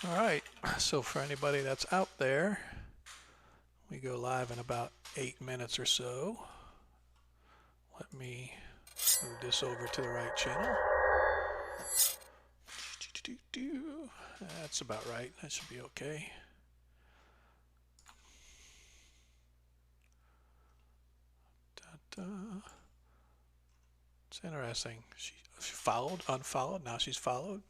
All right, so for anybody that's out there, we go live in about 8 minutes or so. Let me move this over to the right channel. That's about right. That should be okay. It's interesting. She followed, unfollowed. Now she's followed.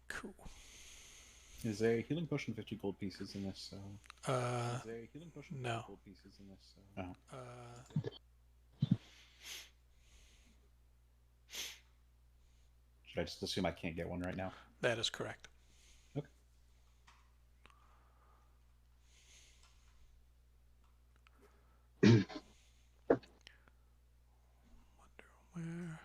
Cool. Is a healing potion 50 gold pieces in this? Is a healing potion no. Gold pieces in this? Oh. Should I just assume I can't get one right now? That is correct. Okay. Wonder where.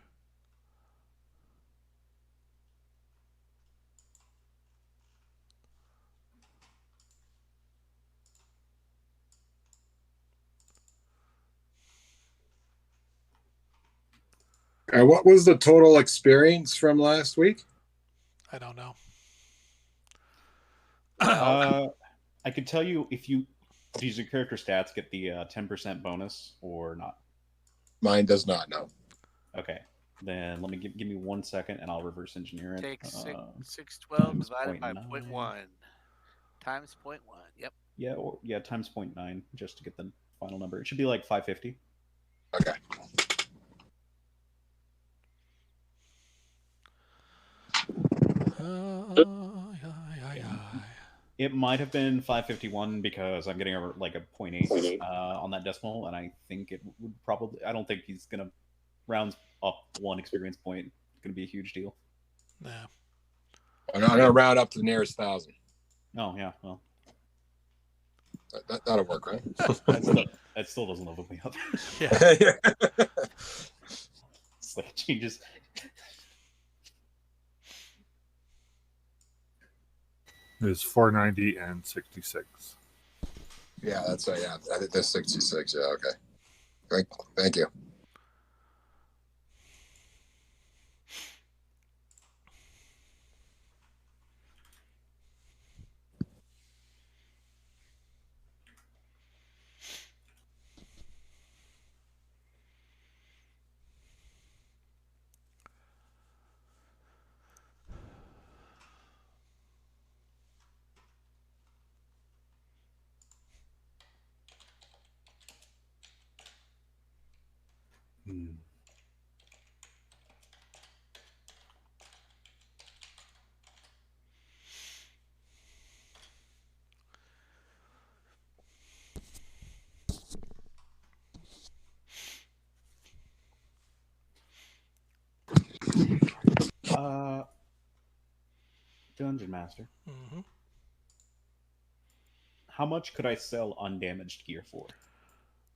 What was the total experience from last week? I don't know. I could tell you if you use your character stats, get the 10% bonus or not. Mine does not, no. Okay. Then let me give me 1 second and I'll reverse engineer it. Take 612 divided by 0.1 times 0.1. Yep. Yeah, times 0.9 just to get the final number. It should be like 550. Okay. It might have been 551 because I'm getting like a 0.8 on that decimal, and I think it would probably. I don't think he's gonna rounds up 1 experience point. It's gonna be a huge deal. Yeah. I'm gonna round up to the nearest 1,000. Oh yeah, well, that'll work, right? That still doesn't level me up. Yeah. It's like it changes. Is 490 and 66. Yeah, that's yeah. I think that's 66. Yeah, okay. Thank you. Dungeon Master. Mm-hmm. How much could I sell undamaged gear for?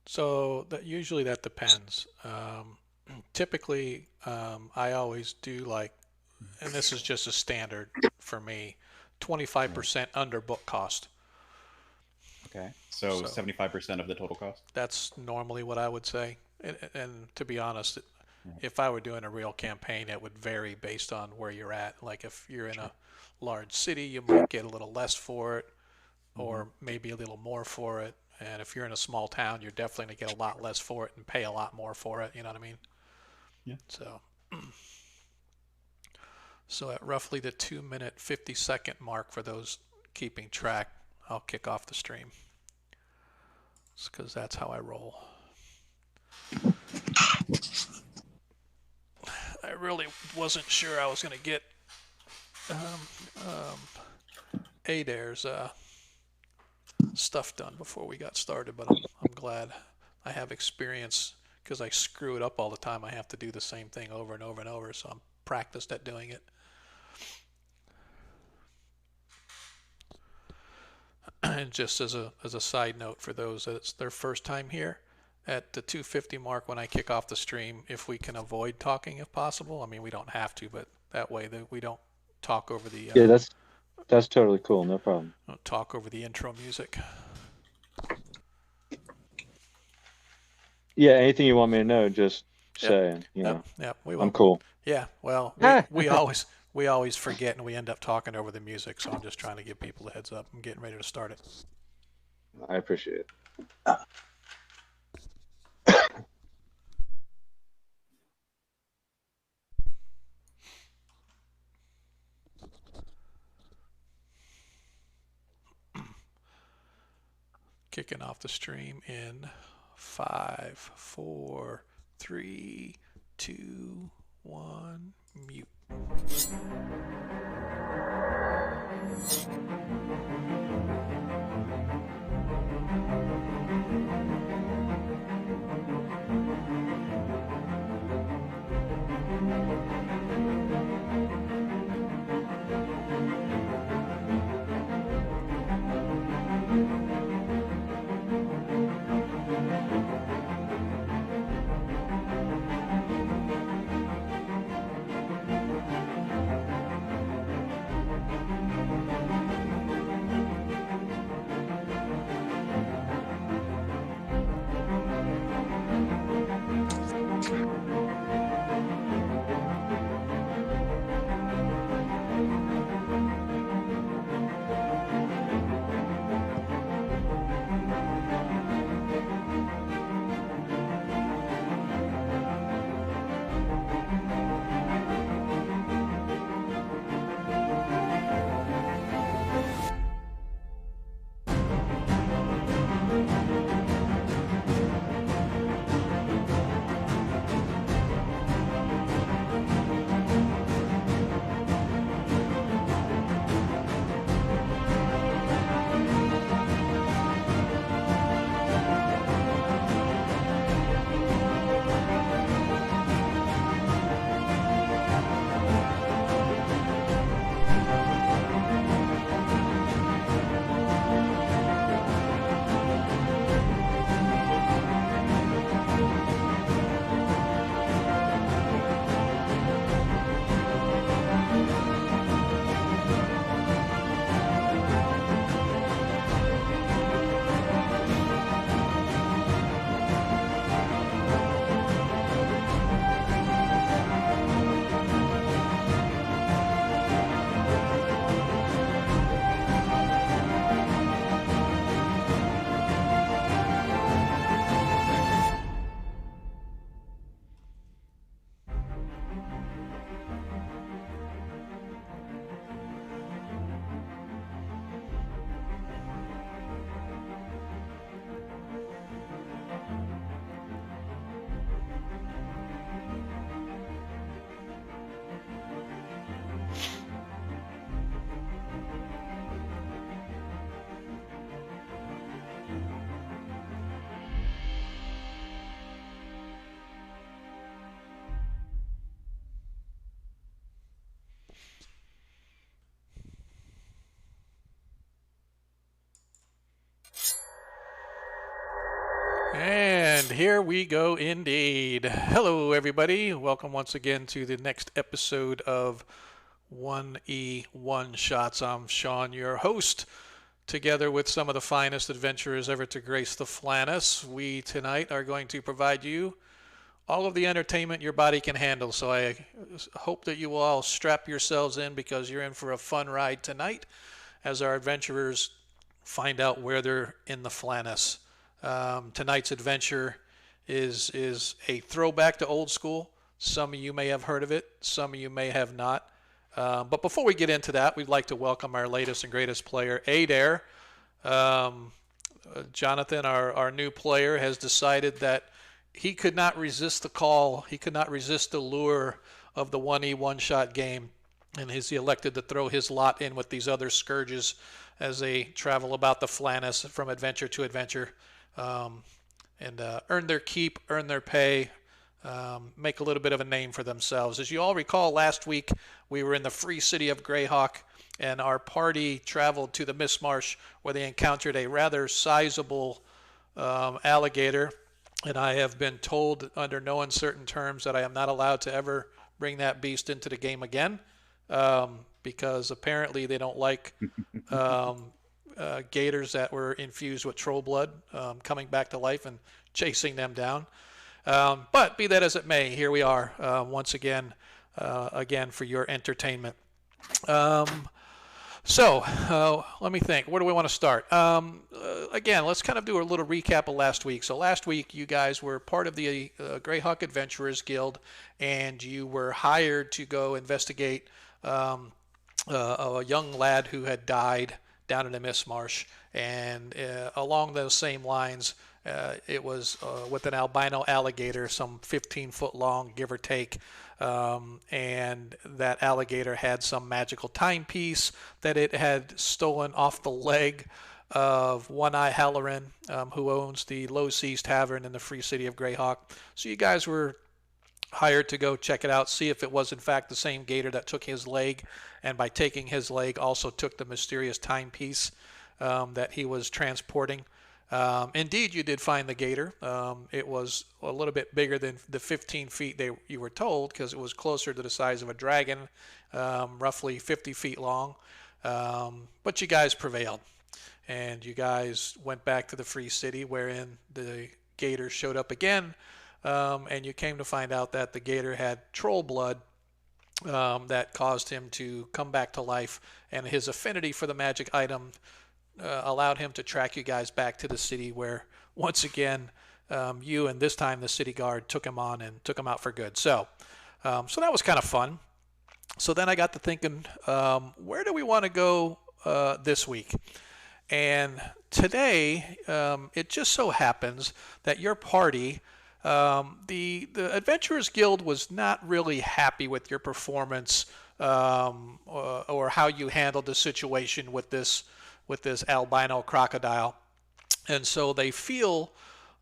So usually that depends. Typically, I always do like, and this is just a standard for me, 25% under book cost. Okay, so 75% of the total cost? That's normally what I would say. And to be honest, if I were doing a real campaign, it would vary based on where you're at. Like if you're in a large city, you might get a little less for it, or maybe a little more for it. And if you're in a small town, you're definitely going to get a lot less for it and pay a lot more for it. You know what I mean? Yeah. So at roughly the 2-minute 50-second mark for those keeping track, I'll kick off the stream. It's because that's how I roll. I really wasn't sure I was going to get Adair's stuff done before we got started, but I'm glad I have experience because I screw it up all the time. I have to do the same thing over and over and over, so I'm practiced at doing it. And just as a side note for those that it's their first time here, at the 250 mark when I kick off the stream, if we can avoid talking if possible, I mean we don't have to, but that way that we don't talk over the Yeah, that's totally cool. No problem. talk over the intro music. Yeah, anything you want me to know, just Yep. say. You know, Yep, we will. I'm cool. Yeah, well, we always forget and we end up talking over the music, so I'm just trying to give people a heads up. I'm getting ready to start it. I appreciate it. Kicking off the stream in 5, 4, 3, 2, 1, mute. And here we go indeed. Hello, everybody. Welcome once again to the next episode of 1E1 Shots. I'm Sean, your host, together with some of the finest adventurers ever to grace the Flannis. We tonight are going to provide you all of the entertainment your body can handle. So I hope that you will all strap yourselves in because you're in for a fun ride tonight as our adventurers find out where they're in the Flannis. Tonight's adventure is a throwback to old school. Some of you may have heard of it. Some of you may have not. But before we get into that, we'd like to welcome our latest and greatest player, Adair. Jonathan, our new player, has decided that he could not resist the call. He could not resist the lure of the 1E1 shot game. And he's elected to throw his lot in with these other scourges as they travel about the Flannis from adventure to adventure. And earn their keep, earn their pay, make a little bit of a name for themselves. As you all recall, last week we were in the free city of Greyhawk, and our party traveled to the Mist Marsh where they encountered a rather sizable alligator. And I have been told under no uncertain terms that I am not allowed to ever bring that beast into the game again because apparently they don't like gators that were infused with troll blood coming back to life and chasing them down. But be that as it may, here we are once again, for your entertainment. So let me think. Where do we want to start? Again, let's kind of do a little recap of last week. So last week, you guys were part of the Greyhawk Adventurers Guild, and you were hired to go investigate a young lad who had died down in the Mist Marsh. And along those same lines, it was with an albino alligator, some 15-foot long, give or take. And that alligator had some magical timepiece that it had stolen off the leg of One-Eye Halloran, who owns the Low Seas Tavern in the Free City of Greyhawk. So you guys were hired to go check it out, see if it was in fact the same gator that took his leg, and by taking his leg also took the mysterious timepiece that he was transporting. Indeed, you did find the gator. It was a little bit bigger than the 15 feet you were told, because it was closer to the size of a dragon, roughly 50 feet long. But you guys prevailed, and you guys went back to the Free City, wherein the gator showed up again, and you came to find out that the gator had troll blood that caused him to come back to life, and his affinity for the magic item allowed him to track you guys back to the city, where once again you and this time the city guard took him on and took him out for good. So that was kind of fun. So then I got to thinking, where do we want to go this week? And today it just so happens that your party, the Adventurers Guild, was not really happy with your performance or how you handled the situation with this albino crocodile. And so they feel,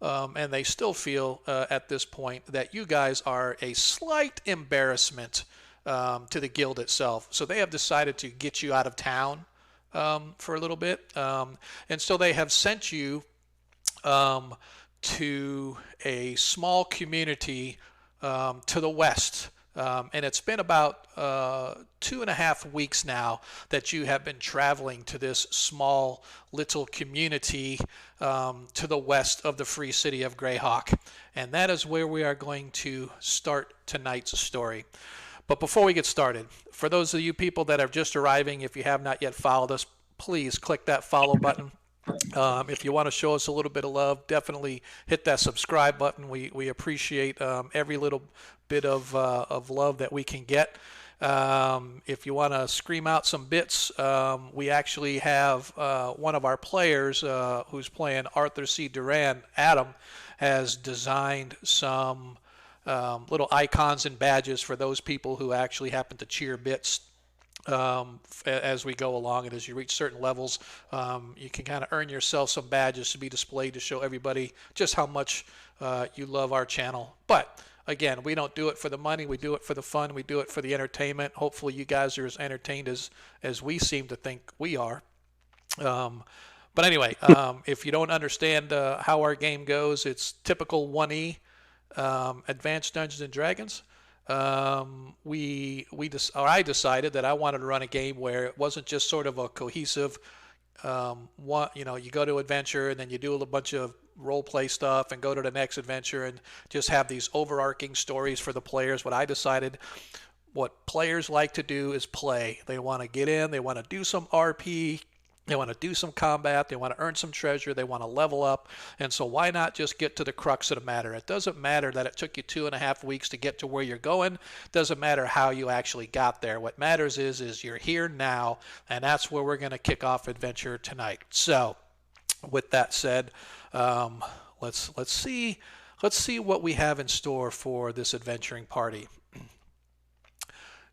and they still feel at this point, that you guys are a slight embarrassment to the guild itself. So they have decided to get you out of town for a little bit. And so they have sent you to a small community to the west. And it's been about 2.5 weeks now that you have been traveling to this small little community to the west of the Free City of Greyhawk. And that is where we are going to start tonight's story. But before we get started, for those of you people that are just arriving, if you have not yet followed us, please click that follow button. If you want to show us a little bit of love, definitely hit that subscribe button. We appreciate every little bit of love that we can get. If you want to scream out some bits, we actually have one of our players who's playing Arthur C. Duran, Adam, has designed some little icons and badges for those people who actually happen to cheer bits as we go along. And as you reach certain levels, you can kind of earn yourself some badges to be displayed to show everybody just how much you love our channel. But again, we don't do it for the money. We do it for the fun. We do it for the entertainment. Hopefully you guys are as entertained as we seem to think we are. But anyway, if you don't understand how our game goes, it's typical 1E, Advanced Dungeons and Dragons. I decided that I wanted to run a game where it wasn't just sort of a cohesive you go to adventure and then you do a bunch of role play stuff and go to the next adventure and just have these overarching stories for the players. What I decided, what players like to do is play. They want to get in, they want to do some RP, they want to do some combat, they want to earn some treasure, they want to level up. And so why not just get to the crux of the matter? It doesn't matter that it took you 2.5 weeks to get to where you're going. It doesn't matter how you actually got there. What matters is you're here now, and that's where we're going to kick off adventure tonight. So with that said, let's see what we have in store for this adventuring party.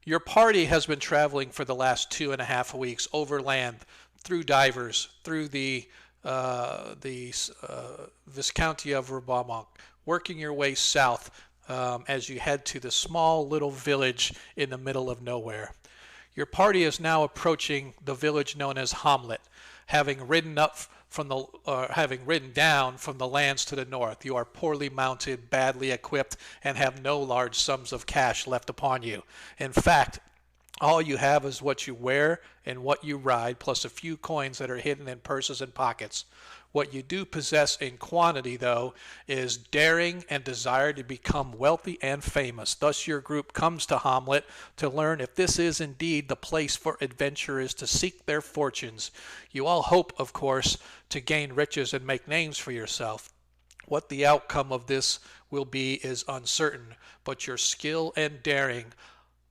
Your party has been traveling for the last 2.5 weeks overland, through divers, through the Viscounty of Rabamonk, working your way south as you head to the small little village in the middle of nowhere. Your party is now approaching the village known as Hommlet, having ridden down from the lands to the north. You are poorly mounted, badly equipped, and have no large sums of cash left upon you. In fact, All you have is what you wear and what you ride, plus a few coins that are hidden in purses and pockets. What you do possess in quantity, though, is daring and desire to become wealthy and famous. Thus, your group comes to Hommlet to learn if this is indeed the place for adventurers to seek their fortunes. You all hope, of course, to gain riches and make names for yourself. What the outcome of this will be is uncertain, but your skill and daring,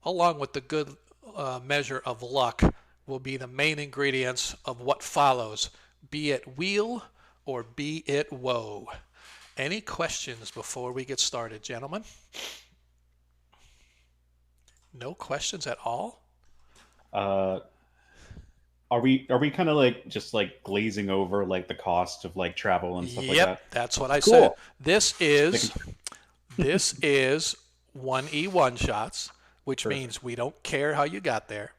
along with the good measure of luck, will be the main ingredients of what follows, be it weal or be it woe. Any questions before we get started, gentlemen? No questions at all? Are we kind of like just like glazing over like the cost of like travel and stuff like that? Yep, that's what I Cool. said. This is 1E1 shots, which Perfect. means we don't care how you got there.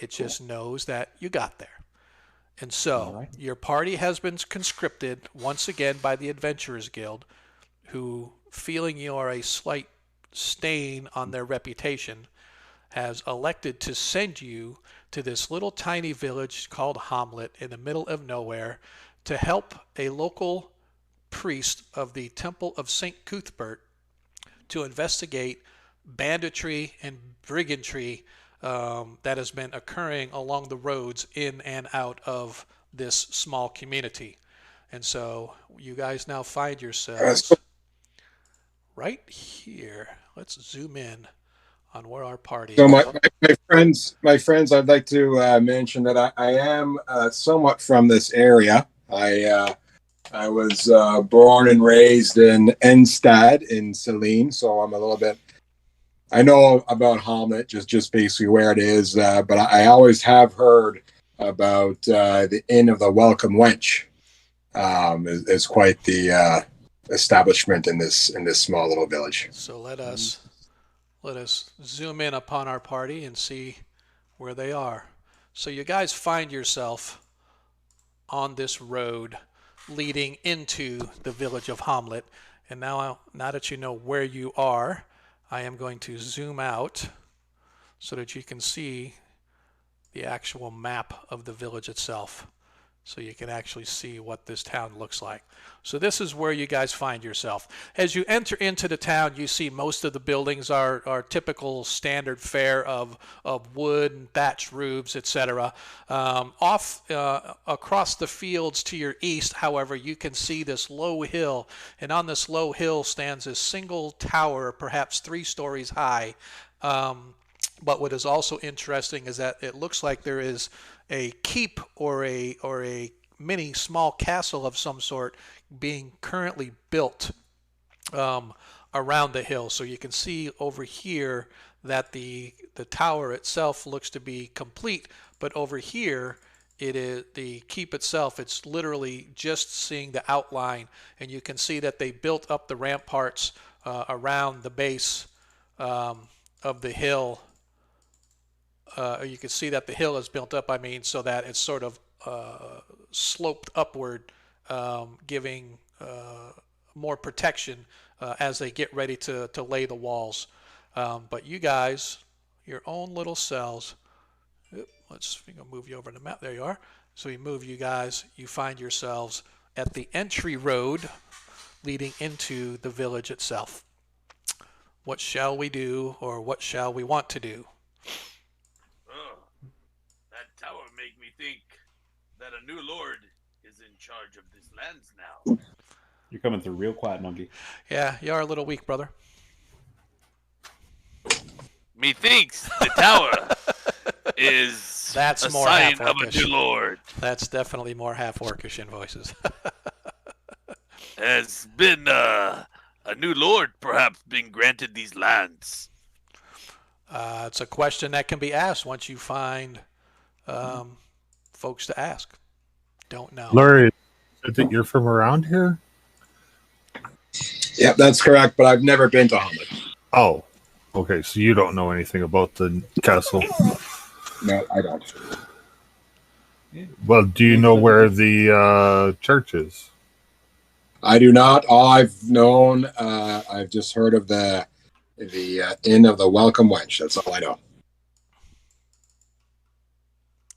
It just knows that you got there. And so All right. your party has been conscripted once again by the Adventurers Guild, who, feeling you are a slight stain on their reputation, has elected to send you to this little tiny village called Hommlet in the middle of nowhere to help a local priest of the Temple of St. Cuthbert to investigate banditry and brigandry that has been occurring along the roads in and out of this small community. And so you guys now find yourselves right here. Let's zoom in on where our party So is. my friends, I'd like to mention that I am somewhat from this area. I was born and raised in Enstad in Celine, so I'm a little bit. I know about Hamlet, just basically where it is, but I always have heard about the Inn of the Welcome Wench. Is quite the establishment in this small little village. So let us zoom in upon our party and see where they are. So you guys find yourself on this road leading into the village of Hommlet. And now that you know where you are, I am going to zoom out so that you can see the actual map of the village itself, so you can actually see what this town looks like. So this is where you guys find yourself. As you enter into the town, you see most of the buildings are typical standard fare of wood and thatched roofs, etc. Across the fields to your east, however, you can see this low hill, and on this low hill stands a single tower, perhaps 3 stories high. But what is also interesting is that it looks like there is a keep or a mini small castle of some sort being currently built around the hill. So you can see over here that the tower itself looks to be complete, but over here it is the keep itself. It's literally just seeing the outline, and you can see that they built up the ramparts around the base of the hill. You can see that the hill is built up, so that it's sort of sloped upward, giving more protection as they get ready to lay the walls. But you guys, your own little cells, let's move you over to the map. There you are. So we move you guys, you find yourselves at the entry road leading into the village itself. What shall we do, or what shall we want to do? That tower make me think that a new lord is in charge of these lands now. You're coming through real quiet, monkey. Yeah, you are a little weak, brother. Methinks the tower is That's a more sign of a half-orcish. new lord. That's definitely more half-orcish in voices. Has been a new lord perhaps been granted these lands? It's a question that can be asked once you find folks to ask. Don't know. Larry, is that you're from around here? Yep, that's correct, but I've never been to Hamlet. Oh, okay. So you don't know anything about the castle. No, I don't. Well, do you know where the church is? I do not. All I've known, I've just heard of the Inn of the Welcome Wench. That's all I know.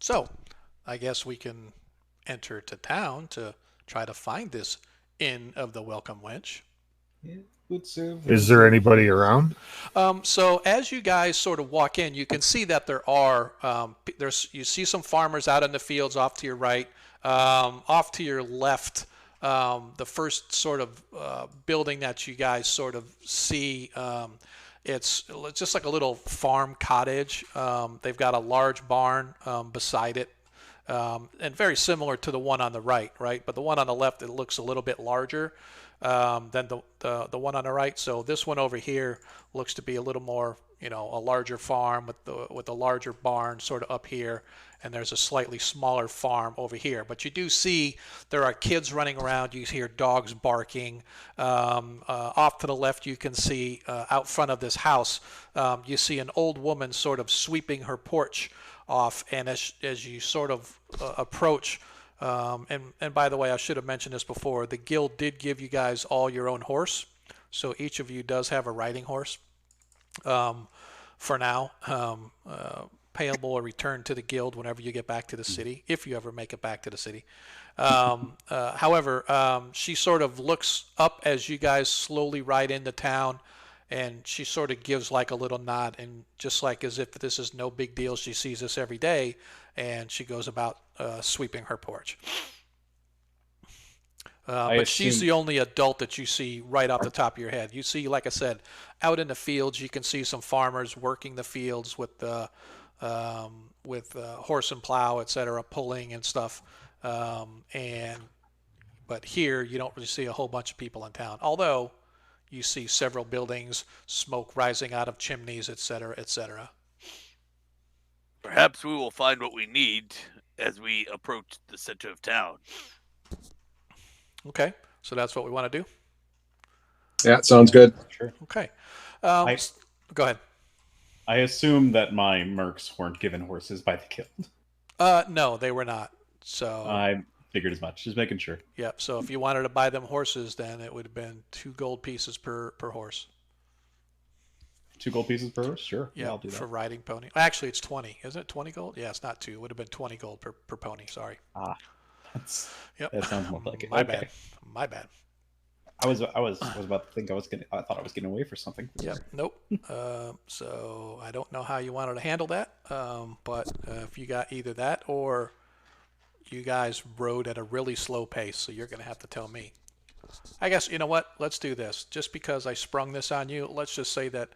So, I guess we can enter to town to try to find this inn of the Welcome Wench. Yeah, would serve. Is there anybody around? So as you guys sort of walk in, you can see that there are you see some farmers out in the fields off to your right, off to your left. The first sort of building that you guys sort of see, it's just like a little farm cottage. They've got a large barn beside it, and very similar to the one on the right, right? But the one on the left, it looks a little bit larger than the one on the right. So this one over here looks to be a little more, a larger farm with the larger barn sort of up here, and there's a slightly smaller farm over here. But you do see there are kids running around. You hear dogs barking. Off to the left, you can see out front of this house, you see an old woman sort of sweeping her porch off, and as you sort of approach. And by the way, I should have mentioned this before. The guild did give you guys all your own horse, so each of you does have a riding horse for now. Payable or returned to the guild whenever you get back to the city, if you ever make it back to the city. However, she sort of looks up as you guys slowly ride into town, and she sort of gives like a little nod, and just like as if this is no big deal, she sees this every day, and she goes about sweeping her porch. But she's the only adult that you see right off the top of your head. You see, like I said, out in the fields, you can see some farmers working the fields with horse and plow, etc., pulling and stuff. But here, you don't really see a whole bunch of people in town. Although you see several buildings, smoke rising out of chimneys, etc., etc. Perhaps we will find what we need as we approach the center of town. Okay, so that's what we want to do. Yeah, sounds good. Sure. Okay, go ahead. I assume that my mercs weren't given horses by the guild. No, they were not. So I figured as much. Just making sure. Yep. So if you wanted to buy them horses, then it would have been 2 gold pieces per horse. 2 gold pieces per horse? Sure. Yeah, I'll do that. for riding pony. Actually, it's 20. Isn't it 20 gold? Yeah, it's not 2. It would have been 20 gold per pony. Sorry. Yep. That sounds more like it. My Okay. bad. My bad. I was about to think I thought I was getting away for something. Yep. Nope. So I don't know how you wanted to handle that. But if you got either that or you guys rode at a really slow pace, so you're going to have to tell me. I guess, you know what? Let's do this. Just because I sprung this on you, let's just say that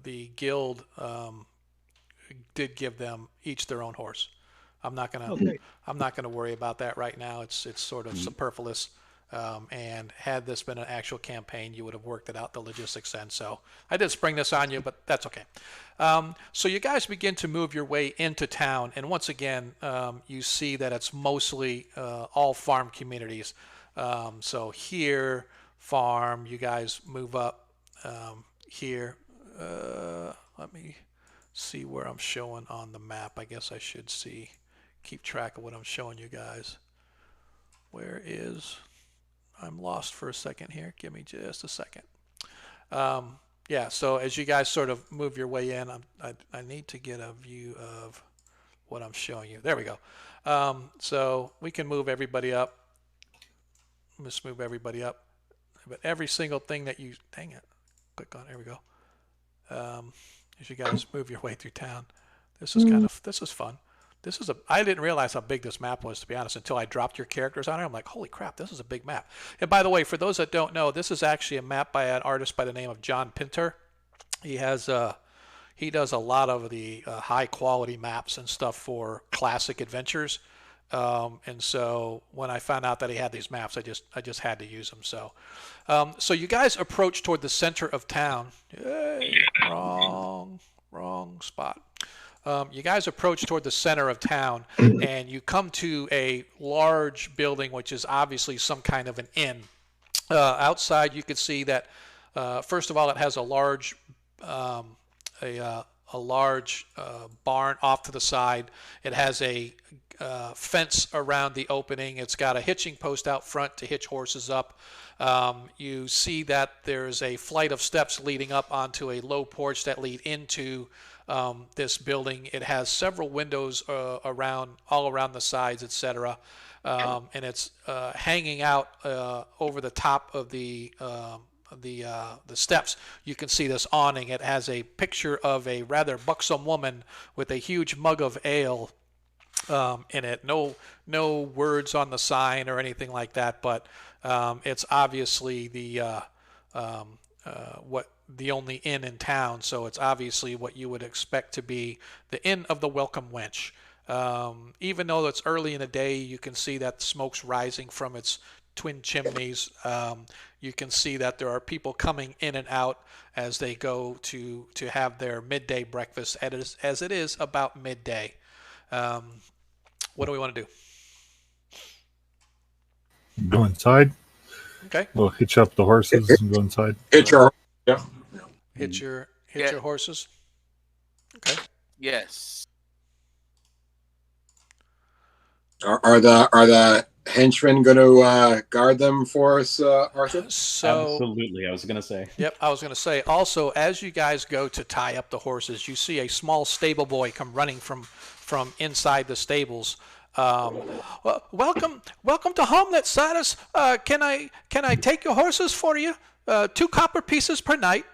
the guild did give them each their own horse. I'm not gonna worry about that right now. It's sort of superfluous. And had this been an actual campaign, you would have worked it out, the logistics end. So I did spring this on you, but that's okay. So you guys begin to move your way into town, and once again, you see that it's mostly all farm communities. So here, farm, you guys move up here. Let me see where I'm showing on the map. I guess I should keep track of what I'm showing you guys. Where is... I'm lost for a second here. Give me just a second. Yeah, so as you guys sort of move your way in, I need to get a view of what I'm showing you. There we go. So we can move everybody up. Let's move everybody up. But every single thing that you... Dang it. Click on... There we go. As you guys move your way through town. This is fun. I didn't realize how big this map was, to be honest, until I dropped your characters on it. I'm like, holy crap, this is a big map. And by the way, for those that don't know, this is actually a map by an artist by the name of John Pinter. He does a lot of the high quality maps and stuff for classic adventures. And so when I found out that he had these maps, I just had to use them. So you guys approach toward the center of town. Yay, wrong spot. You guys approach toward the center of town, and you come to a large building, which is obviously some kind of an inn. Outside, you can see that first of all, it has a large barn off to the side. It has a fence around the opening. It's got a hitching post out front to hitch horses up. You see that there's a flight of steps leading up onto a low porch that lead into this building. It has several windows all around the sides, etc. And it's hanging out over the top of the steps. You can see this awning. It has a picture of a rather buxom woman with a huge mug of ale in it. No words on the sign or anything like that, but it's obviously the only inn in town, so it's obviously what you would expect to be the Inn of the Welcome Wench. Even though it's early in the day, you can see that smoke's rising from its twin chimneys. You can see that there are people coming in and out as they go to have their midday breakfast, as it is about midday. What do we want to do? Go inside. Okay. We'll hitch up the horses and go inside. Hitch your yeah. Hit your Yeah. horses. Okay. Yes. Are the henchmen going to guard them for us, Arthur? So Absolutely, I was gonna say. Yep, I was going to say also, as you guys go to tie up the horses, you see a small stable boy come running from inside the stables. Welcome to Hommlet, Cyrus. Can I take your horses for you? 2 copper pieces per night.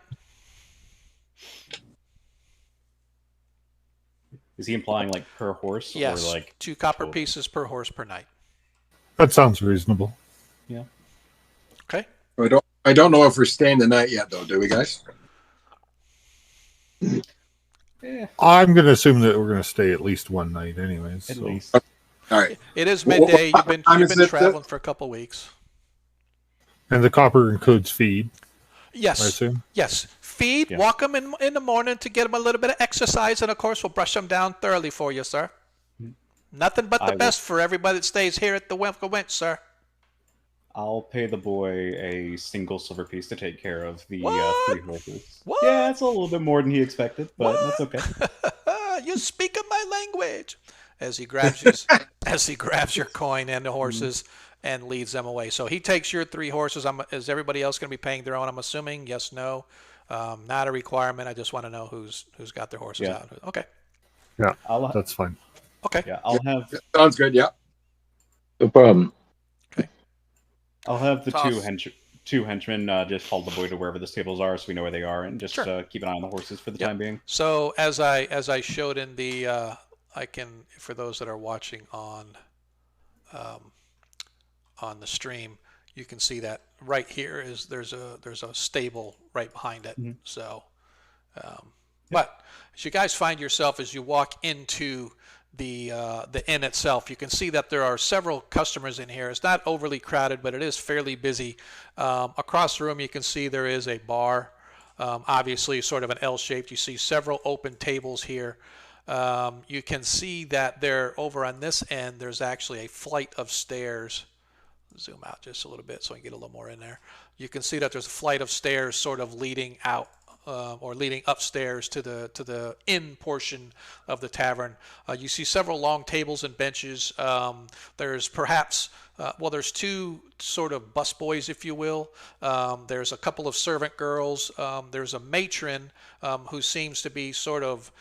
Is he implying like per horse? Yes, Or like 2 copper total? pieces per horse per night. That sounds reasonable. Okay. I don't know if we're staying the night yet, though. Do we, guys? I'm going to assume that we're going to stay at least one night, anyways. At so- least. All right. It is midday. You've been traveling for a couple weeks. And the copper includes feed, I Yes. assume. Yes. Feed, Yeah. walk them in the morning to get them a little bit of exercise, and of course we'll brush them down thoroughly for you, sir. Nothing but the I will- best for everybody that stays here at the Welcome Wench, sir. I'll pay the boy a single silver piece to take care of the What? 3 horses. What? Yeah, it's a little bit more than he expected, but that's okay. You speak my language. As he grabs your coin and the horses and leads them away. So he takes your 3 horses. Is everybody else going to be paying their own? I'm assuming. Yes, no, not a requirement. I just want to know who's got their horses Yeah. out. Okay. Yeah, I'll that's fine. Okay. yeah, I'll have Sounds good. Yeah. No problem. the Toss. two henchmen just follow the boy to wherever the stables are, so we know where they are, and just Sure. keep an eye on the horses for the Yep. time being. So as I showed in the I can, for those that are watching on the stream, you can see that right here is there's a stable right behind it. Mhm. So, but as you guys find yourself as you walk into the inn itself, you can see that there are several customers in here. It's not overly crowded, but it is fairly busy. Across the room, you can see there is a bar. Obviously, sort of an L-shaped. You see several open tables here. You can see that there over on this end, there's actually a flight of stairs. Zoom out just a little bit so I can get a little more in there. You can see that there's a flight of stairs sort of leading out or leading upstairs to the inn portion of the tavern. You see several long tables and benches. There's perhaps there's 2 sort of busboys, if you will. There's a couple of servant girls. There's a matron who seems to be sort of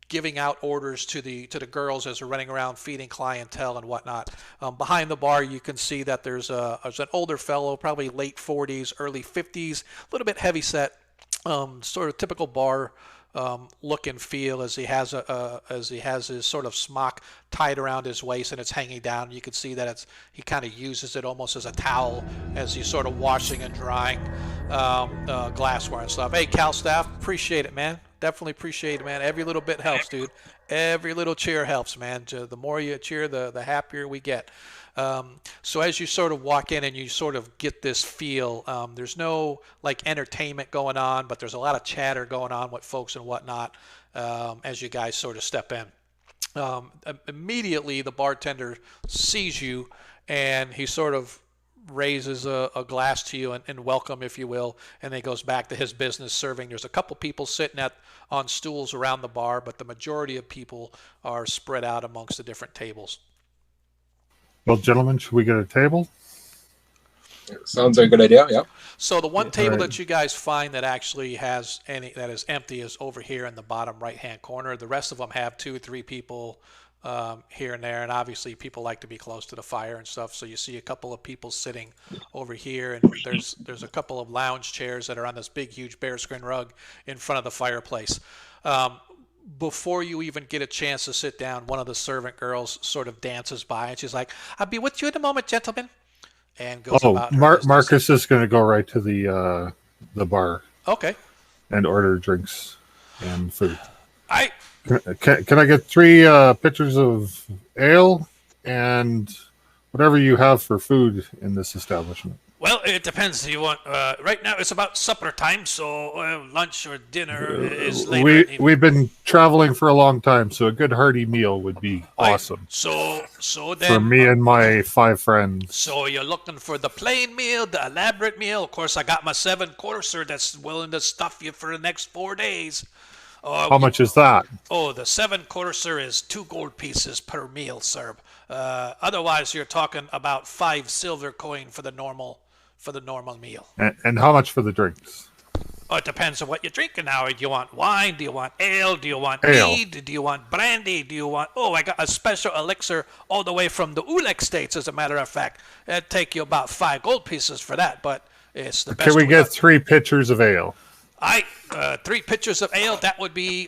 giving out orders to the girls as they're running around feeding clientele and whatnot. Behind the bar, you can see that there's an older fellow, probably late 40s, early 50s, a little bit heavy set, sort of typical bar look and feel as he has his sort of smock tied around his waist and it's hanging down. You can see that he kind of uses it almost as a towel as he's sort of washing and drying glassware and stuff. Hey, Cal staff, appreciate it, man. Definitely appreciate it, man. Every little bit helps, dude. Every little cheer helps, man. The more you cheer, the happier we get. So as you sort of walk in and you sort of get this feel, there's no like entertainment going on, but there's a lot of chatter going on with folks and whatnot as you guys sort of step in. Immediately the bartender sees you and he sort of raises a glass to you and welcome, if you will, and then he goes back to his business serving. There's a couple people sitting on stools around the bar, but the majority of people are spread out amongst the different tables. Well, gentlemen, should we get a table? Sounds like a good idea. Yeah. So the one table Right. that you guys find that actually has any that is empty is over here in the bottom right-hand corner. The rest of them have 2 or 3 people here and there, and obviously people like to be close to the fire and stuff. So you see a couple of people sitting over here, and there's a couple of lounge chairs that are on this big, huge bearskin rug in front of the fireplace. Before you even get a chance to sit down, one of the servant girls sort of dances by, and she's like, "I'll be with you in a moment, gentlemen," and goes Oh, about her business. Marcus is going to go right to the bar Okay. and order drinks and food. I Can I get 3 pitchers of ale and whatever you have for food in this establishment? Well, it depends. Do you want right now? It's about supper time, so lunch or dinner is later. We've been traveling for a long time, so a good hearty meal would be awesome So then for me and my 5 friends. So you're looking for the plain meal, the elaborate meal. Of course, I got my 7 courser that's willing to stuff you for the next 4 days. How much is that? Oh, the 7 courser is 2 gold pieces per meal, sir. Otherwise, you're talking about 5 silver coin for the normal meal. And how much for the drinks? Oh, it depends on what you're drinking now. Do you want wine? Do you want ale? Do you want Ale. mead? Do you want brandy? Do you want... Oh, I got a special elixir all the way from the Ulek states, as a matter of fact. It'd take you about 5 gold pieces for that, but it's the best. Can we we get got. 3 pitchers of ale? 3 pitchers of ale, that would be,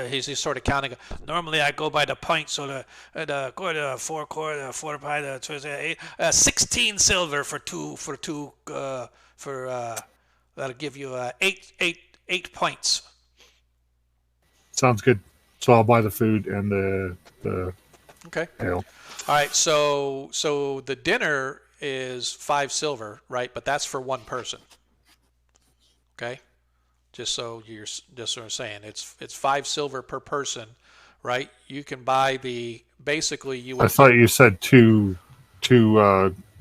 he's sort of counting. Normally I go by the pint, so the quarter, 4 quarter, 4 pint, 8, 16 silver for two, that'll give you 8 pints. Sounds good. So I'll buy the food and the Okay. ale. All right. So the dinner is 5 silver, right? But that's for one person. Okay. Just so I'm saying, it's 5 silver per person, right? You can buy basically you would. I thought you said two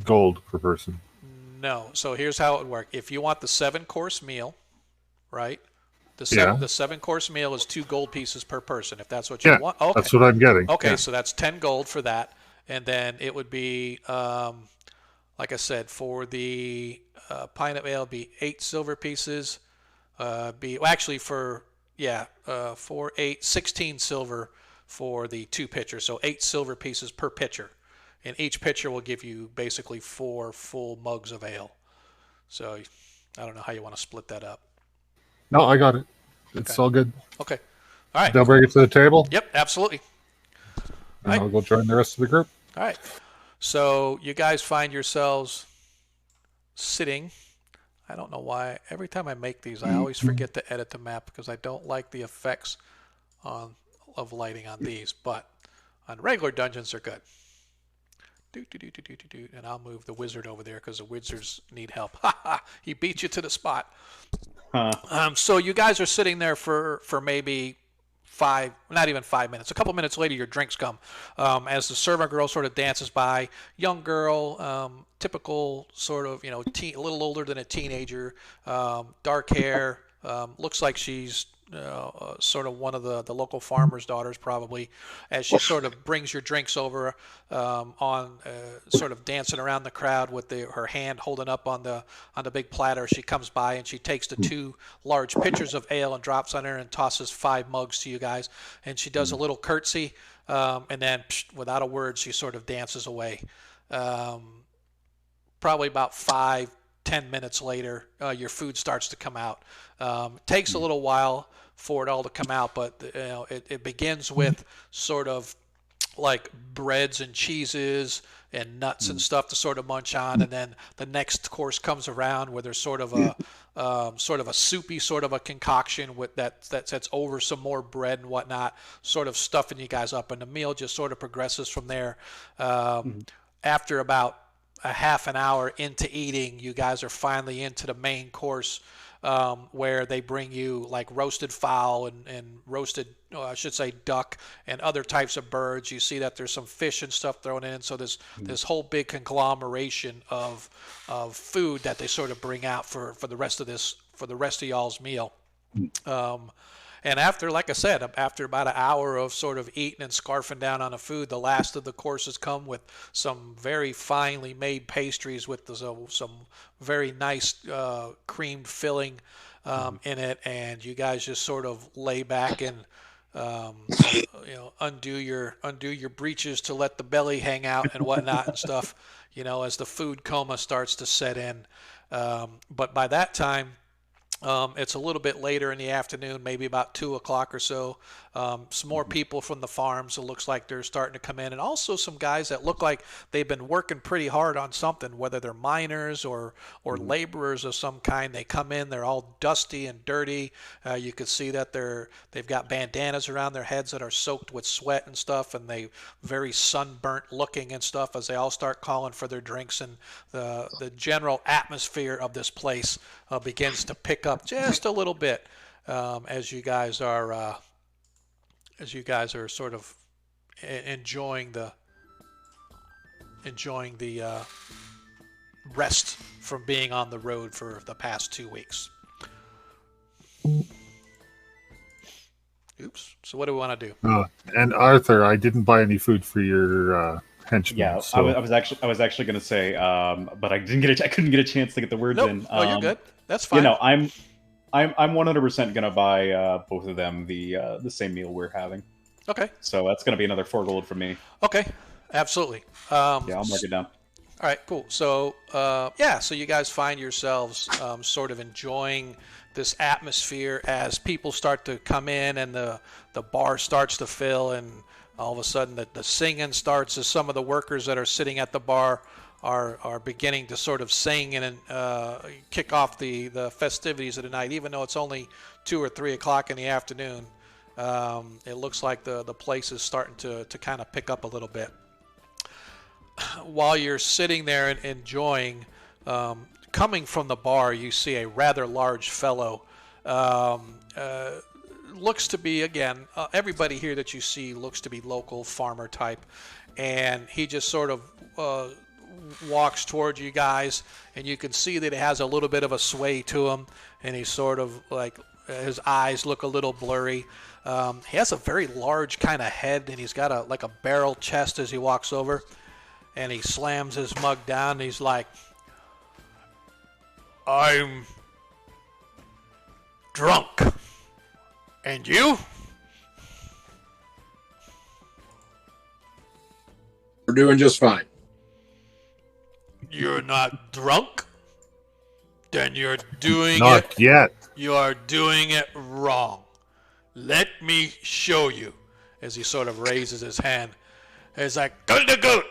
gold per person. No. So here's how it would work. If you want the 7-course meal, right? The 7-course meal is 2 gold pieces per person. If that's what you want. Okay. That's what I'm getting. Okay, Yeah. so that's 10 gold for that, and then it would be, like I said, for the pint of ale, it'd be 8 silver pieces. 16 silver for the 2 pitchers. So 8 silver pieces per pitcher, and each pitcher will give you basically 4 full mugs of ale. So I don't know how you want to split that up. No, I got it. It's Okay. all good. Okay, all right. They'll bring it to the table, Yep, absolutely. and I'll go join the rest of the group. All right. So you guys find yourselves sitting. I don't know why. Every time I make these, I always forget to edit the map because I don't like the effects of lighting on these. But on regular dungeons, they're good. And I'll move the wizard over there because the wizards need help. He beat you to the spot. So you guys are sitting there for maybe not even 5 minutes. A couple minutes later, your drinks come. As the servant girl sort of dances by, young girl, typical sort of, a little older than a teenager, dark hair, looks like she's sort of one of the local farmer's daughters probably, as she sort of brings your drinks over, sort of dancing around the crowd with her hand holding up on the big platter. She comes by and she takes the 2 large pitchers of ale and drops on her and tosses 5 mugs to you guys, and she does a little curtsy, and then without a word she sort of dances away. Probably about 5-10 minutes later, your food starts to come out. It takes a little while for it all to come out, but it begins with sort of like breads and cheeses and nuts and stuff to sort of munch on, and then the next course comes around where there's sort of a soupy sort of a concoction with that's over some more bread and whatnot, sort of stuffing you guys up, and the meal just sort of progresses from there. After about a half an hour into eating, you guys are finally into the main course, where they bring you like roasted fowl and roasted, I should say, duck and other types of birds. You see that there's some fish and stuff thrown in, so there's this whole big conglomeration of food that they sort of bring out for the rest of y'all's meal. And after, like I said, after about an hour of sort of eating and scarfing down on the food, the last of the courses come with some very finely made pastries with some very nice creamed filling in it, and you guys just sort of lay back and undo your breeches to let the belly hang out and whatnot and stuff, as the food coma starts to set in. But by that time, it's a little bit later in the afternoon, maybe about 2 o'clock or so. Some more people from the farms, it looks like they're starting to come in, and also some guys that look like they've been working pretty hard on something, whether they're miners or laborers of some kind. They come in, they're all dusty and dirty. You can see that they've got bandanas around their heads that are soaked with sweat and stuff, and they very sunburnt looking and stuff as they all start calling for their drinks, and the general atmosphere of this place begins to pick up just a little bit as you guys are sort of enjoying the rest from being on the road for the past 2 weeks. Oops. So what do we want to do? And Arthur, I didn't buy any food for your henchmen. Yeah, so. I was actually going to say, but I couldn't get a chance to get the words in. Oh, you're good. That's fine. I'm 100% going to buy both of them the same meal we're having. Okay. So that's going to be another 4 gold from me. Okay. Absolutely. Yeah, I'll mark it down. All right, cool. So, so you guys find yourselves sort of enjoying this atmosphere as people start to come in and the bar starts to fill, and all of a sudden the singing starts as some of the workers that are sitting at the bar are beginning to sort of sing and kick off the festivities of the night, even though it's only 2 or 3 o'clock in the afternoon. It looks like the place is starting to kind of pick up a little bit. While you're sitting there and enjoying, coming from the bar, you see a rather large fellow. Looks to be, again, everybody here that you see looks to be local farmer type. And he just sort of walks towards you guys, and you can see that he has a little bit of a sway to him. And he's sort of like, his eyes look a little blurry. He has a very large kind of head, and he's got a barrel chest as he walks over. And he slams his mug down, and he's like, "I'm drunk. And you?" We're doing just fine. "You're not drunk? Then you're doing Not yet. You are doing it wrong. Let me show you." As he sort of raises his hand. He's like, "Good to go.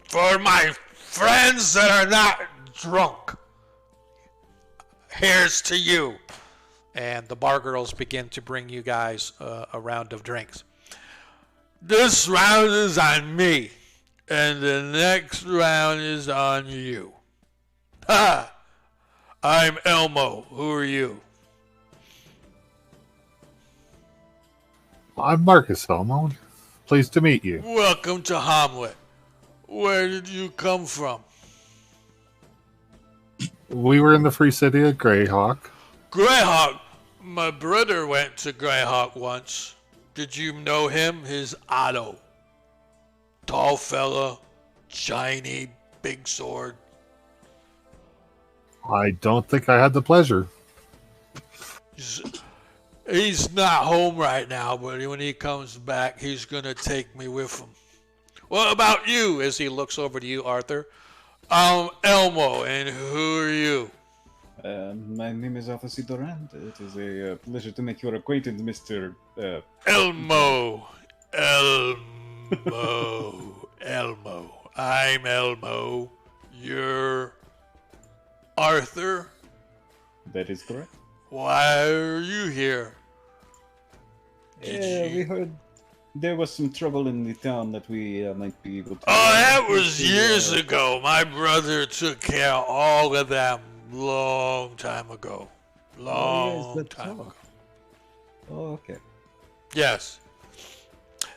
For my friends that are not drunk, here's to you." And the bar girls begin to bring you guys a round of drinks. "This round is on me, and the next round is on you. Ha! I'm Elmo. Who are you?" I'm Marcus Elmo. Pleased to meet you. "Welcome to Hommlet. Where did you come from?" We were in the free city of Greyhawk. "Greyhawk. My brother went to Greyhawk once. Did you know him? His Otto. Tall fella, shiny, big sword." I don't think I had the pleasure. He's not home right now, but when he comes back, he's going to take me with him." "What about you?" As he looks over to you, Arthur. "I'm Elmo, and who are you?" My name is Arthur C. Durant. It is a pleasure to make your acquaintance, Mr. Elmo. Elmo. I'm Elmo. You're Arthur. That is correct. Why are you here? We heard there was some trouble in the town that we might be able to... Oh, that was years ago. My brother took care of all of them long time ago. Long time ago. Oh, okay. Yes.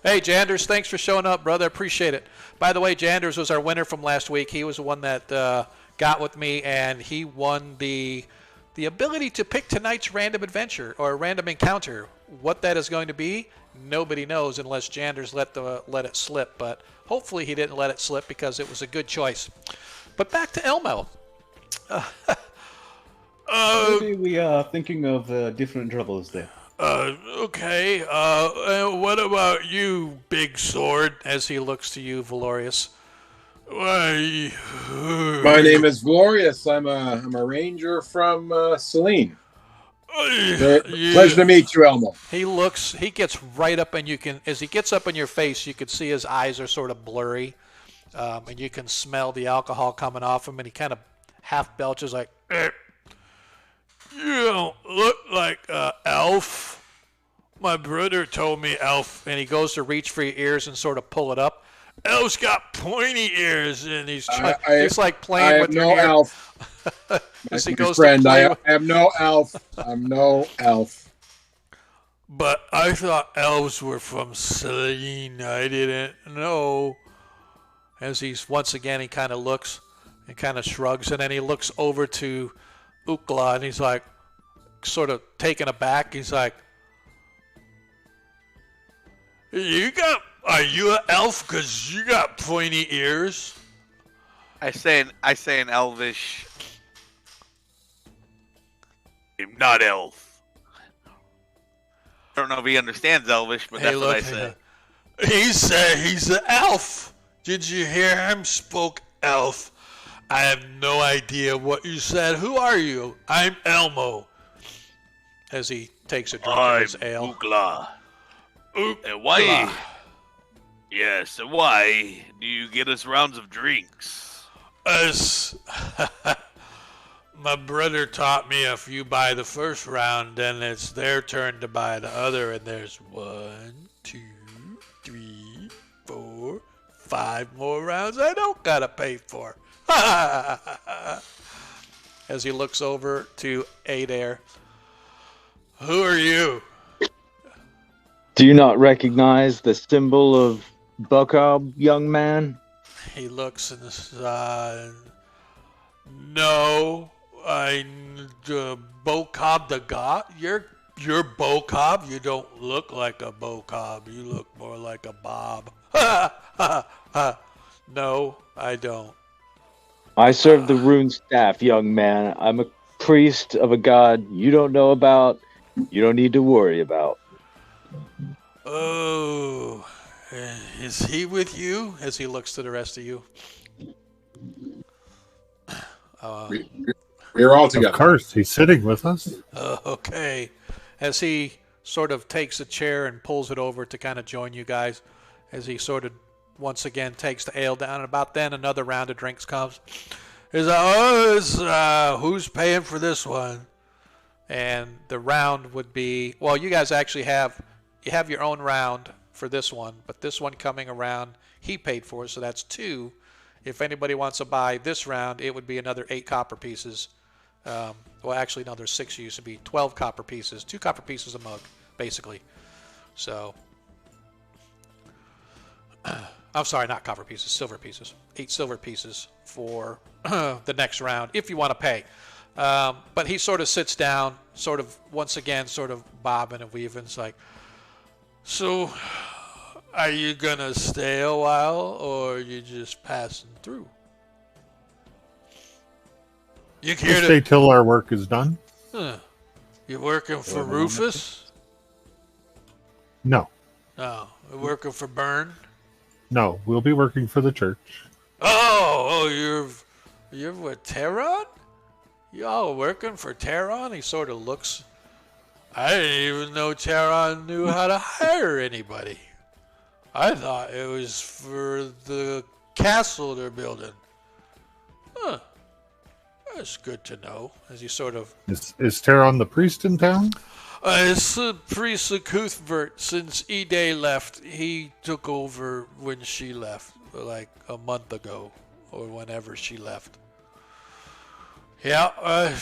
Hey, Janders, thanks for showing up, brother. Appreciate it. By the way, Janders was our winner from last week. He was the one that got with me, and he won the the ability to pick tonight's random adventure or random encounter. What that is going to be, nobody knows unless Jander's let it slip. But hopefully he didn't let it slip because it was a good choice. But back to Elmo. Maybe we are thinking of different troubles there. Okay. What about you, Big Sword? As he looks to you, Valorius. Why? My name is Glorious. I'm a ranger from Selene. Pleasure to meet you, Elmo. He gets right up, and as he gets up in your face, you can see his eyes are sort of blurry, and you can smell the alcohol coming off him, and he kind of half belches like, "You don't look like an elf. My brother told me elf," and he goes to reach for your ears and sort of pull it up. Elf's got pointy ears, and he's like playing with your hair. Elf. As My he goes friend, to play I am no elf. I'm no elf. But I thought elves were from Selene. I didn't know. As he's once again, he kind of looks and kind of shrugs, and then he looks over to Ukla, and he's like, sort of taken aback. He's like, "Are you an elf? 'Cause you got pointy ears." I say in Elvish. I'm not elf. I don't know if he understands Elvish, but that's what I say. He said he's an elf. Did you hear him? Spoke elf. I have no idea what you said. Who are you? I'm Elmo. As he takes a drink of his ale. Ukla. And why? Yes, and why do you get us rounds of drinks? As my brother taught me, if you buy the first round, then it's their turn to buy the other, and there's 1, 2, 3, 4, 5 more rounds I don't gotta pay for. As he looks over to Adair. Who are you? Do you not recognize the symbol of Bokob, young man? He looks and says, no, Bokob the god? You're Bokob? You don't look like a Bokob. You look more like a Bob. No, I don't. I serve the rune staff, young man. I'm a priest of a god you don't know about, you don't need to worry about. Oh, is he with you? As he looks to the rest of you. We're all together. Of course, he's sitting with us. Okay. As he sort of takes a chair and pulls it over to kind of join you guys, as he sort of once again takes the ale down, and about then another round of drinks comes. He's like, who's paying for this one? And the round would be, well, you guys actually have your own round for this one, but this one coming around, he paid for, so that's 2. If anybody wants to buy this round, it would be another 8 copper pieces. Well, actually, no, there's 6. It used to be 12 copper pieces, 2 copper pieces a mug, basically. So, I'm sorry, not copper pieces, silver pieces. 8 silver pieces for the next round, if you want to pay. But he sort of sits down, sort of, once again, sort of bobbing and weaving. It's like, so, are you going to stay a while, or are you just passing through? You We'll stay till our work is done. You working for Rufus? No, No. You working for Byrne? no, we'll be working for the church. Oh, you're with Terron? Y'all working for Terron? He sort of looks. I didn't even know Terron knew how to hire anybody. I thought it was for the castle they're building. Huh. That's good to know. As he sort of. Is Teron the priest in town? It's the priest of Cuthbert. Since Ede left, he took over when she left, like a month ago, or whenever she left. Yeah,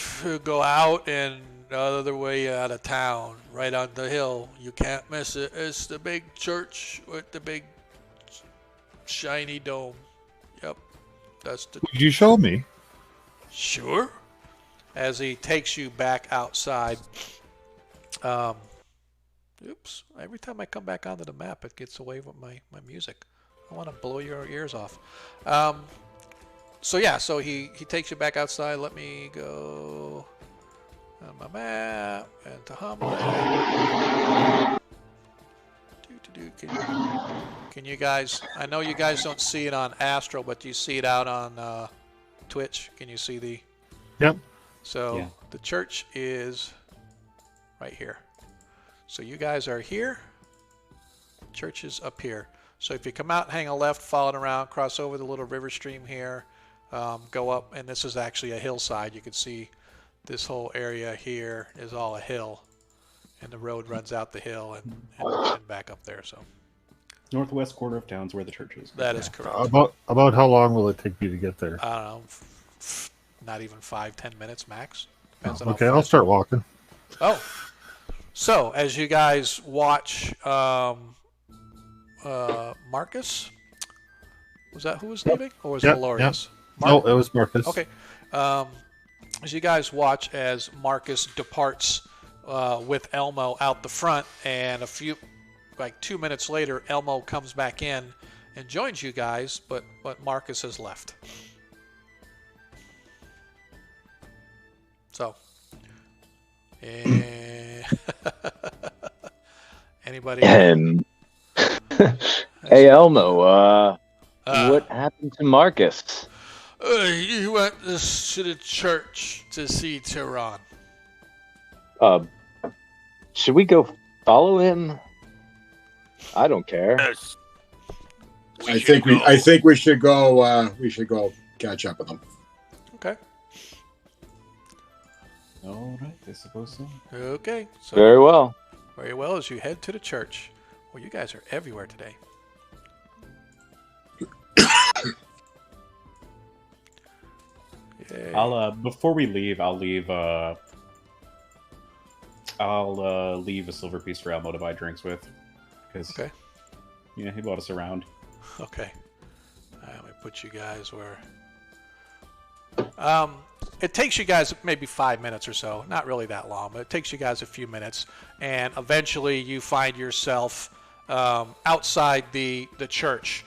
go out and the other way out of town, right on the hill. You can't miss it. It's the big church with the big shiny dome. Yep, that's the. Would you show me? Sure. as he takes you back outside. Oops, every time I come back onto the map, it gets away with my music. I want to blow your ears off. So yeah, so he takes you back outside. Let me go on my map and to Hommlet. Can you guys, I know you guys don't see it on Astral, but do you see it out on Twitch? Can you see the... Yep. So Yeah. the church is right here. So you guys are here. Church is up here. So if you come out, hang a left, follow it around, cross over the little river stream here, go up, and this is actually a hillside. You can see this whole area here is all a hill, and the road runs out the hill and back up there. So Northwest quarter of town's where the church is. that is correct. About how long will it take you to get there? I don't know, not even 5-10 minutes max. Depends on Okay, how I'll fast- start walking. Oh, so as you guys watch, Marcus, was that who was leaving, or was it Yep, Valorius? No, it was Marcus. Okay. As you guys watch as Marcus departs with Elmo out the front, and like 2 minutes later, Elmo comes back in and joins you guys, but Marcus has left. So, anybody? Hey Elmo, what happened to Marcus? He went to the church to see Tehran. Should we go follow him? I don't care. Yes. I think we should go. We should go catch up with them. Okay. All right, I suppose so. Okay. So Very well. very well as you head to the church. Well, you guys are everywhere today. Yay. I'll before we leave, I'll leave a silver piece for Elmo to buy drinks with, because Okay. yeah, he bought us around. Okay. Let me put you guys where. It takes you guys maybe 5 minutes or so. Not really that long, but it takes you guys a few minutes, and eventually you find yourself outside the church.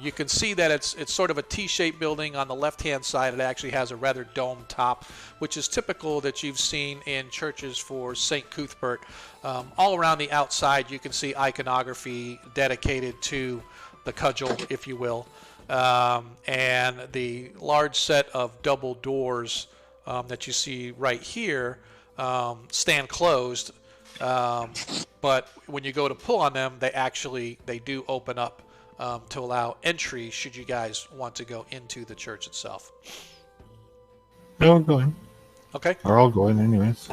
You can see that it's sort of a T-shaped building. On the left-hand side, it actually has a rather domed top, which is typical that you've seen in churches for St. Cuthbert. All around the outside, you can see iconography dedicated to the cudgel, if you will. And the large set of double doors that you see right here stand closed. But when you go to pull on them, they do open up to allow entry should you guys want to go into the church itself. No, I'm going. Okay. We're all going anyways.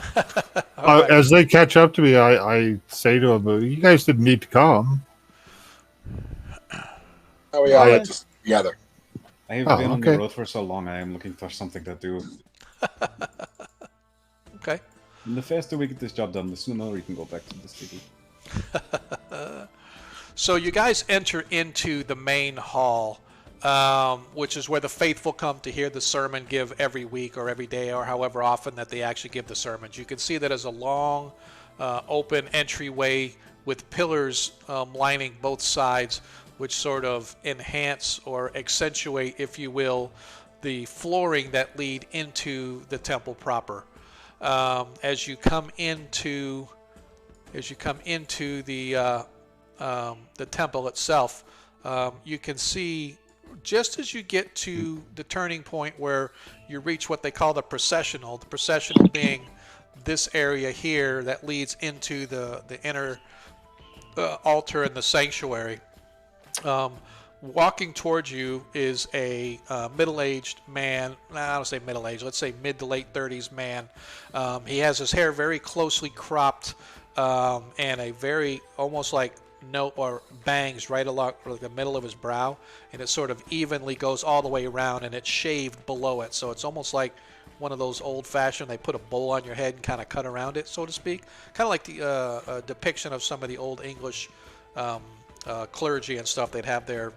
All right. As they catch up to me, I say to them, you guys didn't need to come. Oh, we all went together. I have Oh, been on okay. the road for so long. I am looking for something to do. Okay. And the faster we get this job done, the sooner we can go back to the city. So you guys enter into the main hall, which is where the faithful come to hear the sermon give every week or every day or however often that they actually give the sermons. You can see that as a long, open entryway with pillars lining both sides, which sort of enhance or accentuate, if you will, the flooring that lead into the temple proper. As you come into the temple itself, you can see just as you get to the turning point where you reach what they call the processional being this area here that leads into the inner altar in the sanctuary. Walking towards you is a middle-aged man. I don't say middle-aged. Let's say mid to late 30s man. He has his hair very closely cropped and a very almost like bangs right along the middle of his brow, and it sort of evenly goes all the way around, and it's shaved below it. So it's almost like one of those old-fashioned, they put a bowl on your head and kind of cut around it, so to speak. Kind of like the depiction of some of the old English clergy and stuff. They'd have their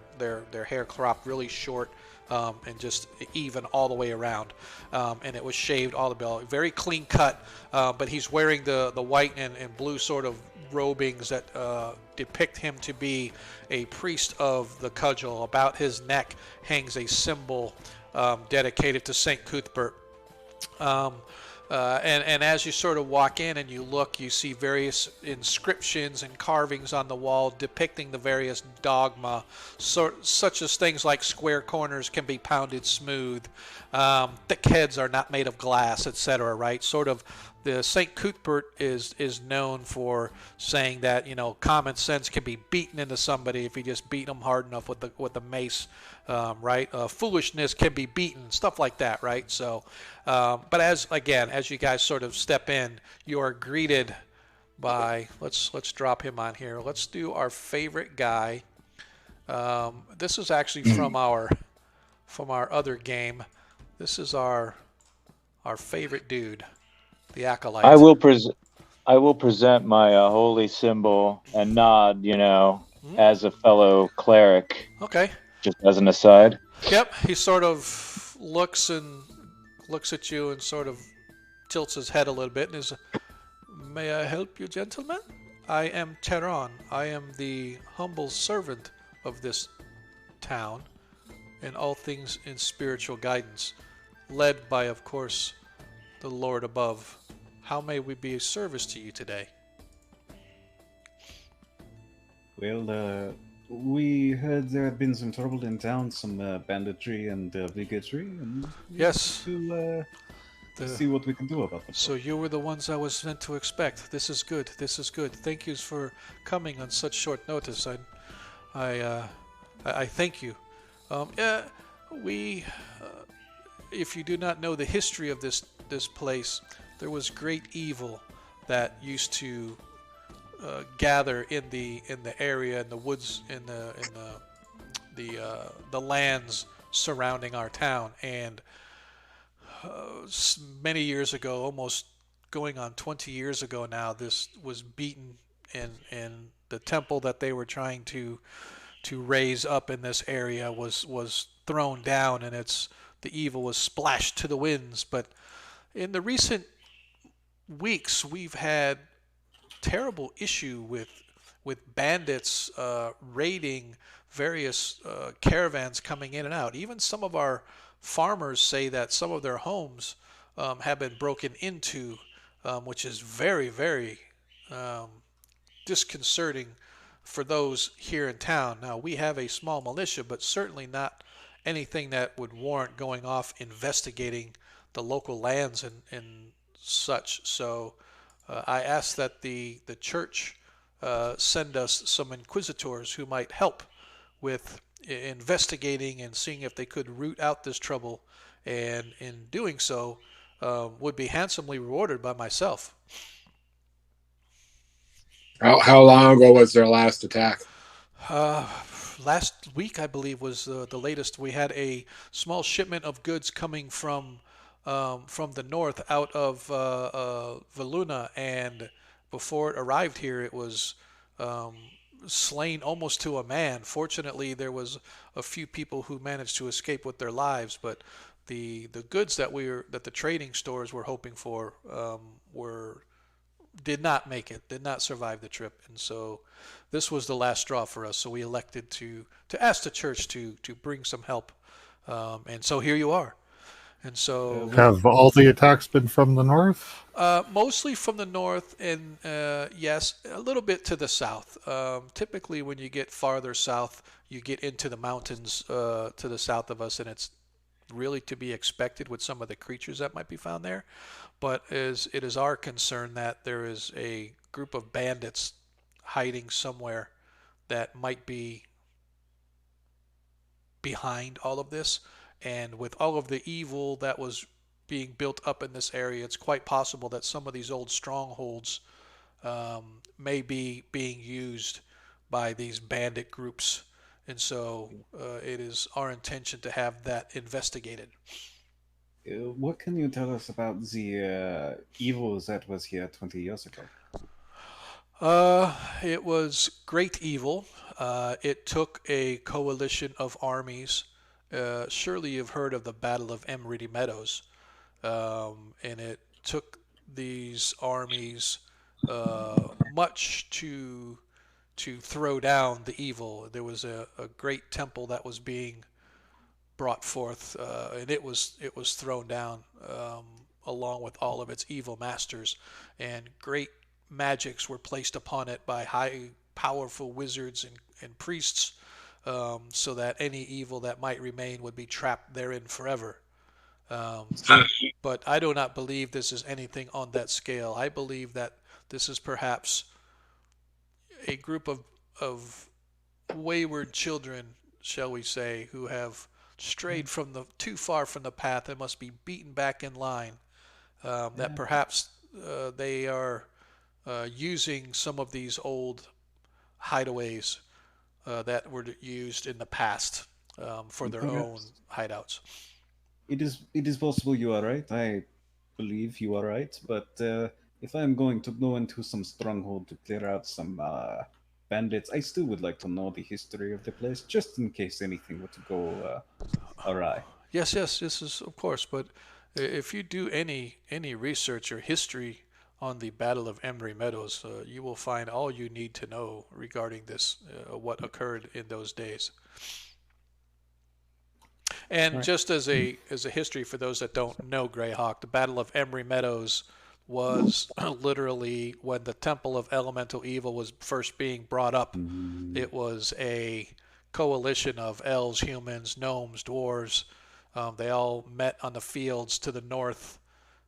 hair cropped really short and just even all the way around. And it was shaved all the way, very clean cut. But he's wearing the white and blue sort of robings that depict him to be a priest of the cudgel. About his neck hangs a symbol dedicated to Saint Cuthbert. And as you sort of walk in and you look, you see various inscriptions and carvings on the wall depicting the various dogma, such as things like square corners can be pounded smooth, thick heads are not made of glass, etc. Right? Sort of, the Saint Cuthbert is known for saying that, you know, common sense can be beaten into somebody if you just beat them hard enough with the mace. Right? Foolishness can be beaten, stuff like that, right? So, but as you guys sort of step in, you are greeted by, let's drop him on here. Let's do our favorite guy. This is actually from our other game. This is our favorite dude, the acolyte. I will present my holy symbol and nod, as a fellow cleric. Okay. Just as an aside. Yep, he sort of looks at you and sort of tilts his head a little bit and is, "May I help you, gentlemen? I am Teron. I am the humble servant of this town in all things in spiritual guidance, led by, of course, the Lord above. How may we be of service to you today?" Well, we heard there had been some trouble in town, some banditry and bigotry, and Yes. to see what we can do about them. So you were the ones I was meant to expect. This is good. This is good. Thank you for coming on such short notice. I thank you. If you do not know the history of this place, there was great evil that used to gather in the area, in the woods, in the lands surrounding our town, and many years ago, almost going on 20 years ago now, this was beaten, and the temple that they were trying to raise up in this area was thrown down, and the evil was splashed to the winds. But in the recent weeks, we've had terrible issue with bandits raiding various caravans coming in and out. Even some of our farmers say that some of their homes have been broken into, which is very, very disconcerting for those here in town. Now, we have a small militia, but certainly not anything that would warrant going off investigating the local lands and such. So I ask that the church send us some inquisitors who might help with investigating and seeing if they could root out this trouble, and in doing so would be handsomely rewarded by myself. How long ago was their last attack? Last week, I believe, was the latest. We had a small shipment of goods coming from the north out of Valuna, and before it arrived here, it was slain almost to a man. Fortunately, there was a few people who managed to escape with their lives, but the goods that the trading stores were hoping for did not make it, did not survive the trip, and so this was the last straw for us. So we elected to ask the church to bring some help, and so here you are. And so, have all the attacks been from the north? Mostly from the north, and yes, a little bit to the south. Typically, when you get farther south, you get into the mountains to the south of us, and it's really to be expected with some of the creatures that might be found there. But it is our concern that there is a group of bandits hiding somewhere that might be behind all of this. And with all of the evil that was being built up in this area, it's quite possible that some of these old strongholds may be being used by these bandit groups. And so it is our intention to have that investigated. What can you tell us about the evil that was here 20 years ago? It was great evil. It took a coalition of armies surely you've heard of the Battle of Emerity Meadows, and it took these armies much to throw down the evil. There was a great temple that was being brought forth, and it was thrown down along with all of its evil masters, and great magics were placed upon it by high powerful wizards and priests, so that any evil that might remain would be trapped therein forever. Um, but I do not believe this is anything on that scale. I believe that this is perhaps a group of wayward children, shall we say, who have strayed from the too far from the path and must be beaten back in line. That perhaps they are using some of these old hideaways that were used in the past for their own hideouts. It is possible you are right. I believe you are right. But if I'm going to go into some stronghold to clear out some bandits, I still would like to know the history of the place, just in case anything were to go awry. Yes, this is of course. But if you do any research or history on the Battle of Emery Meadows, you will find all you need to know regarding this, what occurred in those days. And Right. just as a history for those that don't know Greyhawk, the Battle of Emery Meadows was literally when the Temple of Elemental Evil was first being brought up. It was a coalition of elves, humans, gnomes, dwarves. They all met on the fields to the north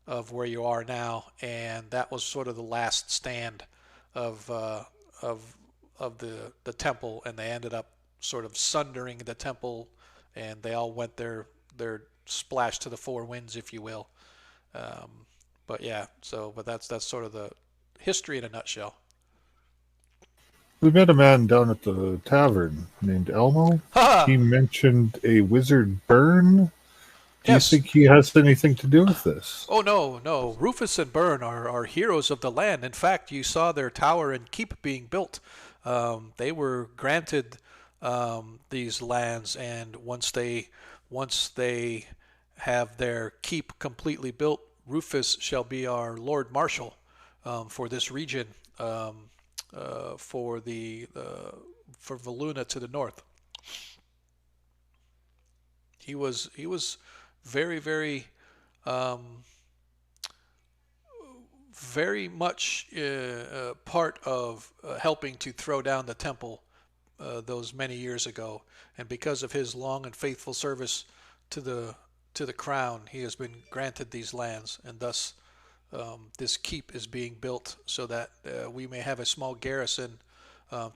of where you are now, and that was sort of the last stand of the temple, and they ended up sort of sundering the temple, and they all went their splash to the four winds, if you will. But yeah, but that's sort of the history in a nutshell. We met a man down at the tavern named Elmo. Ha! He mentioned a wizard burn. Do Yes. you think he has anything to do with this? Oh, no. Rufus and Byrne are heroes of the land. In fact, you saw their tower and keep being built. They were granted these lands, and once they have their keep completely built, Rufus shall be our Lord Marshal for this region, for Valuna to the north. He was very, very, very much part of helping to throw down the temple those many years ago, and because of his long and faithful service to the crown, he has been granted these lands, and thus this keep is being built so that we may have a small garrison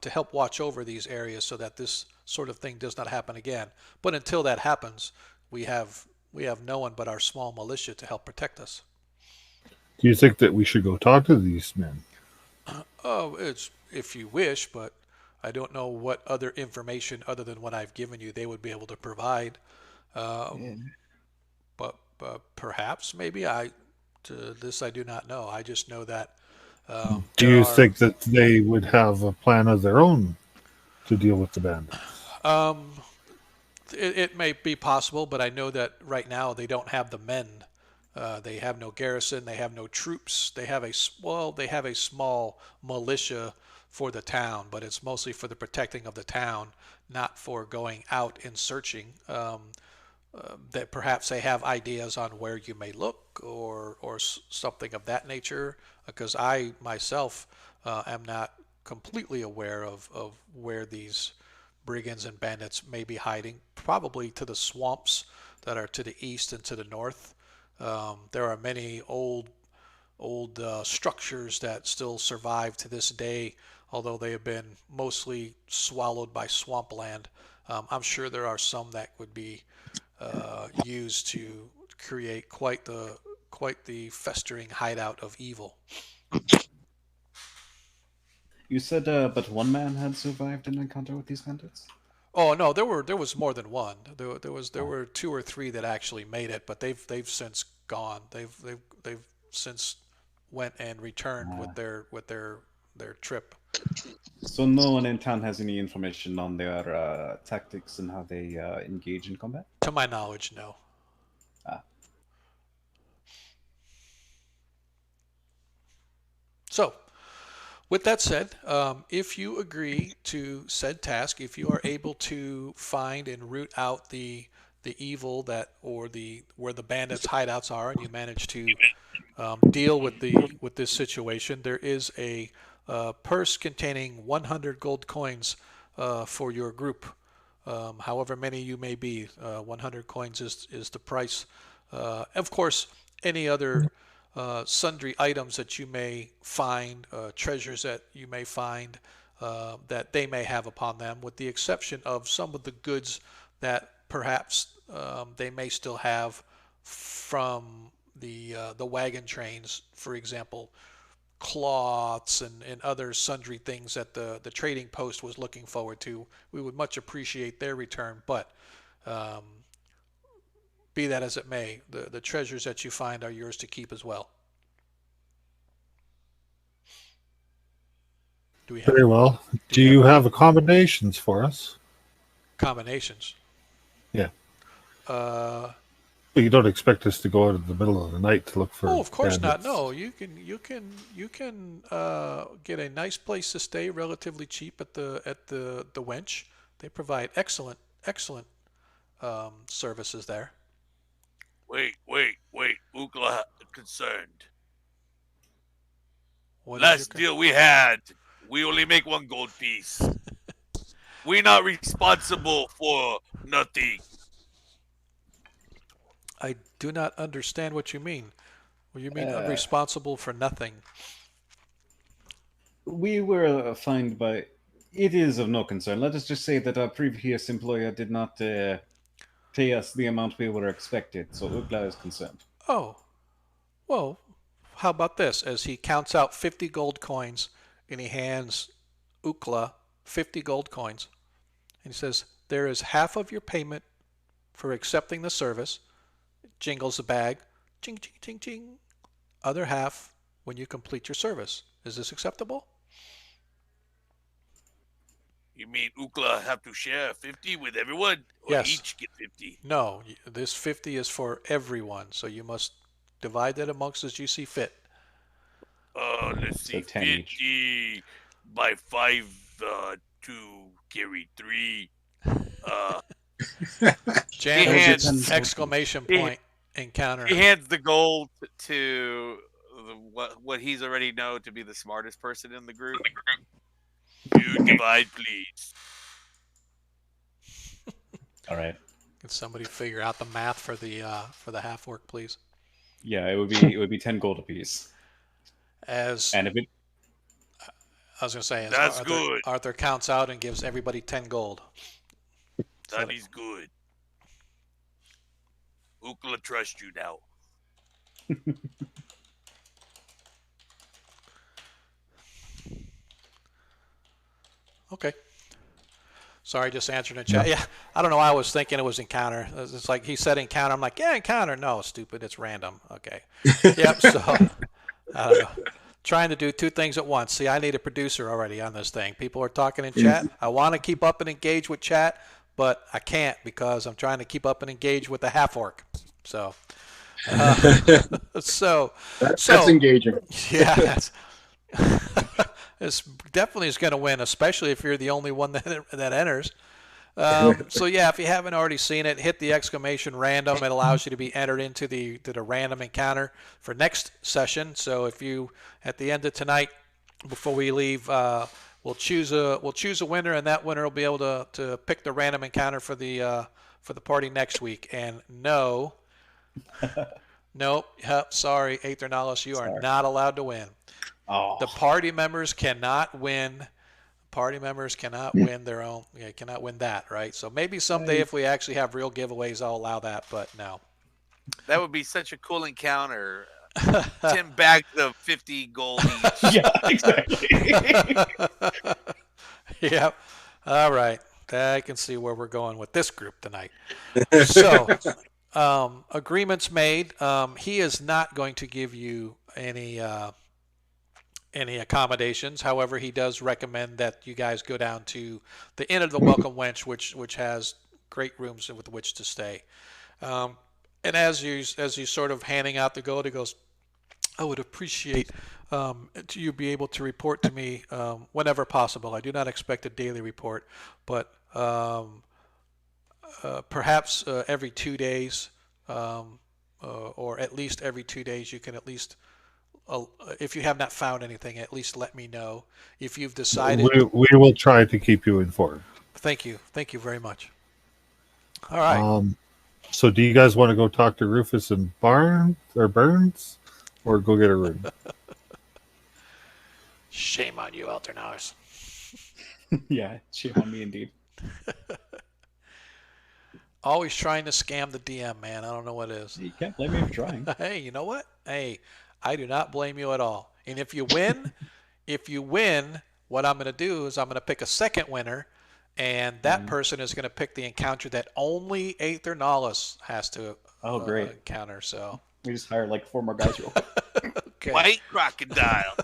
to help watch over these areas, so that this sort of thing does not happen again. But until that happens, we have no one but our small militia to help protect us. Do you think that we should go talk to these men? Oh, it's if you wish, but I don't know what other information other than what I've given you they would be able to provide. But perhaps, maybe I do not know. I just know that. Do you think that they would have a plan of their own to deal with the bandits? It may be possible, but I know that right now they don't have the men. They have no garrison. They have no troops. They have a small militia for the town, but it's mostly for the protecting of the town, not for going out and searching. That perhaps they have ideas on where you may look or something of that nature, because I myself am not completely aware of where these brigands and bandits may be hiding, probably to the swamps that are to the east and to the north. There are many old structures that still survive to this day, although they have been mostly swallowed by swampland. I'm sure there are some that would be used to create quite the festering hideout of evil. You said but one man had survived an encounter with these bandits? Oh no, there was more than one. There were two or three that actually made it, but they've since gone. They've since went and returned with their trip. So no one in town has any information on their tactics and how they engage in combat? To my knowledge, no. Ah. So, with that said, if you agree to said task, if you are able to find and root out the evil that or the where the bandits' hideouts are, and you manage to deal with this situation, there is a purse containing 100 gold coins for your group. However many you may be, 100 coins is the price. Of course, any other sundry items that you may find, treasures that you may find that they may have upon them, with the exception of some of the goods that perhaps they may still have from the wagon trains, for example, cloths and other sundry things that the trading post was looking forward to. We would much appreciate their return, but be that as it may, the treasures that you find are yours to keep as well. Do we have Very well. Do you have accommodations for us? combinations? Yeah. Uh, But you don't expect us to go out in the middle of the night to look for. Oh, of course not. bandits. No, you can get a nice place to stay relatively cheap at the Wench. They provide excellent services there. Wait. Ukla concerned. What is Last your- deal we had, we only make 1 gold piece. We're not responsible for nothing. I do not understand what you mean. What you mean responsible for nothing? We were fined by. It is of no concern. Let us just say that our previous employer did not pay us the amount we were expected, so Ukla is concerned. Oh, well, how about this? As he counts out 50 gold coins, and he hands Ukla 50 gold coins, and he says, "There is half of your payment for accepting the service." Jingles the bag, ching, ching, ching, ching. Other half when you complete your service. Is this acceptable? You mean Ukla have to share 50 with everyone? Or Yes. each get 50? No, this 50 is for everyone, so you must divide that amongst as you see fit. Let's So see. 10 each. 50 by 5 to carry 3. Jan hands- has exclamation point encounter. He hands the gold to what he's already know to be the smartest person in the group. You divide, please. All right. Can somebody figure out the math for the half work, please? Yeah, it would be 10 gold apiece. As And if it I was going to say, as That's Arthur, good. Arthur counts out and gives everybody 10 gold. That is good. Ukla trust you now. Okay. Sorry, just answering the chat. Yeah, I don't know why I was thinking it was encounter. It's like he said encounter. I'm like, yeah, encounter. No, stupid. It's random. Okay. Yep. So, I don't know. Trying to do 2 things at once. See, I need a producer already on this thing. People are talking in chat. I want to keep up and engage with chat, but I can't because I'm trying to keep up and engage with the half orc. So, That's engaging. yeah, this definitely is going to win, especially if you're the only one that enters. So yeah, if you haven't already seen it, hit the exclamation random. It allows you to be entered into the random encounter for next session. So if you at the end of tonight, before we leave, we'll choose a winner, and that winner will be able to pick the random encounter for the party next week. And nope, sorry, Aethernalis, you are not allowed to win. Oh, The party members cannot win. Party members cannot win their own. Yeah, cannot win that, right? So maybe someday, if we actually have real giveaways, I'll allow that. But no. That would be such a cool encounter. 10 bags of 50 gold each. yeah, exactly. Yep. All right. I can see where we're going with this group tonight. So, agreements made. He is not going to give you any any accommodations. However, he does recommend that you guys go down to the inn of the Welcome Wench, which has great rooms with which to stay. And as you sort of handing out the gold, he goes, I would appreciate you be able to report to me whenever possible. I do not expect a daily report, but perhaps every 2 days, or at least every 2 days, you can at least, if you have not found anything, at least let me know. If you've decided, We will try to keep you informed. thank you very much. All right. So do you guys want to go talk to Rufus and Burns, or go get a room? Shame on you, Elternars. Yeah, shame on me indeed. Always trying to scam the DM, man. I don't know what it is. You can't blame me for trying. Hey, you know what? Hey, I do not blame you at all. And if you win, what I'm going to do is I'm going to pick a second winner, and that person is going to pick the encounter that only Aether Nollis has to Great. encounter. So We just hired like 4 more guys real quick. okay. White crocodile.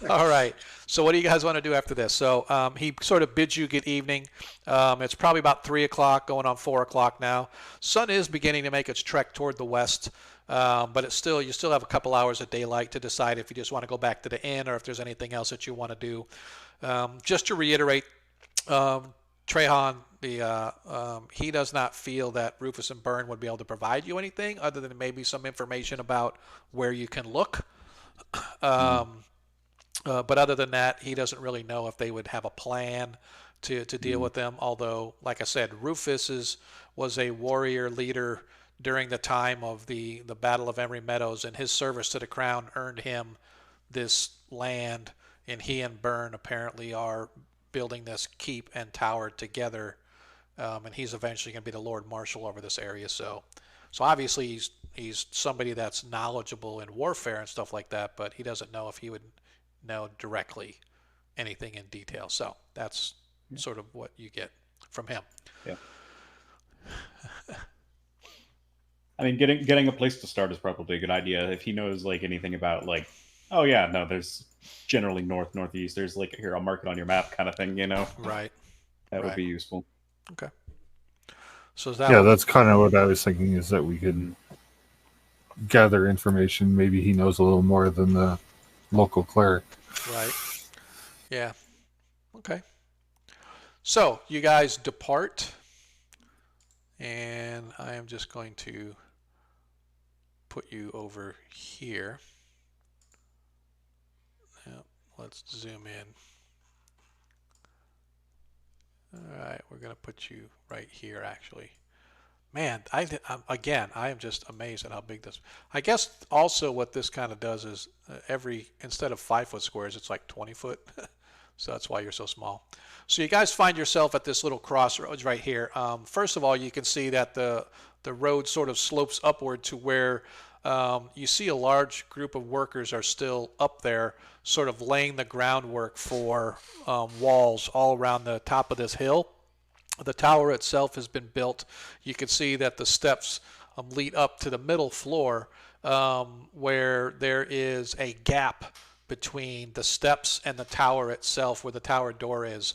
All right. So what do you guys want to do after this? So he sort of bids you good evening. It's probably about 3 o'clock, going on 4 o'clock now. Sun is beginning to make its trek toward the west, but you still have a couple hours of daylight to decide if you just want to go back to the inn or if there's anything else that you want to do. Just to reiterate, Trehan, he does not feel that Rufus and Byrne would be able to provide you anything other than maybe some information about where you can look. But other than that, he doesn't really know if they would have a plan to deal with them. Although, like I said, Rufus was a warrior leader during the time of the Battle of Emery Meadows, and his service to the crown earned him this land, and he and Byrne apparently are building this keep and tower together, and he's eventually going to be the Lord Marshal over this area. So obviously he's somebody that's knowledgeable in warfare and stuff like that, but he doesn't know if he would know directly anything in detail. So that's sort of what you get from him. Yeah. I mean, getting a place to start is probably a good idea. If he knows like anything about like, oh yeah, no, there's generally northeast. There's like, here, I'll mark it on your map kind of thing, you know? Right. That would be useful. Okay. So is that That's kind of what I was thinking, is that we could gather information. Maybe he knows a little more than the local cleric. right? Yeah. Okay. So you guys depart, and I am just going to put you over here. Yep, let's zoom in. All right, we're going to put you right here, actually. Man, I am just amazed at how big this. I guess also what this kind of does is instead of 5 foot squares, it's like 20 foot. So that's why you're so small. So you guys find yourself at this little crossroads right here. First of all, you can see that the road sort of slopes upward to where you see a large group of workers are still up there, sort of laying the groundwork for walls all around the top of this hill. The tower itself has been built. You can see that the steps lead up to the middle floor, where there is a gap between the steps and the tower itself, where the tower door is.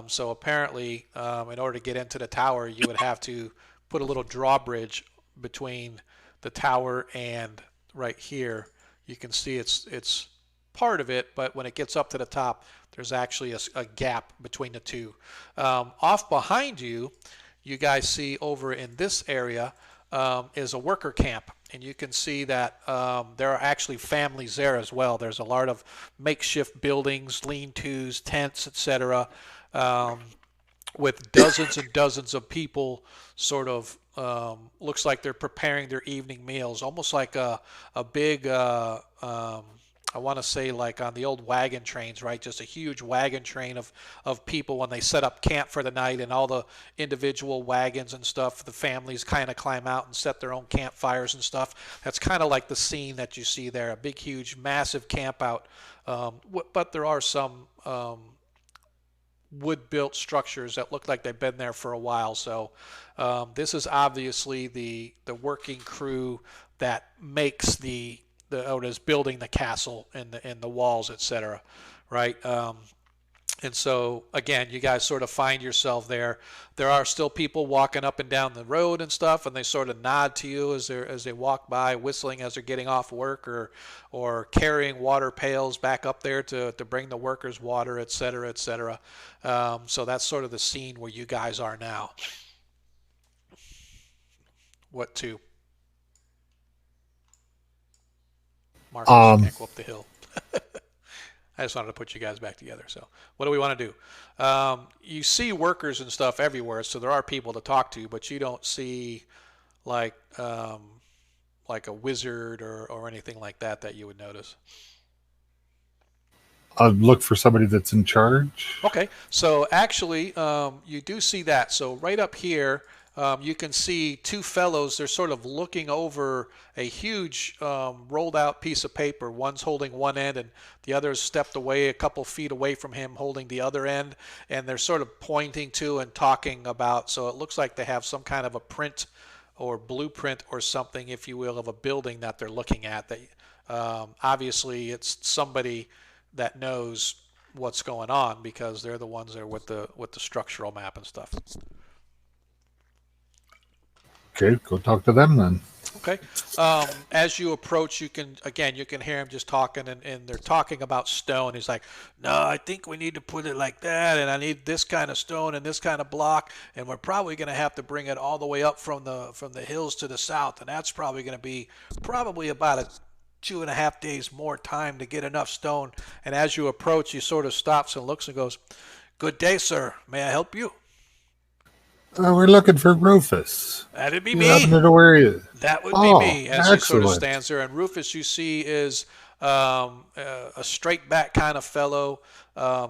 So apparently, in order to get into the tower, you would have to put a little drawbridge between the tower and right here. You can see it's part of it, but when it gets up to the top, there's actually a gap between the two. Off behind you, you guys see over in this area is a worker camp, and you can see that there are actually families there as well. There's a lot of makeshift buildings, lean-tos, tents, etc., with dozens and dozens of people sort of looks like they're preparing their evening meals, almost like a big I want to say like on the old wagon trains, right? Just a huge wagon train of people when they set up camp for the night, and all the individual wagons and stuff, the families kind of climb out and set their own campfires and stuff. That's kind of like the scene that you see there, a big, huge, massive camp out. But there are some wood-built structures that look like they've been there for a while. So this is obviously the working crew that makes the or is building the castle and the walls, etc. Right? And so again, you guys sort of find yourself there. There are still people walking up and down the road and stuff, and they sort of nod to you as they walk by, whistling as they're getting off work, or carrying water pails back up there to bring the workers water, etc., etc. So that's sort of the scene where you guys are now. What to? Marcus can't go up the hill. I just wanted to put you guys back together. So what do we want to do? You see workers and stuff everywhere, so there are people to talk to, but you don't see like a wizard or anything like that you would notice. I'd look for somebody that's in charge. Okay, so actually you do see that. So right up here, you can see two fellows. They're sort of looking over a huge rolled out piece of paper. One's holding one end and the other is stepped away a couple feet away from him holding the other end. And they're sort of pointing to and talking about. So it looks like they have some kind of a print or blueprint or something, if you will, of a building that they're looking at. That obviously it's somebody that knows what's going on because they're the ones there with the structural map and stuff. Okay, go talk to them then. Okay. As you approach, you can hear him just talking, and they're talking about stone. He's like, no, I think we need to put it like that, and I need this kind of stone and this kind of block, and we're probably going to have to bring it all the way up from the hills to the south, and that's probably going to be about 2.5 days more time to get enough stone. And as you approach, he sort of stops and looks and goes, good day, sir. May I help you? We're looking for Rufus. That'd be You me. happen to know where he is? That would be me. As he sort of excellent. stands there. And Rufus, you see, is a straight back kind of fellow,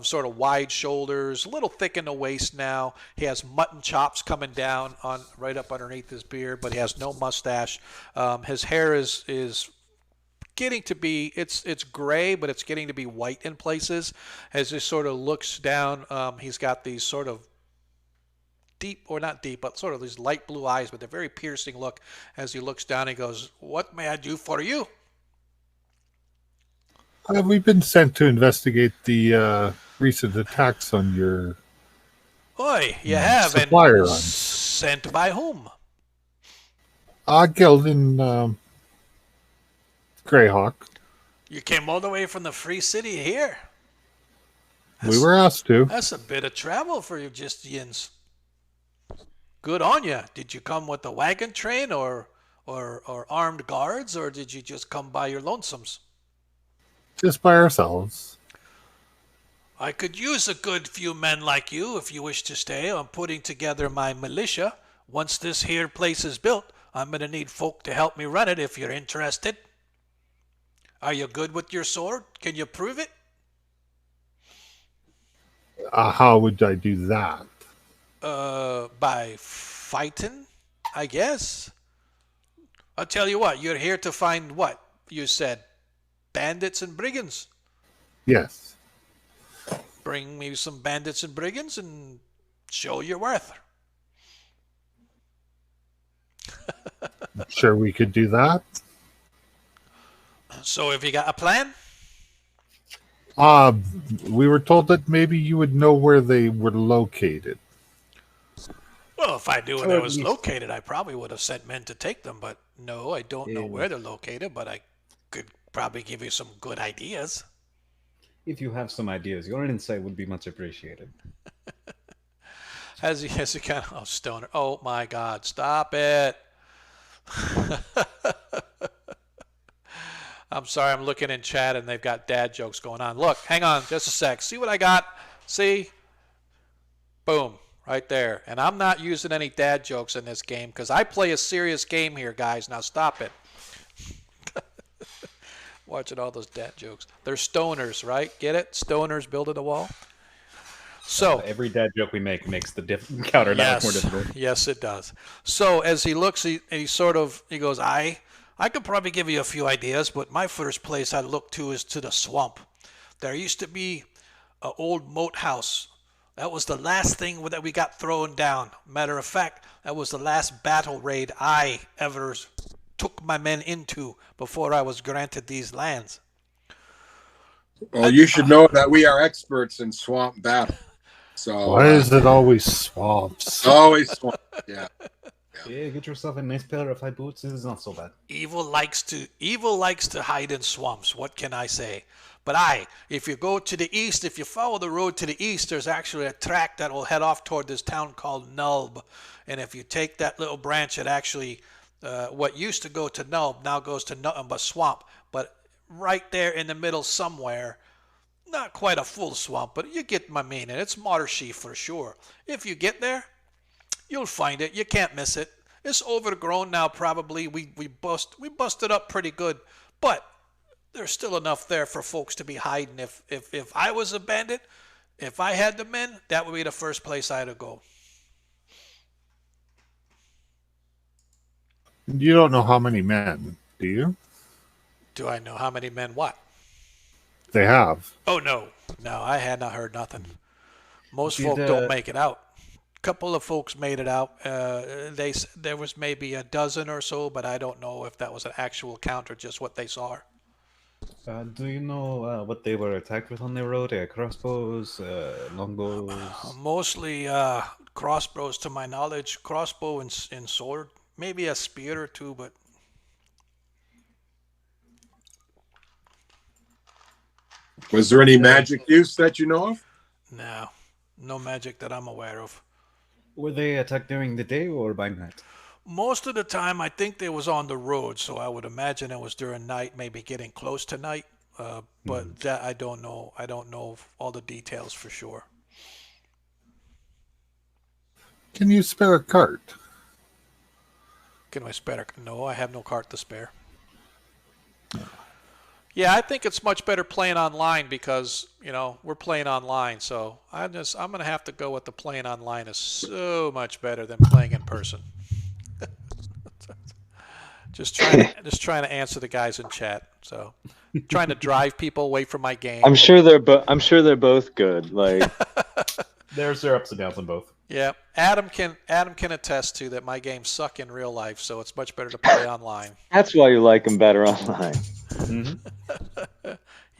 sort of wide shoulders, a little thick in the waist now. He has mutton chops coming down on right up underneath his beard, but he has no mustache. His hair is getting to be, it's gray, but it's getting to be white in places. As he sort of looks down, he's got these sort of deep, or not deep, but sort of these light blue eyes with a very piercing look. As he looks down, he goes, what may I do for you? We've been sent to investigate the recent attacks on your Oi, you have, supplier and runs. sent by whom? Guild in Greyhawk. You came all the way from the Free City here. We were asked to. That's a bit of travel for you Gistians. Good on you. Did you come with a wagon train or armed guards, or did you just come by your lonesomes? Just by ourselves. I could use a good few men like you if you wish to stay. I'm putting together my militia. Once this here place is built, I'm going to need folk to help me run it if you're interested. Are you good with your sword? Can you prove it? How would I do that? By fighting, I guess. I'll tell you what, you're here to find what? You said bandits and brigands. Yes. Bring me some bandits and brigands and show your worth. Sure, we could do that. So have you got a plan? We were told that maybe you would know where they were located. Well, if I knew where they was located, I probably would have sent men to take them. But no, I don't know where they're located, but I could probably give you some good ideas. If you have some ideas, your insight would be much appreciated. As he kind of, stoner. Oh my God, stop it. I'm sorry, I'm looking in chat and they've got dad jokes going on. Look, hang on just a sec. See what I got? See? Boom, right there. And I'm not using any dad jokes in this game because I play a serious game here, guys. Now stop it. Watching all those dad jokes. They're stoners, right? Get it? Stoners building a wall. So every dad joke we make makes the counter that much more difficult. Yes, it does. So as he looks, he goes, I could probably give you a few ideas, but my first place I'd look to is to the swamp. There used to be an old Moat house. That was the last thing that we got thrown down. Matter of fact, that was the last battle raid I ever took my men into before I was granted these lands. Well, you should know that we are experts in swamp battle. So Why is it always swamps? always swamp? Yeah. Yeah, get yourself a nice pair of high boots. This is not so bad. Evil likes to hide in swamps. What can I say? But if you go to the east, if you follow the road to the east, there's actually a track that will head off toward this town called Nulb. And if you take that little branch, it actually, what used to go to Nulb now goes to nothing but swamp. But right there in the middle somewhere, not quite a full swamp, but you get my meaning. It's marshy for sure. If you get there, you'll find it. You can't miss it. It's overgrown now. Probably we busted up pretty good, but there's still enough there for folks to be hiding. If I was a bandit, if I had the men, that would be the first place I'd go. You don't know how many men, do you? Do I know how many men? What? They have. Oh no, I had not heard nothing. Most Did, folk don't make it out. Couple of folks made it out. There was maybe a dozen or so, but I don't know if that was an actual count or just what they saw. Do you know what they were attacked with on the road? Crossbows, longbows? Mostly crossbows, to my knowledge. Crossbow and sword. Maybe a spear or two, but Was there any magic use that you know of? no magic that I'm aware of. Were they attacked during the day or by night? Most of the time, I think they was on the road, so I would imagine it was during night, maybe getting close to night. But that I don't know. I don't know all the details for sure. Can you spare a cart? Can I spare? No, I have no cart to spare. Yeah, I think it's much better playing online because, we're playing online. So I'm going to have to go with the playing online is so much better than playing in person. just trying to answer the guys in chat. So trying to drive people away from my game. I'm sure they're both good. Like There's their ups and downs on both. Yeah, Adam can attest to that. My games suck in real life, so it's much better to play online. that's why you like them better online.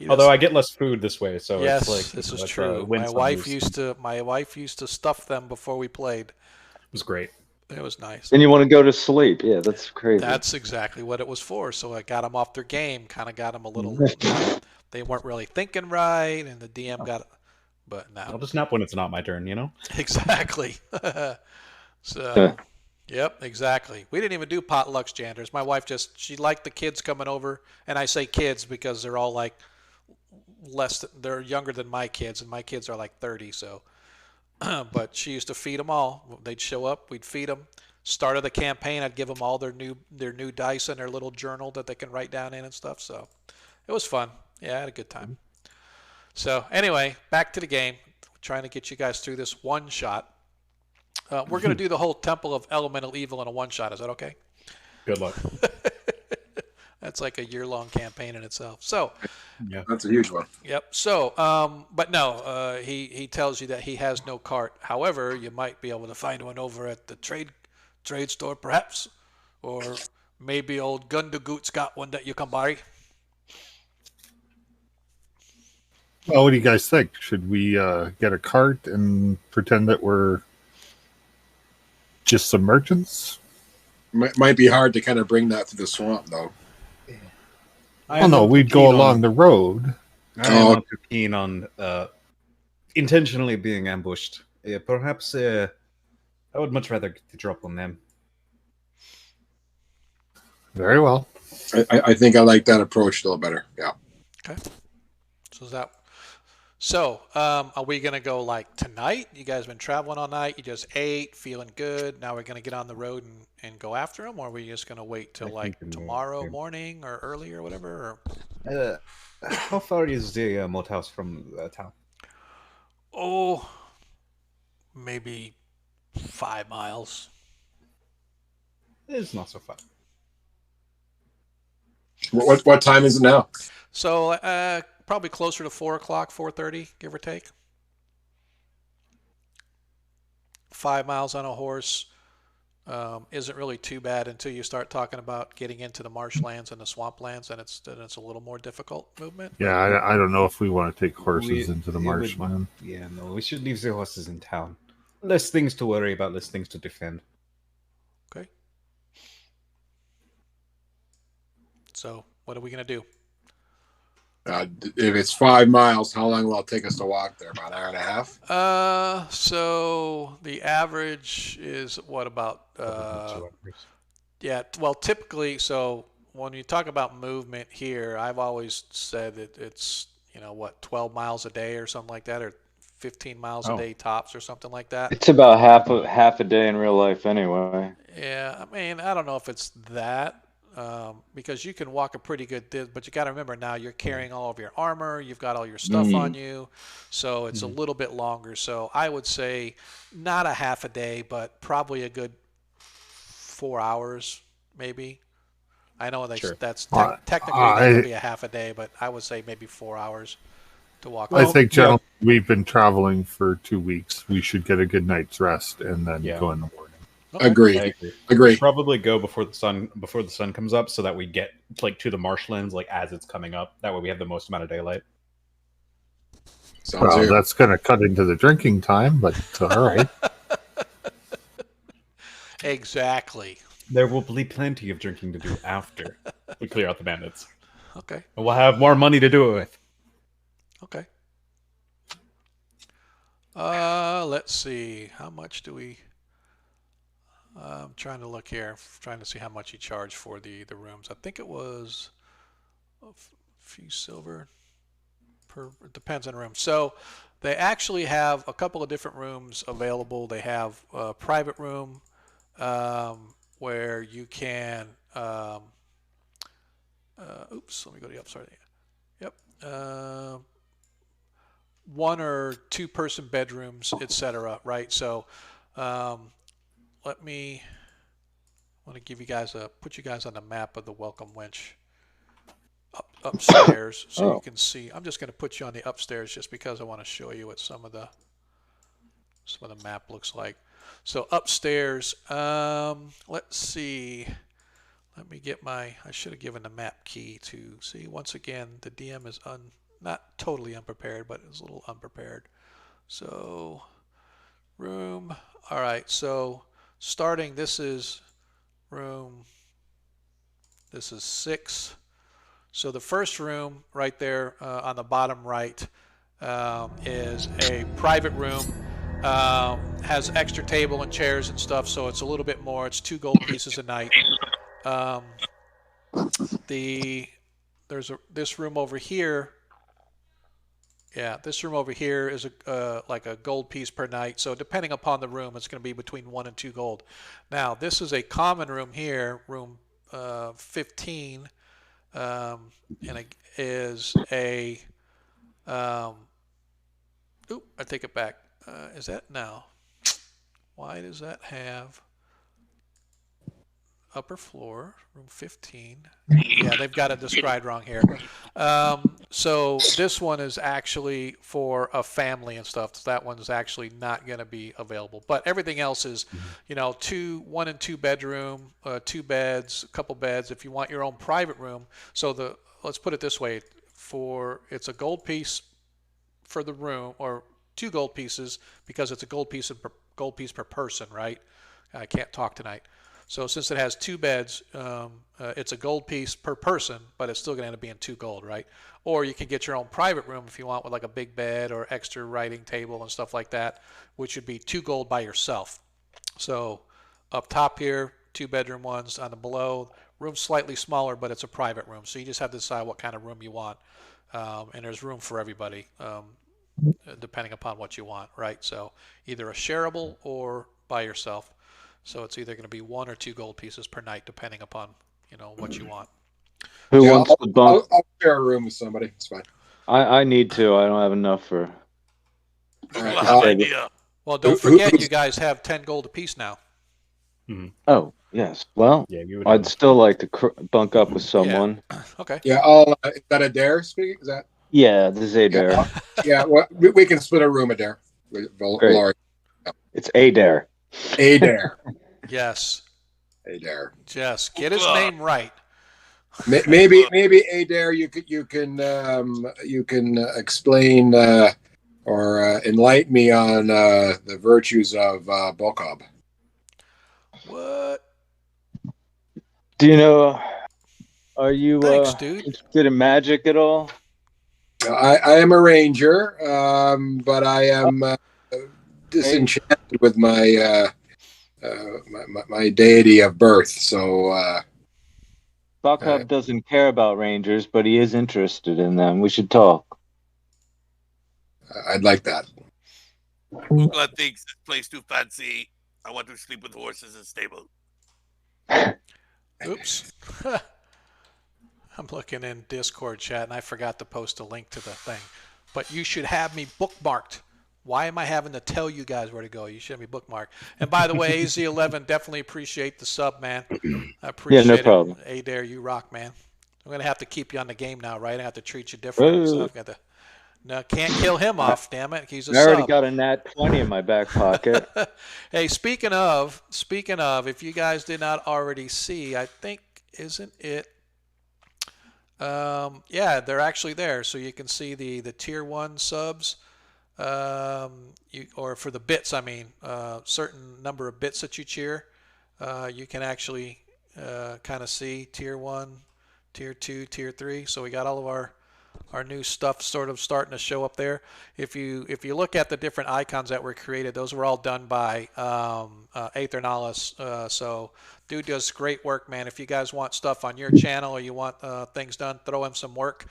Although I get less food this way, so yes, it's like this is it's true. win My some, wife lose. used to stuff them before we played. It was great. It was nice. Then you want to go to sleep. Yeah, that's crazy. That's exactly what it was for. So I got them off their game, kind of got them a little. They weren't really thinking right, and the DM got. But I'll now, just nap when it's not my turn, exactly. So, yep, exactly. We didn't even do potlucks, Janders. My wife she liked the kids coming over, and I say kids because they're all like they're younger than my kids, and my kids are like 30. So, but she used to feed them all. They'd show up, we'd feed them. Start of the campaign, I'd give them all their new dice and their little journal that they can write down in and stuff. So, it was fun. Yeah, I had a good time. So anyway, back to the game. Trying to get you guys through this one shot. We're going to do the whole Temple of Elemental Evil in a one shot. Is that okay? Good luck. That's like a year-long campaign in itself. So, Yeah, That's a huge one. yep. So, but no, he tells you that he has no cart. However, you might be able to find one over at the trade store, perhaps, or maybe old Gundagoot's got one that you can buy. Well, what do you guys think? Should we get a cart and pretend that we're just some merchants? Might be hard to kind of bring that to the swamp, though. Oh no, we'd go along the road. I'm not too keen on intentionally being ambushed. Perhaps I would much rather get the drop on them. Very well. I think I like that approach a little better. Yeah. Okay. So are we going to go like tonight? You guys been traveling all night. You just ate, feeling good. Now we're going to get on the road and go after them? Or are we just going to wait till like tomorrow morning or early or whatever? Or? How far is the Moat house from town? Oh, maybe 5 miles. It's not so far. What time is it now? So probably closer to 4 o'clock, 4:30, give or take. 5 miles on a horse. isn't really too bad until you start talking about getting into the marshlands and the swamplands, and it's a little more difficult movement. Yeah, I don't know if we want to take horses into the it would- marshland. Yeah, no, we should leave the horses in town. Less things to worry about, less things to defend. Okay. So what are we gonna do? If it's 5 miles, how long will it take us to walk there? About an hour and a half? So the average is what about? Yeah, well, typically, so when you talk about movement here, I've always said that it's 12 miles a day or something like that, or 15 miles a day tops or something like that. It's about half a day in real life anyway. Yeah, I mean, I don't know if it's that. Because you can walk a pretty good distance, but you got to remember now you're carrying all of your armor, you've got all your stuff on you, so it's a little bit longer. So I would say not a half a day, but probably a good 4 hours, maybe. I know that's technically not going to be a half a day, but I would say maybe 4 hours to walk. I think generally we've been traveling for 2 weeks. We should get a good night's rest and then go in the morning. Okay. Agree. Probably go before the sun comes up, so that we get to the marshlands as it's coming up. That way we have the most amount of daylight. Well, that's going to cut into the drinking time, but all right. Exactly. There will be plenty of drinking to do after we clear out the bandits. Okay. And we'll have more money to do it with. Okay. Let's see. How much do we? I'm trying to look here, trying to see how much he charged for the rooms. I think it was a few silver per. It depends on the room. So they actually have a couple of different rooms available. They have a private room where you can. Oops, let me go to the upside. Yep. 1 or 2 person bedrooms, etc. Right. So. I want to give you guys put you guys on the map of the Welcome Wench upstairs so you can see. I'm just going to put you on the upstairs just because I want to show you what some of the map looks like. So upstairs, let's see. Let me get I should have given the map key to see. Once again, the DM is not totally unprepared, but it's a little unprepared. So room. All right. So starting, this is room. This is 6. So the first room right there on the bottom right is a private room. Has extra table and chairs and stuff, so it's a little bit more. It's 2 gold pieces a night. This room over here. Yeah, this room over here is like a gold piece per night. So depending upon the room, it's going to be between 1 and 2 gold. Now, this is a common room here, room 15, and it is a. I take it back. Is that now? Why does that have upper floor, room 15? Yeah, they've got it described wrong here. So this one is actually for a family and stuff. So that one's actually not going to be available. But everything else is, 1 and 2 bedroom, 2 beds, a couple beds. If you want your own private room, so let's put it this way: it's a gold piece for the room, or 2 gold pieces because it's a gold piece per person, right? I can't talk tonight. So since it has 2 beds, it's a gold piece per person, but it's still going to end up being 2 gold, right? Or you can get your own private room if you want, with like a big bed or extra writing table and stuff like that, which would be 2 gold by yourself. So up top here, 2 bedroom ones. On the below, room slightly smaller, but it's a private room. So you just have to decide what kind of room you want. And there's room for everybody, depending upon what you want, right? So either a shareable or by yourself. So it's either going to be 1 or 2 gold pieces per night, depending upon what you want. Who wants to bunk? I'll share a room with somebody. It's fine. I need to. I don't have enough for. All right. idea. Well, don't forget, you guys have 10 gold apiece now. Mm-hmm. Oh yes. Well, I'd still like to bunk up with someone. Okay. Yeah. Is that a dare speaking? Is that? Yeah, this is Adair. Yeah. Well, we can split a room, Adair. Great. It's Adair. A dare. Yes. Adair. Yes. Get his name right. Maybe Adair, you can explain or enlighten me on the virtues of Bokob. What? Do you know? Are you Thanks, dude. interested in magic at all? I am a ranger, but I am disenchanted with my my deity of birth. So Bokhub doesn't care about rangers, but he is interested in them. We should talk. I'd like that. Ukla thinks this place too fancy. I want to sleep with horses in stable. Oops. I'm looking in Discord chat and I forgot to post a link to the thing. But you should have me bookmarked. Why am I having to tell you guys where to go? You should have me bookmarked. And by the way, AZ11, definitely appreciate the sub, man. I appreciate no problem. it. Adair, you rock, man. I'm going to have to keep you on the game now, right? I have to treat you differently. So I've got to... No, can't kill him off, damn it. He's a I already sub. got a nat 20 in my back pocket. Hey, speaking of, if you guys did not already see, I think, isn't it? Yeah, they're actually there. So you can see the tier 1 subs, or for the bits, I mean, certain number of bits that you cheer. You can actually kind of see tier 1, tier 2, tier 3. So we got all of our new stuff sort of starting to show up there. If you look at the different icons that were created, those were all done by Aethernalis. So dude does great work, man. If you guys want stuff on your channel or you want things done, throw him some work.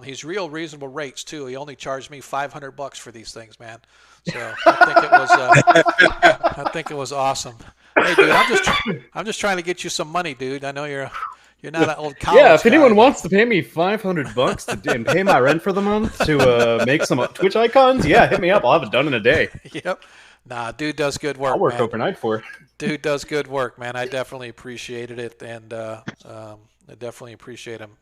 He's real reasonable rates too. He only charged me $500 for these things, man. So I think it was awesome. Hey dude, I'm just trying to get you some money, dude. I know you're not an old college Yeah, if anyone guy. wants to pay me $500 and pay my rent for the month to make some Twitch icons, yeah, hit me up. I'll have it done in a day. Yep. Nah, dude does good work. I'll work man. overnight for it. Dude does good work, man. I definitely appreciated it, and I definitely appreciate him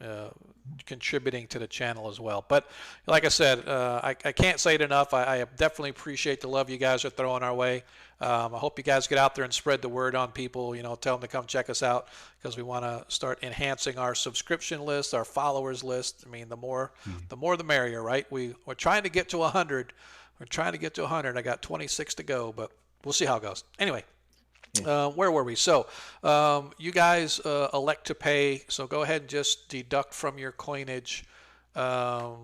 contributing to the channel as well. But like I said, I can't say it enough. I definitely appreciate the love you guys are throwing our way. I hope you guys get out there and spread the word on people. You know, tell them to come check us out because we want to start enhancing our subscription list, our followers list. I mean, the more the merrier, right? We're trying to get to 100. We're trying to get to 100. I got 26 to go, but we'll see how it goes. Anyway. Where were we? So you guys elect to pay. So go ahead and just deduct from your coinage either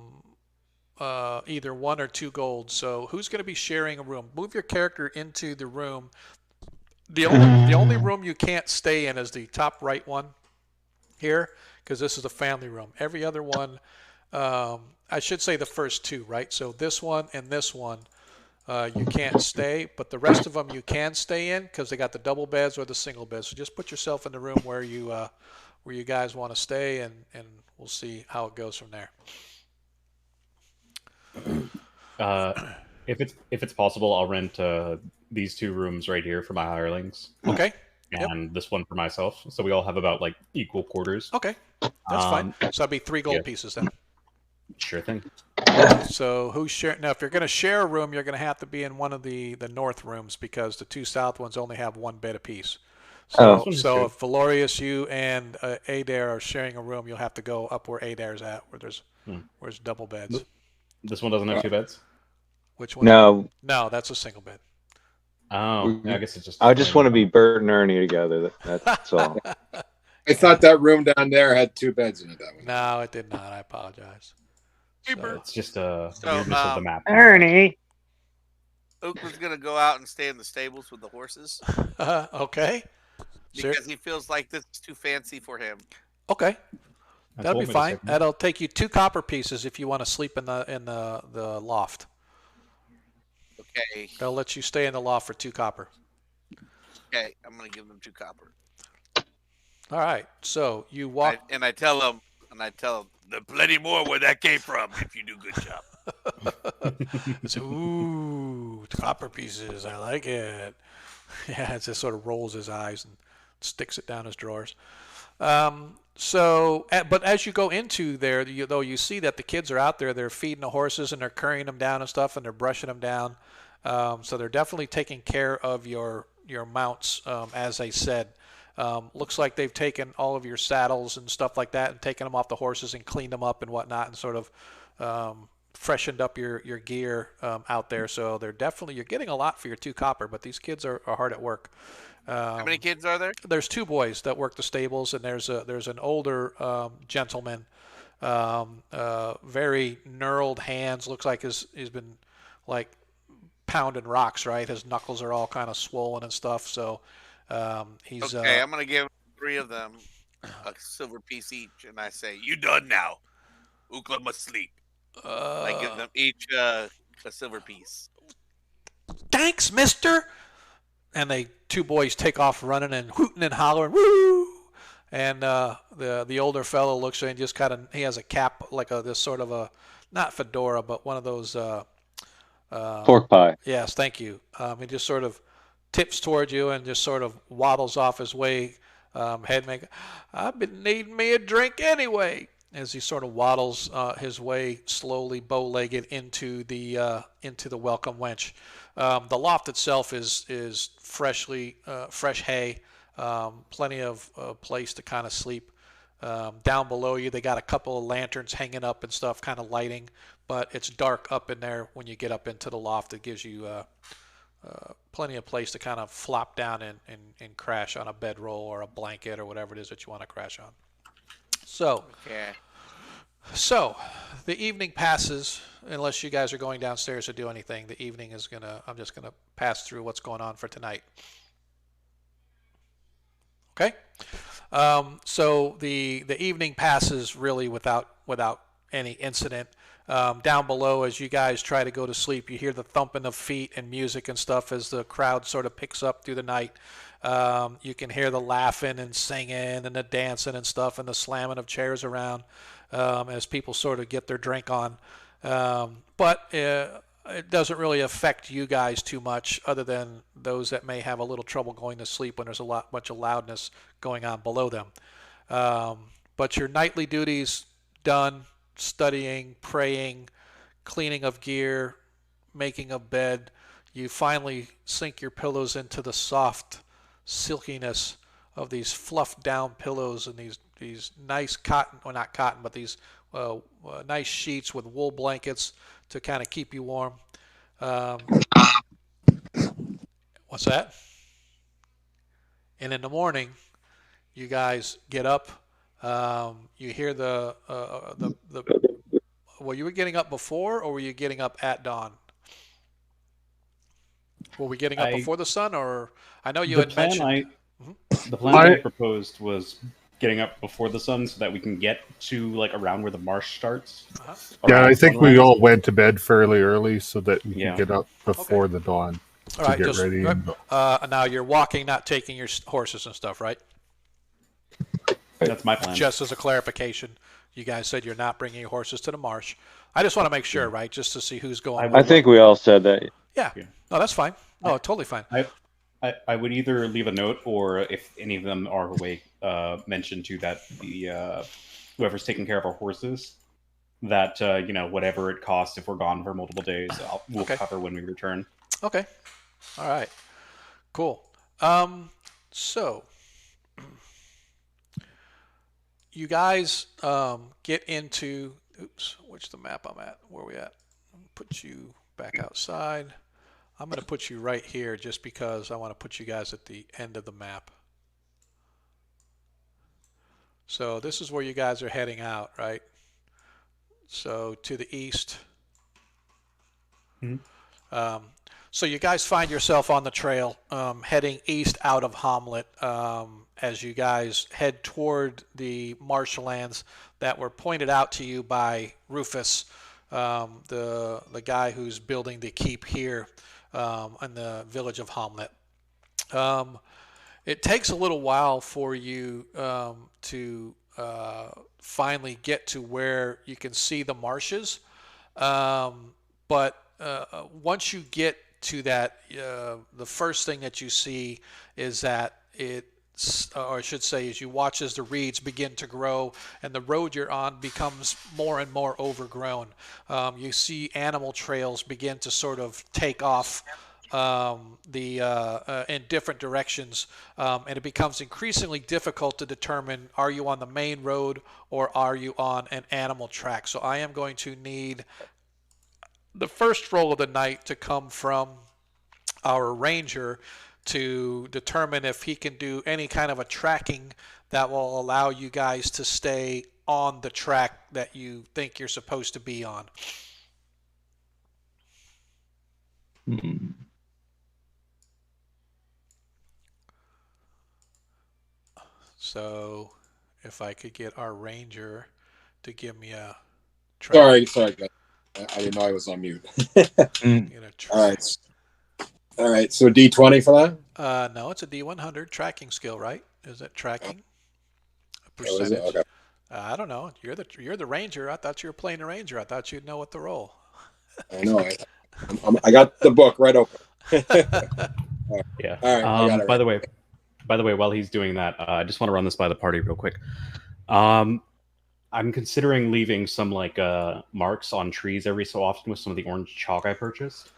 1 or 2 gold. So who's going to be sharing a room? Move your character into the room. The only room you can't stay in is the top right one here because this is a family room. Every other one, I should say the first 2, right? So this one and this one. You can't stay, but the rest of them you can stay in because they got the double beds or the single beds. So just put yourself in the room where you guys want to stay, and we'll see how it goes from there. If it's possible, I'll rent these 2 rooms right here for my hirelings. Okay. And this one for myself, so we all have about like equal quarters. Okay, that's fine. So that'd be 3 gold pieces then. Sure thing. So who's sharing? Now, if you're going to share a room, you're going to have to be in one of the north rooms because the 2 south ones only have 1 bed apiece. So, so if Valorius, you, and Adair are sharing a room, you'll have to go up where Adair's at, where there's double beds. This one doesn't have 2 beds? Which one? No, that's a single bed. Oh, I guess it's just. I just want to be Bert and Ernie together. That's all. I thought that room down there had 2 beds in it. That way. No, it did not. I apologize. So it's just a weirdness of the map. Ernie. Ook was gonna go out and stay in the stables with the horses Okay. because he feels like this is too fancy for him. Okay. That'll be fine. Second. That'll take you 2 copper pieces if you want to sleep in the loft. Okay. They'll let you stay in the loft for 2 copper. Okay, I'm gonna give them 2 copper. All right. So you walk. I tell them, There's plenty more where that came from if you do a good job. It's, ooh, copper pieces. I like it. Yeah, it just sort of rolls his eyes and sticks it down his drawers. But as you go into there, you see that the kids are out there. They're feeding the horses and they're currying them down and stuff, and they're brushing them down. So they're definitely taking care of your your mounts, as I said. Looks like they've taken all of your saddles and stuff like that and taken them off the horses and cleaned them up and whatnot and sort of freshened up your gear out there. So they're definitely, you're getting a lot for your 2 copper, but these kids are hard at work. How many kids are there? There's 2 boys that work the stables, and there's an older gentleman, very knurled hands. Looks like he's been like pounding rocks, right? His knuckles are all kind of swollen and stuff. So he's okay. I'm gonna give 3 of them a silver piece each, and I say, "You done now? Ukla must sleep." I give them each a silver piece. Thanks, mister. And 2 boys take off running and hooting and hollering, woo! And the older fellow looks at him and just kind of, he has a cap, like this sort of a, not fedora, but one of those. Pork pie. Yes, thank you. He just sort of tips toward you and just sort of waddles off his way, head make. I've been needing me a drink anyway. As he sort of waddles his way slowly, bow-legged into the Welcome Wench. The loft itself is fresh hay, plenty of place to kind of sleep. Down below you, they got a couple of lanterns hanging up and stuff, kind of lighting, but it's dark up in there when you get up into the loft. It gives you plenty of place to kind of flop down and crash on a bedroll or a blanket or whatever it is that you want to crash on. So the evening passes, unless you guys are going downstairs to do anything. The evening is I'm just gonna pass through what's going on for tonight. Okay. So the evening passes really without any incident. Down below, as you guys try to go to sleep, you hear the thumping of feet and music and stuff as the crowd sort of picks up through the night. You can hear the laughing and singing and the dancing and stuff and the slamming of chairs around as people sort of get their drink on. But it doesn't really affect you guys too much, other than those that may have a little trouble going to sleep when there's bunch of loudness going on below them. But your nightly duties done, studying, praying, cleaning of gear, making a bed. You finally sink your pillows into the soft silkiness of these fluffed down pillows and these nice cotton, well not cotton, but these nice sheets with wool blankets to kind of keep you warm. What's that? And in the morning, you guys get up. You hear were you getting up before, or were you getting up at dawn? Were we getting up before the sun, or I know you had mentioned. The plan I proposed was getting up before the sun so that we can get to like around where the marsh starts. Yeah, I think we all went to bed fairly early so that we can get up before the dawn. All right, get ready. Now you're walking, not taking your horses and stuff, right? That's my plan. Just as a clarification, you guys said you're not bringing your horses to the marsh. I just want to make sure, right, just to see who's going. I think we all said that. Yeah. No, that's fine. No, totally fine. I would either leave a note, or if any of them are awake, mention to that the whoever's taking care of our horses, that whatever it costs if we're gone for multiple days, we'll cover when we return. Okay. All right. Cool. So you guys get into. Oops. Which the map I'm at? Where are we at? Put you back outside. I'm going to put you right here just because I want to put you guys at the end of the map. So this is where you guys are heading out, right? So to the east. Mm-hmm. So you guys find yourself on the trail heading east out of Hommlet as you guys head toward the marshlands that were pointed out to you by Rufus, the guy who's building the keep here in the village of Hommlet. It takes a little while for you to finally get to where you can see the marshes, but once you get to that, the first thing that you see is that or I should say, as you watch as the reeds begin to grow and the road you're on becomes more and more overgrown. You see animal trails begin to sort of take off in different directions, and it becomes increasingly difficult to determine, are you on the main road or are you on an animal track. So I am going to need the first roll of the night to come from our ranger to determine if he can do any kind of a tracking that will allow you guys to stay on the track that you think you're supposed to be on. So if I could get our ranger to give me a track. Sorry, guys. I didn't know I was on mute. Get a track. All right. So D20 for that? No, it's a D100 tracking skill, right? Is it tracking? A Oh, is it? percentage? Okay. I don't know. You're the ranger. I thought you were playing the ranger. I thought you'd know what to roll. I know. I got the book right open. Yeah. All right. I got it By the way, while he's doing that, I just want to run this by the party real quick. I'm considering leaving some marks on trees every so often with some of the orange chalk I purchased,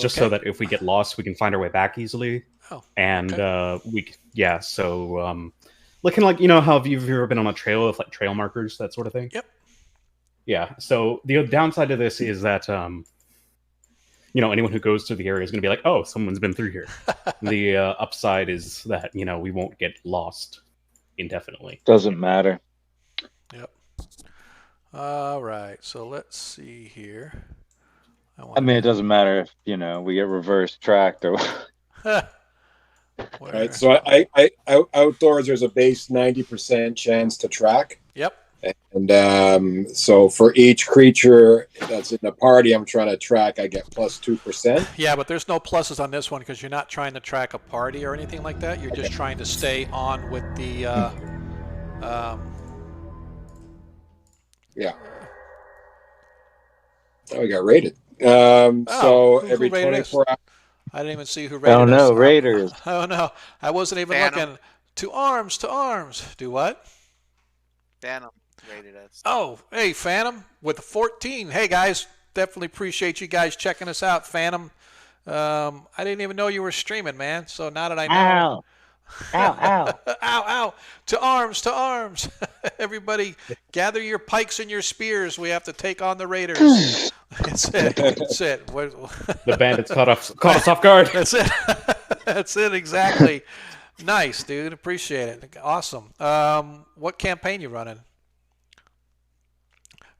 just so that if we get lost, we can find our way back easily. Oh, and okay. So looking like, you know how you've ever been on a trail with like trail markers, that sort of thing. Yep. Yeah. So the downside to this is that anyone who goes through the area is going to be like, oh, someone's been through here. The upside is that we won't get lost indefinitely. Doesn't matter. Yep. All right. So let's see here. I mean, it doesn't matter if we get reverse tracked or. All right. So I outdoors, there's a base 90% chance to track. Yep. And so for each creature that's in the party I'm trying to track, I get plus 2%. Yeah, but there's no pluses on this one because you're not trying to track a party or anything like that. You're just trying to stay on with the. Yeah. Oh, we got rated. So every who rated 24 hours. I didn't even see who rated Oh no, us. Raiders. Oh no, I wasn't even Phantom. looking. To arms, to arms. Do what? Phantom rated us. Oh, hey, Phantom with a 14. Hey, guys, definitely appreciate you guys checking us out, Phantom. I didn't even know you were streaming, man. So now that I know. Ow. Ow, ow, ow. To arms, to arms. Everybody, gather your pikes and your spears. We have to take on the Raiders. That's it. That's it. The bandits caught us off guard. That's it. That's it, exactly. Nice, dude. Appreciate it. Awesome. What campaign you running?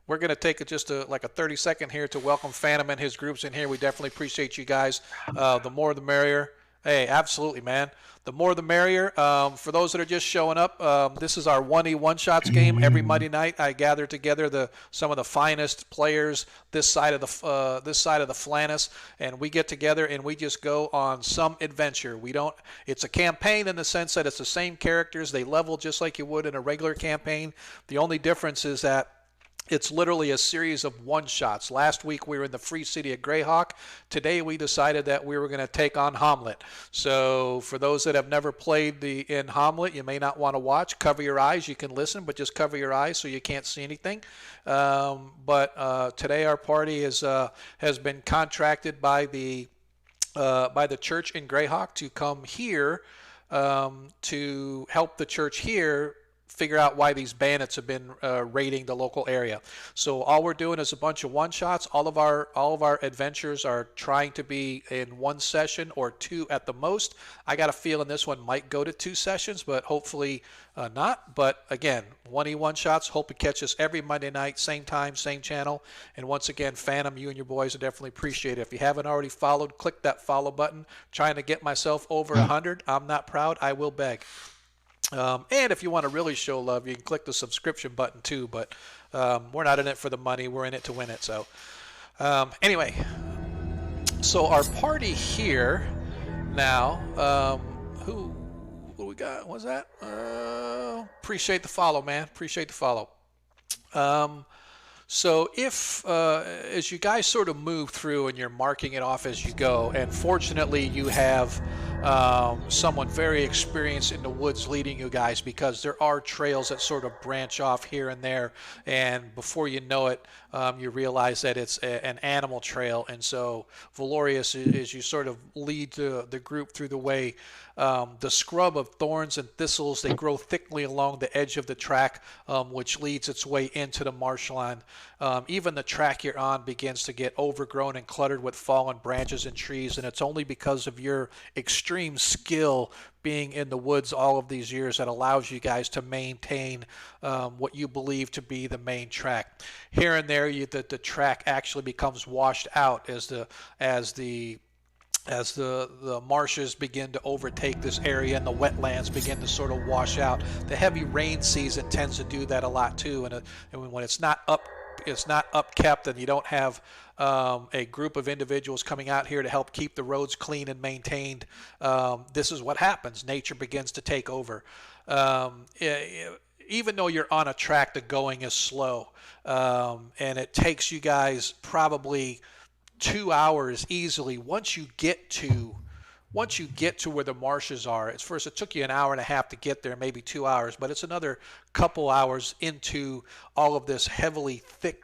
We're going to take just a 30-second here to welcome Phantom and his groups in here. We definitely appreciate you guys. The more the merrier. Hey, absolutely, man. The more the merrier. For those that are just showing up, this is our 1E one-shots game. Every Monday night, I gather together some of the finest players this side of the Flannis, and we get together and we just go on some adventure. It's a campaign in the sense that it's the same characters. They level just like you would in a regular campaign. The only difference is that it's literally a series of one-shots. Last week we were in the free city of Greyhawk. Today we decided that we were going to take on Hommlet. So for those that have never played in Hommlet, you may not want to watch. Cover your eyes. You can listen, but just cover your eyes so you can't see anything. But today our party has been contracted by the church in Greyhawk to come here to help the church here figure out why these bandits have been raiding the local area. So all we're doing is a bunch of one-shots. All of our adventures are trying to be in one session or two at the most. I got a feeling this one might go to 2 sessions, but hopefully not. But again, 1E one-shots. Hope to catch us every Monday night, same time, same channel. And once again, Phantom, you and your boys are definitely appreciated. If you haven't already followed, click that follow button. Trying to get myself over 100. I'm not proud. I will beg. And if you want to really show love, you can click the subscription button too, but we're not in it for the money. We're in it to win it. So anyway, so our party here now, who do we got? What's that? Appreciate the follow, man. Appreciate the follow. So if, as you guys sort of move through and you're marking it off as you go, and fortunately you have someone very experienced in the woods leading you guys, because there are trails that sort of branch off here and there, and before you know it, you realize that it's an animal trail. And so Valorius, as you sort of lead the group through the way, the scrub of thorns and thistles, they grow thickly along the edge of the track, which leads its way into the marshland. Even the track you're on begins to get overgrown and cluttered with fallen branches and trees, and it's only because of your extreme skill being in the woods all of these years that allows you guys to maintain what you believe to be the main track. Here and there, the track actually becomes washed out as the marshes begin to overtake this area and the wetlands begin to sort of wash out. The heavy rain season tends to do that a lot too, and when it's not upkept, and you don't have a group of individuals coming out here to help keep the roads clean and maintained, this is what happens. Nature begins to take over. Even though you're on a track, the going is slow, and it takes you guys probably 2 hours easily once you get to where the marshes are. At first, it took you an hour and a half to get there, maybe 2 hours, but it's another couple hours into all of this heavily thick,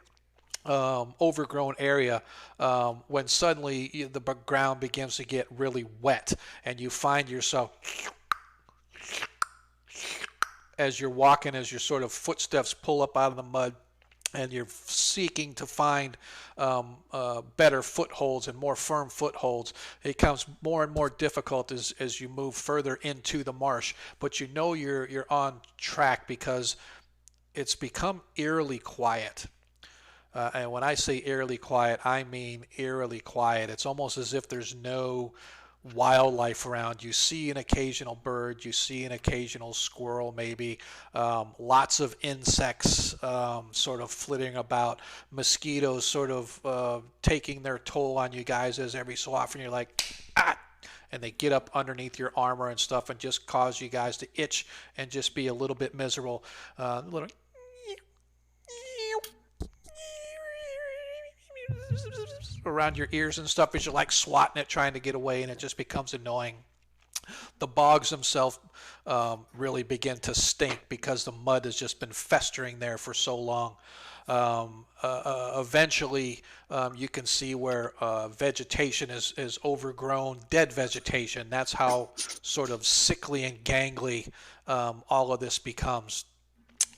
overgrown area, when suddenly the ground begins to get really wet, and you find yourself, as you're walking, as your sort of footsteps pull up out of the mud, and you're seeking to find better footholds and more firm footholds. It becomes more and more difficult as you move further into the marsh. But you know you're on track because it's become eerily quiet. And when I say eerily quiet, I mean eerily quiet. It's almost as if there's no wildlife around. You see an occasional bird, you see an occasional squirrel maybe, lots of insects sort of flitting about, mosquitoes sort of taking their toll on you guys, as every so often you're like, ah, and they get up underneath your armor and stuff and just cause you guys to itch and just be a little bit miserable. Around your ears and stuff as you're like swatting it, trying to get away, and it just becomes annoying. The bogs themselves really begin to stink because the mud has just been festering there for so long. Eventually, you can see where vegetation is overgrown, dead vegetation. That's how sort of sickly and gangly all of this becomes.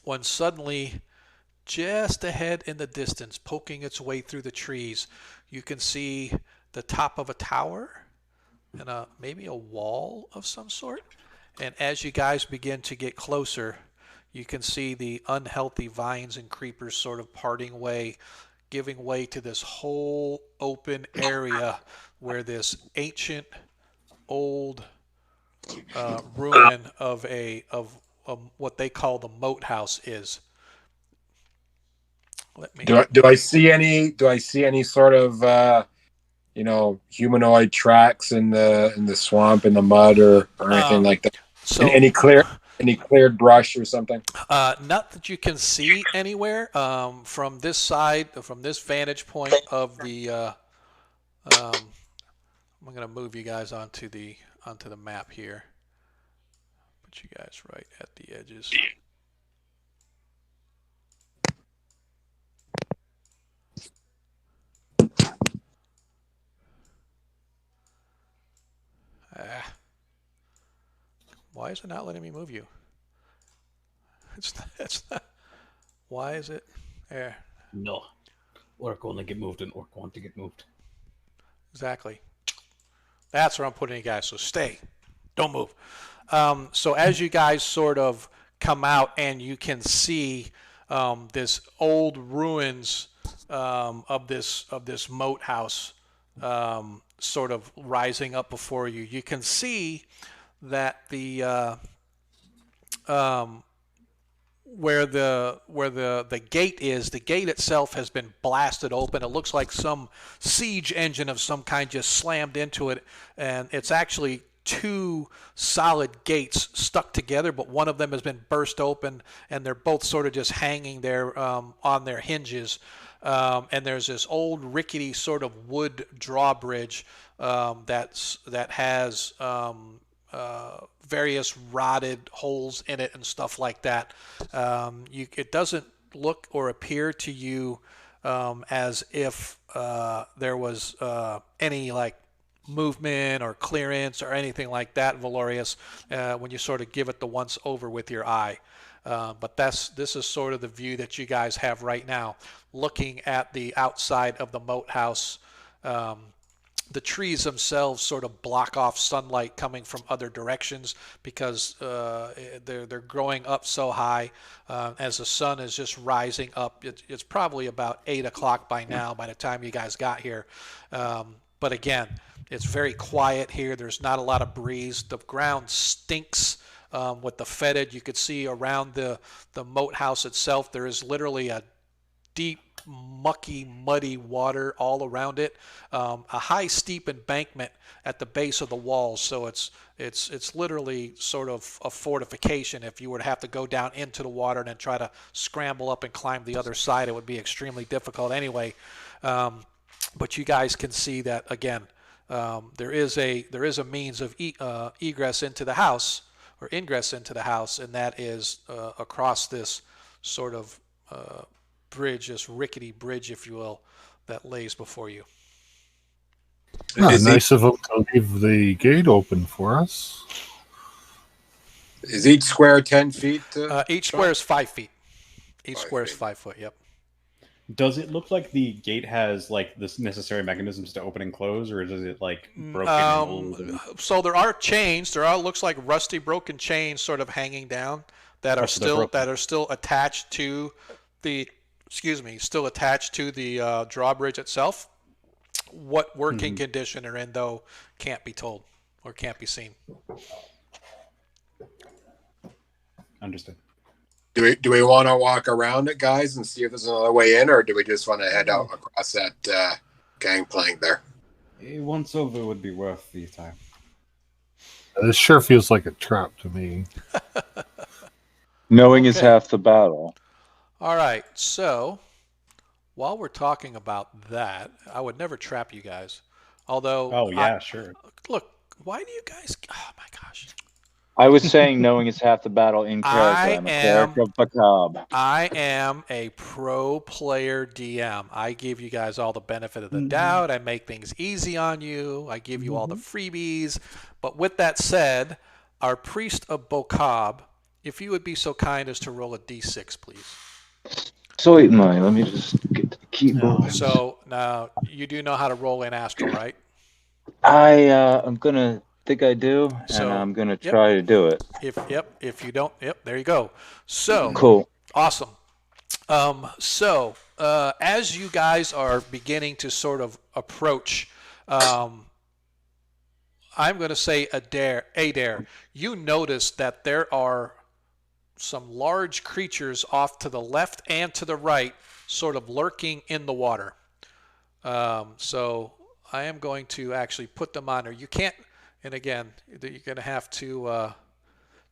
When suddenly, just ahead in the distance, poking its way through the trees, you can see the top of a tower and maybe a wall of some sort. And as you guys begin to get closer, you can see the unhealthy vines and creepers sort of parting way, giving way to this whole open area where this ancient old ruin of what they call the Moat house is. Do I see any sort of humanoid tracks in the swamp, in the mud, or anything like that? So any cleared brush or something? Not that you can see anywhere from this side, from this vantage point of the. I'm going to move you guys onto the map here. Put you guys right at the edges. Why is it not letting me move you? It's not. Why is it? There. No. Orc only get moved and orc want to get moved. Exactly. That's where I'm putting you guys. So stay. Don't move. So as you guys sort of come out and you can see this old ruins of this moat house sort of rising up before you. You can see that the where the gate is, the gate itself has been blasted open. It looks like some siege engine of some kind just slammed into it, and it's actually two solid gates stuck together, but one of them has been burst open, and they're both sort of just hanging there on their hinges. And there's this old rickety sort of wood drawbridge that has various rotted holes in it and stuff like that. It doesn't look or appear to you as if there was any like movement or clearance or anything like that, Valorius, when you sort of give it the once over with your eye. But this is sort of the view that you guys have right now, looking at the outside of the moat house. The trees themselves sort of block off sunlight coming from other directions because they're growing up so high. As the sun is just rising up, it's probably about 8 o'clock by now by the time you guys got here. But again, it's very quiet here. There's not a lot of breeze. The ground stinks with the fetid. You could see around the moat house itself, there is literally a deep, mucky, muddy water all around it. A high, steep embankment at the base of the walls, so it's literally sort of a fortification. If you were to have to go down into the water and then try to scramble up and climb the other side, it would be extremely difficult anyway. But you guys can see that again. There is a means of egress into the house, or ingress into the house, and that is across this sort of bridge, this rickety bridge, if you will, that lays before you. Nice of them to leave the gate open for us. Is each square 10 feet? Each square is 5 feet. Each 5 square is feet. 5 foot. Yep. Does it look like the gate has like this necessary mechanisms to open and close, or is it like broken and old? So there are chains. There looks like rusty, broken chains, sort of hanging down that are still attached to the. Still attached to the drawbridge itself. What working condition they're in, though, can't be told or can't be seen. Understood. Do we want to walk around it, guys, and see if there's another way in, or do we just want to head out across that gangplank there? Once over would be worth the time. This sure feels like a trap to me. Knowing is half the battle. All right, so while we're talking about that, I would never trap you guys. Although, oh yeah, sure. Look, why do you guys? Oh my gosh! I was saying knowing is half the battle in character. I'm a character of Macabre. I am a pro player DM. I give you guys all the benefit of the doubt. I make things easy on you. I give you all the freebies. But with that said, our priest of Bocab, if you would be so kind as to roll a d6, please. Certainly. Let me just get to the keyboard. So now you do know how to roll in Astral, right? I'm gonna think I do, So, and I'm gonna try to do it. If you don't, there you go. So Cool. awesome. As you guys are beginning to sort of approach, I'm going to say Adair, you notice that there are some large creatures off to the left and to the right, sort of lurking in the water. So I am going to actually put them on there. You can't, and again, you're going to have to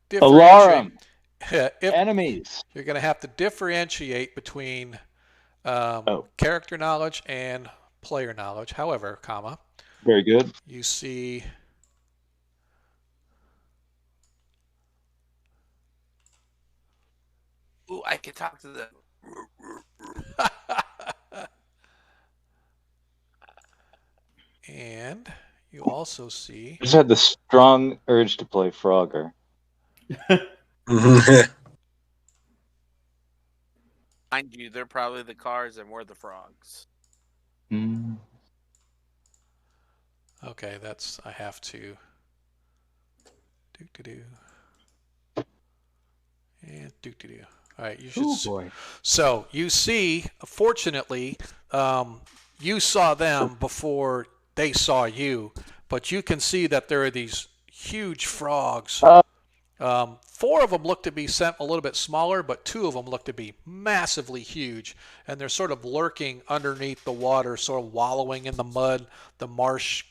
differentiate. Alarm. Enemies. You're going to have to differentiate between character knowledge and player knowledge. However, Very good. you see Ooh, I can talk to them. and you also see I just had the strong urge to play Frogger. Mind you, they're probably the cars and we're the frogs. okay, that's I have to do and do. All right, you should. Oh boy. So you see, fortunately, you saw them before they saw you, but you can see that there are these huge frogs. 4 of them look to be a little bit smaller, but 2 of them look to be massively huge, and they're sort of lurking underneath the water, sort of wallowing in the mud. The marsh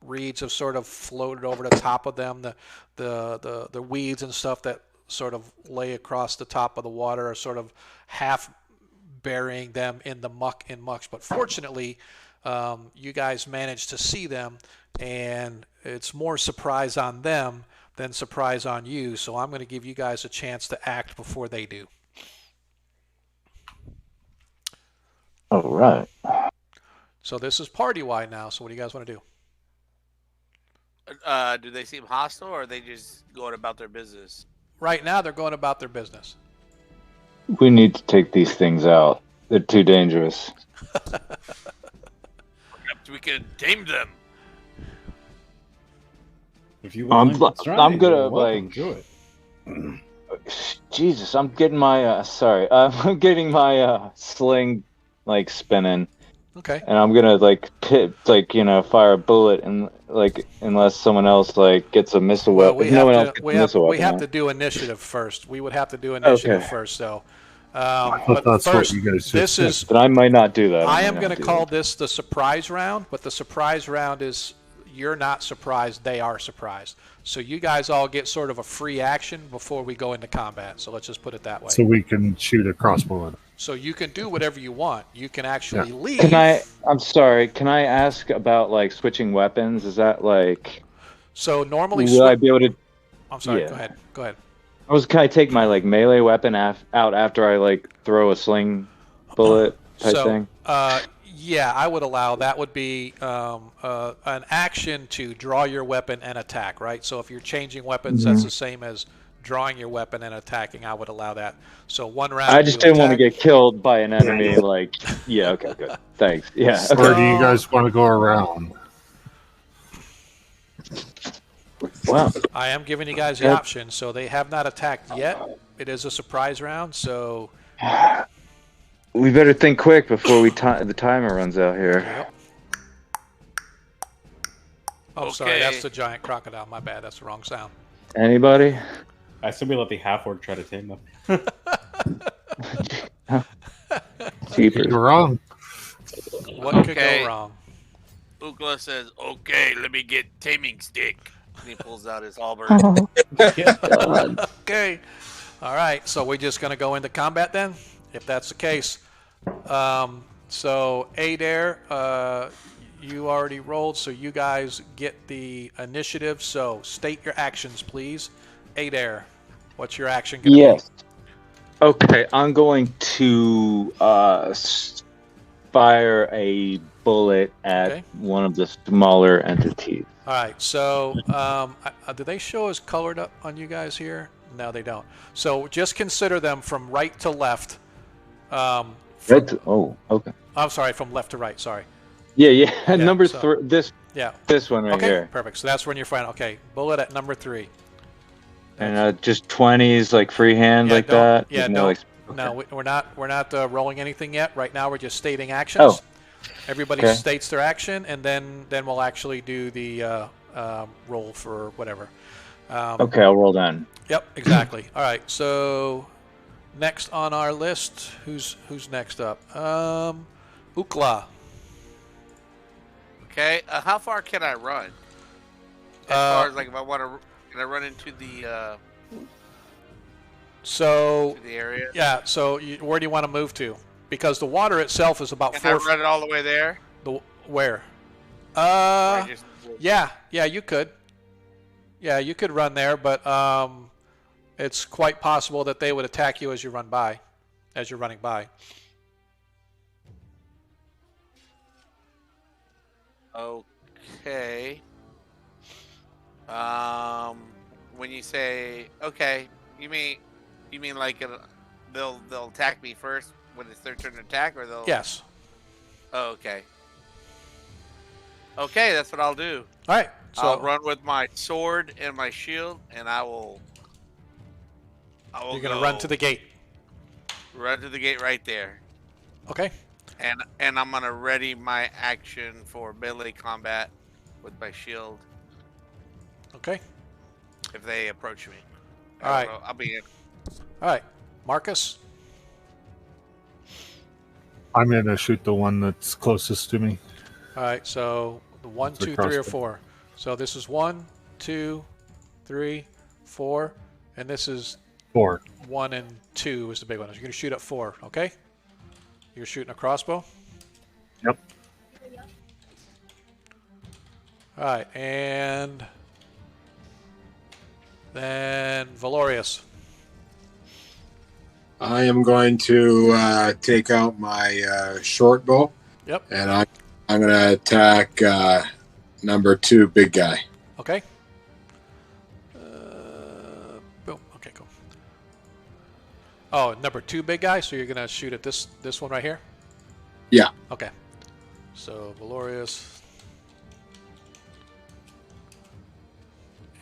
reeds have sort of floated over the top of them. The weeds and stuff that sort of lay across the top of the water are sort of half burying them in the muck and mucks. But fortunately, you guys manage to see them, and it's more surprise on them than surprise on you. So I'm going to give you guys a chance to act before they do. All right. So this is party-wide now. So what do you guys want to do? Do they seem hostile, or are they just going about their business? Right now, they're going about their business. We need to take these things out. They're too dangerous. Perhaps we can tame them. If you I'm want, try, gonna, you're welcome like- to it. Jesus, I'm getting my I'm getting my sling like spinning, Okay. and I'm gonna fire a bullet, and like unless someone else like gets a missile Well, weapon, if no one else gets a missile we weapon. have to do initiative first. We would have to do initiative Okay. first. So, I but thought that's first, what you guys this said. is. But I might not do that. I might am not going to do call that. this the surprise round, but the surprise round is you're not surprised, they are surprised. So you guys all get sort of a free action before we go into combat. So let's just put it that way. So we can shoot a crossbow at it. So you can do whatever you want. You can actually leave. I'm sorry. Can I ask about like switching weapons? Is that like? So normally, Will I be able to? I'm sorry. yeah. Go ahead. Go ahead. Can I take my like melee weapon out after I like throw a sling bullet type thing? Yeah, I would allow that. Would be an action to draw your weapon and attack, right? So if you're changing weapons, that's the same as drawing your weapon and attacking. I would allow that. So one round. I just you didn't want to attack. get killed by an enemy. Like, yeah, okay, good. Thanks. Yeah. Or Okay. do you guys want to go around? Wow. I am giving you guys the option. So they have not attacked yet. It is a surprise round. So We better think quick before the timer runs out here. yep. Oh, Okay. sorry, that's the giant crocodile. My bad. That's the wrong sound. Anybody? I assume we let the half orc try to tame them. Jeepers. You're wrong. What could Okay. go wrong? Ukla says, "Okay, let me get taming stick." And he pulls out his halberd. Okay. All right. So we're just going to go into combat then, if that's the case. So Adair, you already rolled, so you guys get the initiative. So state your actions, please. Adair, what's your action going to Yes. Okay, I'm going to fire a bullet at Okay. one of the smaller entities. be? All right. So do they show as colored up on you guys here? No, they don't. So just consider them from right to left. Oh, okay. I'm sorry, from left to right. Sorry. Yeah. Yeah, Number so- 3. Yeah. This one right Okay. here. Perfect. So that's when you're fighting. Okay. Bullet at number 3. And just 20s, like freehand, Yeah, like don't- that. yeah, With don't- like, No, we're not rolling anything yet. Right now, we're just stating actions. Oh. Everybody Okay. states their action, and then we'll actually do the roll for whatever. Okay, I'll roll down. Yep, exactly. All right. So next on our list, who's next up? Ukla. Okay, how far can I run? As far as like, if I want to, can I run into the So area? yeah. So where do you want to move to? Because the water itself is about Can I run it all the way there? Where? Or I just- Yeah, you could. Yeah, you could run there, but it's quite possible that they would attack you as you run by, as you're running by. Okay. When you say okay, you mean like they'll attack me first when it's their turn to attack, or they'll? Yes. Oh, okay. Okay, that's what I'll do. All right. So I'll run with my sword and my shield, and I will you're gonna run to the gate. run to the gate right there, Okay. and I'm gonna ready my action for melee combat with my shield Okay. if they approach me. All right. I'll be in. All right. Marcus. I'm going to shoot the one that's closest to me. All right. So the 1, It's a 2, 3, or crossbow. 4. So this is 1, 2, 3, 4, and this is 4. 1 and 2 is the big one. You're gonna shoot at 4. Okay. You're shooting a crossbow. Yep. All right, and then Valorius. I am going to take out my short bow. Yep. And I'm going to attack number 2, big guy. Okay. Boom. Okay, cool. Oh, number 2, big guy. So you're gonna shoot at this one right here. Yeah. Okay. So Valorius.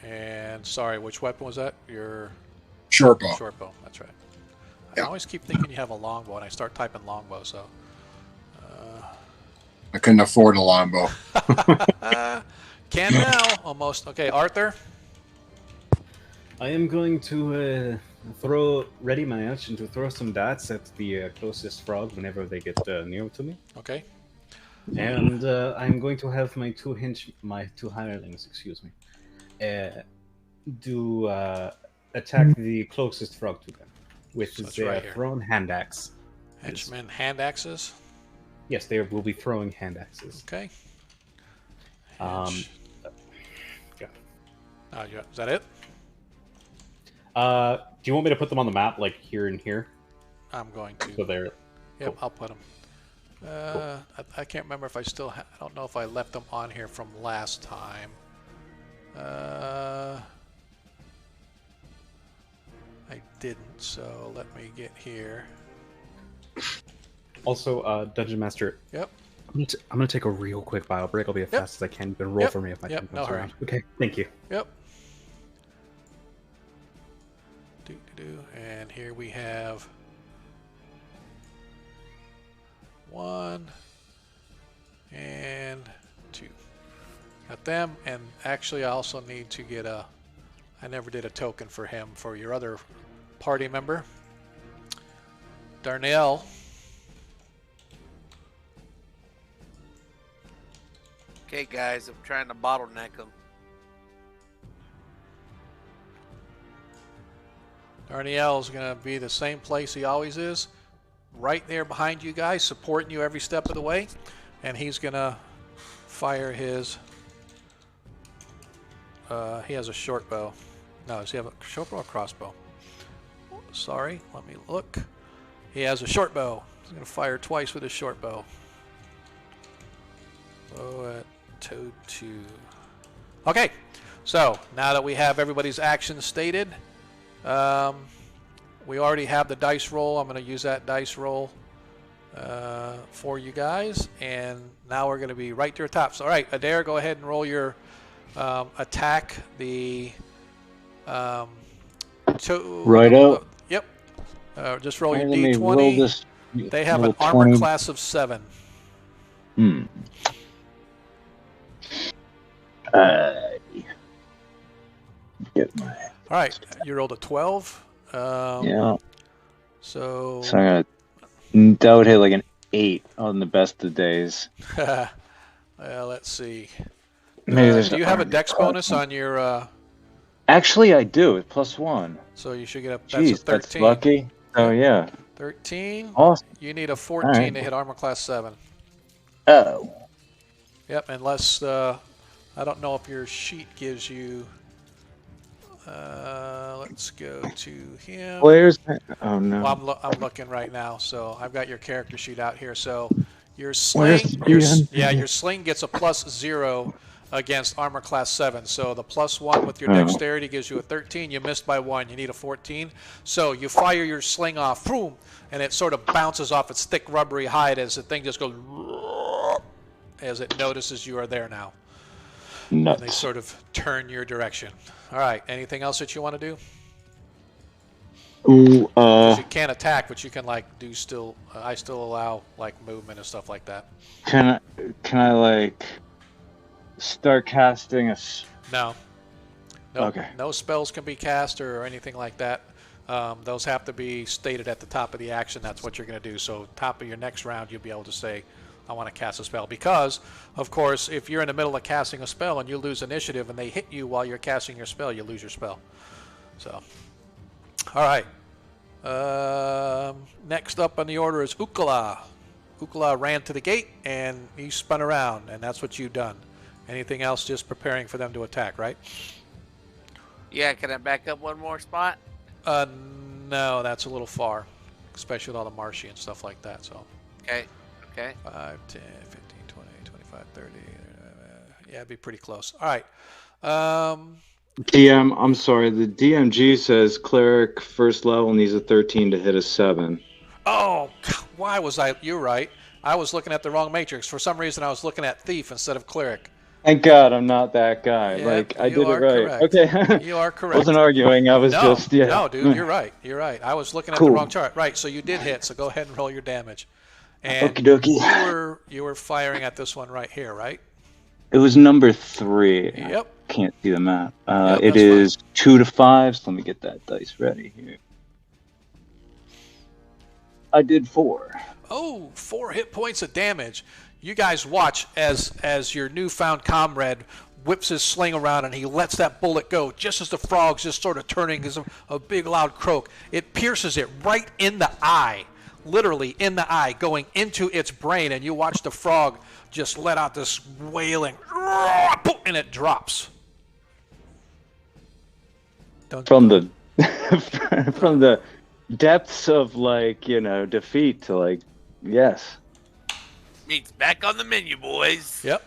And sorry, which weapon was that? Your Short bow. short bow. That's right. Yeah. I always keep thinking you have a longbow, and I start typing longbow. So. I couldn't afford a longbow. Can now, almost. Okay, Arthur. I am going to ready my action to throw some darts at the closest frog whenever they get near to me. Okay. And I'm going to have my two hirelings, do attack the closest frog to them with So it's their right here. thrown hand axe. Henchmen, hand axes. Yes, they will be throwing hand axes. Okay. Yeah. Oh, yeah. Is that it? Do you want me to put them on the map, like here and here? I'm going to. So they're. Yep, cool. I'll put them. I can't remember if I still. I don't know if I left them on here from last time. I didn't. So let me get here. Also, Dungeon Master. Yep. I'm gonna take a real quick bio break. I'll be as Yep. fast as I can. You can roll Yep. for me if my Yep, time no comes hurry. around. Okay, thank you. Yep. And here we have 1 and 2. Got them, and actually I also need to get I never did a token for him, for your other party member. Darnell. Okay, guys, I'm trying to bottleneck them. Darnell is going to be the same place he always is, right there behind you guys, supporting you every step of the way, and he's going to fire his. He has a short bow. No, does he have a short bow or crossbow? Sorry, let me look. He has a short bow. He's going to fire twice with his short bow. Bow at toe 2. Okay, so now that we have everybody's actions stated, we already have the dice roll. I'm going to use that dice roll for you guys, and now we're going to be right to your tops. All right, Adair, go ahead and roll your attack. The Right up. Yep. Just roll your Let me roll d20. this. They have roll an armor 20. class of 7. Get my. All right, you rolled a 12. Yeah. So. So I'm gonna. That would hit like an 8 on the best of days. Well, let's see. Maybe there's Do an you have a armor dex class bonus on your? Actually, I do. It's +1. So you should get a. That's Jeez, a 13. that's lucky. Oh yeah. 13. Awesome. You need a 14 Alright. to hit armor class 7. Oh. Yep, unless I don't know if your sheet gives you. Let's go to him. Where's that? Oh no. Well, I'm looking right now, so I've got your character sheet out here. So your Where's sling, the your sling gets a +0 against armor class 7. So the +1 with your dexterity gives you a 13. You missed by 1. You need a 14. So you fire your sling off, boom, and it sort of bounces off its thick rubbery hide as the thing just goes as it notices you are there now. Nuts. And they sort of turn your direction. All right. Anything else that you want to do? Ooh, 'Cause you can't attack, but you can like do still. I still allow like movement and stuff like that. can I like start casting a? No. Okay. No spells can be cast or anything like that. Those have to be stated at the top of the action. That's what you're going to do. So top of your next round, you'll be able to say, I want to cast a spell. Because, of course, if you're in the middle of casting a spell and you lose initiative and they hit you while you're casting your spell, you lose your spell. So, all right. Next up on the order is Ukala. Ukala ran to the gate and he spun around, and that's what you've done. Anything else? Just preparing for them to attack, right? Yeah, can I back up one more spot? No, that's a little far, especially with all the marshy and stuff like that. So Okay. 5, 10, 15, 20, 25, 30. Yeah, it'd be pretty close. All right. DM, I'm sorry. The DMG says cleric first level needs a 13 to hit a 7. Oh, why was I? You're right. I was looking at the wrong matrix. For some reason, I was looking at thief instead of cleric. Thank God I'm not that guy. Yep, like, I you did it are right. correct. Okay. You are correct. Wasn't arguing. I was just, yeah. No, dude, you're right. You're right. I was looking at the Cool. wrong chart. Right, so you did hit, so go ahead and roll your damage. And Okie dokie. you were firing at this one right here, right? It was number 3. Yep. Can't see the map. Yep, it that's is 2 to 5, so let me get that dice ready here. I did 4. Oh, 4 hit points of damage. You guys watch as your newfound comrade whips his sling around and he lets that bullet go just as the frog's just sort of turning as a big loud croak. It pierces it right in the eye, literally in the eye, going into its brain, and you watch the frog just let out this wailing, and it drops. From the from the depths of, like, defeat to, like, yes. Meat's back on the menu, boys. Yep.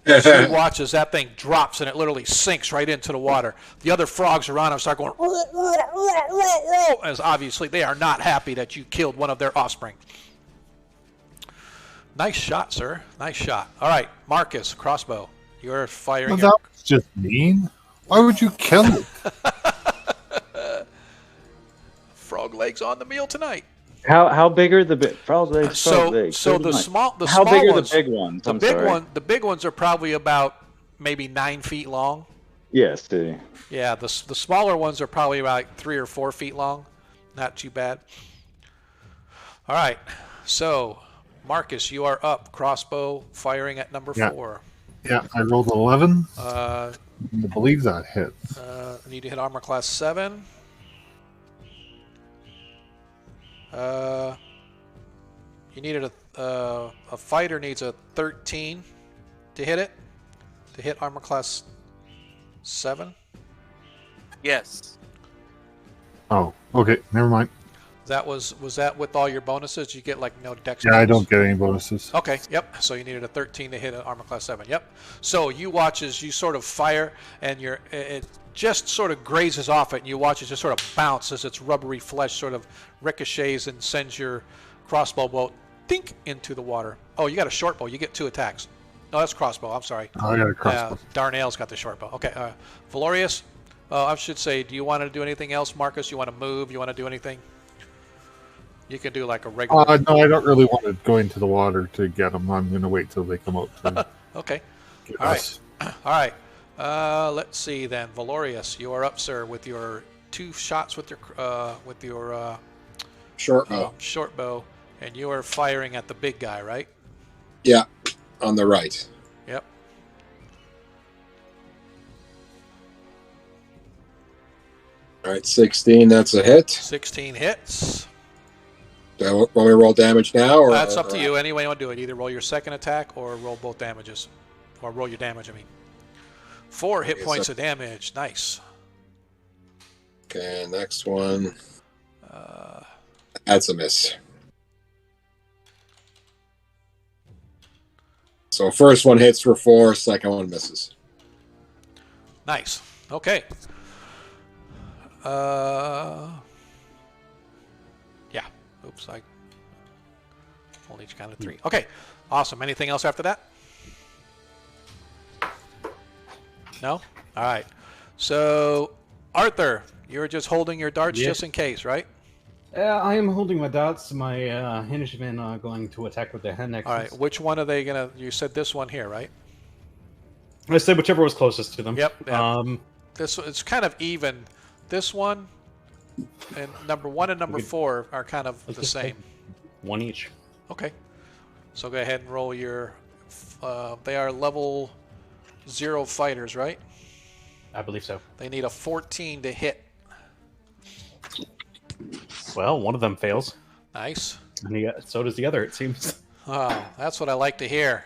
So you watch as that thing drops and it literally sinks right into the water. The other frogs around him start going, as obviously they are not happy that you killed one of their offspring. Nice shot, sir. Nice shot. All right, Marcus, crossbow. You're firing. Well, that was just mean. Why would you kill it? Frog legs on the meal tonight. How big are the big frog legs? So the So small how small big are ones, the big ones? The big ones are probably about maybe 9 feet long. Yes, dude. Yeah, the smaller ones are probably about 3 or 4 feet long. Not too bad. All right, so Marcus, you are up. Crossbow firing at number 4. Yeah, I rolled 11. I believe that hits. need to hit armor class 7. You needed a fighter needs a 13 to hit it, to hit armor class 7. Yes. Oh, okay, never mind. Was that with all your bonuses? You get like no dex. Yeah, I don't get any bonuses. Okay, yep. So you needed a 13 to hit an armor class 7. Yep. So you watch as you sort of fire, and it just sort of grazes off it, and you watch it just sort of bounce as its rubbery flesh sort of ricochets and sends your crossbow bolt dink into the water. Oh, you got a short bow. You get 2 attacks. No, that's crossbow. I'm sorry. Oh, I got a crossbow. Darnell's got the short bow. Okay. Valorius, I should say, do you want to do anything else, Marcus? You want to move? You want to do anything? You can do like a regular. No, I don't really want to go into the water to get them. I'm going to wait till they come out. To okay. get All us. right. All right. Let's see then. Valorius, you are up, sir, with your 2 shots with your Short bow. short bow, and you are firing at the big guy, right? Yeah, on the right. Yep. All right, 16. That's a hit. 16 hits. Do I want me to roll damage now, or That's up to you. Any way you want to do it. Either roll your second attack or roll both damages, or roll your damage. I mean, 4 hit points of damage. Nice. Okay, next one. That's a miss. So first one hits for 4, second one misses. Nice. Okay. Yeah. Oops. I only counted 3. Okay. Awesome. Anything else after that? No? All right. So, Arthur, you're just holding your darts just in case, right? I am holding my darts. My henchmen are going to attack with their hand axes. All right. Which one are they going to... You said this one here, right? I said whichever was closest to them. Yep. It's kind of even. This one and number 1 and number 4 are kind of the same. 1 each. Okay. So go ahead and roll your... they are level 0 fighters, right? I believe so. They need a 14 to hit. Well, one of them fails. Nice. And so does the other, it seems. Oh, that's what I like to hear.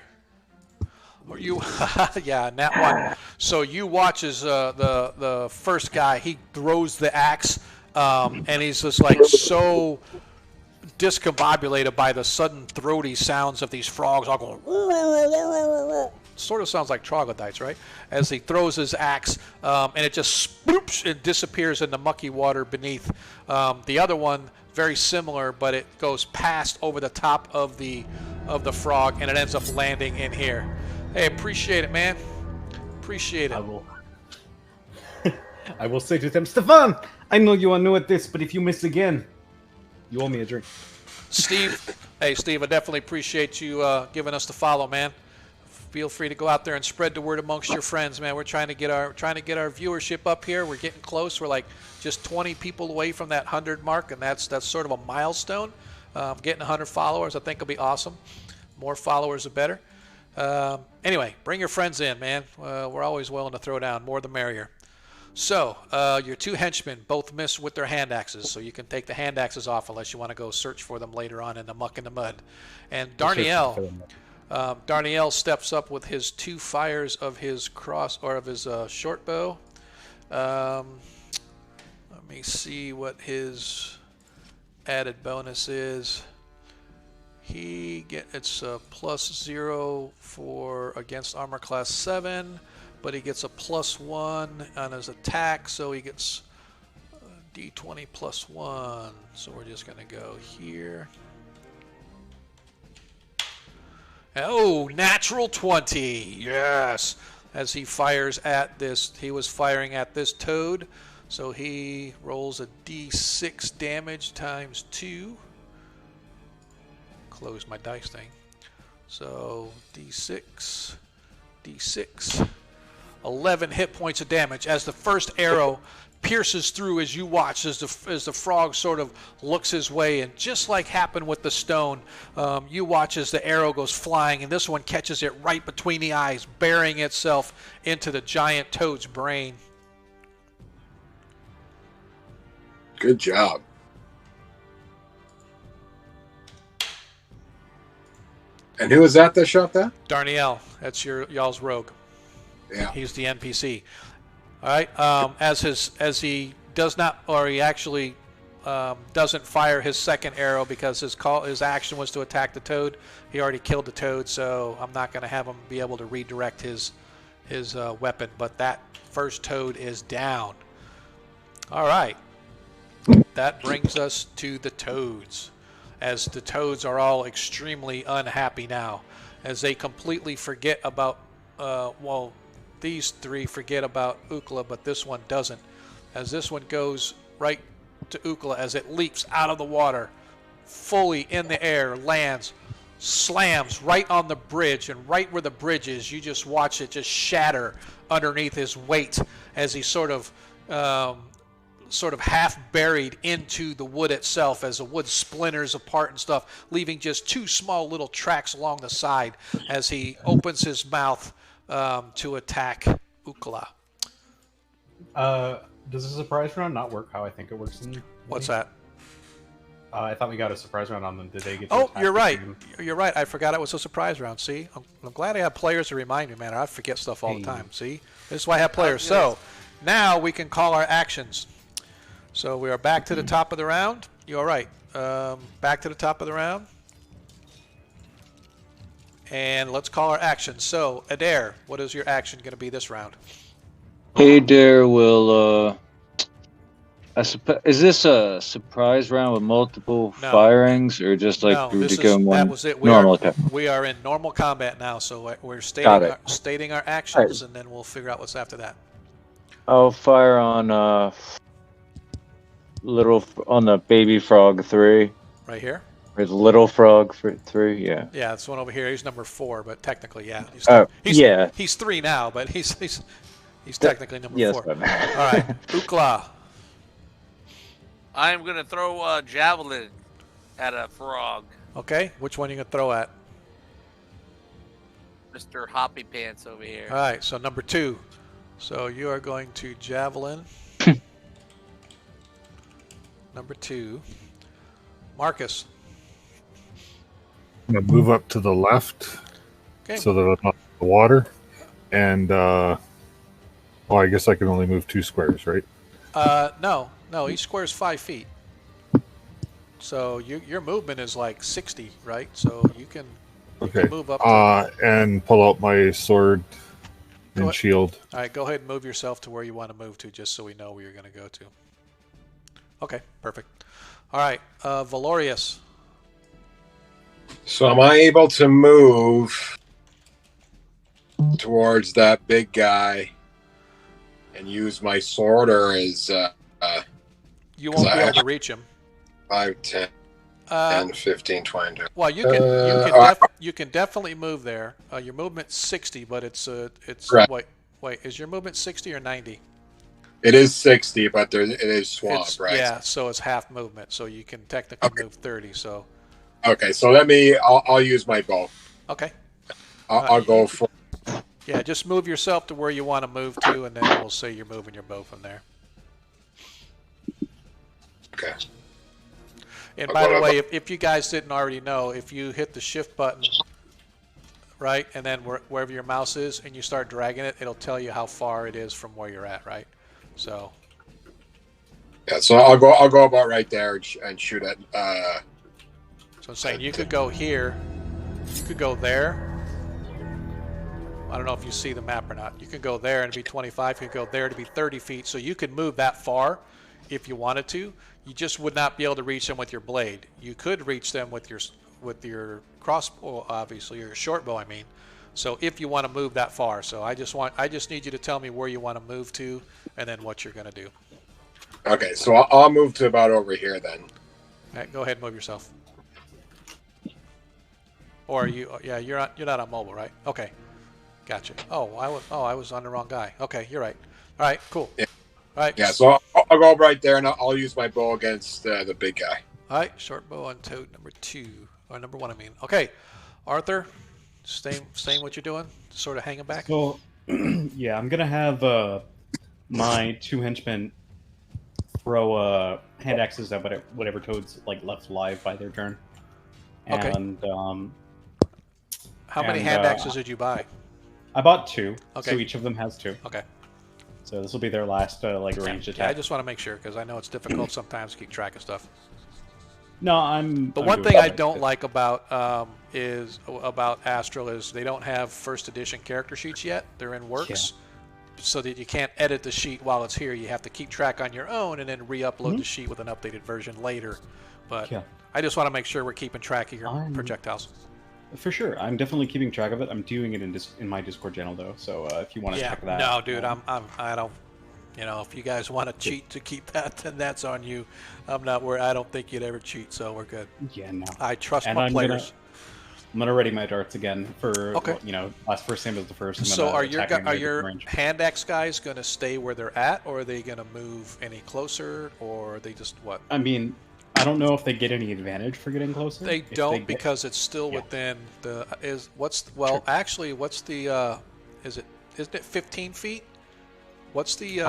Or you, yeah, and that one. So you watch as the first guy, he throws the axe, and he's just like so discombobulated by the sudden throaty sounds of these frogs all going. Sort of sounds like troglodytes, right? As he throws his axe, and it just spoops and disappears in the mucky water beneath. The other one, very similar, but it goes past over the top of the frog, and it ends up landing in here. Hey, appreciate it, man. Appreciate it. I will say to them, Stefan, I know you are new at this, but if you miss again, you owe me a drink. Steve, hey, Steve, I definitely appreciate you giving us the follow, man. Feel free to go out there and spread the word amongst your friends, man. We're trying to get our viewership up here. We're getting close. We're like just 20 people away from that 100 mark, and that's sort of a milestone. Getting 100 followers, I think, will be awesome. More followers, the better. Anyway, bring your friends in, man. We're always willing to throw down. More the merrier. So, your two henchmen both miss with their hand axes, so you can take the hand axes off unless you want to go search for them later on in the muck and the mud. And Darnielle steps up with his 2 fires of his short bow. Let me see what his added bonus is. It's a +0 for against armor class 7, but he gets a +1 on his attack, so he gets D20 +1. So we're just gonna go here. Oh, natural 20, yes! As he fires at this, he was firing at this toad, so he rolls a D6 damage times 2. Close my dice thing. So D6, 11 hit points of damage as the first arrow pierces through as you watch as the frog sort of looks his way, and just like happened with the stone, you watch as the arrow goes flying, and this one catches it right between the eyes, burying itself into the giant toad's brain. Good job. And who was that shot that? Darnielle, that's y'all's rogue. Yeah. He's the NPC. All right. As he does not, or he actually doesn't fire his second arrow because his action was to attack the toad. He already killed the toad, so I'm not going to have him be able to redirect his weapon. But that first toad is down. All right. That brings us to the toads, as the toads are all extremely unhappy now, as they completely forget about, these 3 forget about Ukla, but this one doesn't, as this one goes right to Ukla as it leaps out of the water, fully in the air, lands, slams right on the bridge, and right where the bridge is, you just watch it just shatter underneath his weight as he sort of half buried into the wood itself, as the wood splinters apart and stuff, leaving just 2 small little tracks along the side as he opens his mouth to attack Ukla. Does a surprise round not work how I think it works? What's that? I thought we got a surprise round on them. Did they get? Oh, you're right. You're right. I forgot it was a surprise round. See, I'm glad I have players to remind me, man. I forget stuff all the time. See, this is why I have players. So now we can call our actions. So we are back to the top of the round. You're right. Back to the top of the round. And let's call our actions. So, Adair, what is your action going to be this round? Adair will, is this a surprise round with multiple firings, or just like no, one? That was it. We are in normal combat now, so we're stating our actions, and then we'll figure out what's after that. I'll fire on on the baby frog 3. Right here? There's little frog for 3, yeah. Yeah, this one over here. He's number 4, but technically, yeah. He's 3 now, but he's technically number 4. All right, Ukla. I'm gonna throw a javelin at a frog. Okay, which one are you gonna throw at? Mr. Hoppy Pants over here. All right, so number 2. So you are going to javelin. Number 2. Marcus. I'm going to move up to the left so that I'm not the water, and I guess I can only move 2 squares, right? No, each square is 5 feet. So your movement is like 60, right? So you can Okay. move up. To, and pull out my sword and shield. all right, go ahead and move yourself to where you want to move to, just so we know where you're going to go to. Okay, perfect. All right, Valorius. So am I able to move towards that big guy and use my sword, or is You won't be able to reach him. 5, 10, 10, 15, 20? Well, you can definitely move there. Your movement's 60, but it's Correct. Wait, is your movement 60 or 90? It is 60, but it is swamp, right? Yeah, so it's half movement, so you can technically move 30. So. Okay, so I'll use my bow. Okay. I'll go for. Yeah, just move yourself to where you want to move to, and then we'll say you're moving your bow from there. Okay. And by the way, if you guys didn't already know, if you hit the shift button, right, and then wherever your mouse is, and you start dragging it, it'll tell you how far it is from where you're at, right? So. Yeah, so I'll go about right there and shoot it. So I'm saying you could go here, you could go there. I don't know if you see the map or not. You can go there and it'd be 25. You could go there to be 30 feet. So you could move that far if you wanted to. You just would not be able to reach them with your blade. You could reach them with your crossbow, obviously, or your short bow, I mean. So if you want to move that far. So I just need you to tell me where you want to move to and then what you're going to do. Okay, so I'll move to about over here then. All right, go ahead and move yourself. Or are you? Yeah, you're not on mobile, right? Okay, gotcha. Oh, I was on the wrong guy. Okay, you're right. All right, cool. Yeah. All right. Yeah, so I'll go right there and I'll use my bow against the big guy. All right, short bow on toad number 2 or number 1. I mean. Okay, Arthur, same what you're doing, sort of hanging back. So, yeah, I'm gonna have my 2 henchmen throw hand axes at whatever toad's left alive by their turn. Okay. And how many hand axes did you buy? I bought 2. Okay. So each of them has 2. Okay. So this will be their last ranged attack. Yeah, I just want to make sure because I know it's difficult sometimes to keep track of stuff. No, I'm. But I'm one doing thing I it. don't like about Astral is they don't have first edition character sheets yet. They're in works, so that you can't edit the sheet while it's here. You have to keep track on your own and then re-upload the sheet with an updated version later. But I just want to make sure we're keeping track of your projectiles. For sure, I'm definitely keeping track of it. I'm doing it in my Discord channel though, so if you want to check that. No, dude, I don't. You know, if you guys want to cheat to keep that, then that's on you. I'm not worried. I don't think you'd ever cheat, so we're good. Yeah, no. I trust my players. I'm gonna ready my darts again for first same as the first. So are your hand axe guys gonna stay where they're at, or are they gonna move any closer, or are they just what? I mean, I don't know if they get any advantage for getting closer. They don't because it's still within the actually what's the isn't it 15 feet? What's the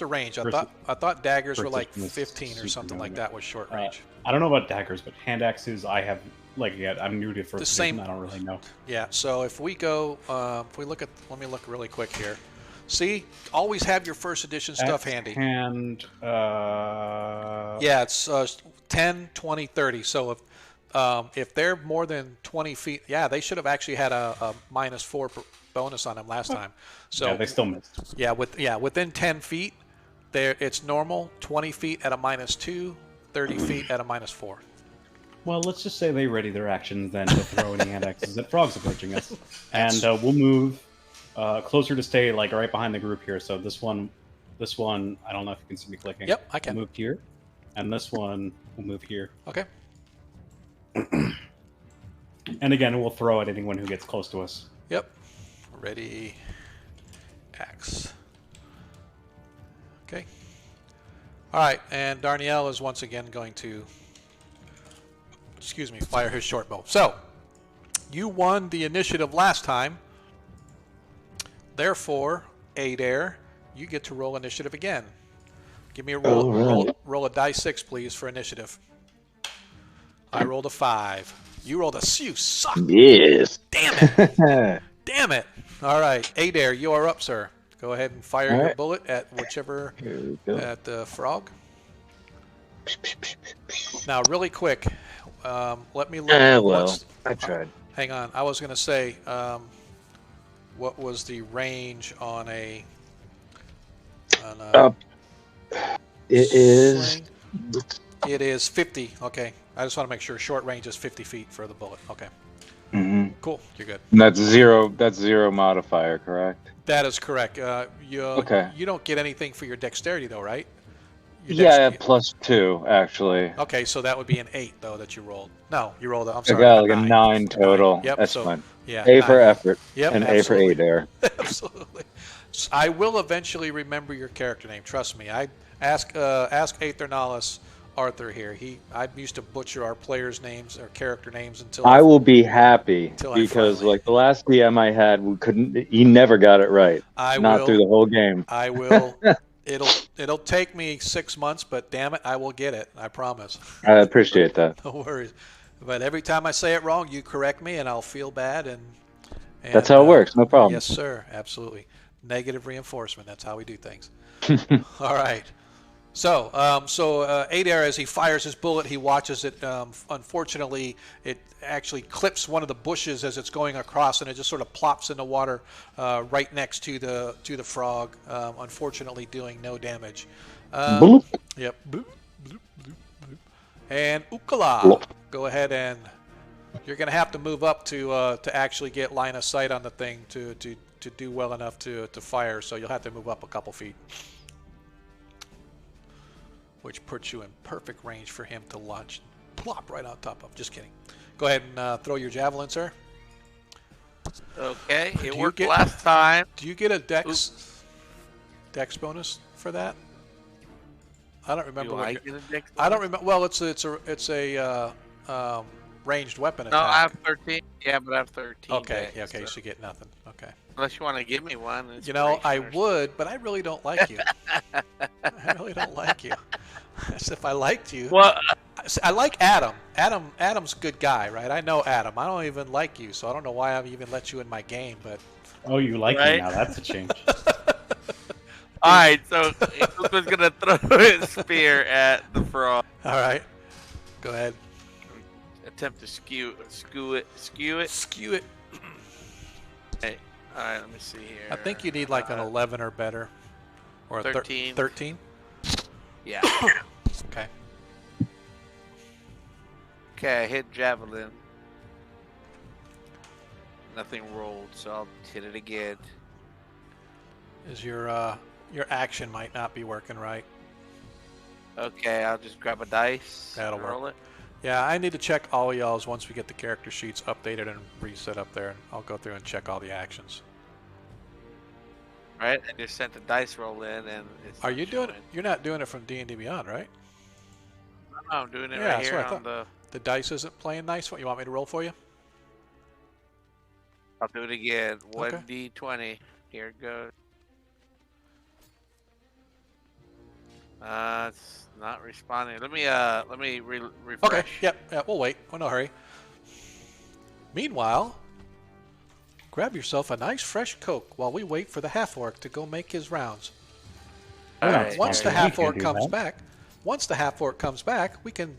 range? I thought daggers were like 15 or something like that was short range. I don't know about daggers, but hand axes I have I'm new to first edition, I don't really know. Yeah, so if we go if we look at let me look really quick here. See, always have your first edition stuff handy. And yeah, it's 10, 20, 30. So if they're more than 20 feet, yeah, they should have actually had a -4 bonus on them last time. So yeah, they still missed. Yeah, within 10 feet, it's normal. 20 feet at a -2, 30 feet at a -4. Well, let's just say they ready their actions then to throw any hand axes at frogs approaching us, and we'll move closer to stay right behind the group here. So this one, I don't know if you can see me clicking. Yep, I can. We'll move here, and this one will move here. Okay. And again, we'll throw at anyone who gets close to us. Yep. Ready. Axe. Okay. All right, and Darnielle is once again going to, fire his short bow. So, you won the initiative last time. Therefore, Adair, you get to roll initiative again. Give me a roll. Roll a die 6, please, for initiative. I rolled a 5. You rolled a... You suck. Yes. Damn it. Damn it! All right, Adair, you are up, sir. Go ahead and fire All your right. bullet at whichever Here we go. at the frog. Now, really quick, let me look. Well, what's- I tried. hang on, I was going to say, what was the range on a? It is. sling? It is 50. Okay, I just want to make sure. Short range is 50 feet for the bullet. Okay, Mhm. cool. You're good. And that's zero. That's zero modifier, correct? That is correct. Okay. You don't get anything for your dexterity, though, right? Your Yeah, dexterity- +2 actually. Okay, so that would be an 8 though that you rolled. No, you rolled. I'm I sorry. got like a 9 total. Yep. That's so fine. yeah. A for 9. effort. Yep. And absolutely. A for Adair. Absolutely. I will eventually remember your character name. Trust me. I ask Aethernalis Arthur here. I used to butcher our players' names or character names until I will be happy Until I because finally- like the last DM I had, we couldn't. He never got it right. I Not will. through the whole game. I will. It'll take me 6 months, but damn it, I will get it. I promise. I appreciate that. No worries. But every time I say it wrong, you correct me, and I'll feel bad. And That's how it works. No problem. Yes, sir. Absolutely. Negative reinforcement. That's how we do things. All right. So, Adair, as he fires his bullet, he watches it. Unfortunately, it actually clips one of the bushes as it's going across, and it just sort of plops in the water right next to the frog. Unfortunately, doing no damage. Bloop. Yep. Bloop, bloop, bloop, bloop. And Ukala, Bloop. go ahead and you're going to have to move up to actually get line of sight on the thing to do well enough to fire. So you'll have to move up a couple feet, which puts you in perfect range for him to launch, plop right on top of. Just kidding. Go ahead and throw your javelin, sir. Okay, Do it you worked get- last time. Do you get a dex bonus for that? I don't remember. Do what I your- get a dex I don't bonus? remember. Well, it's a ranged weapon No, I attack. have 13. Yeah, but I have 13. Okay, dex, yeah, okay, so- so you get nothing. Okay. Unless you want to give me one. You know, I inspiration or would, but I really don't like you. I really don't like you. As if I liked you. something. Well, I like Adam. Adam's a good guy, right? I know Adam. I don't even like you, so I don't know why I've even let you in my game, but Oh, you like me Right? now? That's a change. all right. So Ukla's gonna throw his spear at the frog. all right. Go ahead. Attempt to skew it. Skew it. Hey, all right. Let me see here. I think you need like an 11 or better. Or a 13. 13? Yeah. Okay. Okay, I hit javelin. Nothing rolled, so I'll hit it again. Is your action might not be working right. Okay, I'll just grab a dice. That'll and roll it. Yeah, I need to check all y'all's once we get the character sheets updated and reset up there, and I'll go through and check all the actions. Right, I just sent the dice roll in, and it's. Are not you doing showing. it? You're not doing it from D&D Beyond, right? No, I'm doing it Yeah, right that's here what I on the. The dice isn't playing nice. What you want me to roll for you? I'll do it again. Okay. 1d20. Here it goes. It's not responding. Let me refresh. Okay. Yep. We'll wait. We're no hurry. Meanwhile, grab yourself a nice fresh Coke while we wait for the half-orc to go make his rounds. All not right. Once the We can half-orc do comes that. back, we can.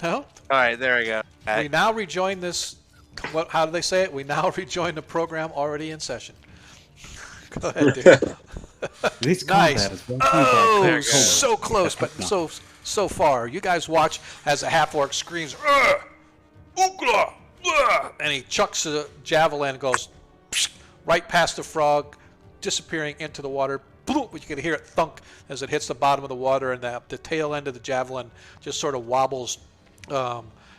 No. All right, there we go. We now rejoin this. How do they say it? We now rejoin the program already in session. Go ahead, dude. This Nice. combat is one Oh, There you go. so close, but so far. You guys watch as the half-orc screams, "Ugh! Oogla! Ugh!" And he chucks a javelin and goes right past the frog, disappearing into the water. Boom! You can hear it thunk as it hits the bottom of the water, and the tail end of the javelin just sort of wobbles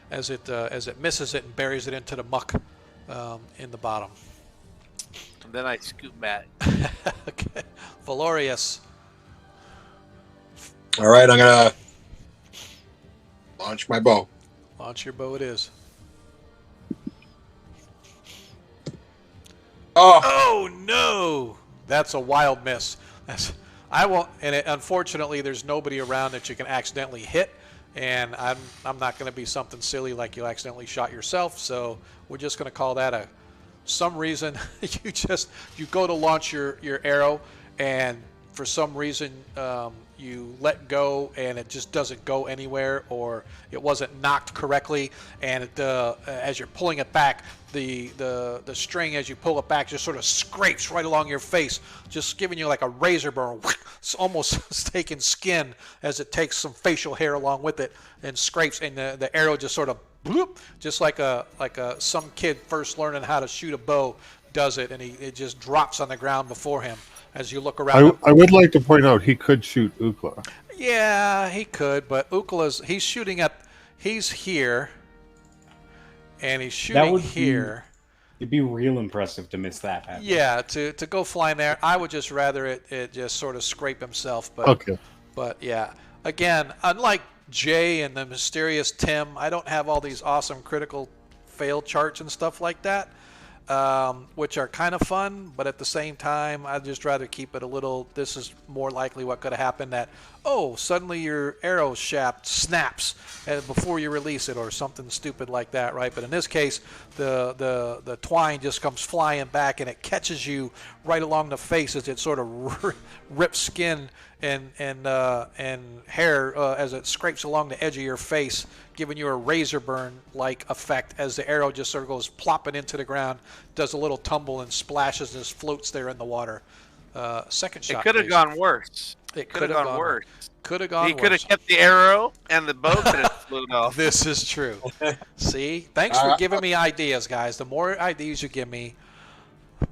as it misses it and buries it into the muck in the bottom. And then I scoot back. Okay, Valorius. All right, I'm gonna launch my bow. Launch your bow. It is. Oh, Oh no! That's a wild miss. I won't. And unfortunately, there's nobody around that you can accidentally hit. And I'm not going to be something silly like you accidentally shot yourself. So we're just going to call that some reason you go to launch your arrow, and for some reason you let go and it just doesn't go anywhere, or it wasn't knocked correctly, and as you're pulling it back, the string as you pull it back just sort of scrapes right along your face, just giving you like a razor burn. It's almost taking skin as it takes some facial hair along with it and scrapes, and the arrow just sort of bloop, just like some kid first learning how to shoot a bow does it, and it just drops on the ground before him. As you look around, I would like to point out he could shoot Ukla. Yeah, he could, but he's shooting he's here, and he's shooting here. It'd be real impressive to miss that happen. Yeah, to go flying there. I would just rather it just sort of scrape himself. But Okay. But yeah, again, unlike Jay and the mysterious Tim, I don't have all these awesome critical fail charts and stuff like that. Which are kind of fun, but at the same time, I'd just rather keep it a little. This is more likely what could have happened, that suddenly your arrow shaft snaps before you release it, or something stupid like that, right? But in this case, the twine just comes flying back and it catches you right along the face as it sort of rips skin and hair as it scrapes along the edge of your face, giving you a razor burn like effect as the arrow just sort of goes plopping into the ground, does a little tumble and splashes and just floats there in the water. Second shot. It could have gone worse. It could have gone worse. Could have gone worse. He could have kept the arrow, and the bow could have flown off. This is true. See? Thanks for giving me ideas, guys. The more ideas you give me,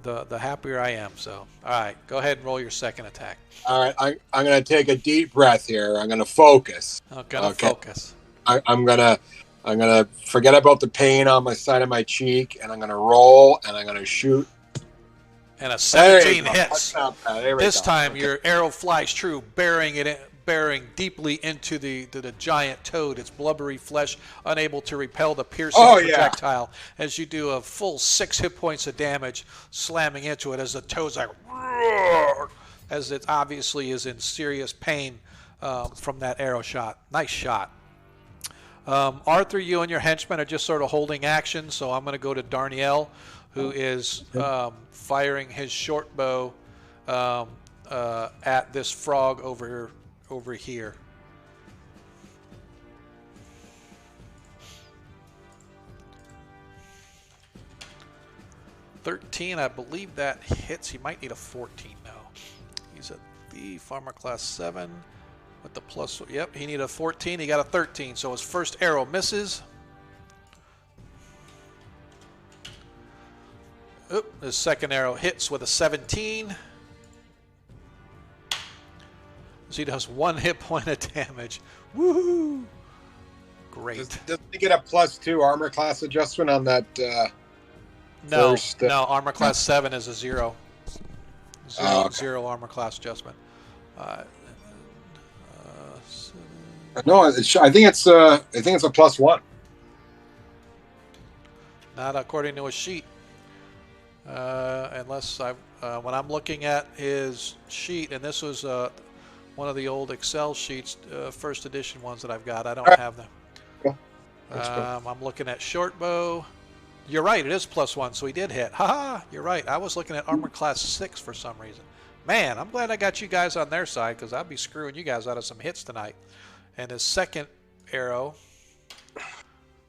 the happier I am. So, all right, go ahead and roll your second attack. All right, I'm going to take a deep breath here. I'm going to focus. Focus. I'm gonna forget about the pain on my side of my cheek, and I'm gonna roll, and I'm gonna shoot. And a 17 hits. There we This go. time your arrow flies true, bearing deeply into the giant toad, its blubbery flesh unable to repel the piercing projectile, as you do a full 6 hit points of damage, slamming into it as the toad's like, roar, as it obviously is in serious pain from that arrow shot. Nice shot. Arthur, you and your henchmen are just sort of holding action, so I'm going to go to Darnielle, who is firing his short bow at this frog over here. $13, I believe that hits. He might need a 14 now. He's a thief, armor class 7. With the plus, yep, he needed a 14. He got a 13, so his first arrow misses. Oop, his second arrow hits with a 17. So he does 1 hit point of damage. Woohoo! Great. Does he get a +2 armor class adjustment on that? No, first, no. Armor class 7 is a 0. Okay. 0 armor class adjustment. No, I think it's a +1. Not according to a sheet. Unless when I'm looking at his sheet, and this was one of the old Excel sheets, first edition ones that I've got. I don't have them. Cool. That's cool. I'm looking at short bow. You're right, it is +1, so he did hit. Haha, you're right. I was looking at armor class 6 for some reason. Man, I'm glad I got you guys on their side, because I'd be screwing you guys out of some hits tonight. And his second arrow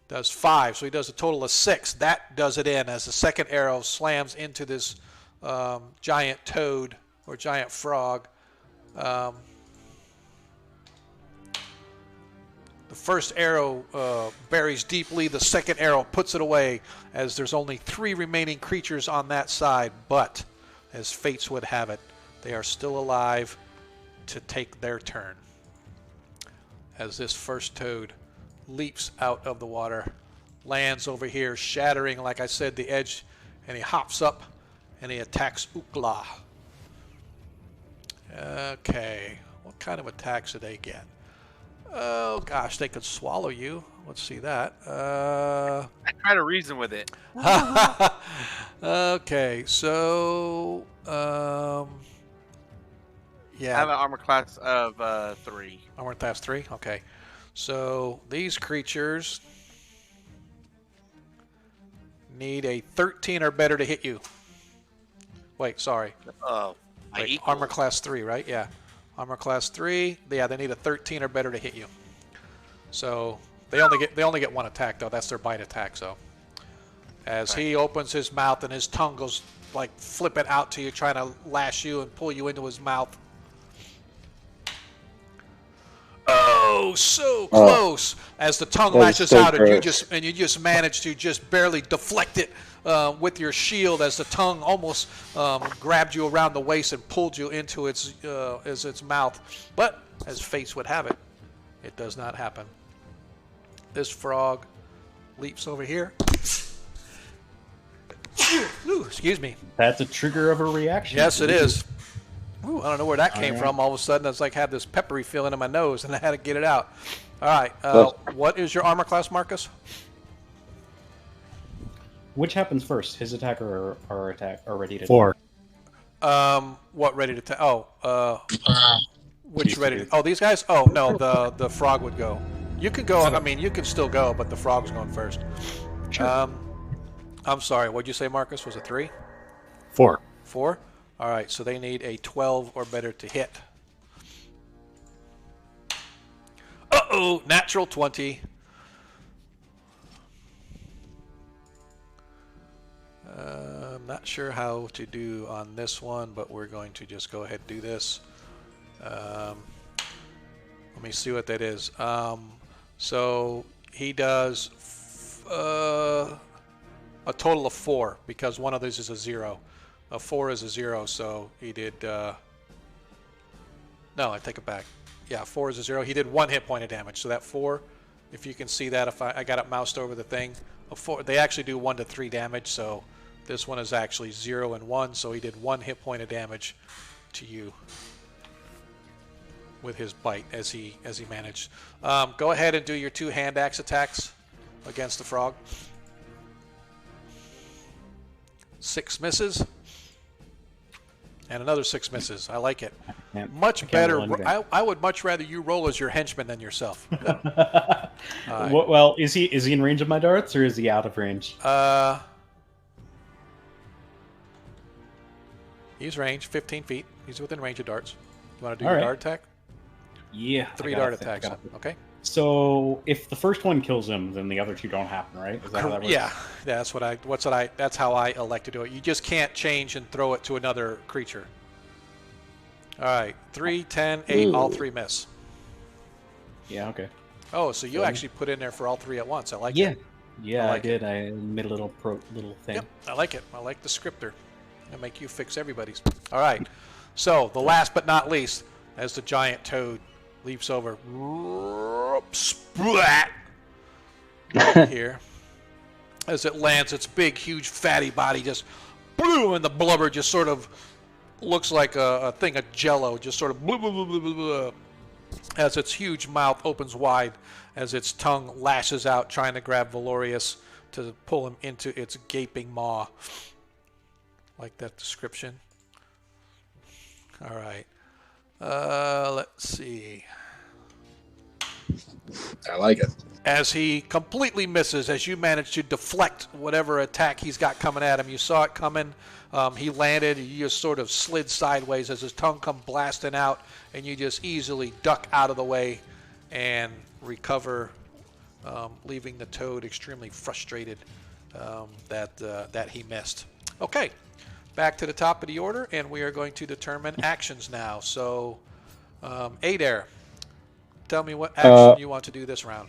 does 5, so he does a total of 6. That does it in as the second arrow slams into this giant toad or giant frog. The first arrow buries deeply. The second arrow puts it away, as there's only 3 remaining creatures on that side. But, as fates would have it, they are still alive to take their turn. As this first toad leaps out of the water, lands over here, shattering, like I said, the edge, and he hops up and he attacks Ukla. Okay, what kind of attacks do they get? Oh gosh, they could swallow you. Let's see that. I try to reason with it. Okay, so yeah. I have an armor class of 3. Armor class 3? Okay. So these creatures need a 13 or better to hit you. Wait, sorry. My Wait, equal. armor class 3, right? Yeah. Armor class 3. Yeah, they need a 13 or better to hit you. So they only get one attack though. That's their bite attack. So as he opens his mouth and his tongue goes like flipping out to you, trying to lash you and pull you into his mouth. Oh, so close! As the tongue lashes out, and you just manage to just barely deflect it with your shield, as the tongue almost grabbed you around the waist and pulled you into its mouth. But as fate would have it, it does not happen. This frog leaps over here. Ooh, excuse me. That's a trigger of a reaction. Yes, it is. Ooh, I don't know where that came from. All of a sudden, it's like I had this peppery feeling in my nose, and I had to get it out. All right. What is your armor class, Marcus? Which happens first, his attack or our attack, or ready to 4. What ready to attack? Oh, which ready to? Oh, these guys? Oh, no, the frog would go. You can go. I mean, you can still go, but the frog's going first. Sure. I'm sorry. What'd you say, Marcus? Was it 3? 4. 4? All right, so they need a 12 or better to hit. Uh-oh, natural 20. I'm not sure how to do on this one, but we're going to just go ahead and do this. Let me see what that is. So he does a total of 4 because one of these is a 0. A 4 is a 0, so he did. No, I take it back. Yeah, 4 is a 0. He did 1 hit point of damage. So that 4, if you can see that, if I got it moused over the thing, a 4. They actually do 1 to 3 damage. So this one is actually 0 and 1. So he did 1 hit point of damage to you with his bite as he managed. Go ahead and do your 2 hand axe attacks against the frog. 6 misses. And another 6 misses. I like it. Much better. I would much rather you roll as your henchman than yourself. Well, is he in range of my darts or is he out of range? He's range 15 feet. He's within range of darts. You want to do All your right. dart attack? Yeah. 3 dart attacks. Okay. So if the first one kills him, then the other 2 don't happen, right? Is that how that works? Yeah, that's that's how I elect to do it. You just can't change and throw it to another creature. All right, 3, 10, 8, all 3 miss. Yeah. Okay. Oh, so you actually put in there for all 3 at once. I like Yeah. it. Yeah, I I did. I made a little thing. Yep, I like it. I like the scripter. I'll make you fix everybody's. All right. So the last but not least, as the giant toad leaps over, splat here, as it lands, its big, huge, fatty body just, boom, and the blubber just sort of looks like a thing of jello, just sort of, blah, blah, blah, blah, blah, as its huge mouth opens wide, as its tongue lashes out, trying to grab Valorius to pull him into its gaping maw. Like that description. All right. Let's see. I like it. As he completely misses, as you manage to deflect whatever attack he's got coming at him. You saw it coming. He landed. You just sort of slid sideways as his tongue come blasting out, and you just easily duck out of the way and recover, leaving the toad extremely frustrated that he missed. Okay. Back to the top of the order, and we are going to determine actions now. So, Adair, tell me what action you want to do this round.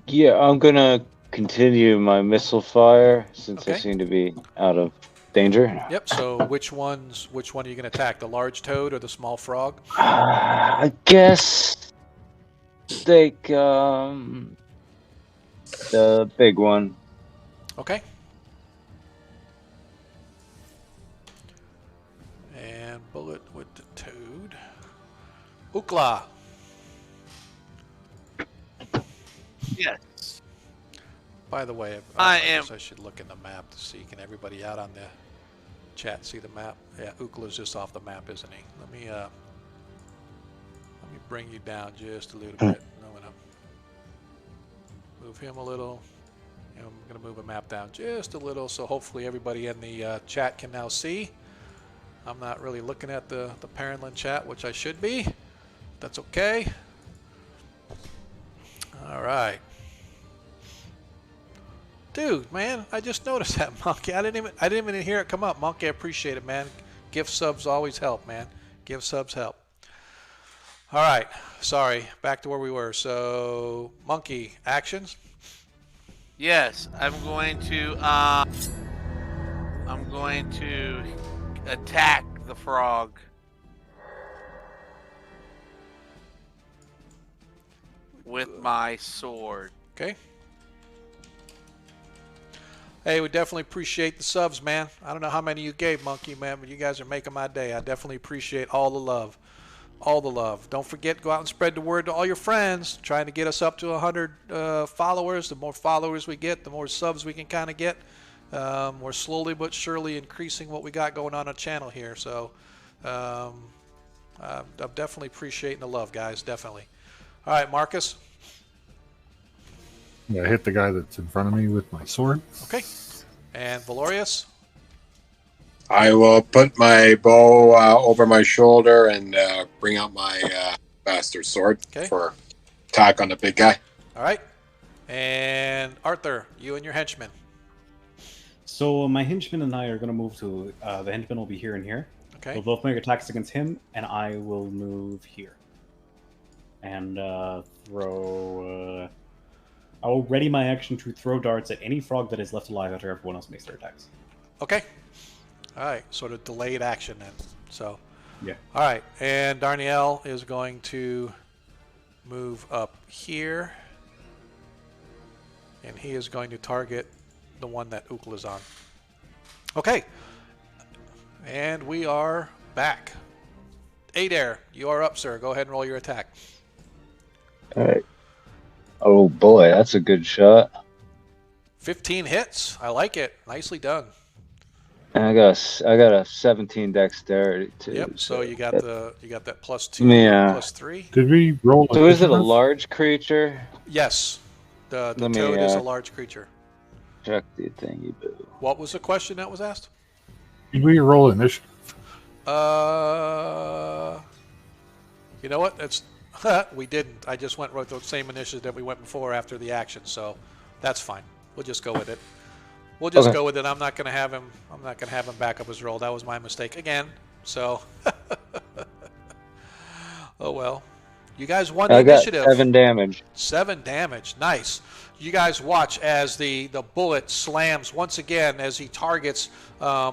Yeah, I'm gonna continue my missile fire since I Okay. seem to be out of danger. Yep. So, which one are you going to attack? The large toad or the small frog? I guess take the big one. Okay. And bullet with the toad. Ukla. Yes. By the way, I guess I should look in the map to see. Can everybody out on the chat see the map? Yeah, Ukla's just off the map, isn't he? Let me bring you down just a little bit. I'm gonna move him a little, I'm going to move a map down just a little so hopefully everybody in the chat can now see. I'm not really looking at the Parentland chat, which I should be. That's okay. All right. Dude, man, I just noticed that, Monkey. I didn't even hear it come up. Monkey, I appreciate it, man. Gift subs always help, man. Gift subs help. All right. Sorry. Back to where we were. So, Monkey, actions? Yes, I'm going to attack the frog. With my sword. Okay. Hey, we definitely appreciate the subs, man. I don't know how many you gave, Monkey, man, but you guys are making my day. I definitely appreciate all the love. All the love. Don't forget, go out and spread the word to all your friends. Trying to get us up to 100 followers. The more followers we get, the more subs we can kind of get. We're slowly but surely increasing what we got going on our channel here. So I'm definitely appreciating the love, guys. Definitely. All right, Marcus. Yeah, I hit the guy that's in front of me with my sword. Okay. And Valorius? I will put my bow over my shoulder and bring out my bastard sword for attack on the big guy. All right. And Arthur, you and your henchman. So my henchman and I are going to move to the henchman will be here and here. Okay. We'll both make attacks against him, and I will move here and throw. I will ready my action to throw darts at any frog that is left alive after everyone else makes their attacks. Okay. All right. Sort of delayed action then. So. Yeah. All right. And Darnielle is going to move up here, and he is going to target the one that Ukla is on. Okay. And we are back. Adair, you are up, sir. Go ahead and roll your attack. All right. Oh boy, that's a good shot. 15 hits. I like it. Nicely done. And I got a 17 dexterity too. Yep. So you got that +2, Yeah. +3. Did we roll? So is it a large creature? Yes. The Let me, toad is a large creature. Check the thingy boo. What was the question that was asked? Did we roll initiative? You know what? That's we didn't. I just went with the same initiative that we went before after the action, so that's fine. We'll just go with it. We'll just go with it. I'm not gonna have him back up his roll. That was my mistake again. So oh well. You guys won the initiative. I got 7 damage. 7 damage. Nice. You guys watch as the bullet slams once again as he targets.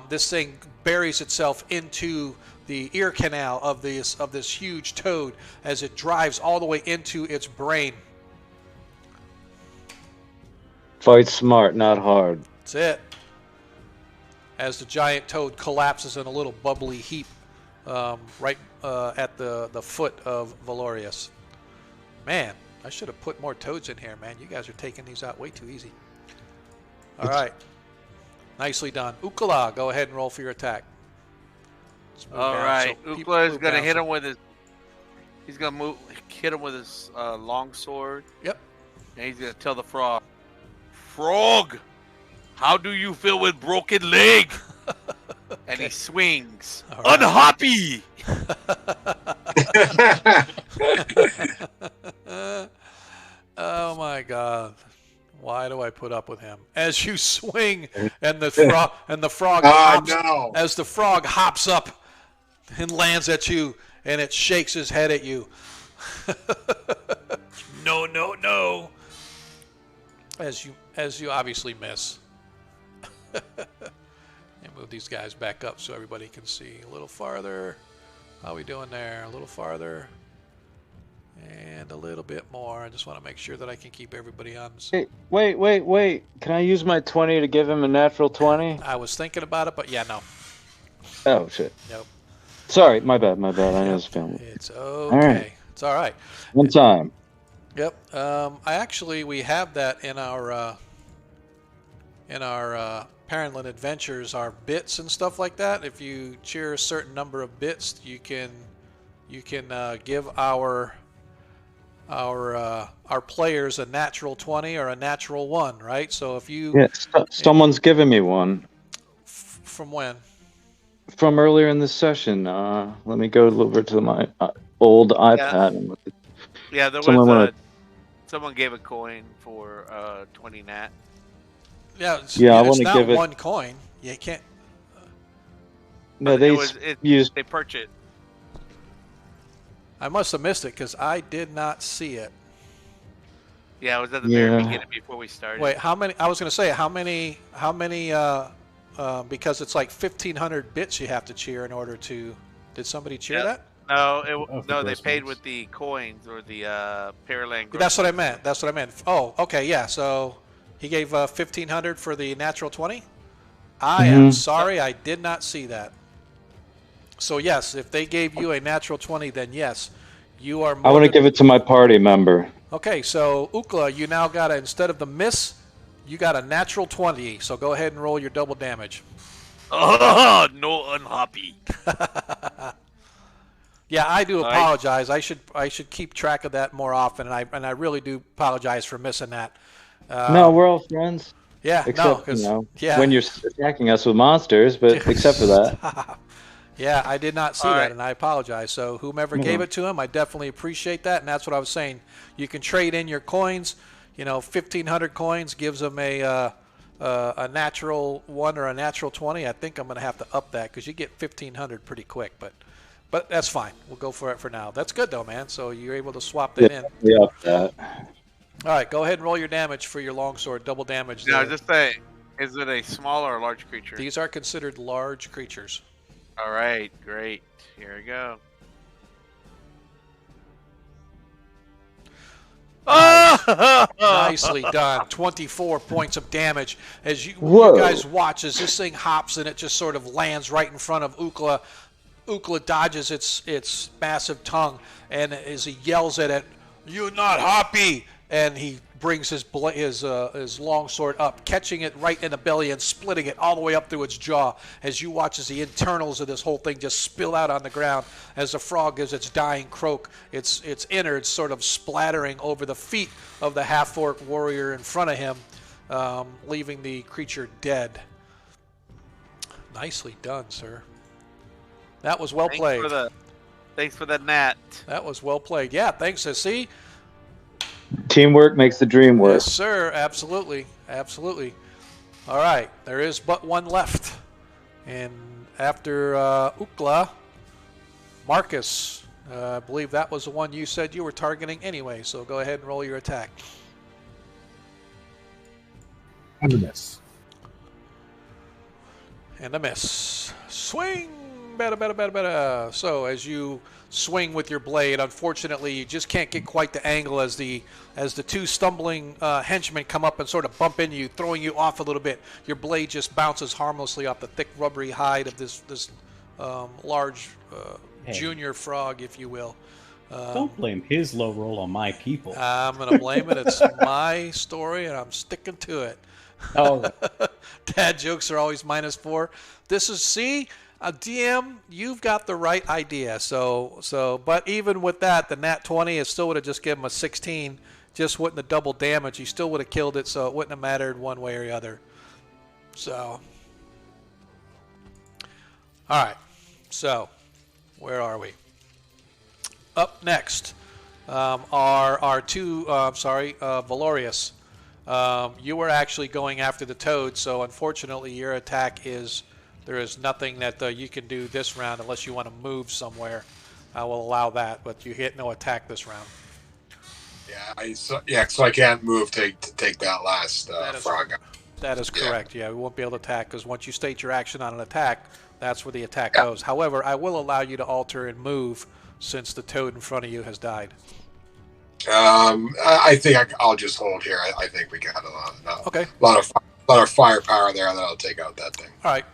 This thing buries itself into the ear canal of this huge toad as it drives all the way into its brain. Fight smart, not hard. That's it. As the giant toad collapses in a little bubbly heap right at the foot of Valorius. Man, I should have put more toads in here, man. You guys are taking these out way too easy. All right. Nicely done. Ukala, go ahead and roll for your attack. All right. Ukla is going to hit him with his... He's going to hit him with his long sword. Yep. And he's going to tell the frog, "Frog, how do you feel with broken leg?" And he swings. Right. Unhappy! Oh my God! Why do I put up with him? As you swing, and the frog hops, as the frog hops up and lands at you, and it shakes his head at you. No, no, no! As you obviously miss. And move these guys back up so everybody can see a little farther. How are we doing there? A little farther. And a little bit more. I just want to make sure that I can keep everybody on. Hey, wait. Can I use my 20 to give him a natural 20? I was thinking about it, but yeah, no. Oh, shit. Nope. Sorry, my bad. I know it's family. It's okay. All right. It's all right. One time. Yep. We have that in our Parentland Adventures, our bits and stuff like that. If you cheer a certain number of bits, you can give our our players a natural 20 or a natural 1, right? So if you Yeah, someone's given me one from when? from earlier in this session. Let me go over to my old iPad and look at. Yeah, there Someone was wanna- someone gave a coin for 20 nat. Yeah, Yeah, I it's wanna not give it- 1 coin. You can't. No, they used. They purchased. I must have missed it because I did not see it. Yeah, it was at the very Yeah. beginning before we started. Wait, how many? I was going to say how many? Because it's like 1,500 bits you have to cheer in order to. Did somebody cheer Yeah. that? No, Of the no, they gross paid ones. with the coins or the Paraland. That's what I meant. That's what I meant. Oh, okay, yeah. So he gave 1,500 for the natural 20. I am sorry, I did not see that. So yes, if they gave you a natural 20, then yes, you are. I want to give it to my party member. Okay, so Ukla, you now got instead of the miss, you got a natural 20. So go ahead and roll your double damage. Oh, no unhappy. Yeah, I do All right. apologize. I should keep track of that more often, and I really do apologize for missing that. No, we're all friends. Yeah, no, Except, because yeah. When you're attacking us with monsters, but except for that. Yeah, I did not see All that, right. and I apologize. So whomever gave it to him, I definitely appreciate that, and that's what I was saying. You can trade in your coins. 1,500 coins gives them a natural 1 or a natural 20. I think I'm going to have to up that because you get 1,500 pretty quick, but that's fine. We'll go for it for now. That's good though, man. So you're able to swap that in. We up that. All right, go ahead and roll your damage for your longsword, double damage. Now, there. just say, is it a small or a large creature? These are considered large creatures. All right, great. Here we go. Nicely done. 24 points of damage as you Whoa. guys watch as this thing hops and it just sort of lands right in front of Ukla. Ukla dodges its massive tongue, and as he yells at it, "You're not happy!" and he brings his longsword up, catching it right in the belly and splitting it all the way up through its jaw. As you watch as the internals of this whole thing just spill out on the ground as the frog gives its dying croak, its innards sort of splattering over the feet of the half-orc warrior in front of him, leaving the creature dead. Nicely done, sir. That was well played. Thanks for the nat. That was well played. Yeah, thanks. See? Teamwork makes the dream work. Yes, sir. Absolutely. Absolutely. All right. There is but one left. And after Ukla, Marcus, I believe that was the one you said you were targeting anyway. So go ahead and roll your attack. And a miss. And a miss. Swing! Better. So as you swing with your blade, unfortunately, you just can't get quite the angle as the two stumbling henchmen come up and sort of bump into you, throwing you off a little bit. Your blade just bounces harmlessly off the thick, rubbery hide of this large junior frog, if you will. Don't blame his low roll on my people. I'm going to blame it. It's my story, and I'm sticking to it. Oh, Dad jokes are always -4. This is, see, a DM, you've got the right idea. So, but even with that, the nat 20, it still would have just given him a 16. Just wouldn't have double damage. He still would have killed it, so it wouldn't have mattered one way or the other. So, all right. So, where are we? Up next are our two, Valorius. You were actually going after the toad, so unfortunately your attack is, there is nothing that you can do this round unless you want to move somewhere. I will allow that, but you hit no attack this round. So I can't move to take that last frog out. That is correct, yeah. We won't be able to attack because once you state your action on an attack, that's where the attack goes. However, I will allow you to alter and move since the toad in front of you has died. I think I'll just hold here. I think we got Okay. a lot of firepower there that'll take out that thing. All right.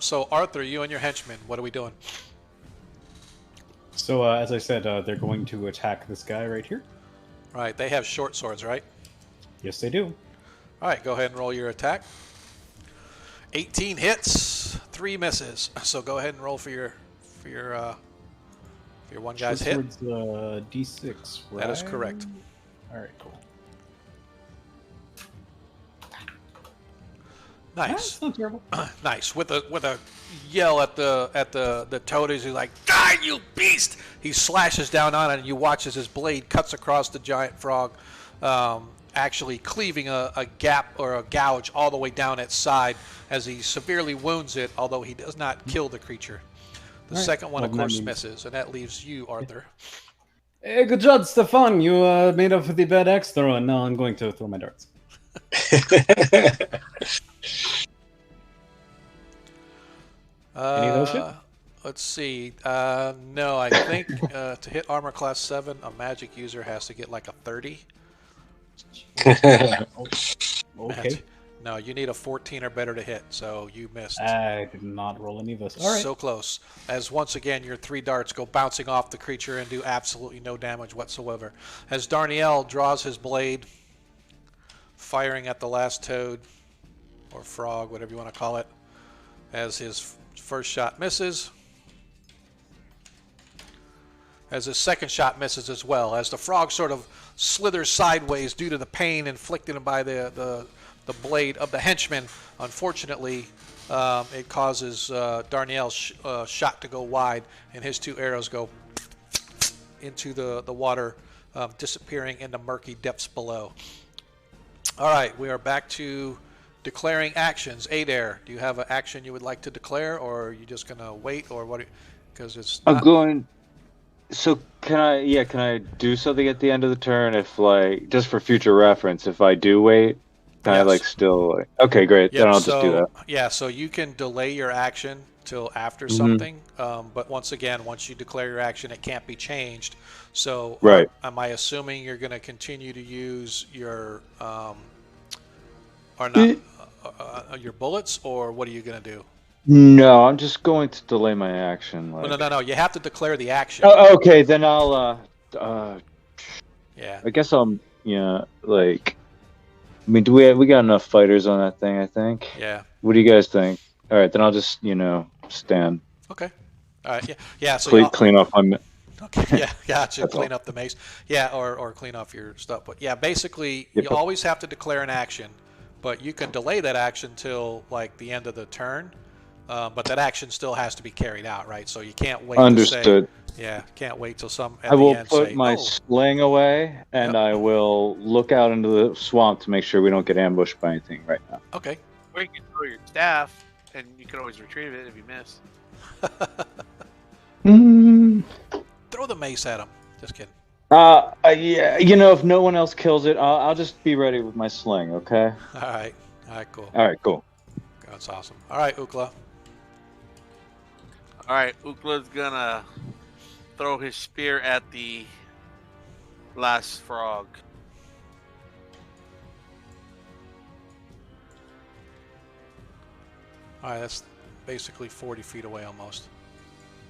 So Arthur, you and your henchmen, what are we doing? so as I said, they're going to attack this guy right here. All right. They have short swords, right? Yes, they do. All right. Go ahead and roll your attack. 18 hits, 3 misses. So go ahead and roll for your Your one guy's hit. Towards D6, right? That is correct. All right, cool. Nice. That's not terrible. Nice. With a yell at the toadies, he's like, "Die, you beast!" He slashes down on it, and you watch as his blade cuts across the giant frog, actually cleaving a gap or a gouge all the way down its side as he severely wounds it, although he does not kill the creature. The All right. second one, Well, of that course, means- misses, and that leaves you, Arthur. Hey, good job, Stefan. You made up for the bad axe throw, and now I'm going to throw my darts. Any of those hit? Let's see. No, I think to hit armor class 7, a magic user has to get like a 30. Okay. No, you need a 14 or better to hit, so you missed. I did not roll any of those. All right. So close. As once again, your 3 darts go bouncing off the creature and do absolutely no damage whatsoever. As Darnielle draws his blade, firing at the last toad, or frog, whatever you want to call it, as his first shot misses. As his second shot misses as well. As the frog sort of slithers sideways due to the pain inflicted by the blade of the henchman, unfortunately, it causes Darnielle's shot to go wide, and his 2 arrows go into the water, disappearing in the murky depths below. All right, we are back to declaring actions. Adair, do you have an action you would like to declare, or are you just going to wait, or what? Because it's I'm not... going. So can I do something at the end of the turn if like just for future reference if I do wait? Can I Yes. like still like okay, great. Yep, Then I'll just do that. Yeah, so you can delay your action till after Mhm. something, but once again, once you declare your action, it can't be changed. So, Right. am I assuming you're going to continue to use your or not your bullets, or what are you going to do? No, I'm just going to delay my action. Like... No. You have to declare the action. Oh, okay, then I'll Yeah. I guess I'm like I mean, do we got enough fighters on that thing, I think. Yeah. What do you guys think? All right, then I'll just, stand. Okay. All right. Yeah. Yeah. So Clean off my Okay, yeah, gotcha. That's Clean all. up the mace. Yeah, or clean off your stuff. But yeah, basically, Yep. you always have to declare an action, but you can delay that action till like the end of the turn. But that action still has to be carried out, right? So you can't wait. Understood. To say, yeah, can't wait till some at I the will end put say, my "Oh, sling away, and Yep. I will look out into the swamp to make sure we don't get ambushed by anything right now. okay." Or you can throw your staff, and you can always retrieve it if you miss. Throw the mace at him. Just kidding. Yeah, if no one else kills it, I'll just be ready with my sling, okay? All right, cool. All right, cool. That's awesome. All right, Ukla. All right, Ukla's gonna throw his spear at the last frog. All right, that's basically 40 feet away almost.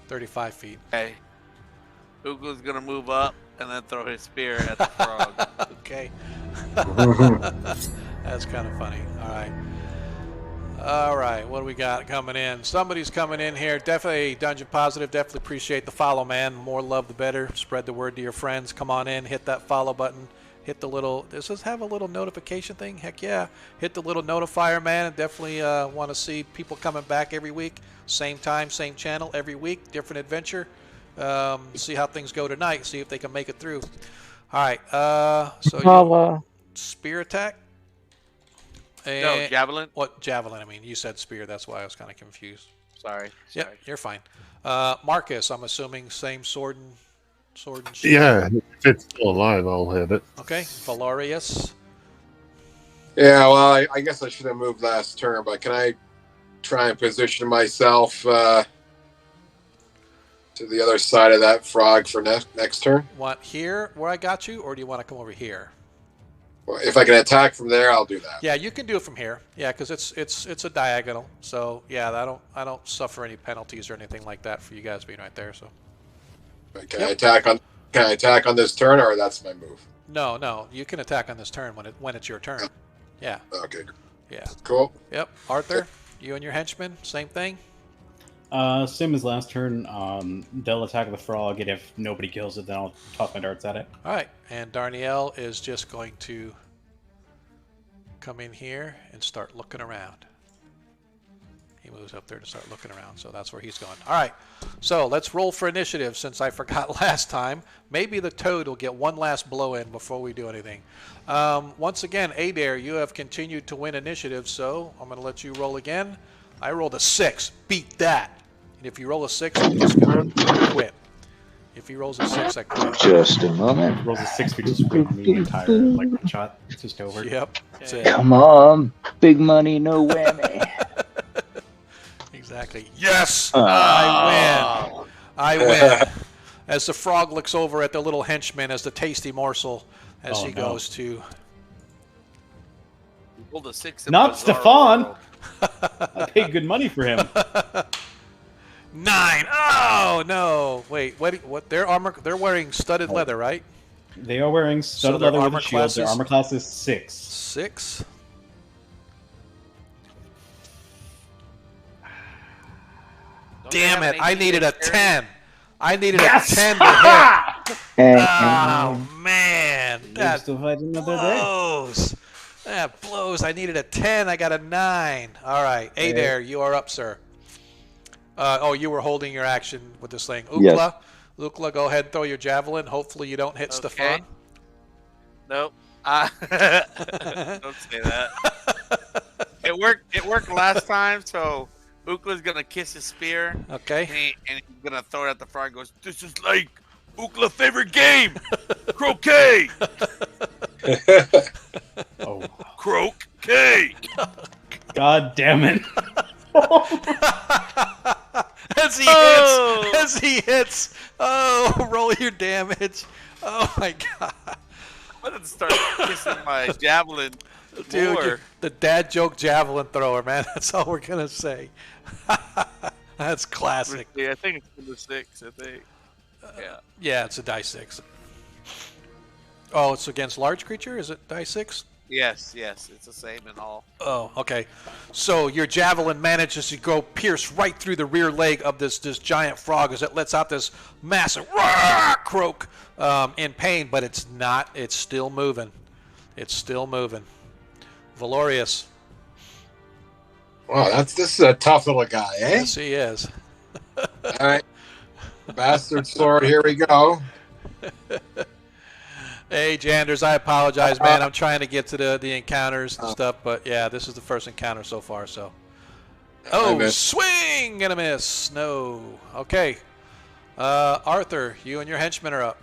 35 feet. Okay. Ukla's gonna move up and then throw his spear at the frog. Okay. That's kind of funny. All right. All right. What do we got coming in? Somebody's coming in here. Definitely Dungeon Positive. Definitely appreciate the follow, man. More love, the better. Spread the word to your friends. Come on in. Hit that follow button. Hit the little. Does this have a little notification thing? Heck yeah. Hit the little notifier, man. Definitely want to see people coming back every week. Same time, same channel every week. Different adventure. See how things go tonight. See if they can make it through. All right. So you, spear attack. No, javelin. What javelin? I mean, you said spear. That's why I was kind of confused. Sorry. Yep, you're fine. Marcus, I'm assuming same sword and shield. Yeah, if it's still alive, I'll hit it. Okay. Valorius. Yeah, well, I guess I should have moved last turn, but can I try and position myself to the other side of that frog for next turn? Want here where I got you, or do you want to come over here? Well, if I can attack from there, I'll do that. Yeah, you can do it from here. Yeah, because it's a diagonal. So yeah, I don't suffer any penalties or anything like that for you guys being right there. So Can I attack on this turn, or that's my move? no, you can attack on this turn when it's your turn. Yeah. Okay, Yeah. cool. Yep. Arthur, you and your henchman, same thing. Same as last turn. They'll attack the frog, and if nobody kills it, then I'll toss my darts at it. All right, and Darnielle is just going to come in here and start looking around. He moves up there to start looking around, so that's where he's going. All right, so let's roll for initiative since I forgot last time. Maybe the toad will get one last blow in before we do anything. Once again, Adair, you have continued to win initiative, so I'm going to let you roll again. I rolled a 6. Beat that. And if you roll a 6, I'm just going to quit. If he rolls a 6, I quit. Just a moment. Rolls a 6, we just win the entire like one shot. It's just over. Yep. That's it. Come on, big money, no whammy. Exactly. Yes! I win. I win. As the frog looks over at the little henchman as the tasty morsel as he goes to... Rolled a 6 in Not Bizarro Stefan! World. I paid good money for him. 9. Oh, no. Wait, what? Their armor, they're wearing studded leather, right? They are wearing studded their leather with armor a shield. Their class is- armor class is 6. 6. Don't they Damn have it. an I 18 needed a dexterity? 10. I needed a 10 to hit. And Oh, man. Lives That to fight another day. blows. That blows. I needed a 10. I got a 9. All right. Adair, you are up, sir. You were holding your action with this thing. Ukla, Yes. Ukla, go ahead and throw your javelin. Hopefully you don't hit Okay. Stefan. Nope. Don't say that. It worked. It worked last time. So Ukla's gonna kiss his spear, Okay. and he's gonna throw it at the frog. And goes, "This is like Ukla's favorite game, croquet, Oh, croquet." god damn it. As he hits. As he hits. Oh, roll your damage. Oh, my God. I'm gonna start kissing my javelin. Dude, more. you're the dad joke javelin thrower, man. That's all we're going to say. That's classic. Yeah, I think it's for the 6. I think. Yeah. Yeah, it's a die 6. Oh, it's against large creature? Is it die 6? Yes. It's the same in all. Oh, okay. So your javelin manages to go pierce right through the rear leg of this giant frog as it lets out this massive croak in pain, but it's not. It's still moving. It's still moving. Valorius. Wow, this is a tough little guy, eh? Yes, he is. All right. Bastard sword, here we go. Hey, Janders, I apologize, man. I'm trying to get to the encounters and stuff, but yeah, this is the first encounter so far, so. Oh, missed. swing and a miss. No. Okay. Arthur, you and your henchmen are up.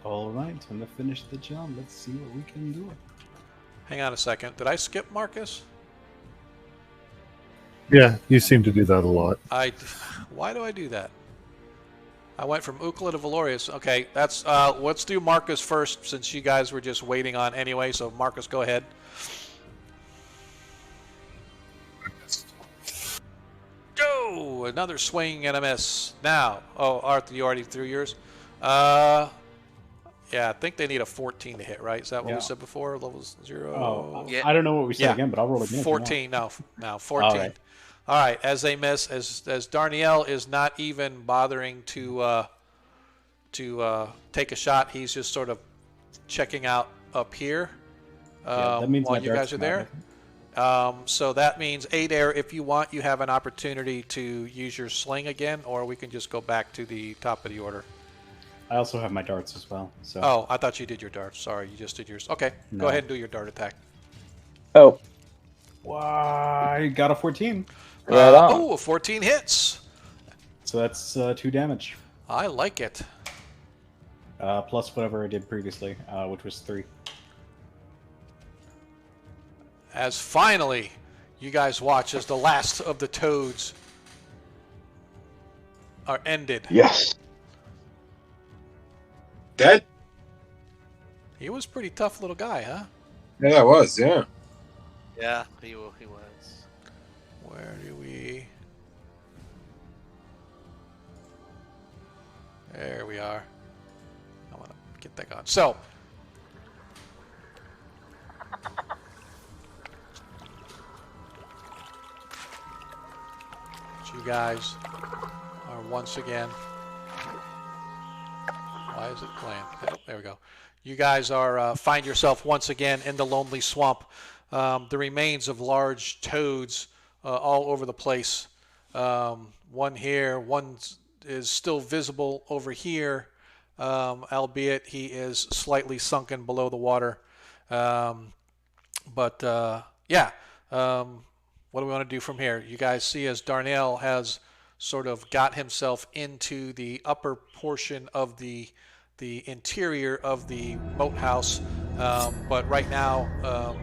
All right, time to finish the job. Let's see what we can do. Hang on a second. Did I skip Marcus? Yeah, you seem to do that a lot. Why do I do that? I went from Ukla to Valorius. Okay, that's let's do Marcus first since you guys were just waiting on anyway. So Marcus, go ahead. Go! Another swing and a miss. Now, oh Arthur, you already threw yours. Yeah, I think they need a 14 to hit, right? Is that what Yeah. we said before? Levels 0. Oh, Yeah. I don't know what we said Yeah. again, but I'll roll again. if you want. 14. No, 14. All right. All right, as they miss, as Darnielle is not even bothering to take a shot, he's just sort of checking out up here Yeah, that means while my you darts guys are come there. out. So that means Adair, if you want, you have an opportunity to use your sling again, or we can just go back to the top of the order. I also have my darts as well. So Oh, I thought you did your dart. Sorry, you just did yours. Okay, No. go ahead and do your dart attack. oh, I got a 14. right on. Oh, 14 hits. So that's 2 damage. I like it. Plus whatever I did previously, which was 3. As finally, you guys watch as the last of the toads are ended. Yes. Dead? He was a pretty tough little guy, huh? Yeah, that was, yeah. Yeah, he was. Where do we... There we are. I want to get that going. So, guys are once again. Why is it playing? Oh, there we go. You guys are find yourself once again in the lonely swamp. The remains of large toads all over the place. One here, one is still visible over here, albeit he is slightly sunken below the water. Yeah. What do we want to do from here? You guys see as Darnell has sort of got himself into the upper portion of the interior of the moat house, but right now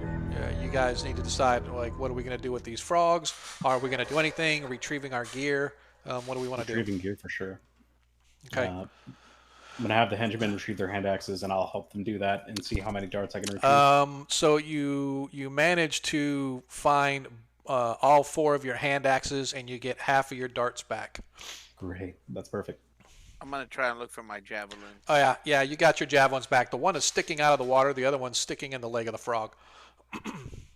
you guys need to decide, like, what are we going to do with these frogs? Are we going to do anything? Retrieving our gear? What do we want to do? Retrieving gear for sure. Okay. I'm gonna have the henchmen retrieve their hand axes, and I'll help them do that and see how many darts I can retrieve. So you manage to find all 4 of your hand axes, and you get half of your darts back. Great, that's perfect. I'm gonna try and look for my javelin. Oh yeah, you got your javelins back. The one is sticking out of the water, the other one's sticking in the leg of the frog.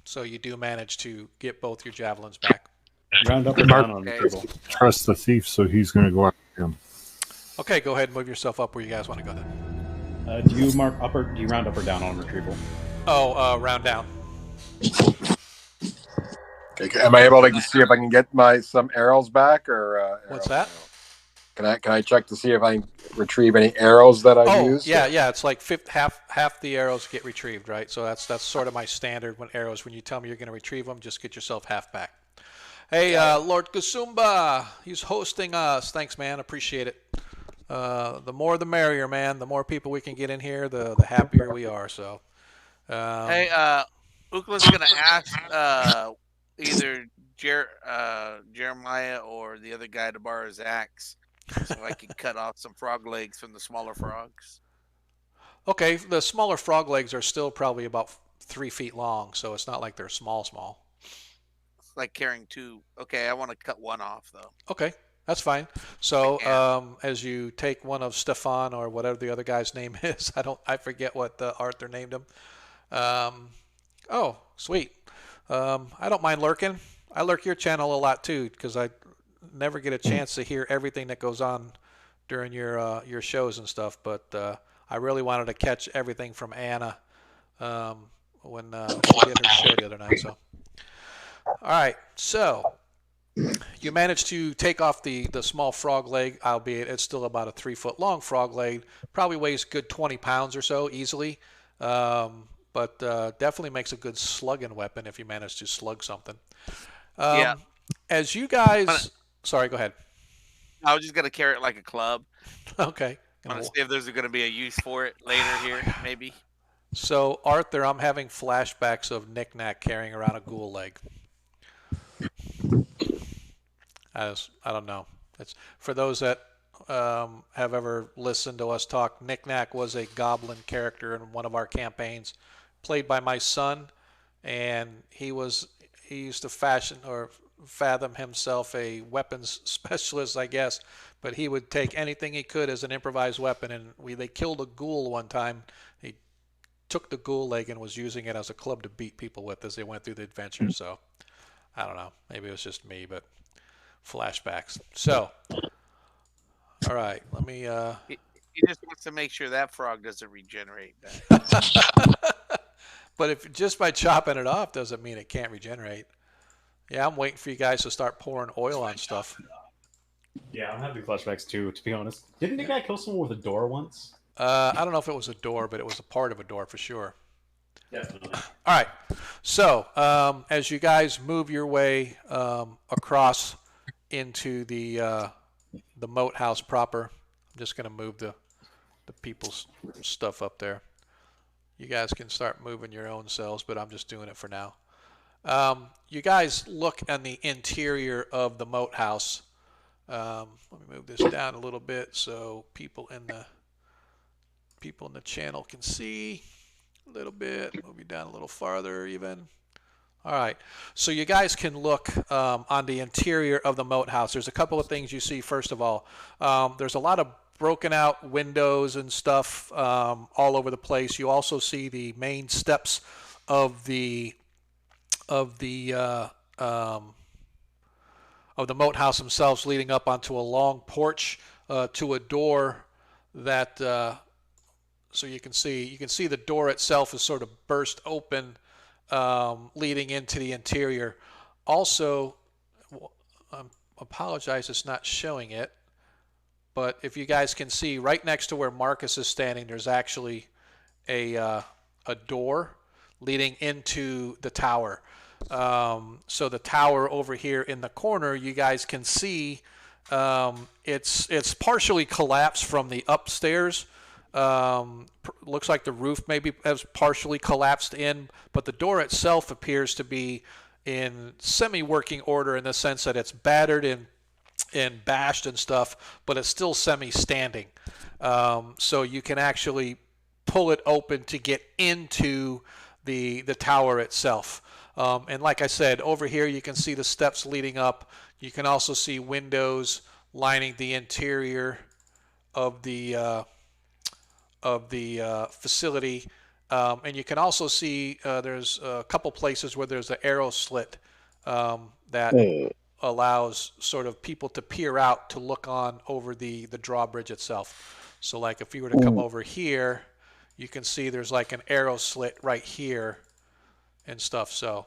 So you do manage to get both your javelins back. Round up and down on Okay. retrieval. Trust the thief, so he's going to go after him. Okay, go ahead and move yourself up where you guys want to go then. Do you mark up or do you round up or down on retrieval? Oh, round down. Okay, am I able to see if I can get some arrows back, or What's that? Can I check to see if I can retrieve any arrows that I've used? Yeah. It's like half the arrows get retrieved, right? So that's sort of my standard when arrows. When you tell me you're going to retrieve them, just get yourself half back. Hey, Lord Kasumba, he's hosting us. Thanks, man. Appreciate it. The more the merrier, man. The more people we can get in here, the happier we are. So. Hey, Ukla's gonna ask either Jeremiah or the other guy to borrow his axe, so I can cut off some frog legs from the smaller frogs. Okay, the smaller frog legs are still probably about 3 feet long, so it's not like they're small. It's like carrying 2. Okay, I want to cut one off though. Okay, that's fine. So as you take one of Stefan or whatever the other guy's name is, I forget what Arthur named him. Oh, sweet. I don't mind lurking. I lurk your channel a lot too, because I never get a chance to hear everything that goes on during your shows and stuff. But I really wanted to catch everything from Anna when she did her show the other night. So, all right. So you managed to take off the small frog leg, albeit it's still about a 3 foot long frog leg. Probably weighs a good 20 pounds or so easily. But definitely makes a good slugging weapon if you manage to slug something. Yeah. As you guys... Sorry, go ahead. I was just gonna carry it like a club. Okay. I want to see if there's gonna be a use for it later here, maybe. So, Arthur, I'm having flashbacks of Knick Knack carrying around a ghoul leg. I don't know. It's for those that have ever listened to us talk. Knick Knack was a goblin character in one of our campaigns, played by my son, and he used to fathom himself a weapons specialist, I guess, but he would take anything he could as an improvised weapon, and they killed a ghoul one time. He took the ghoul leg and was using it as a club to beat people with as they went through the adventure. So I don't know, maybe it was just me, but flashbacks. So all right, let me He just wants to make sure that frog doesn't regenerate back. But if just by chopping it off doesn't mean it can't regenerate. Yeah, I'm waiting for you guys to start pouring oil on stuff. Yeah, I'm having flashbacks too, to be honest. Didn't the guy kill someone with a door once? I don't know if it was a door, but it was a part of a door for sure. Definitely. All right. So as you guys move your way across into the moat house proper, I'm just going to move the people's stuff up there. You guys can start moving your own selves, but I'm just doing it for now. You guys look in the interior of the moat house. Let me move this down a little bit so people in the channel can see a little bit. Move you down a little farther even. All right. So you guys can look on the interior of the moat house. There's a couple of things you see. First of all, there's a lot of broken out windows and stuff all over the place. You also see the main steps of the of the moat house themselves, leading up onto a long porch to a door that so you can see the door itself is sort of burst open, leading into the interior. Also, I apologize, it's not showing it, but if you guys can see, right next to where Marcus is standing, there's actually a door leading into the tower. So the tower over here in the corner, you guys can see it's partially collapsed from the upstairs. Looks like the roof maybe has partially collapsed in, but the door itself appears to be in semi-working order in the sense that it's battered and bashed and stuff, but it's still semi-standing. So you can actually pull it open to get into the tower itself. And like I said, over here you can see the steps leading up. You can also see windows lining the interior of the facility. And you can also see there's a couple places where there's an arrow slit that allows sort of people to peer out to look on over the drawbridge itself. So like if you were to come over here, you can see there's like an arrow slit right here and stuff. So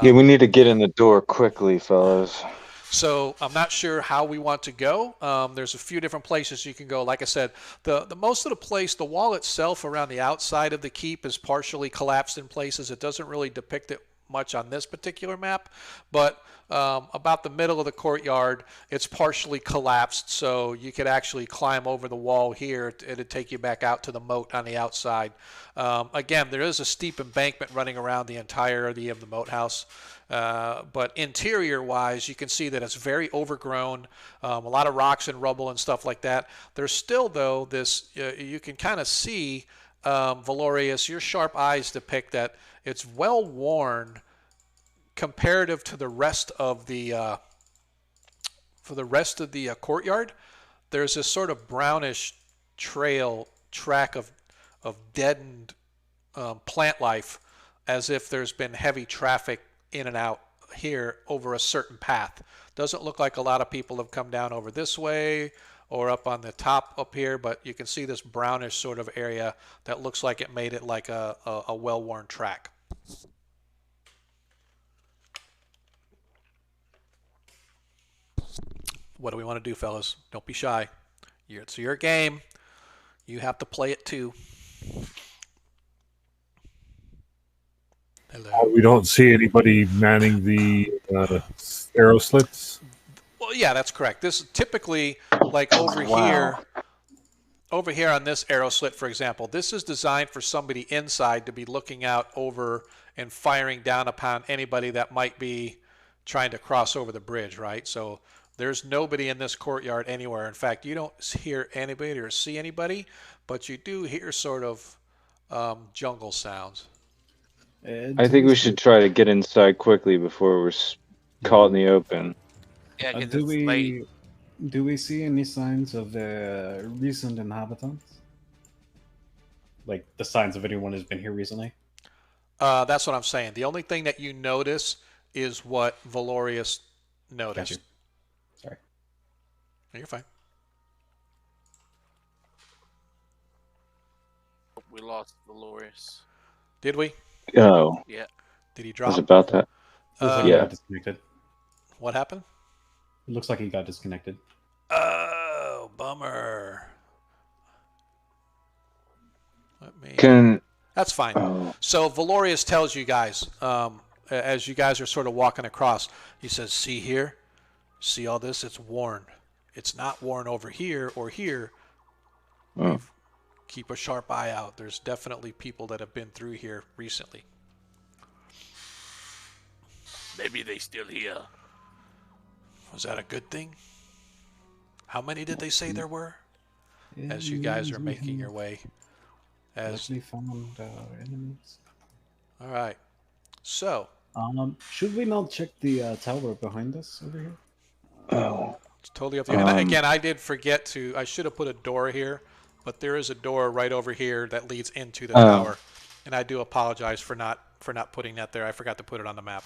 yeah, we need to get in the door quickly, fellas. So I'm not sure how we want to go. There's a few different places you can go. Like I said, the most of the place, the wall itself around the outside of the keep is partially collapsed in places. It doesn't really depict it much on this particular map, but about the middle of the courtyard, it's partially collapsed, so you could actually climb over the wall here. It'd take you back out to the moat on the outside. Again, there is a steep embankment running around the entirety of the moat house. But interior-wise, you can see that it's very overgrown, a lot of rocks and rubble and stuff like that. There's still, though, this, you can kind of see, Valorius, your sharp eyes depict that it's well worn comparative to the rest of the, courtyard. There's this sort of brownish track of deadened plant life, as if there's been heavy traffic in and out here over a certain path. Doesn't look like a lot of people have come down over this way or up on the top up here, but you can see this brownish sort of area that looks like it made it like a well-worn track. What do we want to do, fellas? Don't be shy. It's your game. You have to play it too. Hello. We don't see anybody manning the arrow slits. Well, yeah, that's correct. This typically, like over here on this arrow slit, for example, this is designed for somebody inside to be looking out over and firing down upon anybody that might be trying to cross over the bridge, right? So there's nobody in this courtyard anywhere. In fact, you don't hear anybody or see anybody, but you do hear sort of jungle sounds. I think we should try to get inside quickly before we're caught in the open. Yeah, 'cause do it's late. we see any signs of recent inhabitants? Like the signs of anyone who's been here recently? That's what I'm saying. The only thing that you notice is what Valorius noticed. Gotcha. Sorry. No, you're fine. We lost Valorius. Did we? Oh, Yeah. Did he it drop? was about that. Looks like he yeah. got disconnected. What happened? It looks like he got disconnected. Oh, bummer. That's fine. Oh. So Valorius tells you guys, as you guys are sort of walking across, he says, see here? See all this? It's worn. It's not worn over here or here. Oh. Keep a sharp eye out. There's definitely people that have been through here recently. Maybe they still here. Was that a good thing? How many did they say there were? As you guys are making your way. Actually found enemies. All right. So. Should we not check the tower behind us over here? It's totally up to you. And again, I did forget to. I should have put a door here, but there is a door right over here that leads into the tower, and I do apologize for not putting that there. I forgot to put it on the map.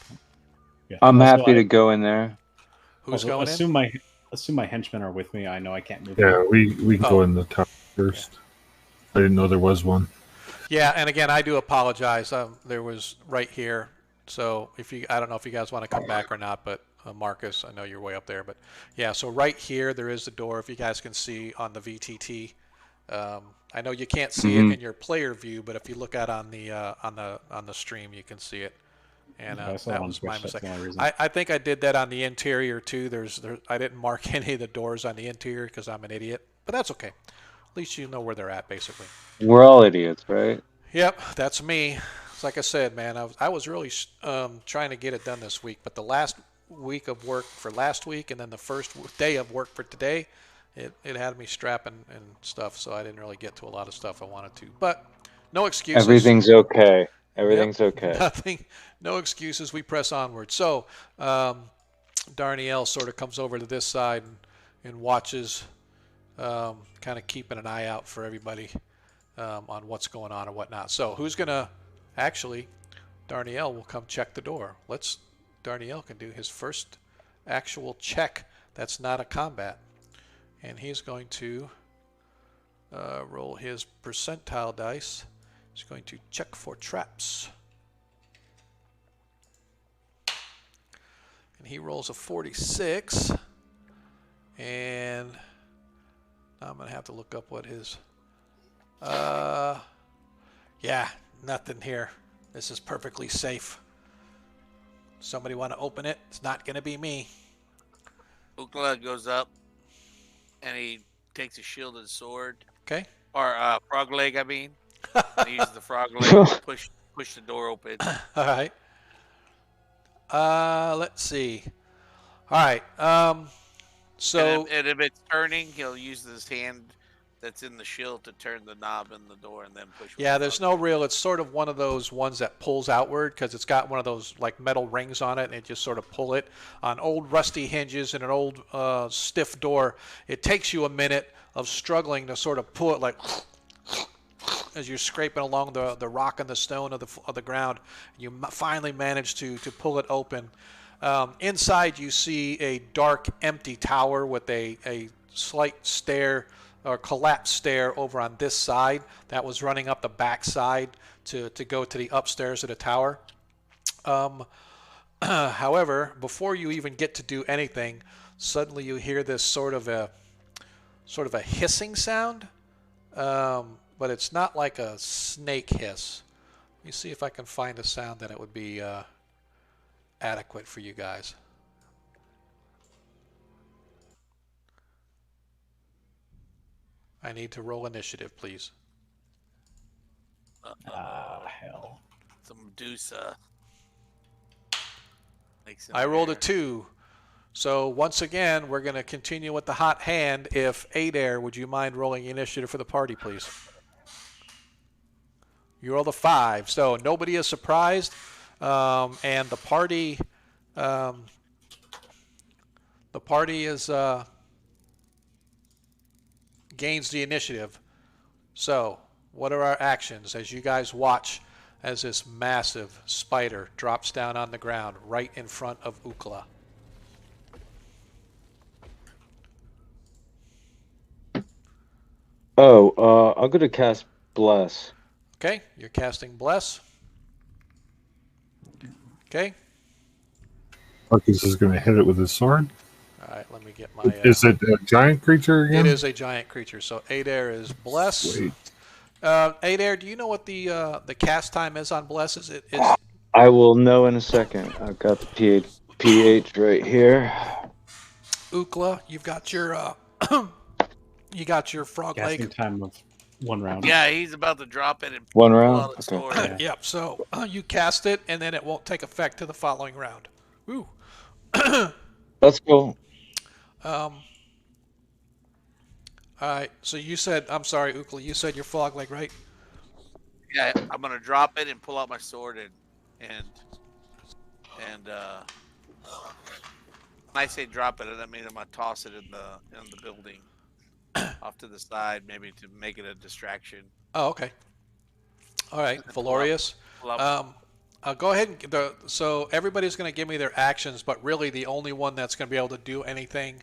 Yeah. I'm Also, happy to go in there. Who's Also, going in? assume my henchmen are with me. I know I can't move. Yeah, we can Oh. go in the tower first. I didn't know there was one. Yeah, and again, I do apologize. There was right here. So I don't know if you guys want to come back or not, but Marcus, I know you're way up there, but yeah. So right here, there is the door. If you guys can see on the VTT, I know you can't see it in your player view, but if you look out on the stream, you can see it. And I saw that on was my Twitch, that's mistake. the only reason. I think I did that on the interior too. I didn't mark any of the doors on the interior because I'm an idiot, but that's okay. At least you know where they're at, basically. We're all idiots, right? Yep, that's me. It's like I said, man, I was really trying to get it done this week, but the last week of work for last week and then the first day of work for today, it had me strapping and stuff, so I didn't really get to a lot of stuff I wanted to. But no excuses. Everything's okay. Everything's okay. Nothing, no excuses. We press onward. So Darnielle sort of comes over to this side and watches, kind of keeping an eye out for everybody on what's going on and whatnot. So who's going to actually, Darnielle will come check the door. Darnielle can do his first actual check that's not a combat. And he's going to roll his percentile dice. He's going to check for traps. And he rolls a 46. And I'm going to have to look up what his... yeah, nothing here. This is perfectly safe. Somebody want to open it? It's not going to be me. Ukla goes up, and he takes a shielded sword. Okay. Or frog leg, I mean. And he uses the frog leg to push the door open. All right. Let's see. All right. So and if it's turning, he'll use his hand that's in the shield to turn the knob in the door and then push. yeah, there's no real. It's sort of one of those ones that pulls outward because it's got one of those like metal rings on it, and it just sort of pull it on old rusty hinges and an old stiff door. It takes you a minute of struggling to sort of pull it like as you're scraping along the rock and the stone of the ground. You finally manage to pull it open. Inside, you see a dark, empty tower with a slight stair or collapsed stair over on this side that was running up the back side to go to the upstairs of the tower. However, before you even get to do anything, suddenly you hear this sort of a hissing sound, but it's not like a snake hiss. Let me see if I can find a sound that it would be adequate for you guys. I need to roll initiative, please. Hell. Some Medusa. I rolled a 2. So once again, we're going to continue with the hot hand. If Adair, would you mind rolling initiative for the party, please? You rolled a 5. So nobody is surprised. And the party is gains the initiative. So what are our actions as you guys watch as this massive spider drops down on the ground right in front of Ukla? I'm going to cast Bless. Okay, you're casting Bless. Okay. Marcus is going to hit it with his sword. All right, let me get my... Is it a giant creature again? It is a giant creature. So Adair is Bless. Sweet. Adair, do you know what the cast time is on Bless? Is I will know in a second. I've got the pH right here. Ukla, you've got your you got your frog Casting leg. time of 1 round. Yeah, he's about to drop it and One pull round? out his Okay. sword. Yeah. Yep. So you cast it, and then it won't take effect to the following round. Ooh. Let's go. All right. So you said, I'm sorry, Ukla. You said your frog leg, right? Yeah, I'm gonna drop it and pull out my sword and when I say drop it, I mean I'm gonna toss it in the building off to the side, maybe to make it a distraction. Oh, okay. All right, Valorius. Go ahead and so everybody's going to give me their actions, but really the only one that's going to be able to do anything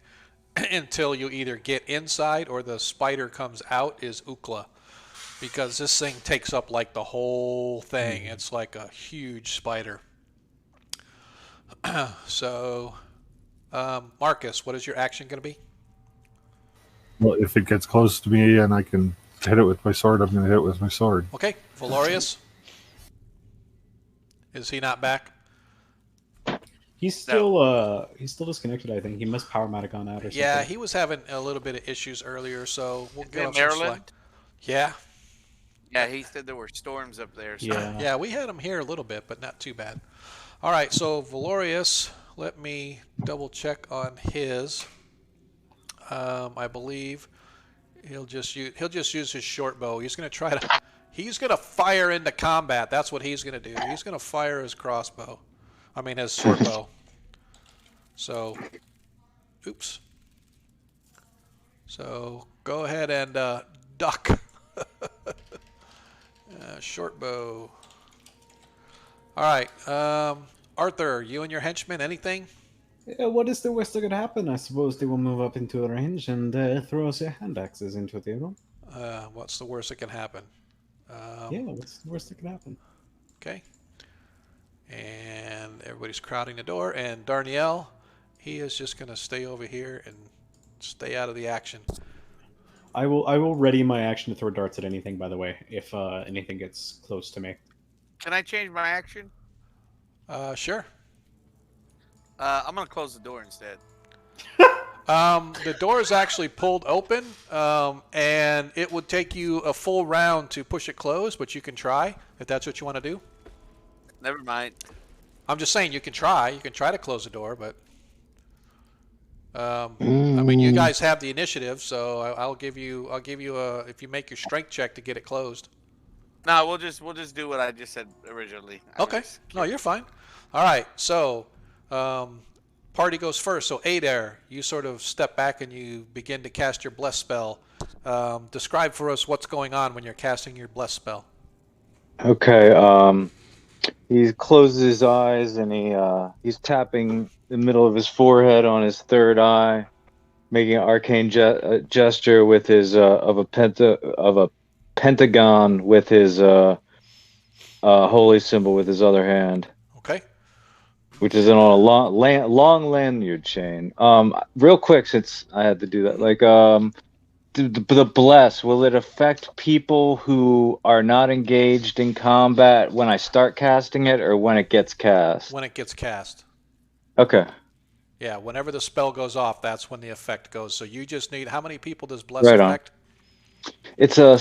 until you either get inside or the spider comes out is Ukla, because this thing takes up like the whole thing. It's like a huge spider. So, Marcus, what is your action going to be? Well, if it gets close to me and I can hit it with my sword, I'm going to hit it with my sword. Okay, Valorius. Is he not back? He's still disconnected. I think he must power Matagon out or something. Yeah, he was having a little bit of issues earlier, so we'll give him some Maryland? slack. Yeah, Yeah, he said there were storms up there. So. yeah, we had him here a little bit, but not too bad. All right, so Valorius, let me double check on his. I believe he'll just use his short bow. He's going to fire into combat. That's what he's going to do. He's going to fire his crossbow. I mean his short bow. So, oops. So go ahead and duck. Short bow. All right, Arthur, you and your henchmen, anything? Yeah, what is the worst that could happen? I suppose they will move up into a range and throw us their hand axes into the room. What's the worst that can happen? Yeah, what's the worst that could happen? Okay. And everybody's crowding the door, and Darnielle, he is just going to stay over here and stay out of the action. I will ready my action to throw darts at anything, by the way, if anything gets close to me. Can I change my action? Sure. I'm gonna close the door instead. The door is actually pulled open, and it would take you a full round to push it closed, but you can try if that's what you want to do. Never mind. I'm just saying you can try. You can try to close the door, but I mean, you guys have the initiative, so I'll give you if you make your strength check to get it closed. No, we'll just do what I just said originally. Okay. No, you're fine. All right. So, party goes first. So, Adair, you sort of step back and you begin to cast your bless spell. Describe for us what's going on when you're casting your bless spell. Okay. He closes his eyes and he's tapping the middle of his forehead on his third eye, making an arcane gesture with his of a pentagon with his holy symbol with his other hand. Okay. Which is on a long lanyard chain. Real quick, since I had to do that, like the bless, will it affect people who are not engaged in combat when I start casting it, or when it gets cast? When it gets cast. Okay. Yeah, whenever the spell goes off, that's when the effect goes. So you just need, how many people does bless Right affect? on. It's a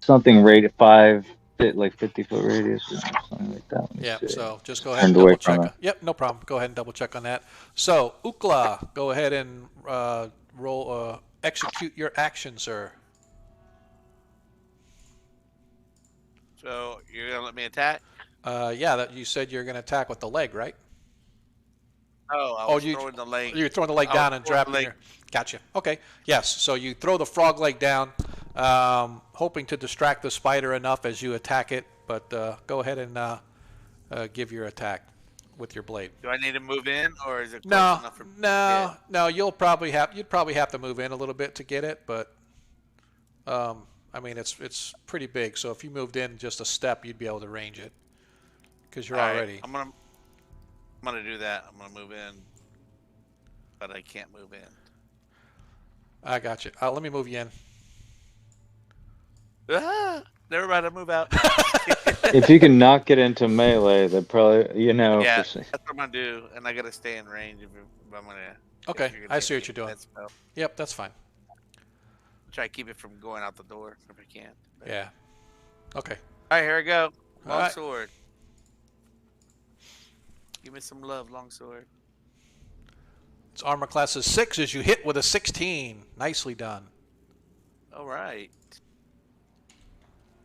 something rated 50 foot radius or something like that. Yeah, see. so just go ahead and double check. Yep, no problem. Go ahead and double check on that. So, Ukla, go ahead and execute your action, sir. So you're gonna let me attack? Yeah, that you said you're going to attack with the leg, right? Oh, I was throwing the leg. You're throwing the leg down and dropping your... Gotcha. Okay. Yes. So you throw the frog leg down, hoping to distract the spider enough as you attack it. But go ahead and give your attack with your blade. Do I need to move in, or is it close enough for me to hit? No. You'd probably have to move in a little bit to get it, but I mean it's pretty big. So if you moved in just a step, you'd be able to range it because you're already. I'm gonna do that. I'm gonna move in, but I can't move in. I got you. Let me move you in. Never mind. I move out. If you can knock it into melee, then probably Yeah, that's what I'm gonna do, and I gotta stay in range if I'm gonna. Okay, I see what you're doing. Yep, that's fine. Try to keep it from going out the door if I can. But... Yeah. Okay. All right, here we go. All right. Longsword. Give me some love, longsword. Its armor class is 6 as you hit with a 16. Nicely done. All right.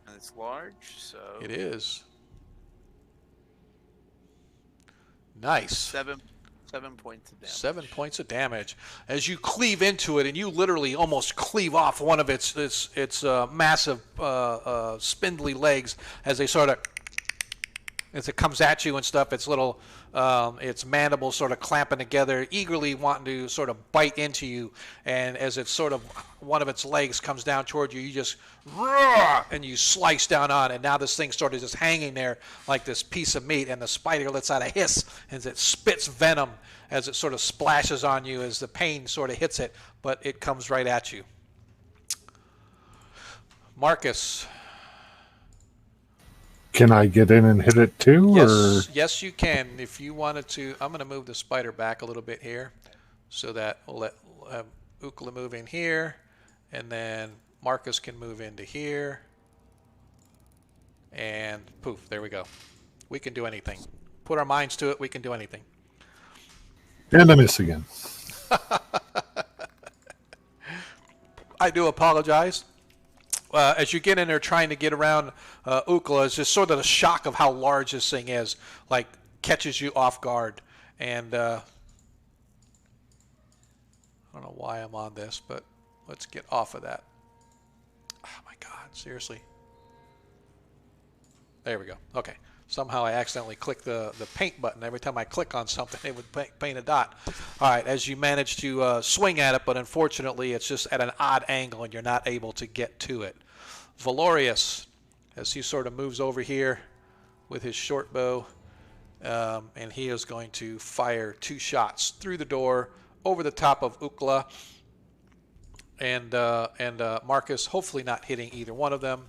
And it's large, so. It is. Nice. 7 points of damage. 7 points of damage as you cleave into it, and you literally almost cleave off one of its massive spindly legs as they sort of as it comes at you and stuff, its little, its mandibles sort of clamping together, eagerly wanting to sort of bite into you. And as it's sort of, one of its legs comes down toward you, you just, roar, and you slice down on it. And now this thing's sort of just hanging there like this piece of meat, and the spider lets out a hiss as it spits venom as it sort of splashes on you as the pain sort of hits it, but it comes right at you. Marcus. Can I get in and hit it too? Yes, yes, you can. If you wanted to, I'm going to move the spider back a little bit here, so that we'll let Ukla move in here, and then Marcus can move into here, and poof, there we go. We can do anything. Put our minds to it. We can do anything. And I miss again. I do apologize. As you get in there trying to get around Ukla, it's just sort of the shock of how large this thing is, like catches you off guard. And I don't know why I'm on this, but let's get off of that. Oh my God, seriously. There we go. Okay. Somehow I accidentally clicked the paint button. Every time I click on something, it would paint a dot. All right, as you manage to swing at it, but unfortunately it's just at an odd angle and you're not able to get to it. Valorius, as he sort of moves over here with his short bow, and he is going to fire 2 shots through the door over the top of Ukla and Marcus, hopefully not hitting either one of them.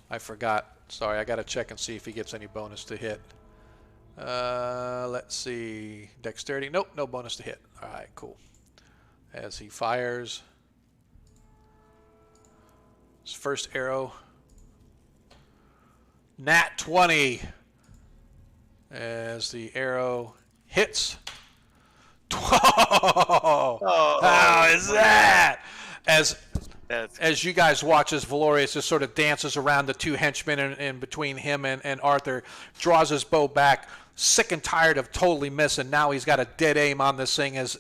I forgot. Sorry, I got to check and see if he gets any bonus to hit. Let's see. Dexterity. Nope, no bonus to hit. All right, cool. As he fires his first arrow. Nat 20. As the arrow hits. Whoa! How is that? As you guys watch as Valorius just sort of dances around the 2 henchmen and between him and Arthur, draws his bow back, sick and tired of totally missing. Now he's got a dead aim on this thing as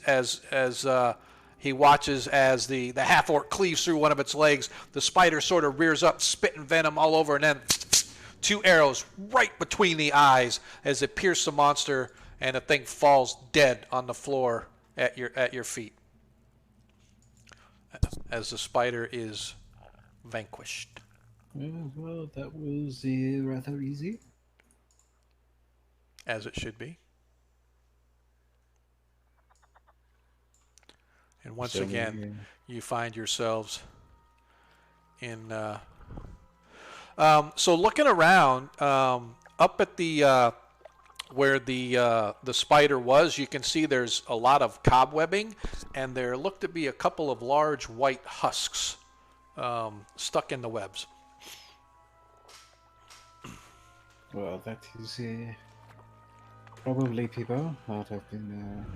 he watches as the half-orc cleaves through one of its legs. The spider sort of rears up, spitting venom all over, and then 2 arrows right between the eyes as it pierces the monster, and the thing falls dead on the floor at your feet. As the spider is vanquished. Well, that was rather easy. As it should be. And once again, you find yourselves in... so looking around, up at the... where the spider was, you can see there's a lot of cobwebbing, and there look to be a couple of large white husks stuck in the webs. Well, that is probably people that have been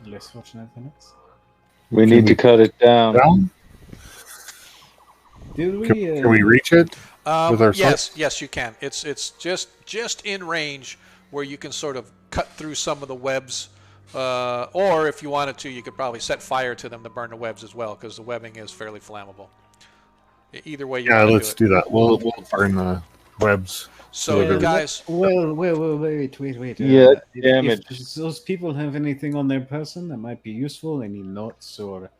less fortunate than us. We need to cut it down. Did we? Can we reach it with our sword? Yes, you can. It's just in range where you can sort of cut through some of the webs, or if you wanted to, you could probably set fire to them to burn the webs as well, because the webbing is fairly flammable. Either way, let's do that. We'll burn the webs. So you guys. Well, wait. Yeah, damage. If those people have anything on their person that might be useful, any notes or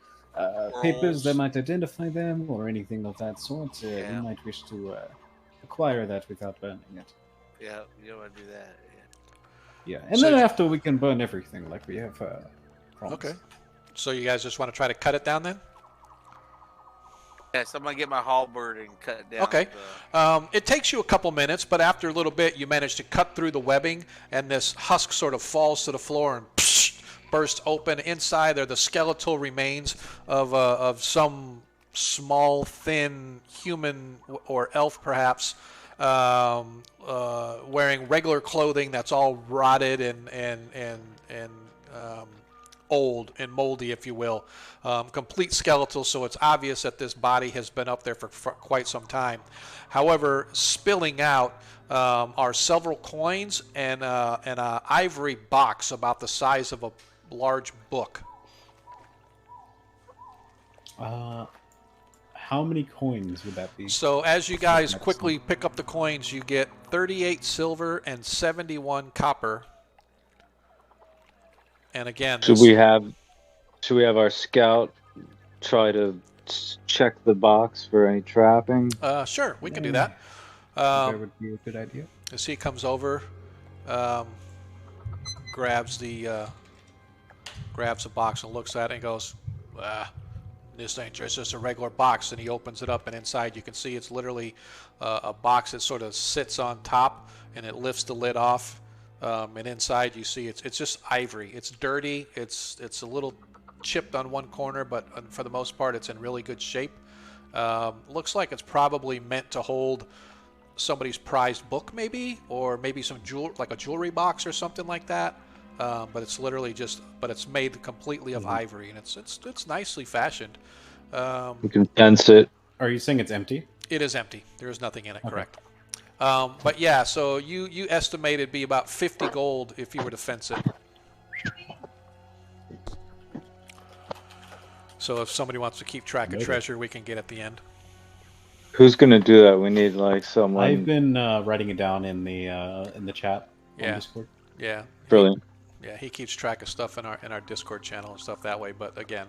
papers that might identify them, or anything of that sort, we might wish to acquire that without burning it. Yeah, you don't want to do that. Yeah, and then after we can burn everything like we have promised. Okay. So you guys just want to try to cut it down then? Yeah, someone get my halberd and cut it down. Okay. It takes you a couple minutes, but after a little bit, you manage to cut through the webbing, and this husk sort of falls to the floor and bursts open. Inside are the skeletal remains of some small, thin human or elf, perhaps, wearing regular clothing that's all rotted and old and moldy, if you will. Complete skeletal, so it's obvious that this body has been up there for quite some time. However, spilling out are several coins and an ivory box about the size of a large book. How how many coins would that be? So as you guys quickly pick up the coins, you get 38 silver and 71 copper. And again, Should we have our scout try to check the box for any trapping? Sure, we can do that. That would be a good idea. As he comes over, grabs the box and looks at it and goes, this ain't just a regular box. And he opens it up, and inside you can see it's literally a box that sort of sits on top, and it lifts the lid off. And inside you see it's just ivory. It's dirty. It's a little chipped on one corner, but for the most part it's in really good shape. Looks like it's probably meant to hold somebody's prized book, maybe, or maybe some like a jewelry box or something like that. But it's literally but it's made completely of ivory, and it's nicely fashioned. You can fence it. Are you saying it's empty? It is empty. There is nothing in it, Okay. correct. But yeah, so you estimate it'd be about 50 gold if you were to fence it. So if somebody wants to keep track of treasure, we can get at the end. Who's gonna do that? We need like someone. I've been writing it down in the chat on Yeah. Discord. Yeah. Brilliant. Yeah, he keeps track of stuff in our Discord channel and stuff that way. But again,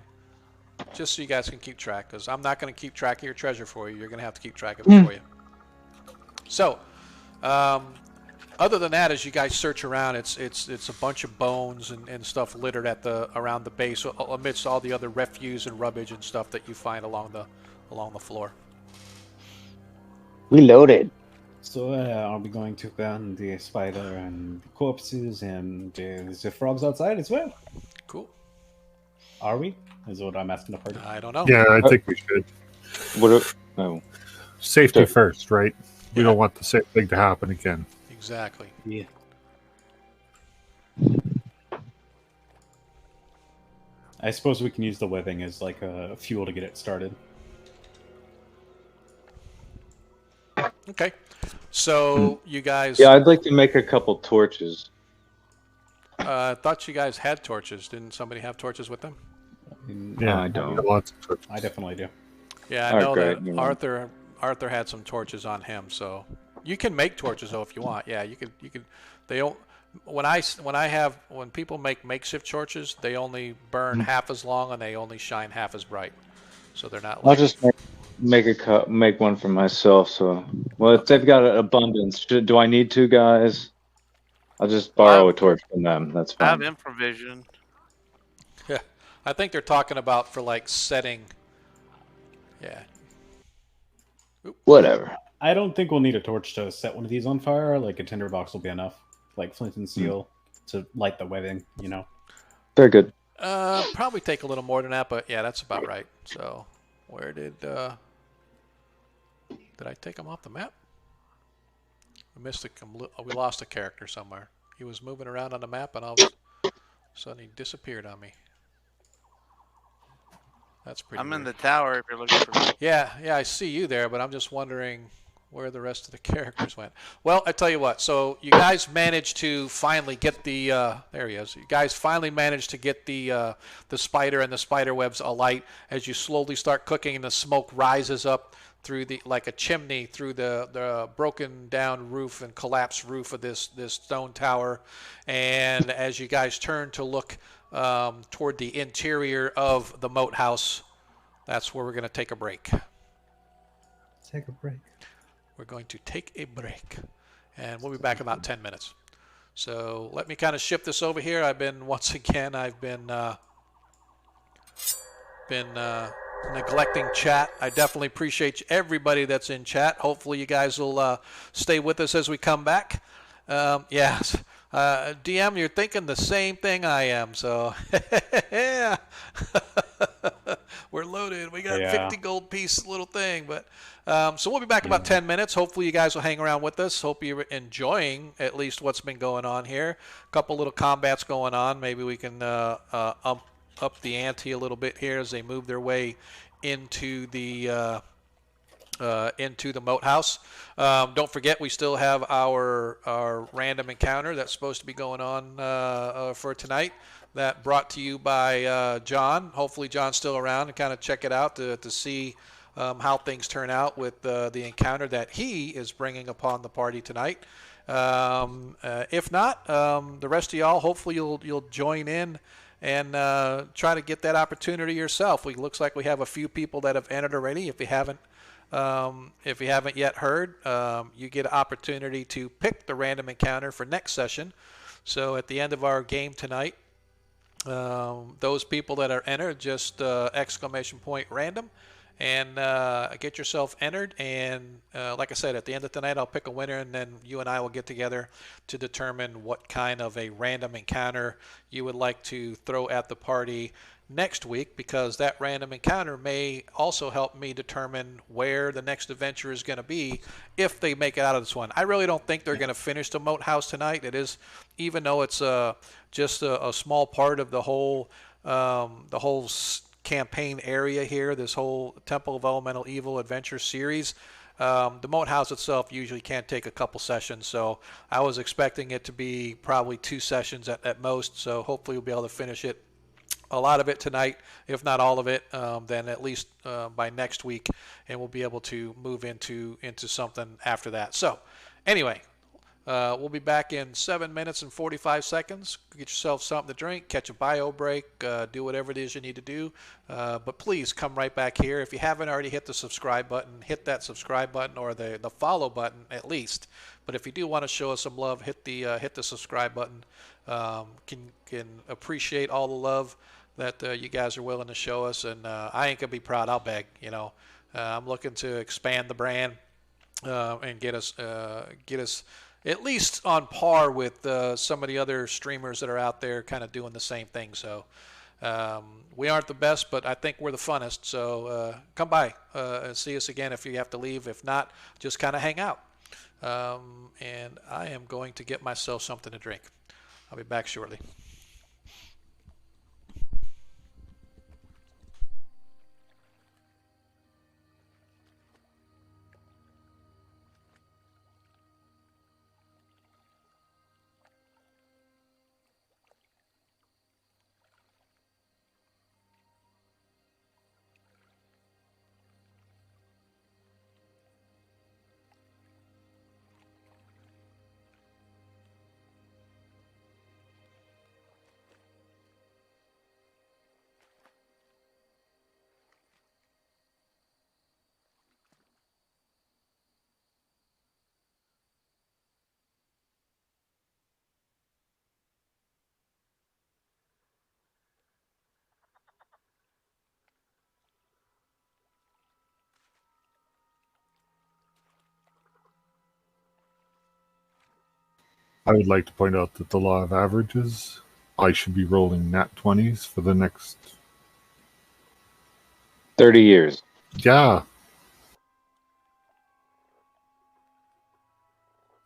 just so you guys can keep track, because I'm not going to keep track of your treasure for you. You're going to have to keep track of it for you. So, other than that, as you guys search around, it's a bunch of bones and stuff littered around the base, amidst all the other refuse and rubbish and stuff that you find along the floor. We loaded. So I'll be going to burn the spider and the corpses, and the frogs outside as well. Cool. Are we? Is what I'm asking the party. I don't know. Yeah, I think we should. Oh. Safety Sure. first, right? We Yeah. don't want the same thing to happen again. Exactly. Yeah. I suppose we can use the webbing as like a fuel to get it started. Okay. So you guys. Yeah, I'd like to make a couple torches. I thought you guys had torches. Didn't somebody have torches with them? Yeah, I don't. got lots of torches. I definitely do. Yeah, I All right, know great. that You want- Arthur had some torches on him, so you can make torches though if you want. Yeah, you could. They don't. When people make makeshift torches, they only burn half as long and they only shine half as bright, so they're not. I'll Like, just make one for myself. So, well, if they've got an abundance, do I need two guys? I'll just borrow a torch from them. That's I have fine. improvision. Yeah, I think they're talking about for like setting. Yeah. Whatever. I don't think we'll need a torch to set one of these on fire. Like a tinderbox will be enough. Like flint and steel to light the webbing, you know. Very good. Probably take a little more than that, but yeah, that's about right. So, where did I take him off the map? We lost a character somewhere. He was moving around on the map, and all of a sudden he disappeared on me. That's pretty. I'm in weird. the tower if you're looking for me. Yeah, I see you there, but I'm just wondering where the rest of the characters went. Well, I tell you what. So you guys managed to finally get the. There he is. You guys finally managed to get the spider and the spider webs alight as you slowly start cooking, and the smoke rises up through like a chimney through the broken down roof and collapsed roof of this stone tower. And as you guys turn to look toward the interior of the Moat house, that's where we're going to take a break. Take a break. We're going to take a break, and we'll be back in about 10 minutes. So let me kind of shift this over here. I've been neglecting chat. I definitely appreciate everybody that's in chat. Hopefully you guys will stay with us as we come back. Yes. DM, you're thinking the same thing I am, so yeah. We're loaded. We got 50 gold piece little thing, but so we'll be back in about 10 minutes. Hopefully you guys will hang around with us. Hope you're enjoying at least what's been going on here. A couple little combats going on. Maybe we can up the ante a little bit here as they move their way into the Moat house. Don't forget, we still have our random encounter that's supposed to be going on for tonight. That brought to you by John. Hopefully John's still around and kind of check it out to see how things turn out with the encounter that he is bringing upon the party tonight. If not, the rest of y'all, hopefully you'll join in and try to get that opportunity yourself. It looks like we have a few people that have entered already. If you haven't yet heard, you get an opportunity to pick the random encounter for next session. So at the end of our game tonight, those people that are entered, just exclamation point random, and get yourself entered. And like I said, at the end of tonight, I'll pick a winner, and then you and I will get together to determine what kind of a random encounter you would like to throw at the party next week, because that random encounter may also help me determine where the next adventure is going to be if they make it out of this one. I really don't think they're going to finish the Moat House tonight. It is, even though it's just a small part of the whole campaign area here, this whole Temple of Elemental Evil adventure series. The Moat House itself usually can take a couple sessions, so I was expecting it to be probably 2 sessions at most, so hopefully we'll be able to finish it, a lot of it tonight, if not all of it, then at least by next week, and we'll be able to move into something after that. So anyway, we'll be back in 7 minutes and 45 seconds. Get yourself something to drink, catch a bio break, do whatever it is you need to do. But please come right back here. If you haven't already hit the subscribe button, hit that subscribe button, or the follow button at least. But if you do want to show us some love, hit the subscribe button. Can appreciate all the love that you guys are willing to show us, and I ain't gonna be proud. I'll beg. I'm looking to expand the brand and get us at least on par with some of the other streamers that are out there kind of doing the same thing. So we aren't the best, but I think we're the funnest. So come by and see us again if you have to leave. If not, just kind of hang out. And I am going to get myself something to drink. I'll be back shortly. I would like to point out that the law of averages, I should be rolling nat 20s for the next 30 years. Yeah.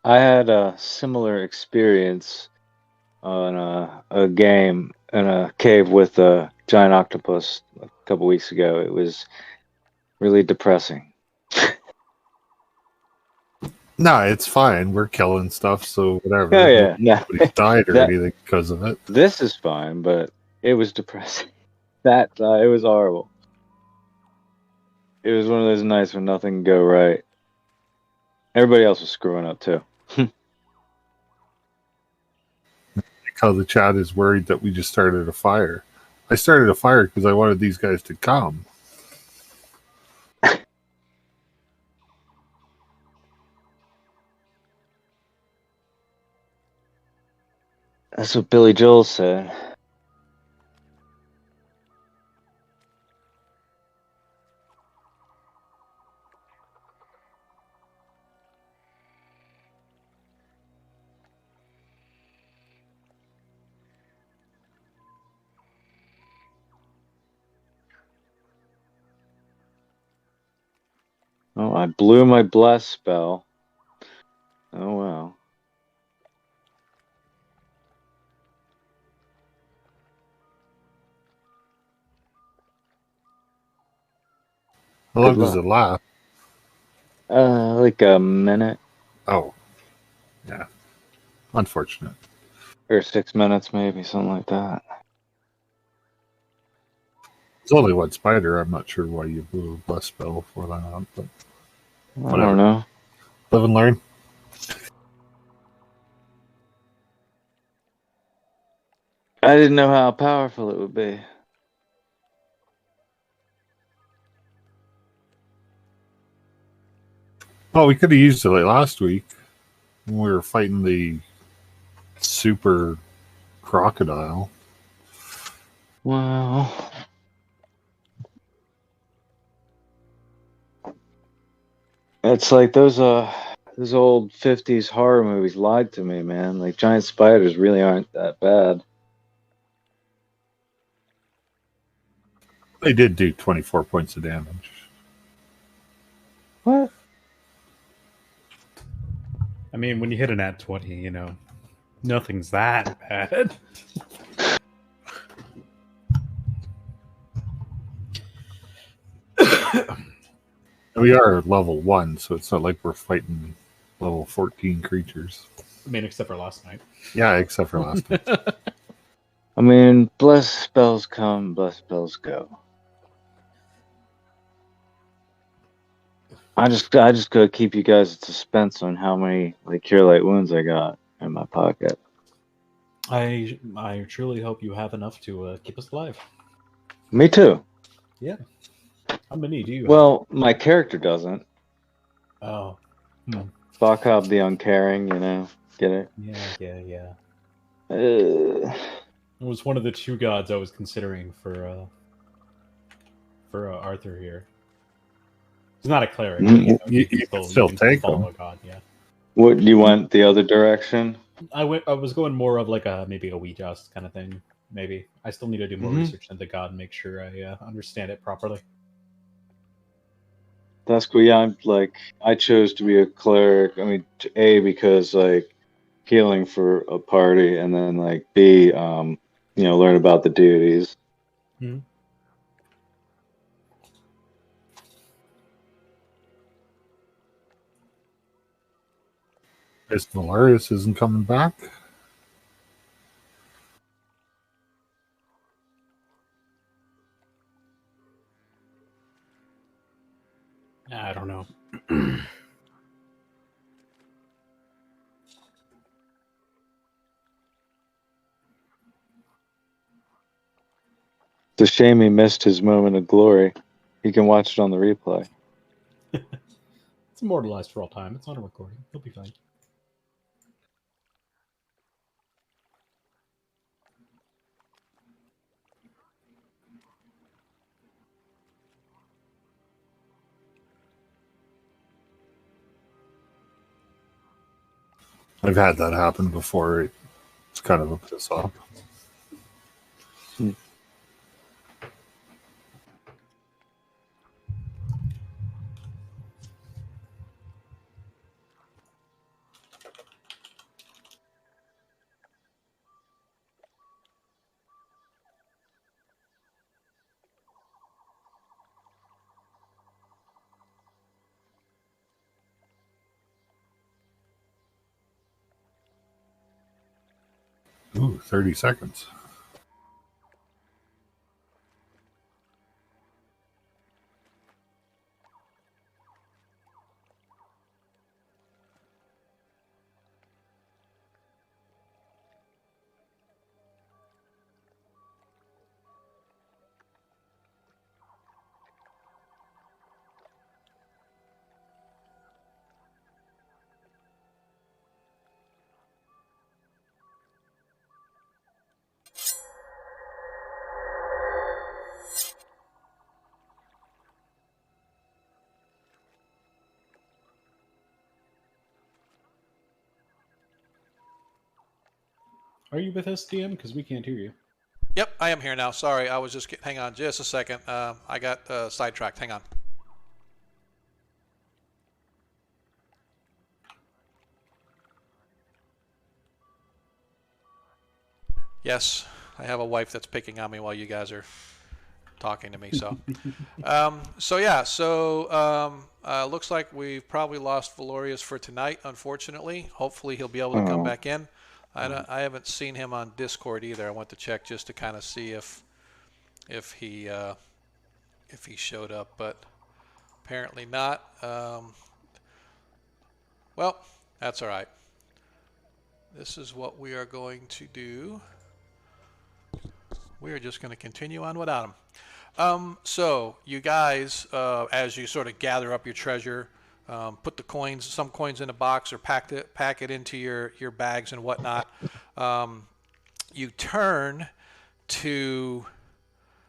I had a similar experience on a game in a cave with a giant octopus a couple weeks ago. It was really depressing. No, it's fine. We're killing stuff, so whatever. Oh, yeah. Nobody died or That- anything because of it. This is fine, but it was depressing. It was horrible. It was one of those nights when nothing could go right. Everybody else was screwing up too. Because the chat is worried that we just started a fire. I started a fire because I wanted these guys to come. That's what Billy Joel said. Oh, I blew my bless spell. Oh, wow. How long Good does luck. it last? Like a minute Oh. Yeah. Unfortunate. or 6 minutes, maybe something like that. It's only one spider. I'm not sure why you blew a bless spell for that, but I whatever. don't know. Live and learn. I didn't know how powerful it would be. Oh, we could have used it like last week when we were fighting the super crocodile. Wow. It's like those old 50s horror movies lied to me, man. Like giant spiders really aren't that bad. They did do 24 points of damage. What? I mean, when you hit an at 20, nothing's that bad. We are level 1, so it's not like we're fighting level 14 creatures. I mean, except for last night. Yeah, except for last night. I mean, bless spells come, bless spells go. I just gotta keep you guys in suspense on how many like cure light wounds I got in my pocket. I truly hope you have enough to keep us alive. Me too. Yeah. How many do you have? Well, my character doesn't. Oh. Bacchab the uncaring, get it? Yeah. Uh, It was one of the 2 gods I was considering for Arthur here. He's not a cleric. You can still take follow him. a god, yeah. what you went the other direction? I was going more of like maybe a Ouija's kind of thing. Maybe I still need to do more research into the god and make sure I understand it properly. That's cool. Yeah, I chose to be a cleric. I mean, because healing for a party, and then B, learn about the deities. Hmm. Guess Valerius isn't coming back. I don't know. It's a shame he missed his moment of glory. He can watch it on the replay. It's immortalized for all time. It's on a recording. He'll be fine. I've had that happen before. It's kind of a piss off. Ooh, 30 seconds. Are you with us, DM? Because we can't hear you. Yep, I am here now. Sorry, I was just hang on just a second. I got sidetracked. Hang on. Yes, I have a wife that's picking on me while you guys are talking to me. So, looks like we've probably lost Valorius for tonight. Unfortunately, hopefully he'll be able to come back in. I haven't seen him on Discord either. I went to check just to kind of see if he if he showed up, but apparently not. Well, that's all right. This is what we are going to do. We are just going to continue on without him. So you guys, as you sort of gather up your treasure, put the coins, some coins in a box, or pack it into your bags and whatnot. You turn to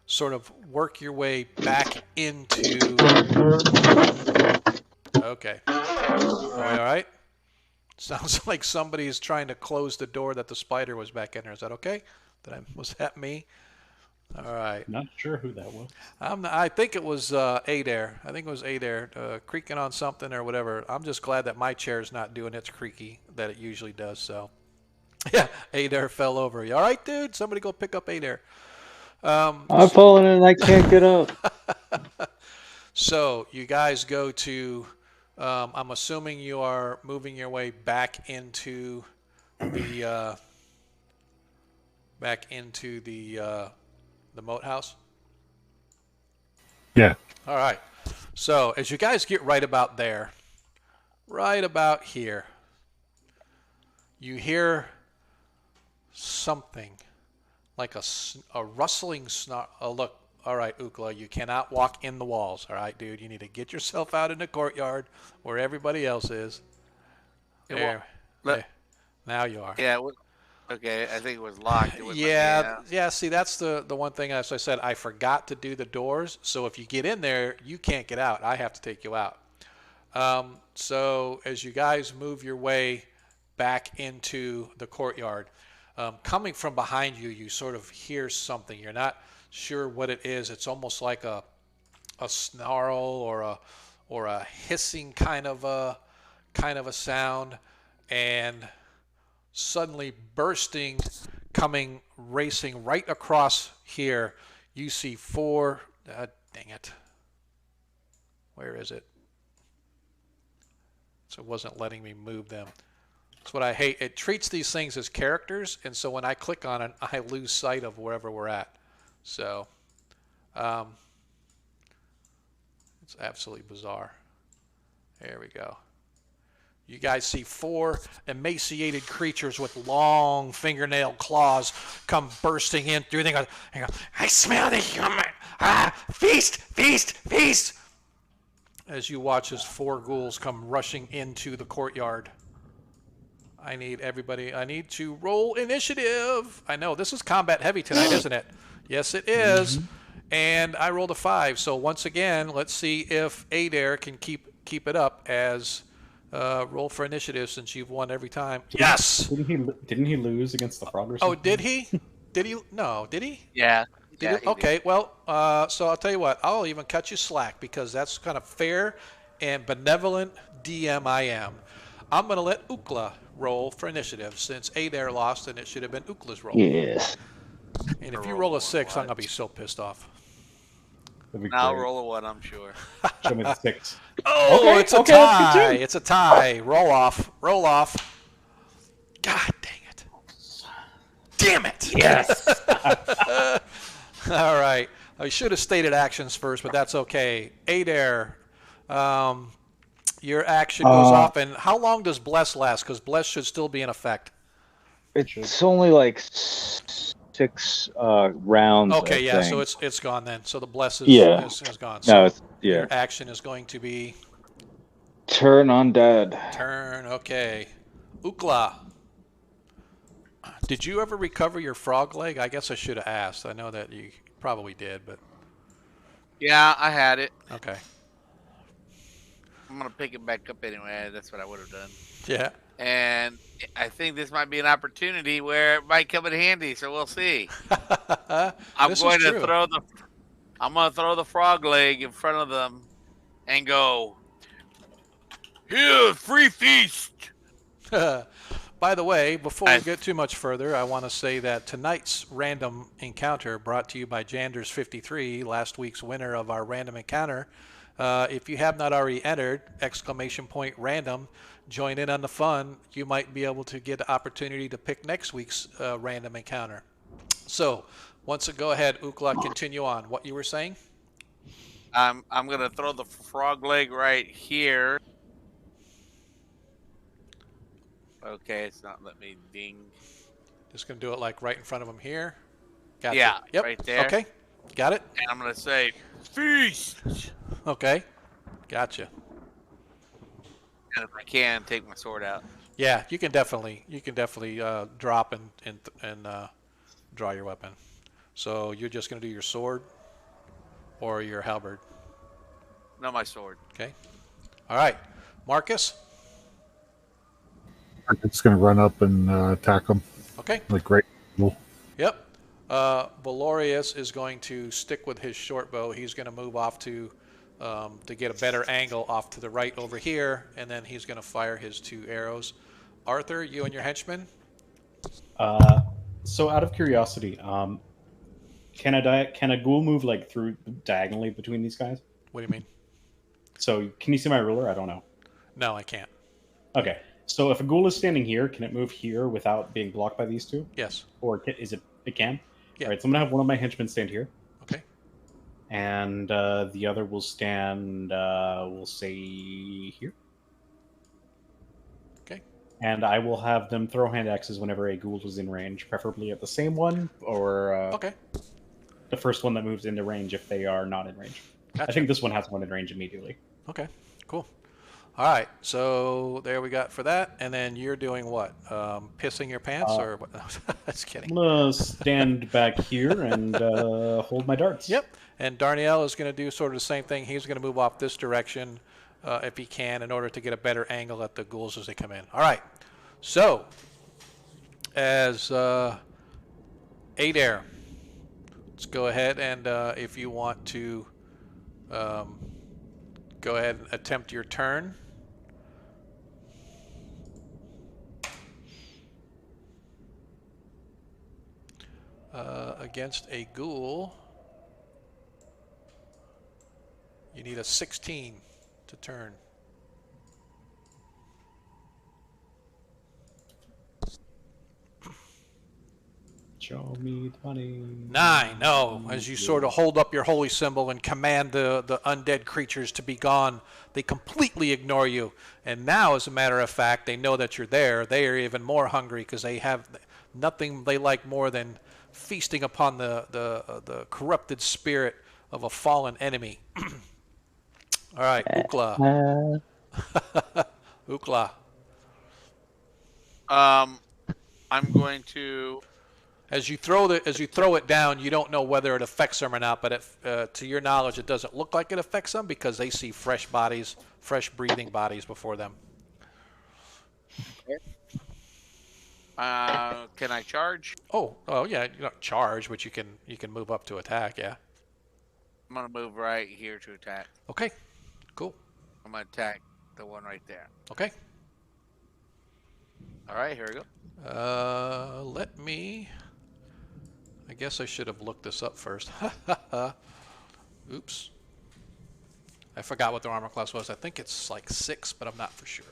sort of work your way back into. Okay. All right. Sounds like somebody is trying to close the door that the spider was back in there. Is that okay? Was that me? All right. Not sure who that was. I think it was Adair. I think it was Adair creaking on something or whatever. I'm just glad that my chair's not doing its creaky that it usually does. So, yeah, Adair fell over. You all right, dude? Somebody go pick up Adair. I'm falling and I can't get up. So you guys go to. I'm assuming you are moving your way back into the Moat house. Yeah. All right. So as you guys get right about there, right about here, you hear something like a rustling snarl. Oh, look. All right, Ukla, you cannot walk in the walls. All right, dude, you need to get yourself out in the courtyard where everybody else is. There. Now you are. Yeah. Okay, I think it was locked. It wasn't let me out. Yeah. See, that's the one thing. As I said, I forgot to do the doors. So if you get in there, you can't get out. I have to take you out. So as you guys move your way back into the courtyard, coming from behind you, you sort of hear something. You're not sure what it is. It's almost like a snarl or a hissing kind of a sound, and suddenly bursting, coming racing right across here, you see four. Dang it! Where is it? So it wasn't letting me move them. That's what I hate. It treats these things as characters, and so when I click on it, I lose sight of wherever we're at. So, it's absolutely bizarre. There we go. You guys see four emaciated creatures with long fingernail claws come bursting in through. They go, I smell the human. Feast, feast, feast. As you watch as four ghouls come rushing into the courtyard. I need to roll initiative. I know, this is combat heavy tonight, isn't it? Yes, it is. Mm-hmm. And I rolled a 5. So once again, let's see if Adair can keep it up as roll for initiative since you've won every time. Yes. Didn't he lose against the frog or something? Oh, did he? Did he? No, did he? Yeah. Okay. Did. Well, so I'll tell you what. I'll even cut you slack because that's kind of fair and benevolent DM I am. I'm going to let Ukla roll for initiative since Adair lost and it should have been Ukla's roll. Yes. And if you roll a 6, I'm going to be so pissed off. I'll roll a 1, I'm sure. Show me the 6. Oh, okay, it's a tie. It's a tie. Roll off. Roll off. God dang it. Damn it. Yes. All right. I should have stated actions first, but that's okay. Adair, your action goes off. And how long does Bless last? Because Bless should still be in effect. It's only like 6 rounds. Okay, I think. So it's gone then. So the Bless is gone. So no, your action is going to be turn undead. Turn. Okay. Ukla, did you ever recover your frog leg? I guess I should have asked. I know that you probably did, but yeah, I had it. Okay. I'm gonna pick it back up anyway. That's what I would have done. Yeah. And I think this might be an opportunity where it might come in handy. So we'll see. I'm going to throw the frog leg in front of them and go, here, free feast. By the way, before we get too much further, I want to say that tonight's random encounter brought to you by Janders53, last week's winner of our random encounter. If you have not already entered, ! Random, join in on the fun. You might be able to get the opportunity to pick next week's random encounter. So, go ahead, Ukla, continue on. What you were saying? I'm gonna throw the frog leg right here. Okay, it's not let me ding. Just gonna do it like right in front of him here. Gotcha. Yeah, Yep. right there. Okay. Got it. And I'm gonna say feast. Okay. Gotcha. And if I can, take my sword out. Yeah, you can definitely drop and draw your weapon. So you're just gonna do your sword or your halberd. No, my sword. Okay. All right, Marcus. It's going to run up and attack him. Okay. Like right. Yep. Valorius is going to stick with his short bow. He's going to move off to get a better angle off to the right over here, and then he's going to fire his 2 arrows. Arthur, you and your henchman. So out of curiosity, can a ghoul move like through diagonally between these guys? What do you mean? So can you see my ruler? I don't know. No, I can't. Okay. So if a ghoul is standing here, can it move here without being blocked by these two? Yes. Or is it? It can. Yeah. All right. So I'm gonna have one of my henchmen stand here. Okay. And the other will stand. We'll say here. Okay. And I will have them throw hand axes whenever a ghoul is in range, preferably at the same one or Okay. the first one that moves into range if they are not in range. Gotcha. I think this one has one in range immediately. Okay. Cool. All right. So there we got for that, and then you're doing what? Pissing your pants or what? Just kidding. I'm gonna stand back here and hold my darts. Yep. And Darnielle is going to do sort of the same thing. He's going to move off this direction if he can in order to get a better angle at the ghouls as they come in. All right. So as Adair, let's go ahead and if you want to go ahead and attempt your turn. Against a ghoul, you need a 16 to turn. Show me the money. 9. No, as you sort of hold up your holy symbol and command the undead creatures to be gone, they completely ignore you. And now, as a matter of fact, they know that you're there. They are even more hungry because they have nothing they like more than feasting upon the corrupted spirit of a fallen enemy. All right, Ukla. Ukla. I'm going to. As you throw it down, you don't know whether it affects them or not. But to your knowledge, it doesn't look like it affects them because they see fresh bodies, fresh breathing bodies before them. Can I charge? Oh yeah, you don't charge, but you can move up to attack. Yeah. I'm gonna move right here to attack. Okay. Cool. I'm gonna attack the one right there. Okay. All right, here we go. Let me. I guess I should have looked this up first. Oops. I forgot what the armor class was. I think it's like 6, but I'm not for sure.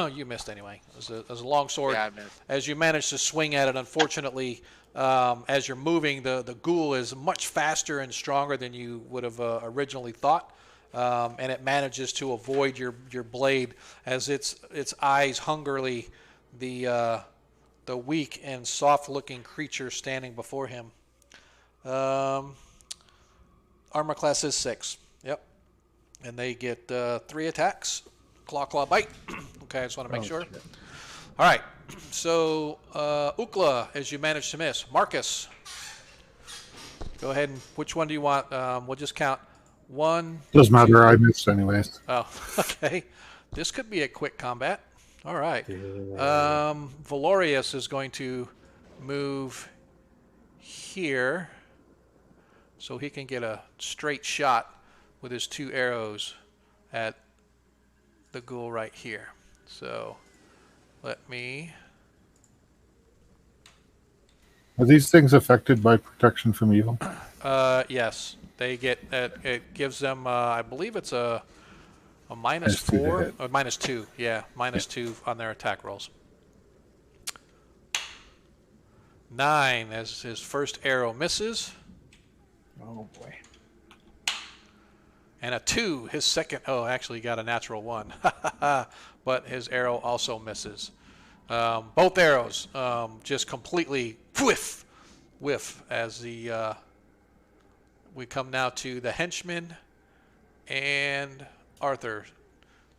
You missed anyway. It was a long sword. Yeah, I missed. As you manage to swing at it, unfortunately, as you're moving, the ghoul is much faster and stronger than you would have originally thought. And it manages to avoid your blade as its eyes hungrily the weak and soft-looking creature standing before him. Armor class is 6. Yep. And they get 3 attacks. Claw, bite. Okay, I just want to make sure. Shit. All right. So, Ukla, as you manage to miss. Marcus, go ahead and which one do you want? We'll just count 1. Doesn't matter. I missed anyways. Oh, okay. This could be a quick combat. All right. Valorius is going to move here so he can get a straight shot with his 2 arrows at the ghoul right here. So let me. Are these things affected by protection from evil? Yes, they get. It gives them. I believe it's a minus -2 to 4 hit. or -2. Yeah, -2 on their attack rolls. 9 as his first arrow misses. Oh boy. And a 2, his second. Oh, actually, he got a natural 1. But his arrow also misses. Both arrows just completely whiff as the. We come now to the henchman and Arthur.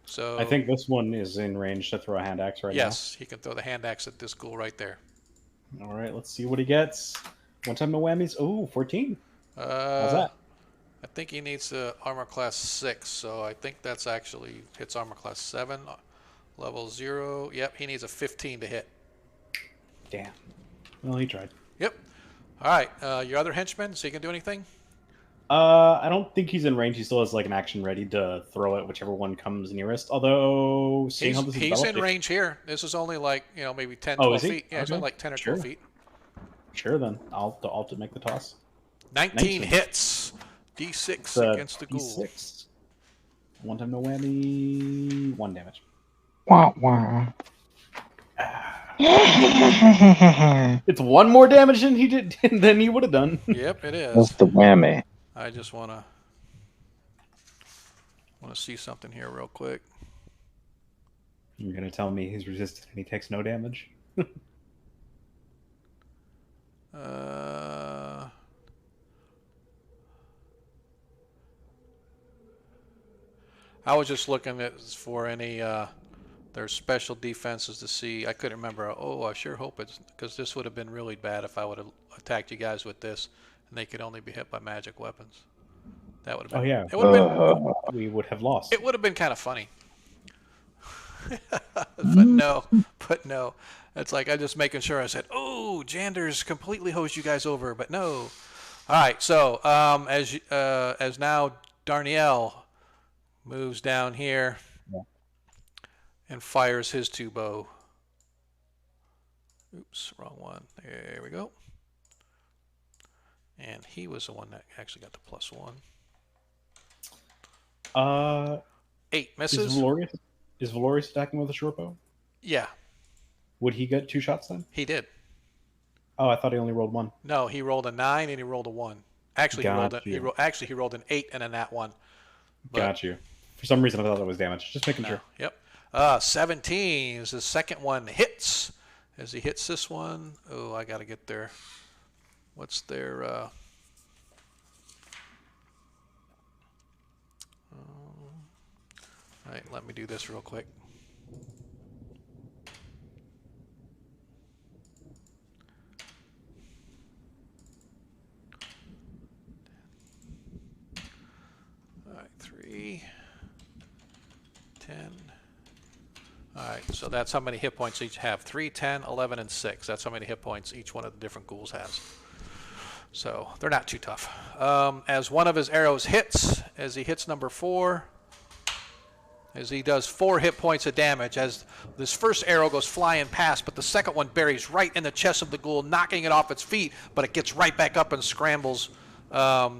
So I think this one is in range to throw a hand axe right yes, he can throw the hand axe at this ghoul right there. now. All right, let's see what he gets. One time no whammies. Oh, 14. How's that? I think he needs the armor class 6, so I think that's actually hits armor class 7, level 0. Yep, he needs a 15 to hit. Damn. Well, he tried. Yep. All right, your other henchman, so he can do anything? I don't think he's in range. He still has like an action ready to throw at whichever one comes nearest. Although, seeing how this is He's developed, in range here. This is only like, maybe 10, Oh, 12 is he? feet. Yeah, it's Okay. only like 10 or Sure. 12 feet. Sure, then I'll to make the toss. 19 19. hits. D6 It's a against the ghoul. D6. One time no whammy. 1 damage. Wah, wah. It's 1 more damage than he did than he would have done. Yep, it is. That's the whammy. I just want to see something here real quick. You're gonna tell me he's resistant and he takes no damage? I was just looking for any their special defenses to see. I couldn't remember. Oh, I sure hope it's because this would have been really bad if I would have attacked you guys with this, and they could only be hit by magic weapons. That would have been. Oh yeah. It would have been. We would have lost. It would have been kind of funny. but no. It's like I'm just making sure. I said, "Oh, Jander's completely hosed you guys over," but no. All right. So as now Darnielle moves down here and fires his 2 bow. Oops, wrong one. There we go. And he was the one that actually got the +1. 8 misses. Is Valorius attacking with a short bow? Yeah, Would he get 2 shots then? he did. Oh, I thought he only rolled 1. No, he rolled a 9 and he rolled a 1. Actually, he rolled Gotcha. he rolled an 8 and a nat 1. But Got you. For some reason, I thought that was damage. Just making no. sure. Yep. 17 is the second one hits. As he hits this one, oh, I got to get their. What's their? All right, let me do this real quick. All right, 3, 10. All right, so that's how many hit points each have. 3, 10, 11, and 6. That's how many hit points each one of the different ghouls has. So they're not too tough. As one of his arrows hits, as he hits number 4, as he does 4 hit points of damage, as this first arrow goes flying past, but the second one buries right in the chest of the ghoul, knocking it off its feet, but it gets right back up and scrambles,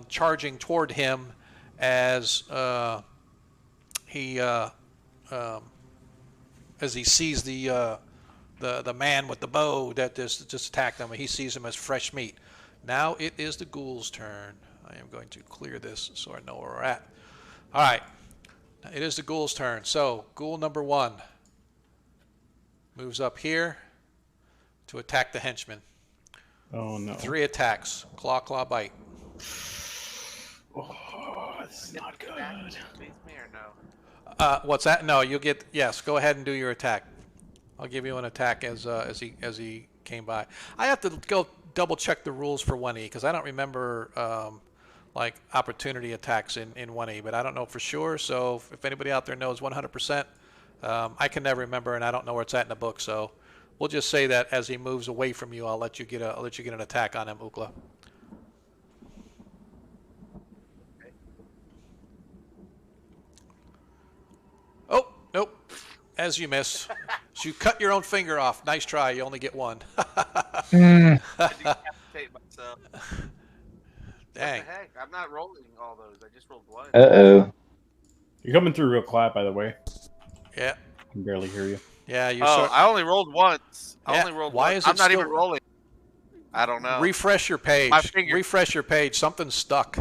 charging toward him as he sees the man with the bow that just attacked him, and he sees him as fresh meat. Now it is the ghoul's turn. I am going to clear this so I know where we're at. All right. It is the ghoul's turn. So, ghoul number 1 moves up here to attack the henchman. Oh, no. 3 attacks. Claw, claw, bite. Oh, this is not good. Me or no? What's that? No, you'll get... Yes, go ahead and do your attack. I'll give you an attack as he came by. I have to go double check the rules for 1E because I don't remember... like opportunity attacks in 1E, but I don't know for sure. So if anybody out there knows 100%, I can never remember, and I don't know where it's at in the book. So we'll just say that as he moves away from you, I'll let you get an attack on him, Ukla. Oh nope, as you miss, so you cut your own finger off. Nice try. You only get 1. I decapitate myself. Dang. What the heck? I'm not rolling all those. I just rolled 1. Uh-oh. You're coming through real quiet, by the way. Yeah. I can barely hear you. Yeah. You. I only rolled once. Yeah, I only rolled why once. is it I'm not still- even rolling. I don't know. Refresh your page. My finger- Refresh your page. Something's stuck.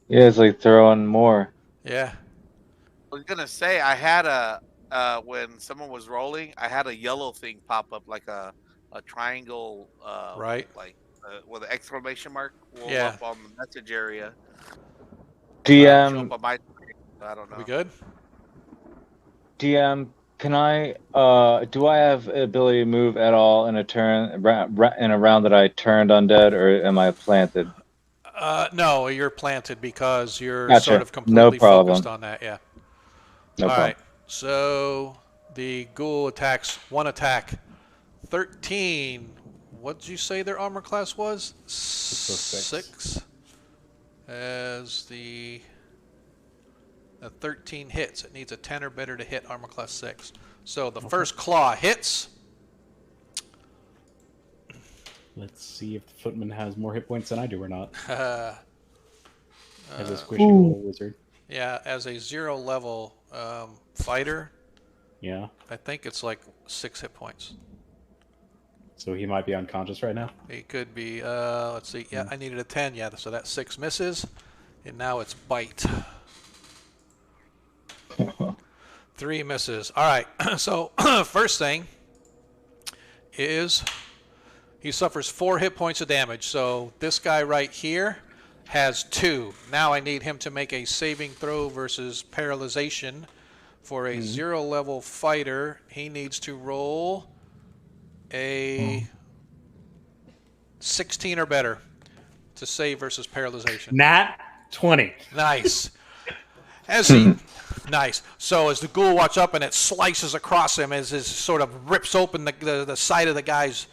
Yeah, it's like throwing more. Yeah. I was gonna say I had a when someone was rolling, I had a yellow thing pop up like a triangle, Right. like with an exclamation mark roll Yeah. up on the message area. Show up DM, on my screen. I don't know. We good? DM, can I? Do I have ability to move at all in a turn in a round that I turned undead, or am I planted? No, you're planted because you're Gotcha. sort of No completely problem. focused on that. Yeah. No All problem. right. So the ghoul attacks one attack. 13. What did you say their armor class was? Six. As the 13 hits. It needs a 10 or better to hit armor class 6. So the first claw hits. Let's see if the footman has more hit points than I do or not. As a squishy Ooh. little wizard. Yeah, as a 0 level fighter, Yeah. I think it's like 6 hit points. So he might be unconscious right now. He could be, let's see, yeah, I needed a 10, yeah, so that 6 misses, and now it's bite. 3 misses. All right, so first thing is he suffers 4 hit points of damage, so this guy right here has 2. Now I need him to make a saving throw versus paralyzation. For a 0 level fighter, he needs to roll a 16 or better to save versus paralyzation. Nat 20. Nice. Nice. So as the ghoul walks up and it slices across him, as it sort of rips open the side of the guy's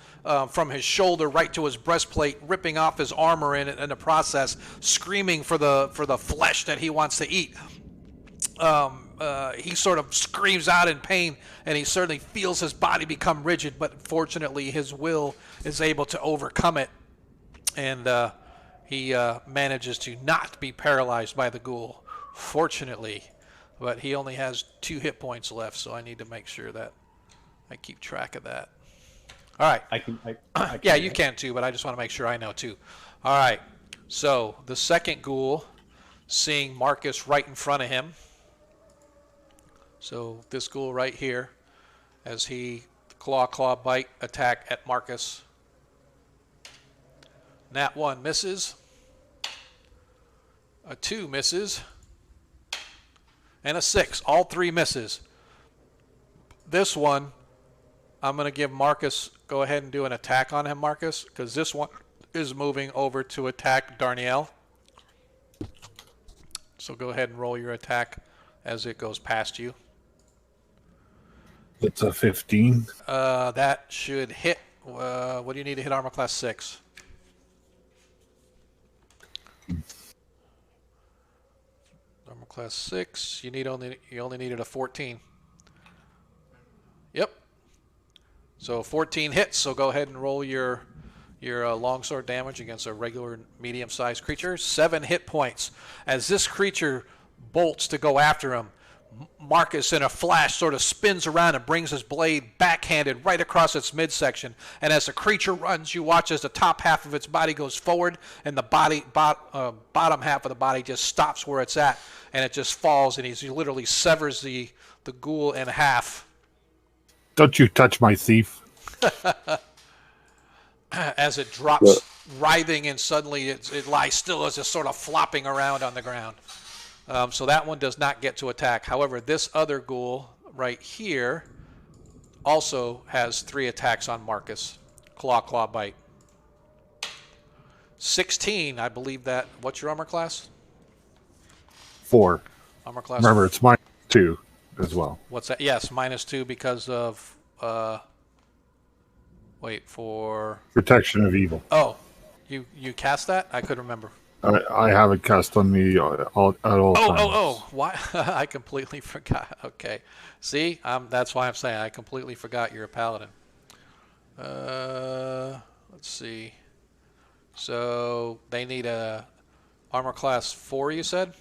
from his shoulder right to his breastplate, ripping off his armor in the process, screaming for the flesh that he wants to eat. He sort of screams out in pain, and he certainly feels his body become rigid, but fortunately his will is able to overcome it, and he manages to not be paralyzed by the ghoul, fortunately, but he only has 2 hit points left, so I need to make sure that I keep track of that. All right. I can Yeah, you can too, but I just want to make sure I know too. All right, so the second ghoul, seeing Marcus right in front of him, so this ghoul right here, as he claw bite attack at Marcus. Nat 1 misses. A 2 misses. And a 6. All 3 misses. This one, I'm going to give Marcus, go ahead and do an attack on him, Marcus, because this one is moving over to attack Darnielle. So go ahead and roll your attack as it goes past you. It's a 15. That should hit. What do you need to hit armor class 6? Armor class 6. You only needed a 14. Yep. So 14 hits. So go ahead and roll your longsword damage against a regular medium-sized creature. 7 hit points. As this creature bolts to go after him, Marcus, in a flash, sort of spins around and brings his blade backhanded right across its midsection. And as the creature runs, you watch as the top half of its body goes forward, and the bottom half of the body just stops where it's at, and it just falls, and he literally severs the ghoul in half. Don't you touch my thief. As it drops, writhing, and suddenly it lies still as it's sort of flopping around on the ground. So that one does not get to attack. However, this other ghoul right here also has 3 attacks on Marcus. Claw, bite. 16, I believe that. What's your armor class? 4. Armor class. Remember, it's mine 2 as well. What's that? Yes, -2 because of. Wait for. Protection of evil. Oh, you cast that? I couldn't remember. I have it cast on me at all times. Oh! Why? I completely forgot. Okay, see, that's why I'm saying I completely forgot you're a paladin. Let's see. So they need a armor class 4. You said.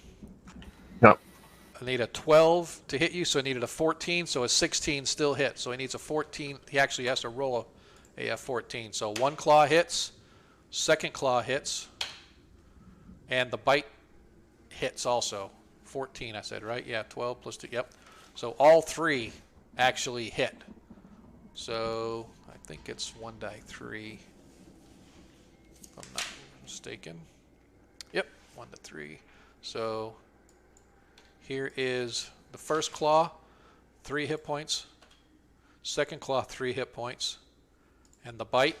Yep. I need a 12 to hit you, so I needed a 14. So a 16 still hits. So he needs a 14. He actually has to roll a 14. So 1 claw hits, 2nd claw hits. And the bite hits also. 14, I said, right? Yeah, 12 plus 2. Yep. So all 3 actually hit. So I think it's 1 die 3, if I'm not mistaken. Yep, 1 to 3. So here is the first claw, 3 hit points. Second claw, 3 hit points. And the bite.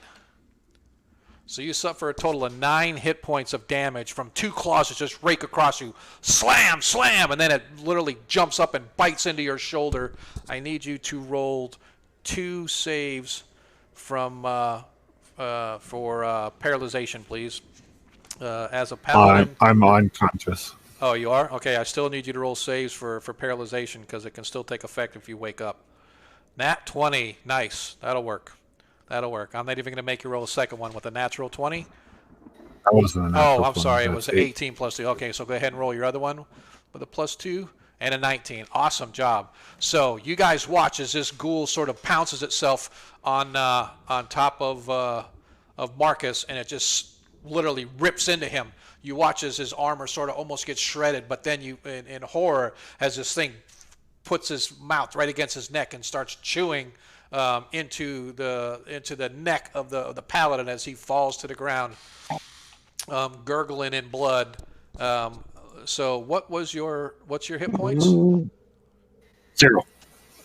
So you suffer a total of 9 hit points of damage from 2 claws that just rake across you. Slam, slam, and then it literally jumps up and bites into your shoulder. I need you to roll 2 saves from for paralyzation, please. As a paladin. I'm unconscious. Oh, you are? Okay, I still need you to roll saves for paralyzation because it can still take effect if you wake up. Nat 20, nice. That'll work. That'll work. I'm not even going to make you roll a second one with a natural 20. That wasn't a natural I'm 20, sorry. It that's was 18 plus 2. Okay, so go ahead and roll your other one with a plus 2 and a 19. Awesome job. So you guys watch as this ghoul sort of pounces itself on top of Marcus, and it just literally rips into him. You watch as his armor sort of almost gets shredded, but then you, in horror, as this thing puts his mouth right against his neck and starts chewing into the neck of the paladin as he falls to the ground, gurgling in blood. So what's your hit points? 0.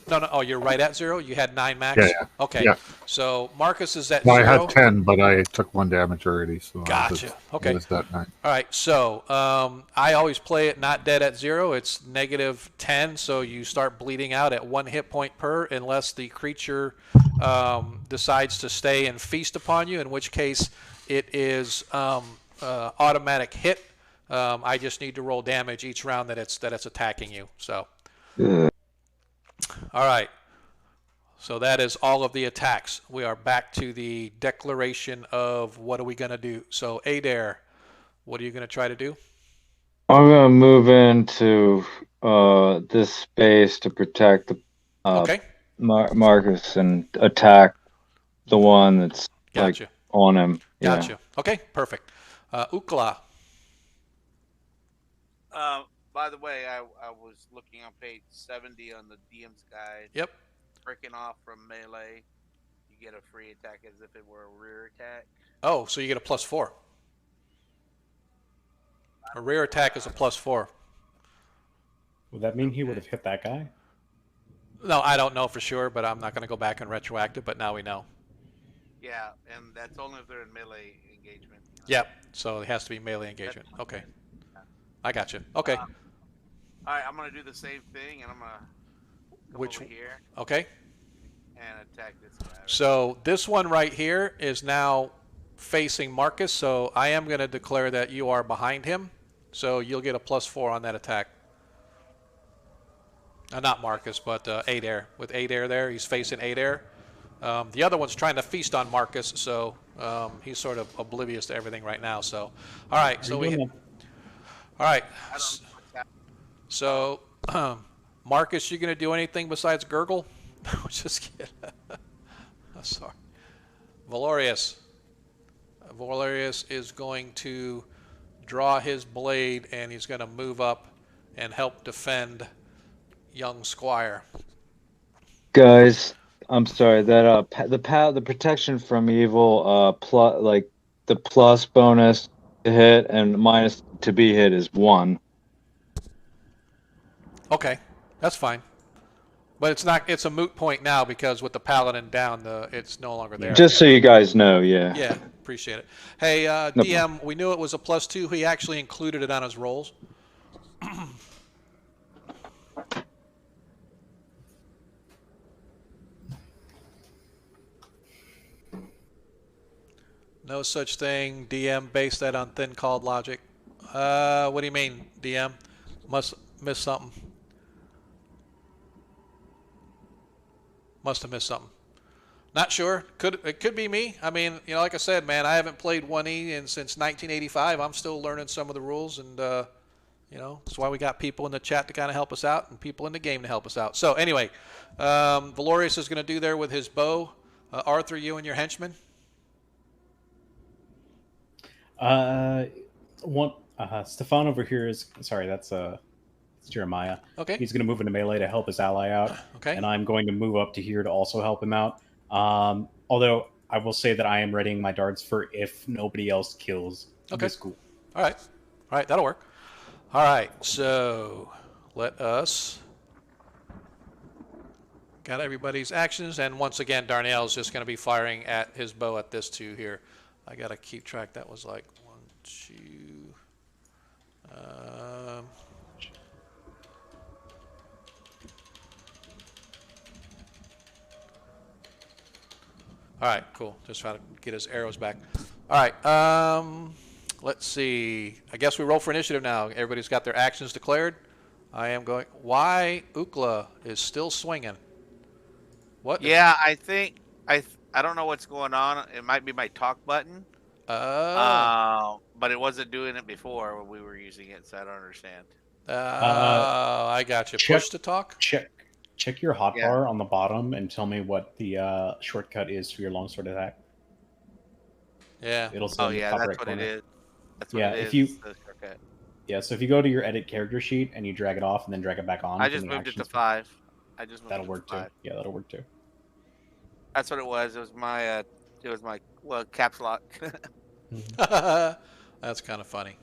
No. Oh, you're right at 0. You had 9 max. Yeah. Okay. Yeah. So Marcus is at No, 0. I had 10, but I took 1 damage already. So Gotcha. Okay. I was that 9. All right, so I always play it not dead at 0. It's -10, so you start bleeding out at 1 hit point per, unless the creature decides to stay and feast upon you, in which case it is automatic hit. I just need to roll damage each round that it's attacking you. So, all right. So that is all of the attacks. We are back to the declaration of what are we going to do. So Adair, what are you going to try to do? I'm gonna move into this space to protect Okay. Marcus and attack the one that's Gotcha. like on him. Gotcha. Okay, perfect. Ukla. By the way, I was looking on page 70 on the DM's guide. Yep. Breaking off from melee, you get a free attack as if it were a rear attack. Oh, so you get a +4. A rear attack is a +4. Would that mean he would have hit that guy? No, I don't know for sure, but I'm not going to go back and retroactive, but now we know. Yeah, and that's only if they're in melee engagement. Yep, so it has to be melee engagement. Okay. I got you. Okay. All right, I'm going to do the same thing, and I'm going to come over here Okay. and attack this guy. So this one right here is now facing Marcus, so I am going to declare that you are behind him, so you'll get a +4 on that attack. Not Marcus, but Adair. With Adair there, he's facing Adair. The other one's trying to feast on Marcus, so he's sort of oblivious to everything right now. So, all right. So we. All right. So, Marcus, you gonna do anything besides gurgle? Just kidding. I'm sorry. Valorius. Valorius is going to draw his blade, and he's going to move up and help defend young Squire. Guys, I'm sorry that the protection from evil plus the plus bonus to hit and minus to be hit is 1. Okay, that's fine. But it's not. It's a moot point now because with the paladin down, it's no longer there. Just so you guys know, yeah. Yeah, appreciate it. Hey, DM, we knew it was a +2. He actually included it on his rolls. No such thing. DM, base that on thin called logic. What do you mean, DM? Must miss something. Must have missed something. Not sure. It could be me. I mean, you know, like I said, man, I haven't played 1E since 1985. I'm still learning some of the rules, and you know, that's why we got people in the chat to kind of help us out and people in the game to help us out. So anyway, Valorius is going to do there with his bow. Arthur, you and your henchman. I Stefan over here is sorry. That's it's Jeremiah. Okay. He's going to move into melee to help his ally out. Okay. And I'm going to move up to here to also help him out. Although I will say that I am readying my darts for if nobody else kills this ghoul. All right. All right, that'll work. All right, so let us... Got everybody's actions, and once again, Darnell's just going to be firing at his bow at this 2 here. I got to keep track. That was like 1, 2... All right, cool. Just trying to get his arrows back. All right, let's see. I guess we roll for initiative now. Everybody's got their actions declared. I am going. Why Ukla is still swinging? What? Yeah, I think I don't know what's going on. It might be my talk button. But it wasn't doing it before when we were using it, so I don't understand. I got you. Push to talk. Check your hotbar on the bottom and tell me what the shortcut is for your longsword attack. Yeah. It'll say that's right what corner. it is. That's what it is. If you the shortcut. so if you go to your edit character sheet and you drag it off and then drag it back on. I just moved it to 5. That'll work too. Yeah, that'll work too. That's what it was. It was my caps lock. That's kind of funny.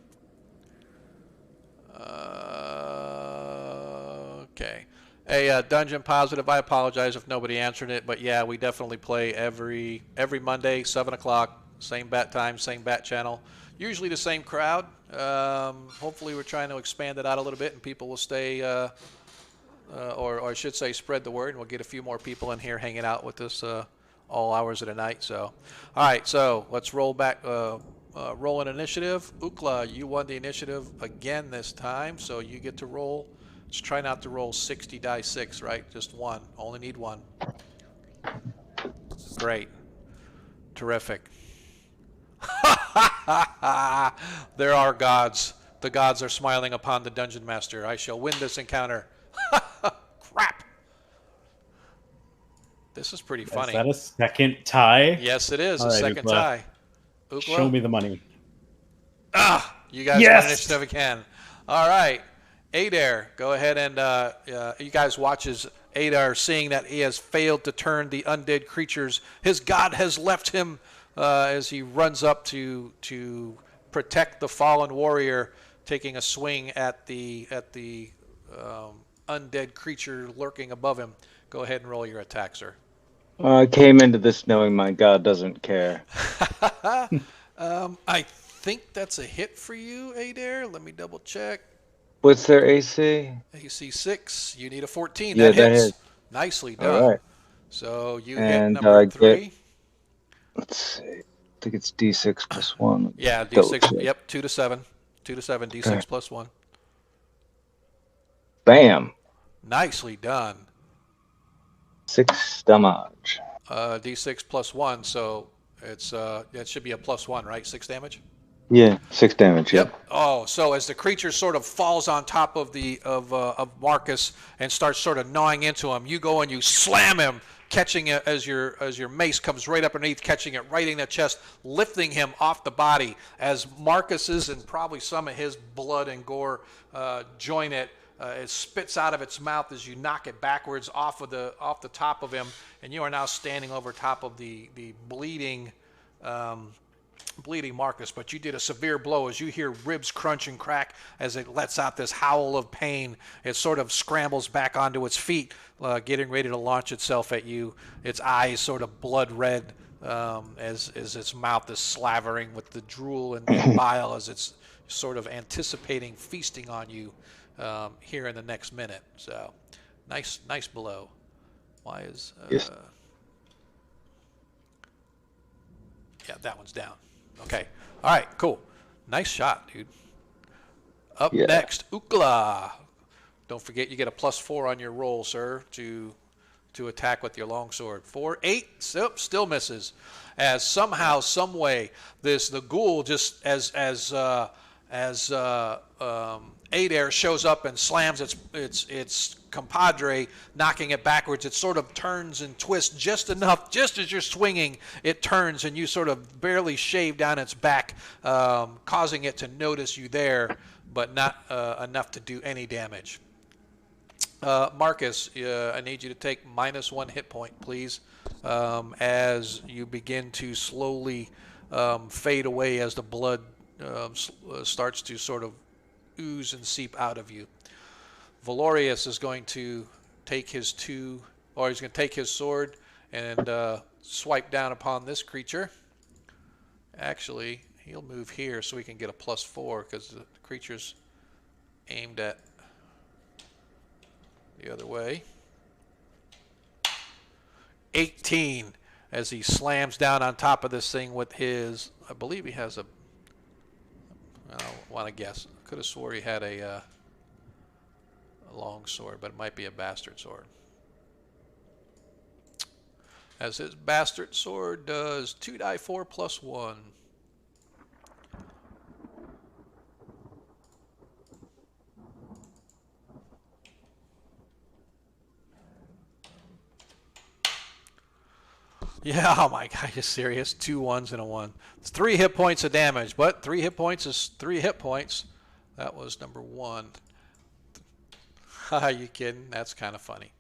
Okay. Hey, Dungeon Positive, I apologize if nobody answered it, but yeah, we definitely play every Monday, 7 o'clock, same bat time, same bat channel. Usually the same crowd. Hopefully we're trying to expand it out a little bit and people will stay, or I should say spread the word, and we'll get a few more people in here hanging out with us all hours of the night. So, all right, so let's roll back, roll an initiative. Ukla, you won the initiative again this time, so you get to roll. Let's try not to roll 60 die 6, right? Just 1. Only need 1. Great. Terrific. There are gods. The gods are smiling upon the dungeon master. I shall win this encounter. Crap. This is pretty funny. Is that a second tie? Yes, it is. All a right, second Ukla. tie. Ukla? Show me the money. You guys won initiative again. All right. Adair, go ahead and you guys watch as Adair, seeing that he has failed to turn the undead creatures. His god has left him as he runs up to protect the fallen warrior, taking a swing at the undead creature lurking above him. Go ahead and roll your attack, sir. I came into this knowing my god doesn't care. I think that's a hit for you, Adair. Let me double check. What's their AC? AC 6. You need a 14. Yeah, that hits. hits. Nicely done. All right. So you And hit number 3. get, let's see. I think it's D6 plus 1. Yeah, Double D6. check. Yep, 2 to 7. 2 to 7. D6 Okay. plus 1. Bam. Nicely done. 6 damage. D6 plus 1. So it's it should be a plus 1, right? 6 damage. Yeah, 6 damage. Yep. Yeah. Oh, so as the creature sort of falls on top of of Marcus and starts sort of gnawing into him, you go and you slam him, catching it as your mace comes right up underneath, catching it right in the chest, lifting him off the body as Marcus's and probably some of his blood and gore join it. It spits out of its mouth as you knock it backwards off the top of him, and you are now standing over top of the bleeding Marcus. But you did a severe blow as you hear ribs crunch and crack as it lets out this howl of pain. It sort of scrambles back onto its feet, getting ready to launch itself at you. Its eyes sort of blood red as its mouth is slavering with the drool and bile as it's sort of anticipating feasting on you here in the next minute. So nice blow. Why is Yes. Yeah, that one's down. Okay. All right, cool. Nice shot, dude. Up Yeah. next, Ukla. Don't forget you get a +4 on your roll, sir, to attack with your longsword. 4, 8, still misses. As somehow, some way, the ghoul just as as Adair shows up and slams its compadre, knocking it backwards. It sort of turns and twists just enough, just as you're swinging, it turns and you sort of barely shave down its back, causing it to notice you there, but not enough to do any damage. Marcus, I need you to take -1 hit point, please, as you begin to slowly fade away as the blood starts to sort of ooze and seep out of you. Valorius is going to take his he's going to take his sword and swipe down upon this creature. Actually, he'll move here so we can get a +4 because the creature's aimed at the other way. 18 as he slams down on top of this thing with his, I believe he has a, I don't want to guess. Could have swore he had a long sword, but it might be a bastard sword. As his bastard sword does 2d4 +1. Yeah, oh my God, you're serious? 2 1s and a 1. It's 3 hit points of damage, but 3 hit points is 3 hit points. That was number 1. Are you kidding? That's kind of funny.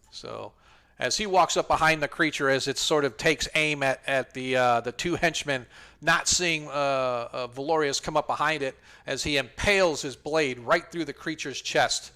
So, as he walks up behind the creature, as it sort of takes aim at the 2 henchmen, not seeing Valorius come up behind it, as he impales his blade right through the creature's chest.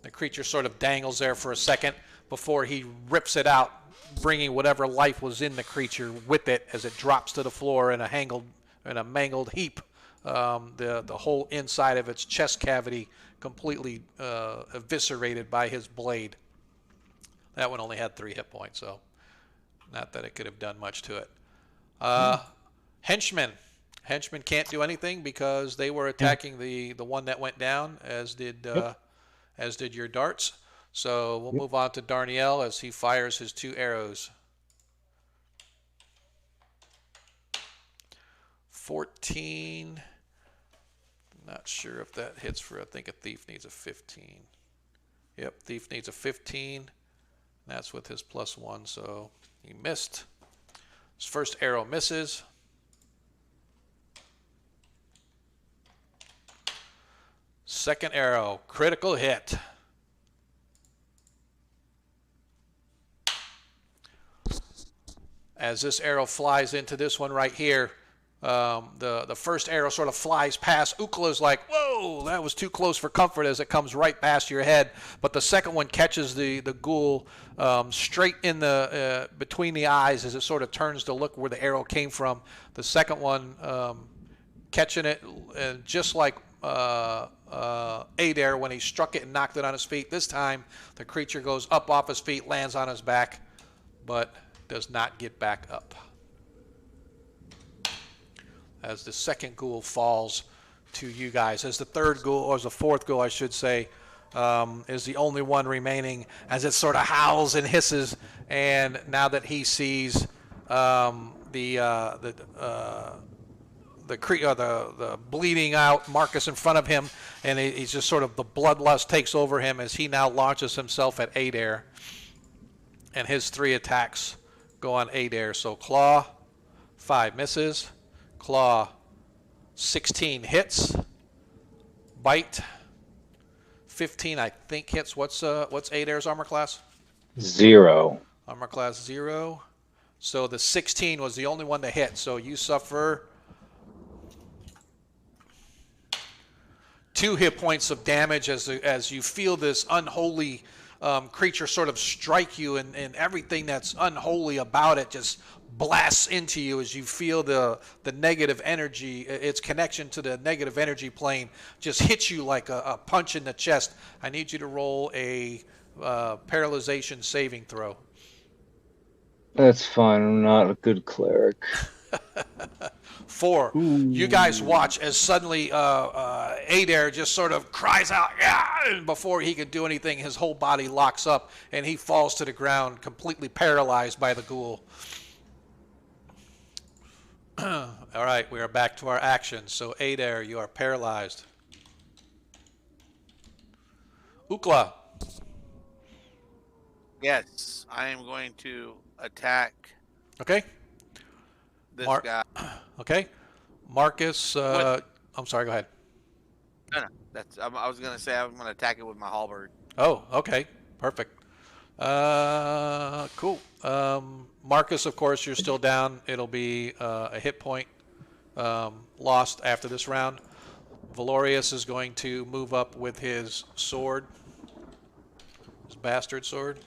The creature sort of dangles there for a second before he rips it out, bringing whatever life was in the creature with it as it drops to the floor in a mangled heap. The whole inside of its chest cavity completely eviscerated by his blade. That one only had 3 hit points, so not that it could have done much to it. Henchmen. Henchmen can't do anything because they were attacking the one that went down, as did your darts. So we'll move on to Darnielle as he fires his 2 arrows. 14. Not sure if that hits for, I think a thief needs a 15. Yep, thief needs a 15. That's with his +1, so he missed. His first arrow misses. Second arrow, critical hit. As this arrow flies into this one right here, the first arrow sort of flies past. Ukla's like, whoa, that was too close for comfort as it comes right past your head. But the second one catches the ghoul straight in the between the eyes as it sort of turns to look where the arrow came from. The second one catching it just like Adair when he struck it and knocked it on his feet. This time the creature goes up off his feet, lands on his back, but does not get back up. As the second ghoul falls to you guys, as the third ghoul, or as the fourth ghoul I should say, is the only one remaining, as it sort of howls and hisses, and now that he sees the bleeding out Marcus in front of him, and he's just sort of, the bloodlust takes over him as he now launches himself at Adair, and his 3 attacks go on Adair. So claw, 5 misses, claw, 16 hits, bite, 15 I think hits. What's Adair's armor class? 0. Armor class 0. So the 16 was the only one to hit. So you suffer 2 hit points of damage as you feel this unholy creature sort of strike you, and everything that's unholy about it just blasts into you as you feel the negative energy, its connection to the negative energy plane just hits you like a punch in the chest. I need you to roll a paralyzation saving throw. That's fine. I'm not a good cleric. 4. Ooh. You guys watch as suddenly Adair just sort of cries out, yeah! And before he can do anything, his whole body locks up and he falls to the ground, completely paralyzed by the ghoul. All right, we are back to our actions. So Adair, you are paralyzed. Ukla. Yes, I am going to attack Okay. this Mar- guy. Okay. Marcus. I'm sorry. Go ahead. No, that's. I was gonna say I'm gonna attack it with my halberd. Oh, okay. Perfect. Cool. Marcus, of course, you're still down. It'll be a hit point lost after this round. Valorius is going to move up with his sword, his bastard sword.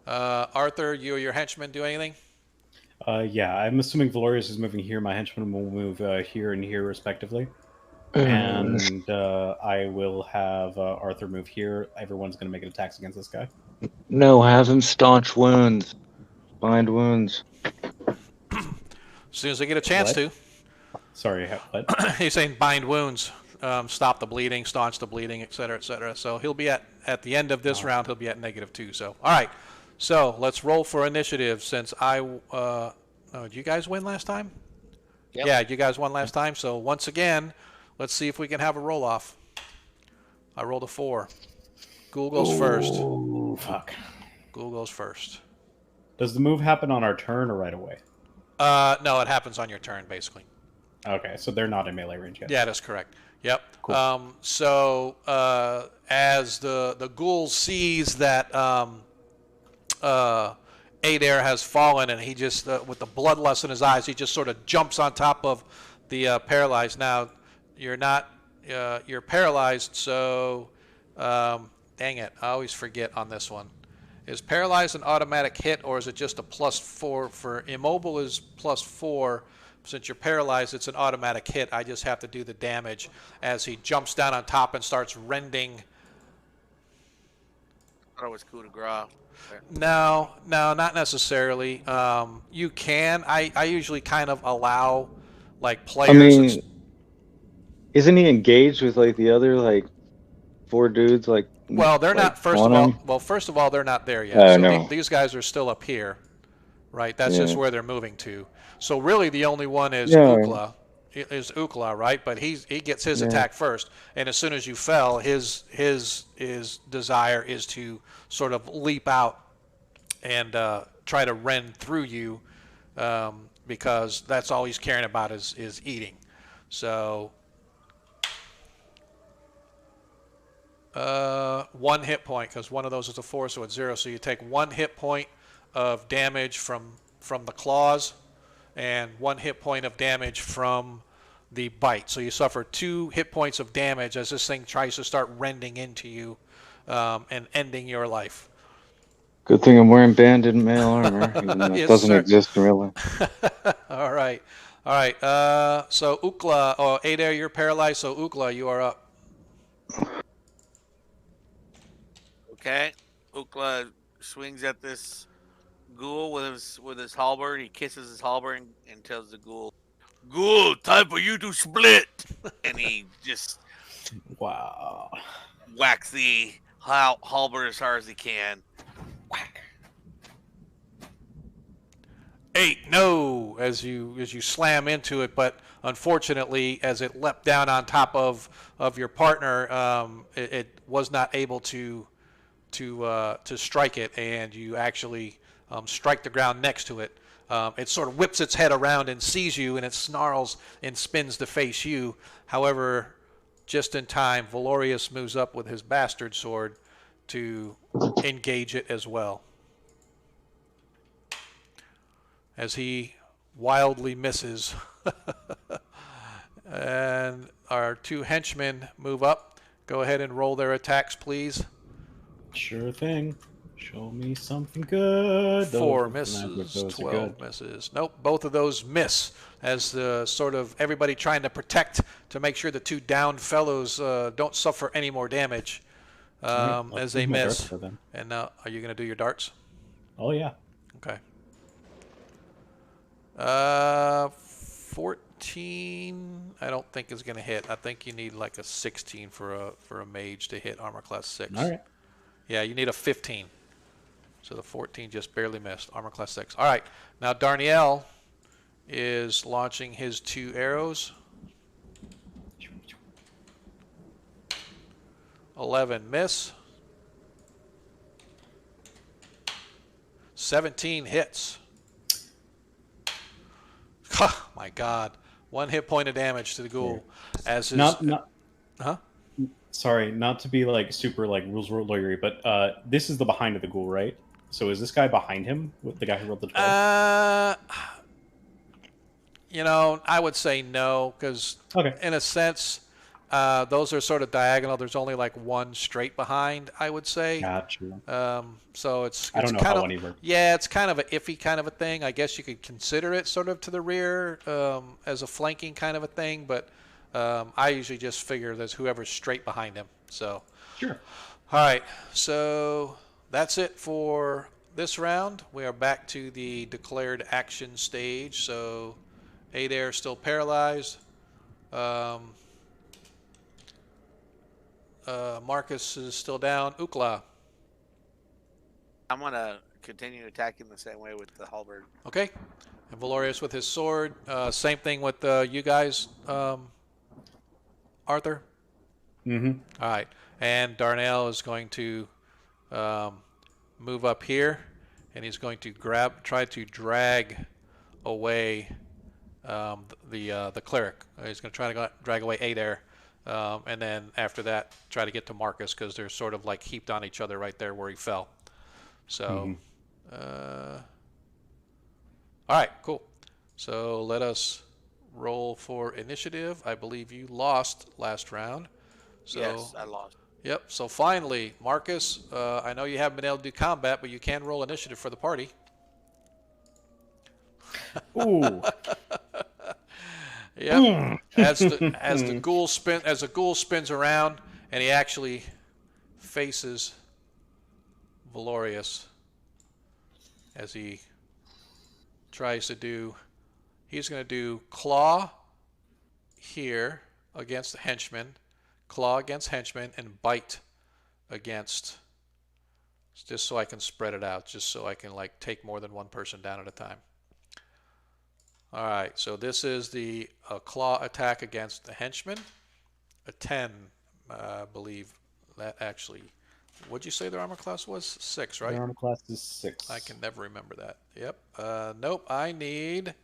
Arthur, you or your henchman do anything? Yeah, I'm assuming Valorius is moving here. My henchman will move here and here respectively. And I will have Arthur move here. Everyone's going to make an attacks against this guy. No, have him staunch wounds. Bind wounds. As soon as they get a chance What? to. Sorry, what? He's saying bind wounds, stop the bleeding, staunch the bleeding, et cetera, et cetera. So he'll be at the end of this round, he'll be at -2. So, all right. So let's roll for initiative since did you guys win last time? Yep. Yeah, you guys won last time. So once again, let's see if we can have a roll off. I rolled a 4. Ghoul goes first. Oh, fuck. Ghoul goes first. Does the move happen on our turn or right away? No, it happens on your turn, basically. Okay, so they're not in melee range yet. Yeah, that's correct. Yep. Cool. So as the ghoul sees that Adair has fallen, and he just, with the bloodlust in his eyes, he just sort of jumps on top of the paralyzed. Now, you're not, you're paralyzed, so, dang it, I always forget on this one. Is paralyzed an automatic hit, or is it just a +4? For immobile is +4. Since you're paralyzed, it's an automatic hit. I just have to do the damage as he jumps down on top and starts rending. I thought it was coup de grace. No, not necessarily. You can. I usually kind of allow, like, players. I mean, isn't he engaged with like the other like 4 dudes? Like, well, they're not. First of all, they're not there yet. I So know. these guys are still up here, right? That's just where they're moving to. So really, the only one is Ukla. Is Ukla, right? But he gets his attack first, and as soon as you fell, his desire is to sort of leap out and try to rend through you, because that's all he's caring about is eating. So 1 hit point, because one of those is a 4, so it's 0. So you take 1 hit point of damage from the claws, and 1 hit point of damage from the bite. So you suffer 2 hit points of damage as this thing tries to start rending into you and ending your life. Good thing I'm wearing banded mail armor. Even though it Yes, doesn't sir. exist in real life. All right. So Ukla, Adair, you're paralyzed. So Ukla, you are up. Okay, Ukla swings at this ghoul with his halberd. He kisses his halberd and tells the ghoul, "Ghoul, time for you to split." And he just Wow. whacks the halberd as hard as he can. Whack. 8, no, as you slam into it, but unfortunately, as it leapt down on top of your partner, it was not able to strike it, and you actually strike the ground next to it. It sort of whips its head around and sees you, and it snarls and spins to face you. However, just in time, Valorius moves up with his bastard sword to engage it as well, as he wildly misses. And our 2 henchmen move up. Go ahead and roll their attacks, please. Sure thing. Show me something good. 4 Those are misses, good. 12 misses. Nope, both of those miss, as the sort of everybody trying to protect to make sure the 2 downed fellows don't suffer any more damage as they miss. And are you going to do your darts? Oh, yeah. Okay. 14, I don't think is going to hit. I think you need like a 16 for a mage to hit armor class 6. All right. Yeah, you need a 15. So the 14 just barely missed. Armor class 6. All right. Now Darnielle is launching his 2 arrows. 11 miss. 17 hits. Oh, my God. 1 hit point of damage to the ghoul. As his, Sorry, not to be like super like rules lawyery, but this is the behind of the ghoul, right? So is this guy behind him with the guy who rolled the 12? I would say no, because in a sense, those are sort of diagonal. There's only like 1 straight behind, I would say. Gotcha. So it's I don't know kind how of, one works. yeah, it's kind of an iffy kind of a thing. I guess you could consider it sort of to the rear as a flanking kind of a thing, but I usually just figure there's whoever's straight behind him. So Sure. All right, so that's it for this round. We are back to the declared action stage. So Adair is still paralyzed. Marcus is still down. Ukla. I'm gonna continue attacking the same way with the halberd. Okay. And Valorius with his sword. Same thing with you guys, Arthur. Mm-hmm. All right. And Darnell is going to move up here, and he's going to try to drag away the cleric. He's going to try to drag away Adair, and then after that, try to get to Marcus because they're sort of like heaped on each other right there where he fell. So, all right, cool. So let us roll for initiative. I believe you lost last round. So, yes, I lost. Yep. So finally, Marcus, I know you haven't been able to do combat, but you can roll initiative for the party. Ooh. Yep. As the ghoul spins around, and he actually faces Valorius as he tries to do. He's going to do claw here against the henchman. Claw against henchman and bite against, just so I can spread it out, just so I can like take more than one person down at a time. All right, so this is the claw attack against the henchman. A 10, I believe that actually. What'd you say their armor class was? 6, right? Their armor class is 6. I can never remember that. Yep. Nope. I need.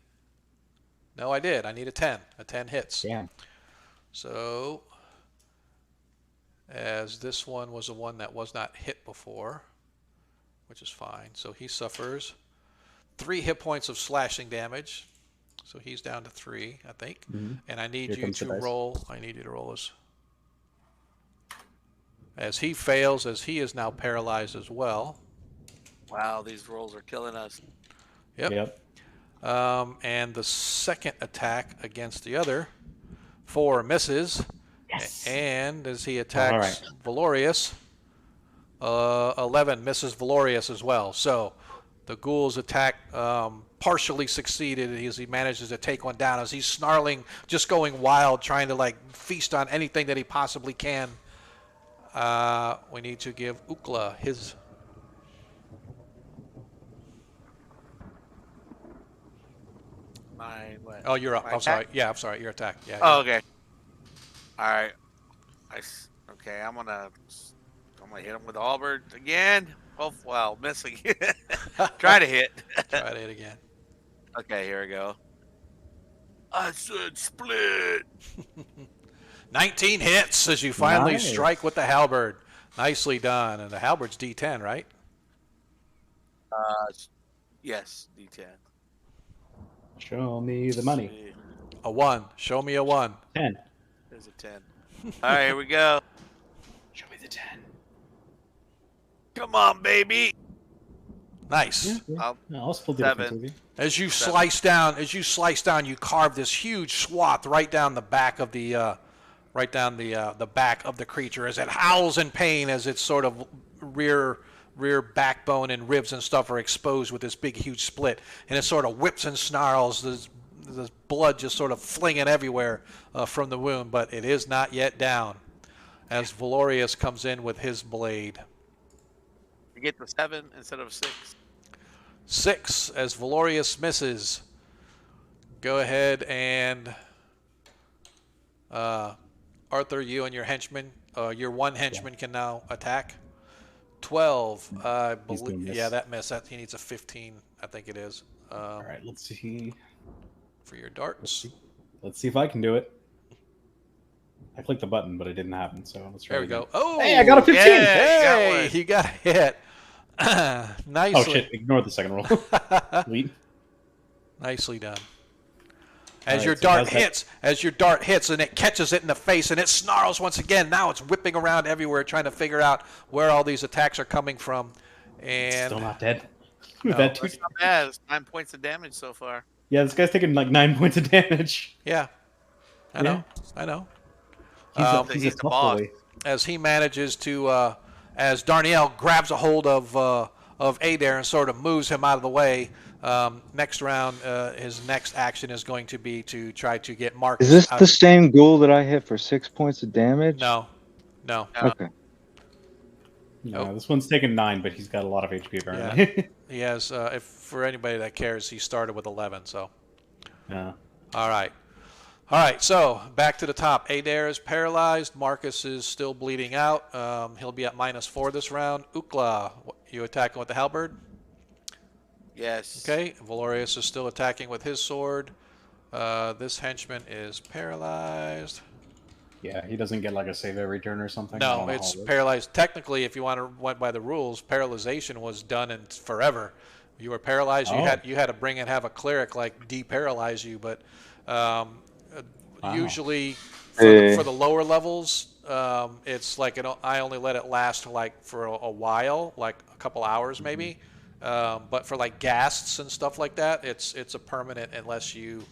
No, I did. I need a 10. A 10 hits. Damn. So, as this one was the one that was not hit before, which is fine. So he suffers 3 hit points of slashing damage. So he's down to 3, I think. Mm-hmm. And I need Here you comes the to dice. roll. I need you to roll as he fails, as he is now paralyzed as well. Wow, these rolls are killing us. Yep. And the second attack against the other, 4 misses. Yes. And as he attacks Valorius, 11 misses Valorius as well. So the ghoul's attack partially succeeded as he manages to take one down as he's snarling, just going wild, trying to like feast on anything that he possibly can. We need to give Ukla his. What? Oh, you're up. My I'm sorry. attack? Yeah, I'm sorry. Your attack. Yeah. Oh, okay. All right. Okay, I'm gonna hit him with the halberd again. Oh, well, missing. Try to hit. Try to hit again. Okay, here we go. I said split. 19 hits as you finally Nice. strike with the halberd. Nicely done. And the halberd's D10, right? Yes, D10. Show me the money. See. A 1. Show me a 1. 10. There's a 10. All right, here we go. Show me the 10. Come on, baby. Nice. I'll split the 7. difference with you. As you slice down, you carve this huge swath right down the back of the back of the creature as it howls in pain as its sort of rear backbone and ribs and stuff are exposed with this big huge split, and it sort of whips and snarls. There's blood just sort of flinging everywhere from the wound, but it is not yet down as Valorius comes in with his blade. to get the 7 instead of 6. 6 as Valorius misses. Go ahead and Arthur, you and your henchman, your one henchman can now attack. 12, I believe. Yeah, that miss. He needs a 15, I think it is. All right, let's see. For your darts. Let's see if I can do it. I clicked the button, but it didn't happen. So let's try. There we go. Oh, hey, I got a 15. Hey, you got a hit. Nicely. Oh shit! Ignore the second roll. Sweet. Nicely done. As your dart hits, and it catches it in the face, and it snarls once again. Now it's whipping around everywhere, trying to figure out where all these attacks are coming from. And still not dead. No, that's not bad. It's 9 points of damage so far. Yeah, this guy's taking like 9 points of damage. Yeah, I know. I know. He's a boss. As he manages to, as Darnielle grabs a hold of Adair and sort of moves him out of the way. Next round, his next action is going to be to try to get Marcus. Is this the same ghoul that I hit for 6 points of damage? No. Okay. No, this one's taking 9, but he's got a lot of HP apparently. Yeah. He has. If for anybody that cares, he started with 11. So. Yeah. All right. So back to the top. Adair is paralyzed. Marcus is still bleeding out. He'll be at -4 this round. Ukla, you attacking with the halberd? Yes. Okay. Valorius is still attacking with his sword. This henchman is paralyzed. Yeah, he doesn't get like a save every turn or something. No, it's paralyzed. Technically, if you went by the rules, paralyzation was done in forever. You were paralyzed. You had to have a cleric like deparalyze you, but usually for the lower levels, it's like I only let it last like for a while, like a couple hours maybe. But for like ghasts and stuff like that, it's a permanent unless you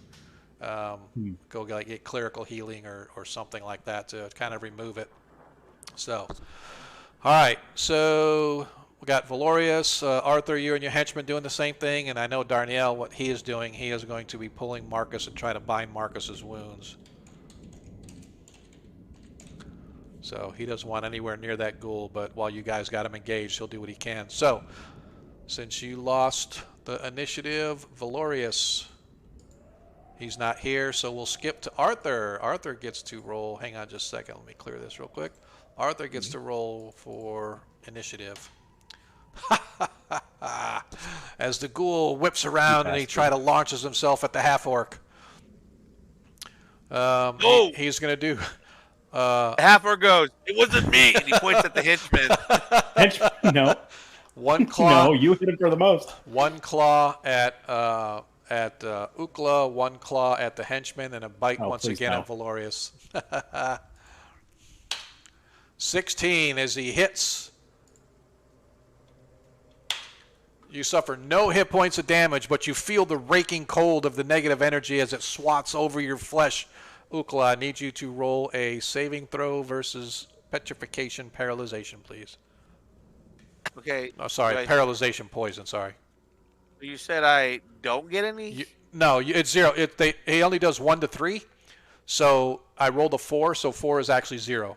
go like get clerical healing or something like that to kind of remove it. So, all right. So we got Valorius, Arthur, you and your henchman doing the same thing, and I know Darnielle, what he is doing, he is going to be pulling Marcus and trying to bind Marcus's wounds. So he doesn't want anywhere near that ghoul, but while you guys got him engaged, he'll do what he can. So, since you lost the initiative, Valorius, he's not here, so we'll skip to Arthur. Arthur gets to roll. Hang on just a second. Let me clear this real quick. Arthur gets to roll for initiative. As the ghoul whips around and he launches himself at the half-orc. He's going to do... half-orc goes, "It wasn't me," and he points at the henchman. Henchman? No. One claw. No, you hit him for the most. One claw at Ukla, one claw at the henchman, and a bite once again at Valorius. 16 as he hits. You suffer no hit points of damage, but you feel the raking cold of the negative energy as it swats over your flesh. Ukla, I need you to roll a saving throw versus petrification paralyzation, please. Okay. Oh, sorry, paralyzation poison, sorry. You said I don't get any? No, it's 0. He only does 1 to 3. So I rolled a 4, so 4 is actually 0.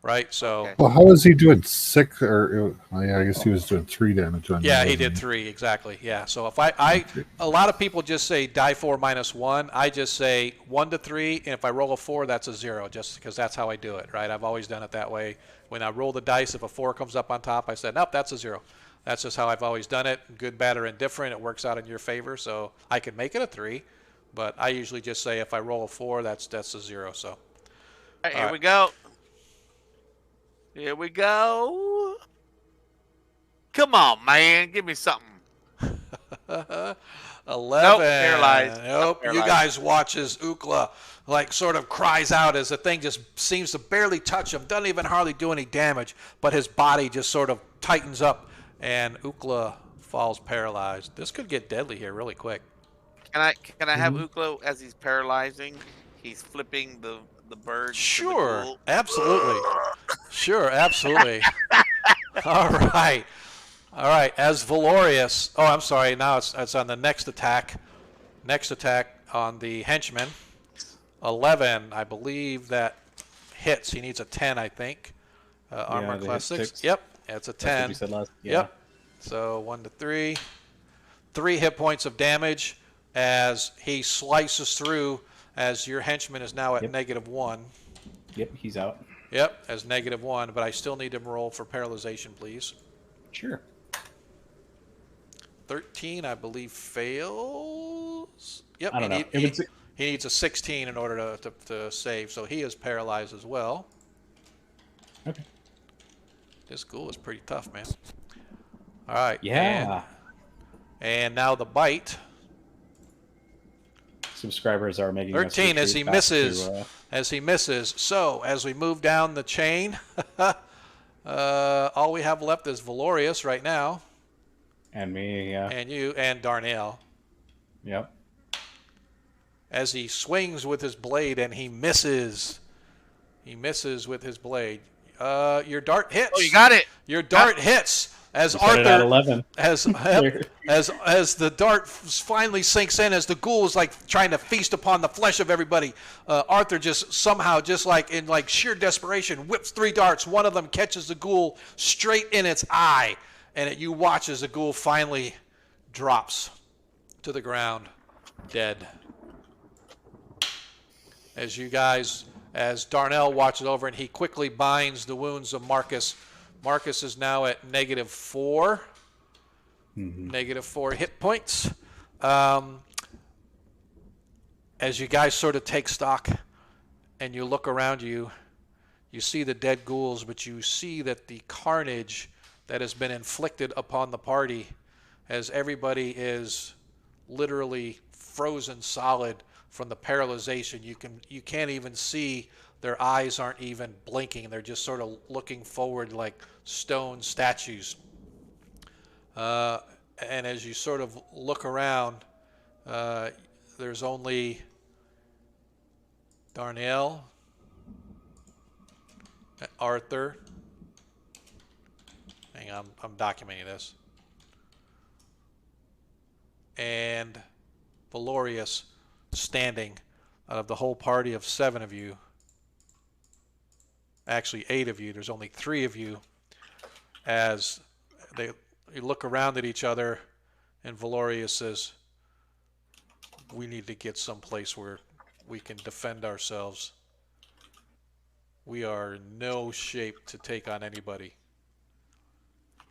Right? So. Well, how is he doing 6? Or I guess he was doing 3 damage on. Yeah, he did 3 exactly. Yeah. So if a lot of people just say die 4 -1. I just say 1 to 3, and if I roll a 4, that's a 0, just because that's how I do it. Right? I've always done it that way. When I roll the dice, if a 4 comes up on top, I said, nope, that's a 0. That's just how I've always done it. Good, bad, or indifferent. It works out in your favor. So I can make it a 3, but I usually just say if I roll a 4, that's a 0. So. All right, here we go. Here we go. Come on, man. Give me something. 11. Nope, paralyzed. Nope. You guys watch as Ukla sort of cries out as the thing just seems to barely touch him. Doesn't even hardly do any damage, but his body just sort of tightens up, and Ukla falls paralyzed. This could get deadly here really quick. Can I have Ukla as he's paralyzing? He's flipping the bird. Sure, absolutely. Sure, absolutely. All right. As Valorius. Oh, I'm sorry. Now it's on the next attack. Next attack on the henchman. 11, I believe that hits. He needs a 10, I think. Armor class 6. Yep, it's a 10. That's what you said last. Yeah. Yep. So 1 to 3. 3 hit points of damage as he slices through, as your henchman is now at -1. Yep, he's out. Yep, as -1, but I still need him to roll for paralyzation, please. Sure. 13, I believe, fails. Yep, I don't know. He needs a 16 in order to save, so he is paralyzed as well. Okay. This ghoul is pretty tough, man. All right. Yeah. And now the bite. Subscribers are making 13 us as he misses. As he misses. So as we move down the chain, all we have left is Valorius right now. And me, yeah. And you and Darnell. Yep. As he swings with his blade and he misses. He misses with his blade. Your dart hits. Oh, you got it. Your dart hits. As You said it at 11. as the dart finally sinks in, as the ghoul is like trying to feast upon the flesh of everybody, Arthur just somehow, just like in like sheer desperation, whips 3 darts. One of them catches the ghoul straight in its eye, and you watch as the ghoul finally drops to the ground, dead. As Darnell watches over, and he quickly binds the wounds of Marcus. Marcus is now at -4. -4 hit points. As you guys sort of take stock and you look around you, you see the dead ghouls, but you see that the carnage that has been inflicted upon the party, as everybody is literally frozen solid from the paralyzation. You can't even see. Their eyes aren't even blinking. They're just sort of looking forward like stone statues. And as you sort of look around, there's only Darnell, Arthur. Hang on, I'm documenting this. And Valorius standing out of the whole party of 7 of you. Actually 8 of you. There's only 3 of you. As you look around at each other, and Valorius says, we need to get someplace where we can defend ourselves. We are in no shape to take on anybody.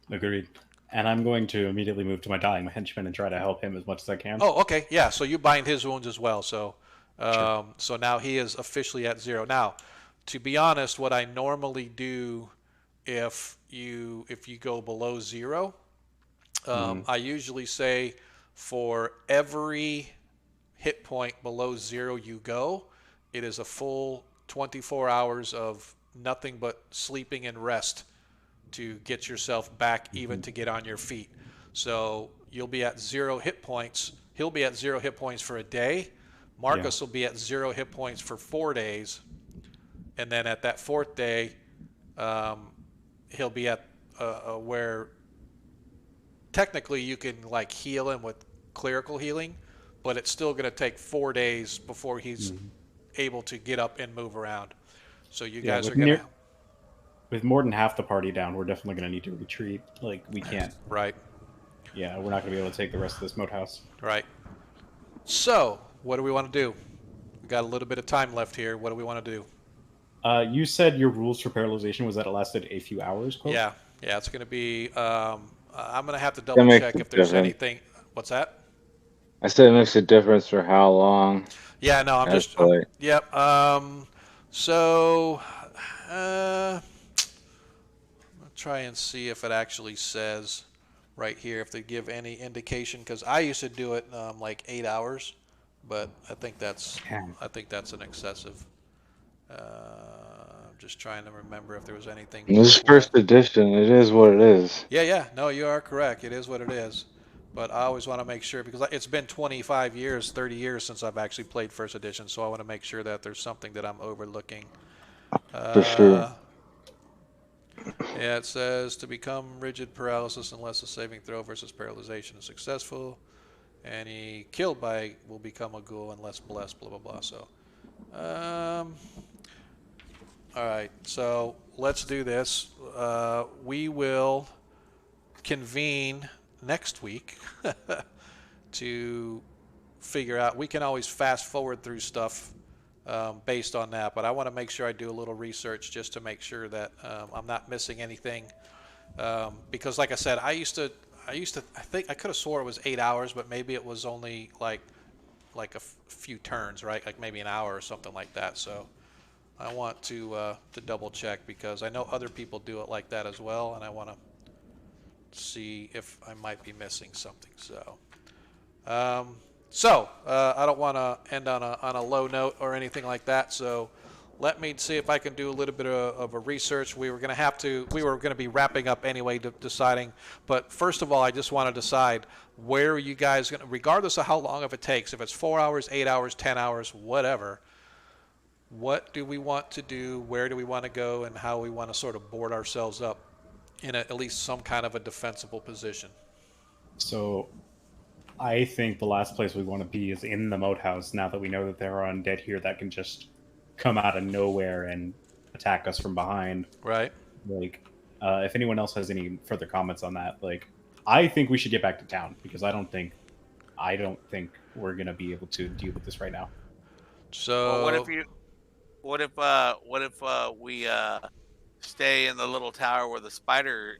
Agreed. And I'm going to immediately move to my dying henchman and try to help him as much as I can. Oh, okay. Yeah, so you bind his wounds as well. So, Sure. So now he is officially at 0. Now, to be honest, what I normally do if you go below 0, I usually say for every hit point below 0 you go, it is a full 24 hours of nothing but sleeping and rest to get yourself back, even to get on your feet. So you'll be at 0 hit points. He'll be at 0 hit points for a day. Marcus will be at 0 hit points for 4 days. And then at that 4th day, he'll be at where technically you can like heal him with clerical healing, but it's still going to take 4 days before he's able to get up and move around. So you guys are going to... With more than half the party down, we're definitely going to need to retreat. Like, we can't. Right. Yeah, we're not going to be able to take the rest of this moat house. Right. So, what do we want to do? We got a little bit of time left here. What do we want to do? You said your rules for paralyzation was that it lasted a few hours, quote? Yeah, it's going to be... I'm going to have to double check if there's anything... What's that? I said it makes a difference for how long. Yeah, no, I'm just... yep. So... try and see if it actually says right here, if they give any indication, because I used to do it like 8 hours, but I think that's an excessive. I'm just trying to remember if there was anything. This is first edition. It is what it is. Yeah. No, you are correct. It is what it is. But I always want to make sure, because it's been 25 years, 30 years since I've actually played first edition, so I want to make sure that there's something that I'm overlooking. For sure. Yeah, it says to become rigid paralysis unless a saving throw versus paralyzation is successful. Any killed by will become a ghoul unless blessed, blah, blah, blah. So, all right, so let's do this. We will convene next week to figure out. We can always fast forward through stuff based on that, but I want to make sure I do a little research just to make sure that I'm not missing anything. Because, like I said, I think I could have swore it was 8 hours, but maybe it was only like a few turns, right? Like maybe an hour or something like that. So I want to double check because I know other people do it like that as well, and I want to see if I might be missing something. So, I don't want to end on a low note or anything like that. So let me see if I can do a little bit of a research. We were going to be wrapping up anyway, deciding. But first of all, I just want to decide where you guys going to, regardless of how long it takes, if it's 4 hours, 8 hours, 10 hours, whatever. What do we want to do? Where do we want to go? And how we want to sort of board ourselves up in at least some kind of a defensible position. So I think the last place we want to be is in the Moat House, now that we know that there are undead here that can just come out of nowhere and attack us from behind. Right. Like, if anyone else has any further comments on that, like, I think we should get back to town because I don't think we're gonna be able to deal with this right now. So well, what if we stay in the little tower where the spider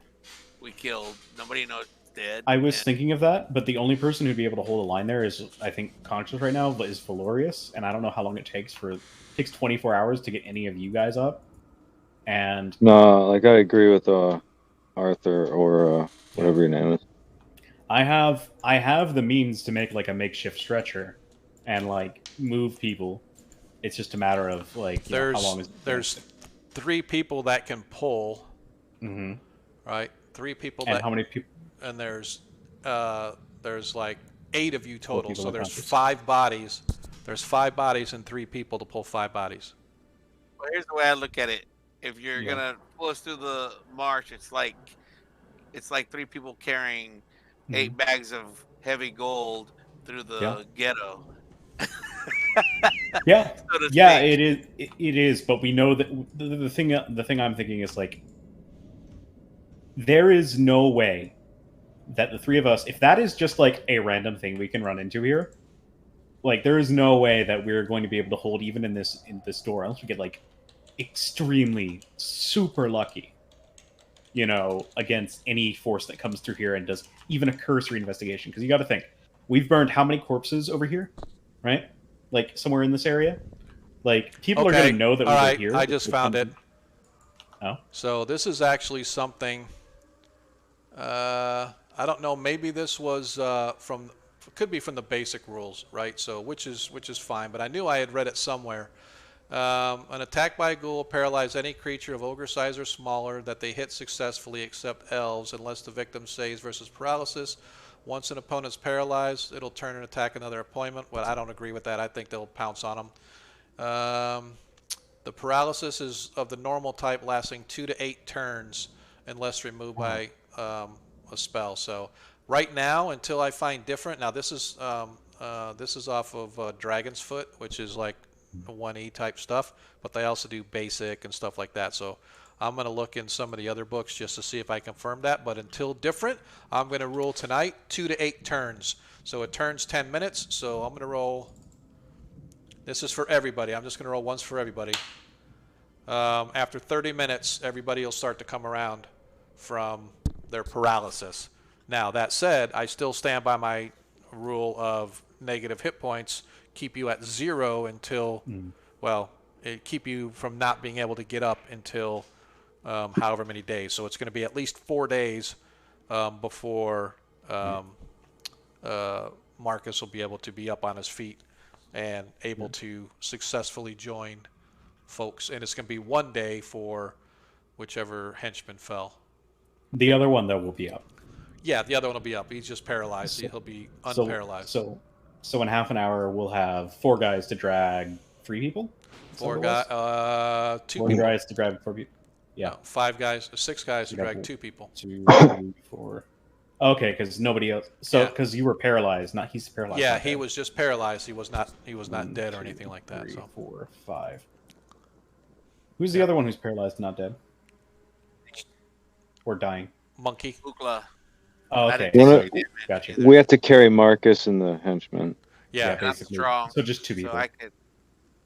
we killed? Nobody knows it's dead. I was thinking of that, but the only person who'd be able to hold a line there is, I think, conscious right now, but is Valorius, and I don't know how long it takes. It takes 24 hours to get any of you guys up. And no, like I agree with Arthur or whatever your name is. I have the means to make like a makeshift stretcher and like move people. It's just a matter of like how long is there's 3 people that can pull. Mm-hmm. Right, 3 people. And how many people? And there's like 8 of you total. So there's conscious. 5 bodies. There's 5 bodies and 3 people to pull 5 bodies. Well, here's the way I look at it. If you're gonna pull us through the marsh, it's like 3 people carrying 8 bags of heavy gold through the ghetto. Yeah, so yeah, it is. It is, but we know that the thing I'm thinking is like, there is no way that the 3 of us, if that is just like a random thing we can run into here, like there is no way that we're going to be able to hold even in this door unless we get like extremely super lucky, against any force that comes through here and does even a cursory investigation. Because you got to think, we've burned how many corpses over here, right? Like somewhere in this area. Like people are going to know that we're here. I just found it. Oh. So this is actually something. I don't know. Maybe this was could be from the basic rules, right? So which is fine. But I knew I had read it somewhere. An attack by a ghoul paralyze any creature of ogre size or smaller that they hit successfully, except elves, unless the victim saves versus paralysis. Once an opponent's paralyzed, it'll turn and attack another opponent. Well, I don't agree with that. I think they'll pounce on them. The paralysis is of the normal type, lasting 2 to 8 turns, unless removed by a spell. So right now, until I find different. Now this is off of Dragon's Foot, which is like 1E type stuff, but they also do basic and stuff like that. So I'm going to look in some of the other books just to see if I confirm that. But until different, I'm going to rule tonight 2 to 8 turns. So it turns 10 minutes. So I'm going to roll. This is for everybody. I'm just going to roll once for everybody. After 30 minutes, everybody will start to come around from their paralysis. Now, that said, I still stand by my rule of negative hit points. Keep you at 0 until, it keep you from not being able to get up until however many days. So it's going to be at least 4 days before Marcus will be able to be up on his feet and able to successfully join folks. And it's going to be 1 day for whichever henchman fell. The other one, though, will be up. Yeah, the other one will be up. He's just paralyzed. He'll be unparalyzed. So in half an hour, we'll have 4 guys to drag 3 people? 4 guys, 2 4 people. guys to drag 4 people. Yeah. No, 5 guys, 6 guys to drag 2 people. 2, 3, 4. Okay, because nobody else. So because you were paralyzed, he's paralyzed. Yeah, he was just paralyzed. He was not dead or anything like that. 3, So 4, 5. Who's the other one who's paralyzed, not dead, or dying? Monkey. Ukla. Oh, I okay. didn't Wanna- take any damage Gotcha. either. We have to carry Marcus and the henchman. Yeah. And I'm strong, So just 2 so people.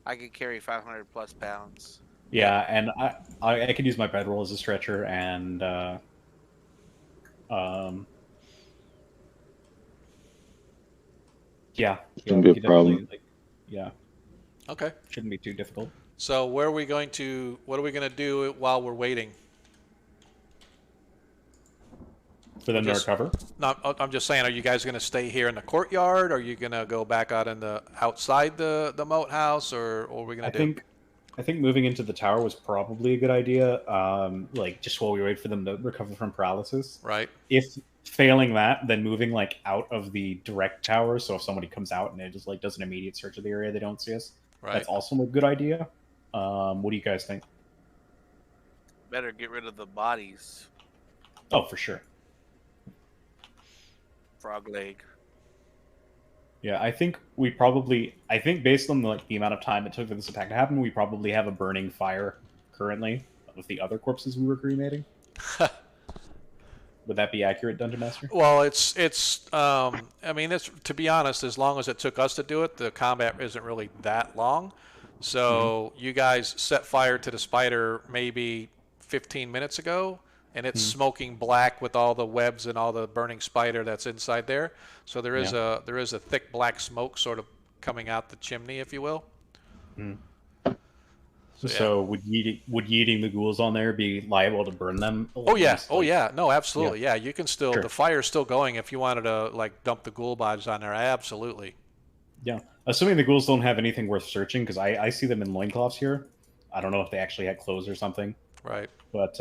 I could carry 500 plus pounds. Yeah, and I could use my bedroll as a stretcher, and yeah, Shouldn't we be a could problem. definitely, yeah, Okay. shouldn't be too difficult. So what are we going to do while we're waiting? For them to Just- recover. No, I'm just saying, are you guys going to stay here in the courtyard? Are you going to go back out in the outside the moat house, or what are we going to do? I think moving into the tower was probably a good idea. Like just while we wait for them to recover from paralysis. Right. If failing that, then moving like out of the direct tower. So if somebody comes out and it just like does an immediate search of the area, they don't see us. Right. That's also a good idea. What do you guys think? Better get rid of the bodies. Oh, for sure. Frog leg. Yeah, I think based on the amount of time it took for this attack to happen, we probably have a burning fire currently of the other corpses we were cremating. Would that be accurate, Dungeon Master? Well, I mean, it's, to be honest, as long as it took us to do it, the combat isn't really that long. So you guys set fire to the spider maybe 15 minutes ago, and it's smoking black with all the webs and all the burning spider that's inside there. So there is a thick black smoke sort of coming out the chimney, if you will. So would yeeting the ghouls on there be liable to burn them? Oh yeah, no, absolutely, yeah. You can still, Sure. the fire's still going if you wanted to like dump the ghoul bodies on there. Absolutely. Yeah, assuming the ghouls don't have anything worth searching, because I see them in loincloths here. I don't know if they actually had clothes or something. Right. But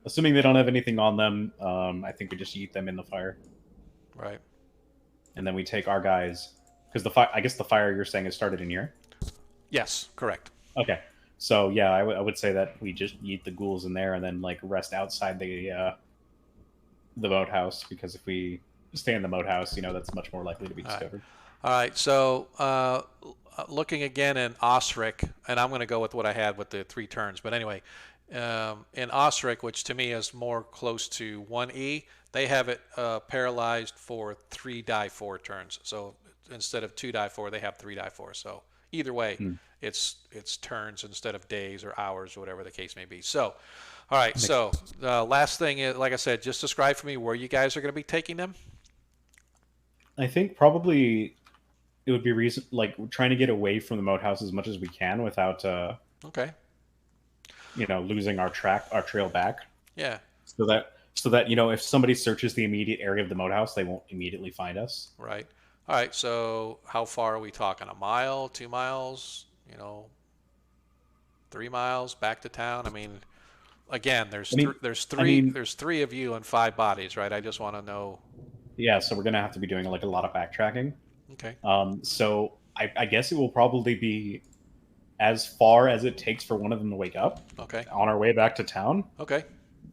assuming they don't have anything on them, I think we just eat them in the fire. Right. And then we take our guys, because I guess the fire you're saying has started in here. Yes, correct. Okay, so yeah, I would say that we just eat the ghouls in there and then like rest outside the moat house, because if we stay in the moat house, that's much more likely to be discovered. All right. So looking again in Osric, and I'm going to go with what I had with the 3 turns. But anyway, in Osric, which to me is more close to 1E, they have it paralyzed for 3 die 4 turns. So instead of 2 die 4, they have 3 die 4. So either way, it's turns instead of days or hours or whatever the case may be. So, all right. So the last thing is, like I said, just describe for me where you guys are going to be taking them. I think probably it would be trying to get away from the moat house as much as we can without Okay. losing our trail back. Yeah. So that if somebody searches the immediate area of the moat house, they won't immediately find us. Right. All right. So how far are we talking? A mile, 2 miles, 3 miles back to town? I mean, again, there's three of you and 5 bodies, right? I just want to know. Yeah, so we're gonna have to be doing like a lot of backtracking. Okay. So I guess it will probably be as far as it takes for one of them to wake up. Okay. On our way back to town. Okay.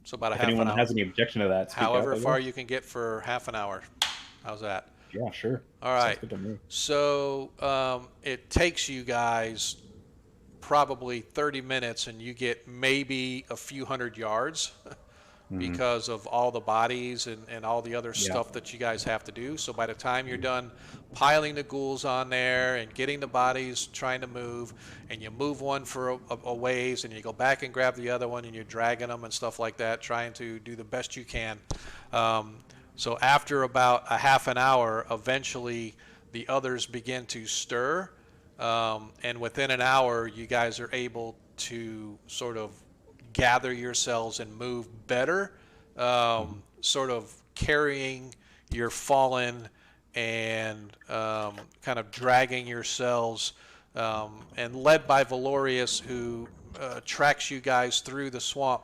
So about a If half anyone an hour. has any objection to that, speak However up, I far guess. you can get for half an hour. How's that? Yeah, sure. All right. Sounds good to me. So it takes you guys probably 30 minutes, and you get maybe a few hundred yards because of all the bodies and all the other stuff that you guys have to do. So by the time you're done piling the ghouls on there and getting the bodies trying to move, and you move one for a ways, and you go back and grab the other one, and you're dragging them and stuff like that, trying to do the best you can. So after about a half an hour, eventually the others begin to stir. And within an hour, you guys are able to sort of gather yourselves and move better, sort of carrying your fallen and kind of dragging yourselves, and led by Valorius, who tracks you guys through the swamp.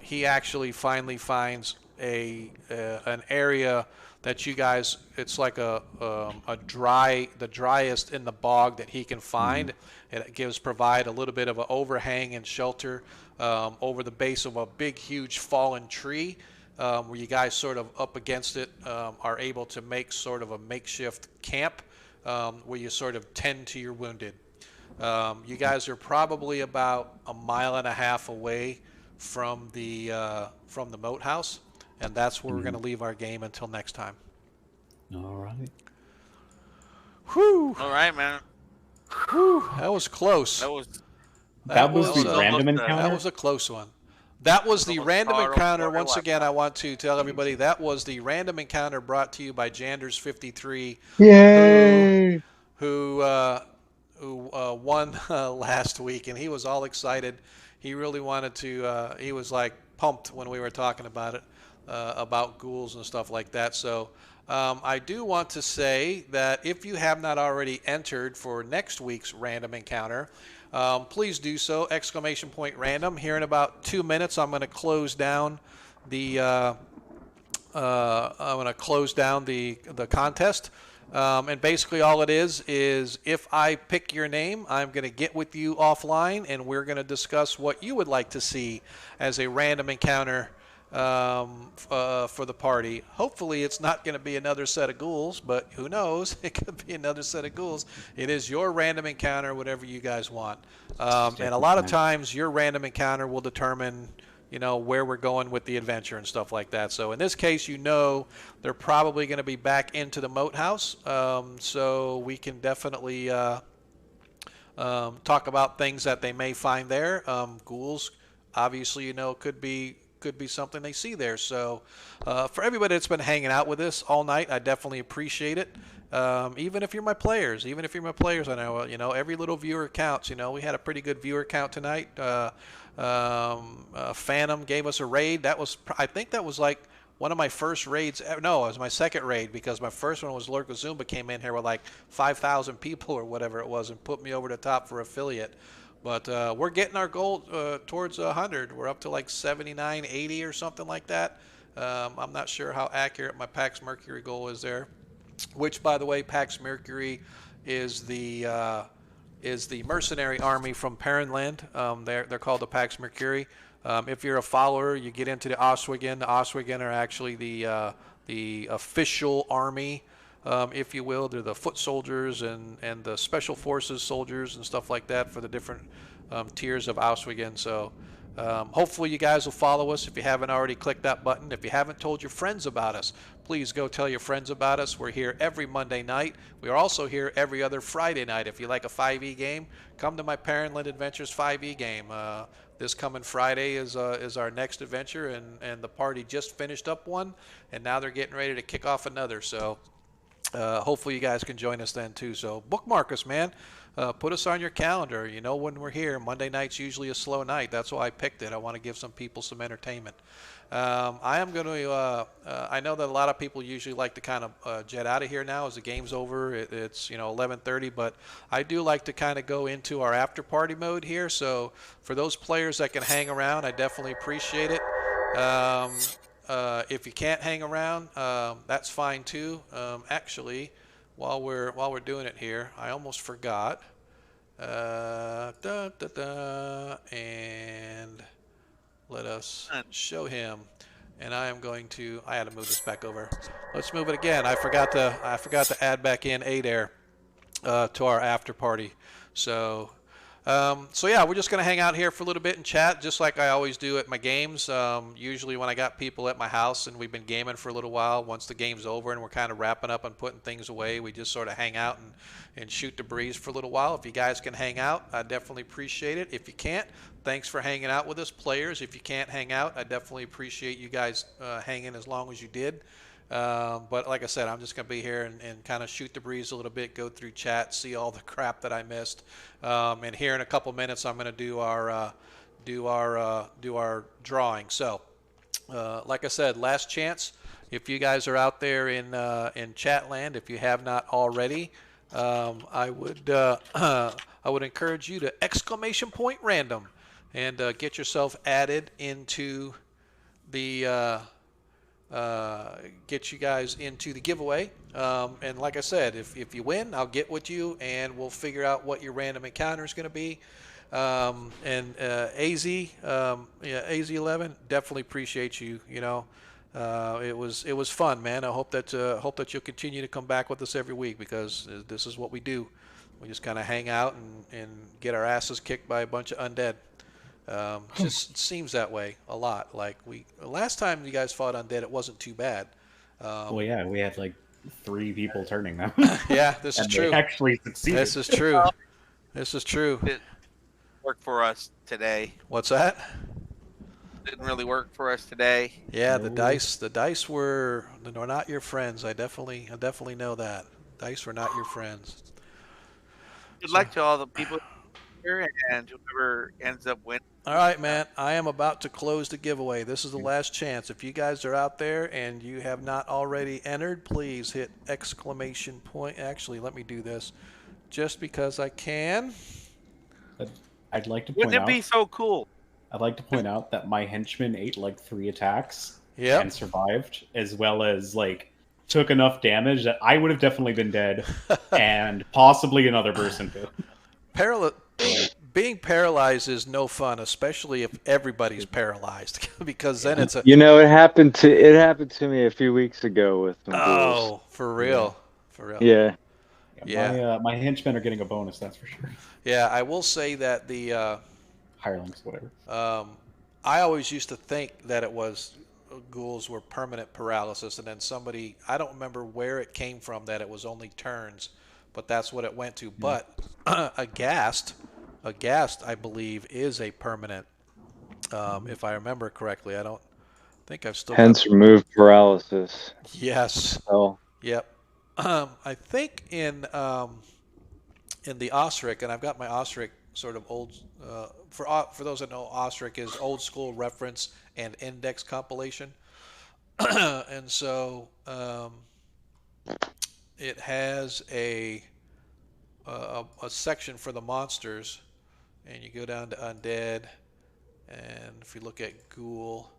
He actually finally finds an area that you guys, it's like the driest in the bog that he can find. It provide a little bit of an overhang and shelter over the base of a big, huge fallen tree, where you guys sort of up against it are able to make sort of a makeshift camp where you sort of tend to your wounded. You guys are probably about 1.5 miles away from the moat house. And that's where we're going to leave our game until next time. All right. Whew. All right, man. Whew. That was close. That was the random encounter? That was a close one. That was the random encounter. story Once again, I want to tell everybody that was the random encounter brought to you by Janders53. Yay! Who won last week, and he was all excited. He really wanted to. He was like pumped when we were talking about it, about ghouls and stuff like that. So I do want to say that if you have not already entered for next week's random encounter, please do so. ! Random. Here in about 2 minutes, I'm going to close down the. The contest. And basically all it is if I pick your name, I'm going to get with you offline, and we're going to discuss what you would like to see as a random encounter for the party. Hopefully it's not going to be another set of ghouls, but who knows? It could be another set of ghouls. It is your random encounter, whatever you guys want. And a lot of times your random encounter will determine where we're going with the adventure and stuff like that. So in this case, they're probably going to be back into the Moat house. So we can definitely talk about things that they may find there. Ghouls, obviously, could be something they see there. So for everybody that's been hanging out with us all night, I definitely appreciate it. Even if you're my players, I know, every little viewer counts. We had a pretty good viewer count tonight. Phantom gave us a raid. I think that was like one of my first raids. No, it was my second raid, because my first one was Lurk Zumba came in here with like 5,000 people or whatever it was and put me over the top for affiliate. But we're getting our goal towards 100. We're up to like 79, 80 or something like that. I'm not sure how accurate my Pax Mercury goal is there. Which, by the way, Pax Mercury is the mercenary army from Perrinland. They're called the Pax Mercury. If you're a follower, you get into the Oswego. The Oswego are actually the official army, if you will. They're the foot soldiers and the special forces soldiers and stuff like that for the different tiers of Oswego. So hopefully you guys will follow us. If you haven't already, click that button. If you haven't told your friends about us, please go tell your friends about us. We're here every Monday night. We are also here every other Friday night. If you like a 5e game, come to my Perrinland Adventures 5e game. This coming Friday is our next adventure, and the party just finished up one, and now they're getting ready to kick off another. So hopefully you guys can join us then too. So bookmark us, man. Put us on your calendar. When we're here. Monday night's usually a slow night. That's why I picked it. I want to give some people some entertainment. I am going to. I know that a lot of people usually like to kind of jet out of here now as the game's over. It's 11:30, but I do like to kind of go into our after party mode here. So for those players that can hang around, I definitely appreciate it. If you can't hang around, that's fine too. Actually, while we're doing it here, I almost forgot. And let us show him. And I am going to. I had to move this back over. Let's move it again. I forgot to add back in Adair to our after party. So yeah, we're just going to hang out here for a little bit and chat, just like I always do at my games. Usually when I got people at my house and we've been gaming for a little while, once the game's over and we're kind of wrapping up and putting things away, we just sort of hang out and shoot the breeze for a little while. If you guys can hang out, I definitely appreciate it. If you can't, thanks for hanging out with us, players. If you can't hang out, I definitely appreciate you guys hanging as long as you did. But like I said, I'm just going to be here and kind of shoot the breeze a little bit, go through chat, see all the crap that I missed. And here in a couple minutes, I'm going to do our drawing. So, like I said, last chance. If you guys are out there in chat land, if you have not already, I would encourage you to ! Random and get yourself added into the. Get you guys into the giveaway. And like I said, if you win, I'll get with you and we'll figure out what your random encounter is going to be. And AZ11, definitely appreciate you. It was fun, man. I hope that you'll continue to come back with us every week, because this is what we do. We just kind of hang out and get our asses kicked by a bunch of undead. Just seems that way a lot. Like last time you guys fought undead, it wasn't too bad. Well, yeah, we had like 3 people turning them. Yeah, this is and true. they actually succeeded. This is true. This is true. Didn't work for us today. What's that? Didn't really work for us today. Yeah, No. the dice were not your friends. I definitely know that. Dice were not your friends. Good luck to all the people here and whoever ends up winning. All right, man. I am about to close the giveaway. This is the last chance. If you guys are out there and you have not already entered, please hit exclamation point. Actually, let me do this just because I can. I'd like to point Wouldn't it out. be so cool? I'd like to point out that my henchman ate like 3 attacks Yep. and survived, as well as like took enough damage that I would have definitely been dead, and possibly another person too. Being paralyzed is no fun, especially if everybody's paralyzed, because then it's a You know, it happened to me a few weeks ago with some ghouls. for real, for real. Yeah. Yeah. My henchmen are getting a bonus, that's for sure. Yeah, I will say that the Hirelings, whatever. I always used to think that it was ghouls were permanent paralysis, and then somebody, I don't remember where it came from, that it was only turns, but that's what it went to. But aghast, I believe, is a permanent, if I remember correctly. I don't think I've still. Hence remove paralysis. Yes. Oh. Yep. I think in the Osric, and I've got my Osric sort of old. For those that know, Osric is old school reference and index compilation, and so it has a section for the monsters, and you go down to undead, and if you look at Ghoul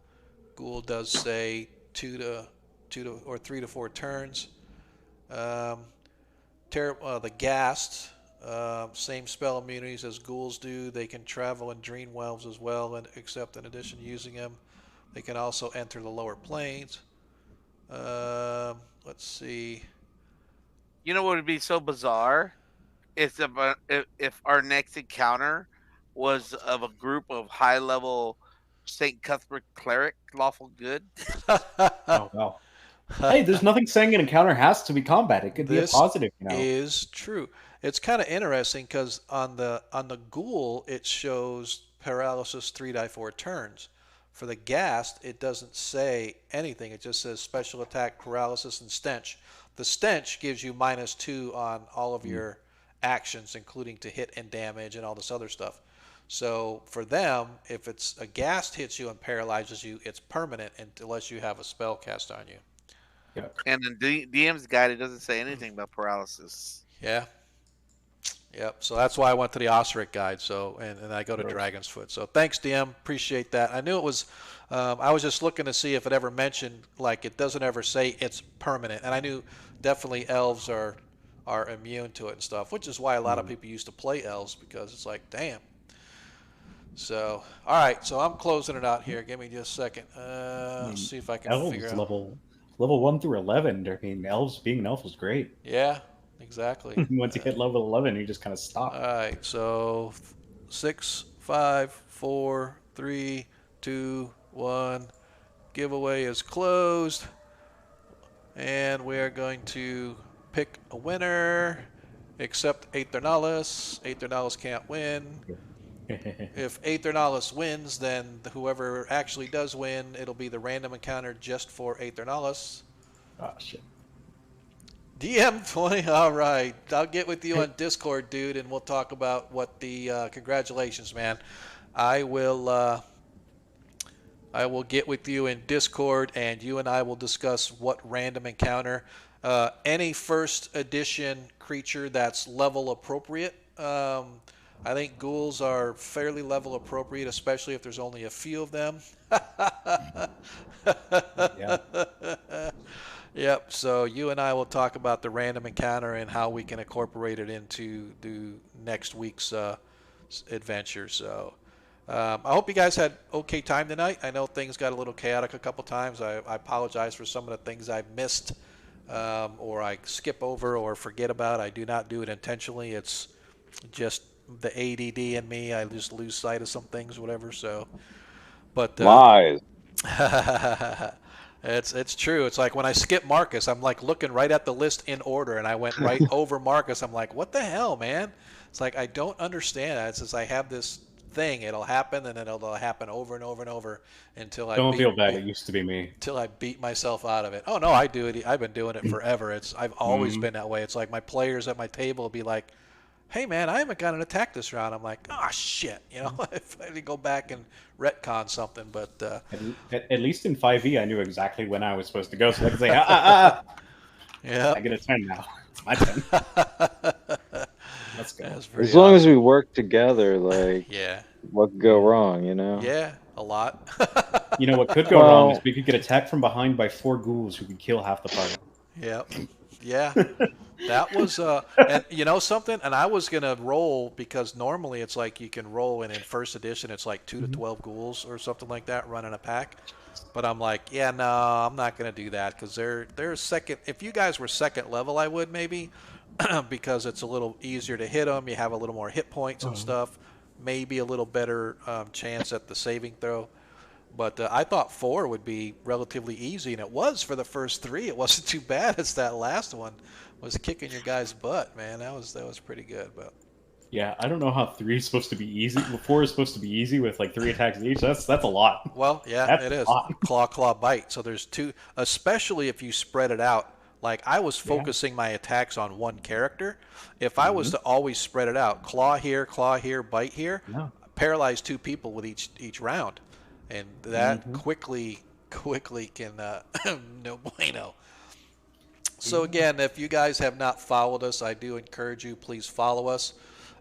does say 2 or 3 to 4 turns. The Ghast, same spell immunities as ghouls do. They can travel in dream realms as well, except in addition to using them, they can also enter the lower planes. Let's see. You know what would be so bizarre? If our next encounter was of a group of high-level St. Cuthbert cleric, lawful good. Oh, wow. Hey, there's nothing saying an encounter has to be combat. It could be a positive, you know. Is true. It's kind of interesting because on the Ghoul it shows paralysis 3 to 4 turns. For the Ghast, it doesn't say anything. It just says special attack, paralysis, and stench. The stench gives you -2 on all of your actions, including to hit and damage and all this other stuff. So for them, if it's a Ghast hits you and paralyzes you, it's permanent unless you have a spell cast on you. Yeah. And in DM's guide, it doesn't say anything about paralysis. Yeah. Yep. So that's why I went to the Osric guide. So and I go to Dragon's Foot. So thanks, DM. Appreciate that. I knew it was. I was just looking to see if it ever mentioned, like, it doesn't ever say it's permanent, and I knew definitely elves are immune to it and stuff, which is why a lot of people used to play elves, because it's like, damn. So all right. So I'm closing it out here. Give me just a second. Let's see if I can figure out. Level 1 through 11. I mean, being an elf is great. Yeah. Exactly. Once you hit level 11, you just kind of stop. All right, so 6, 5, 4, 3, 2, 1. Giveaway is closed, and we are going to pick a winner, except Aethernalis. Aethernalis can't win. If Aethernalis wins, then whoever actually does win, it'll be the random encounter just for Aethernalis. Oh, shit. DM20, all right. I'll get with you on Discord, dude, and we'll talk about what the congratulations, man. I will get with you in Discord, and you and I will discuss what random encounter. Any first edition creature that's level appropriate. I think ghouls are fairly level appropriate, especially if there's only a few of them. Yeah. Yep, so you and I will talk about the random encounter and how we can incorporate it into the next week's adventure. So I hope you guys had okay time tonight. I know things got a little chaotic a couple times. I apologize for some of the things I missed or I skip over or forget about. I do not do it intentionally. It's just the ADD in me. I just lose sight of some things, whatever. So, but Lies. it's true. It's like when I skip Marcus, I'm like looking right at the list in order, and I went right over Marcus. I'm like, what the hell, man? It's like I don't understand that. It's just I have this thing. It'll happen, and then it'll happen over and over and over until I Don't feel bad. It used to be me. Until I beat myself out of it. Oh no, I do it. I've been doing it forever. I've always been that way. It's like my players at my table will be like, "Hey man, I haven't got an attack this round." I'm like, "Oh shit," you know. If I go back and retcon something, but at least in 5e, I knew exactly when I was supposed to go, so I could say, Yeah. I get a 10 now. It's my 10. Let's go. As long as we work together, like, yeah, what could go wrong, you know? Yeah, a lot. You know what could go wrong is we could get attacked from behind by 4 ghouls who could kill half the party. Yep. Yeah. That was and you know something, and I was gonna roll because normally it's like you can roll, and in first edition it's like 2 to 12 ghouls or something like that running a pack. But I'm like, yeah, no, I'm not gonna do that because they're second. If you guys were second level, I would maybe because it's a little easier to hit them. You have a little more hit points and stuff. Maybe a little better chance at the saving throw. But I thought 4 would be relatively easy, and it was for the first 3. It wasn't too bad. It's that last one was kicking your guy's butt, man. That was pretty good. But yeah, I don't know how 3 is supposed to be easy. 4 is supposed to be easy with like 3 attacks each. That's a lot. Well, yeah, That's it is. a lot. Claw, claw, bite. So there's 2, especially if you spread it out. Like I was focusing my attacks on one character. If I was to always spread it out, claw here, bite here, paralyze 2 people with each round. And that quickly can no bueno. So again, if you guys have not followed us, I do encourage you, please follow us.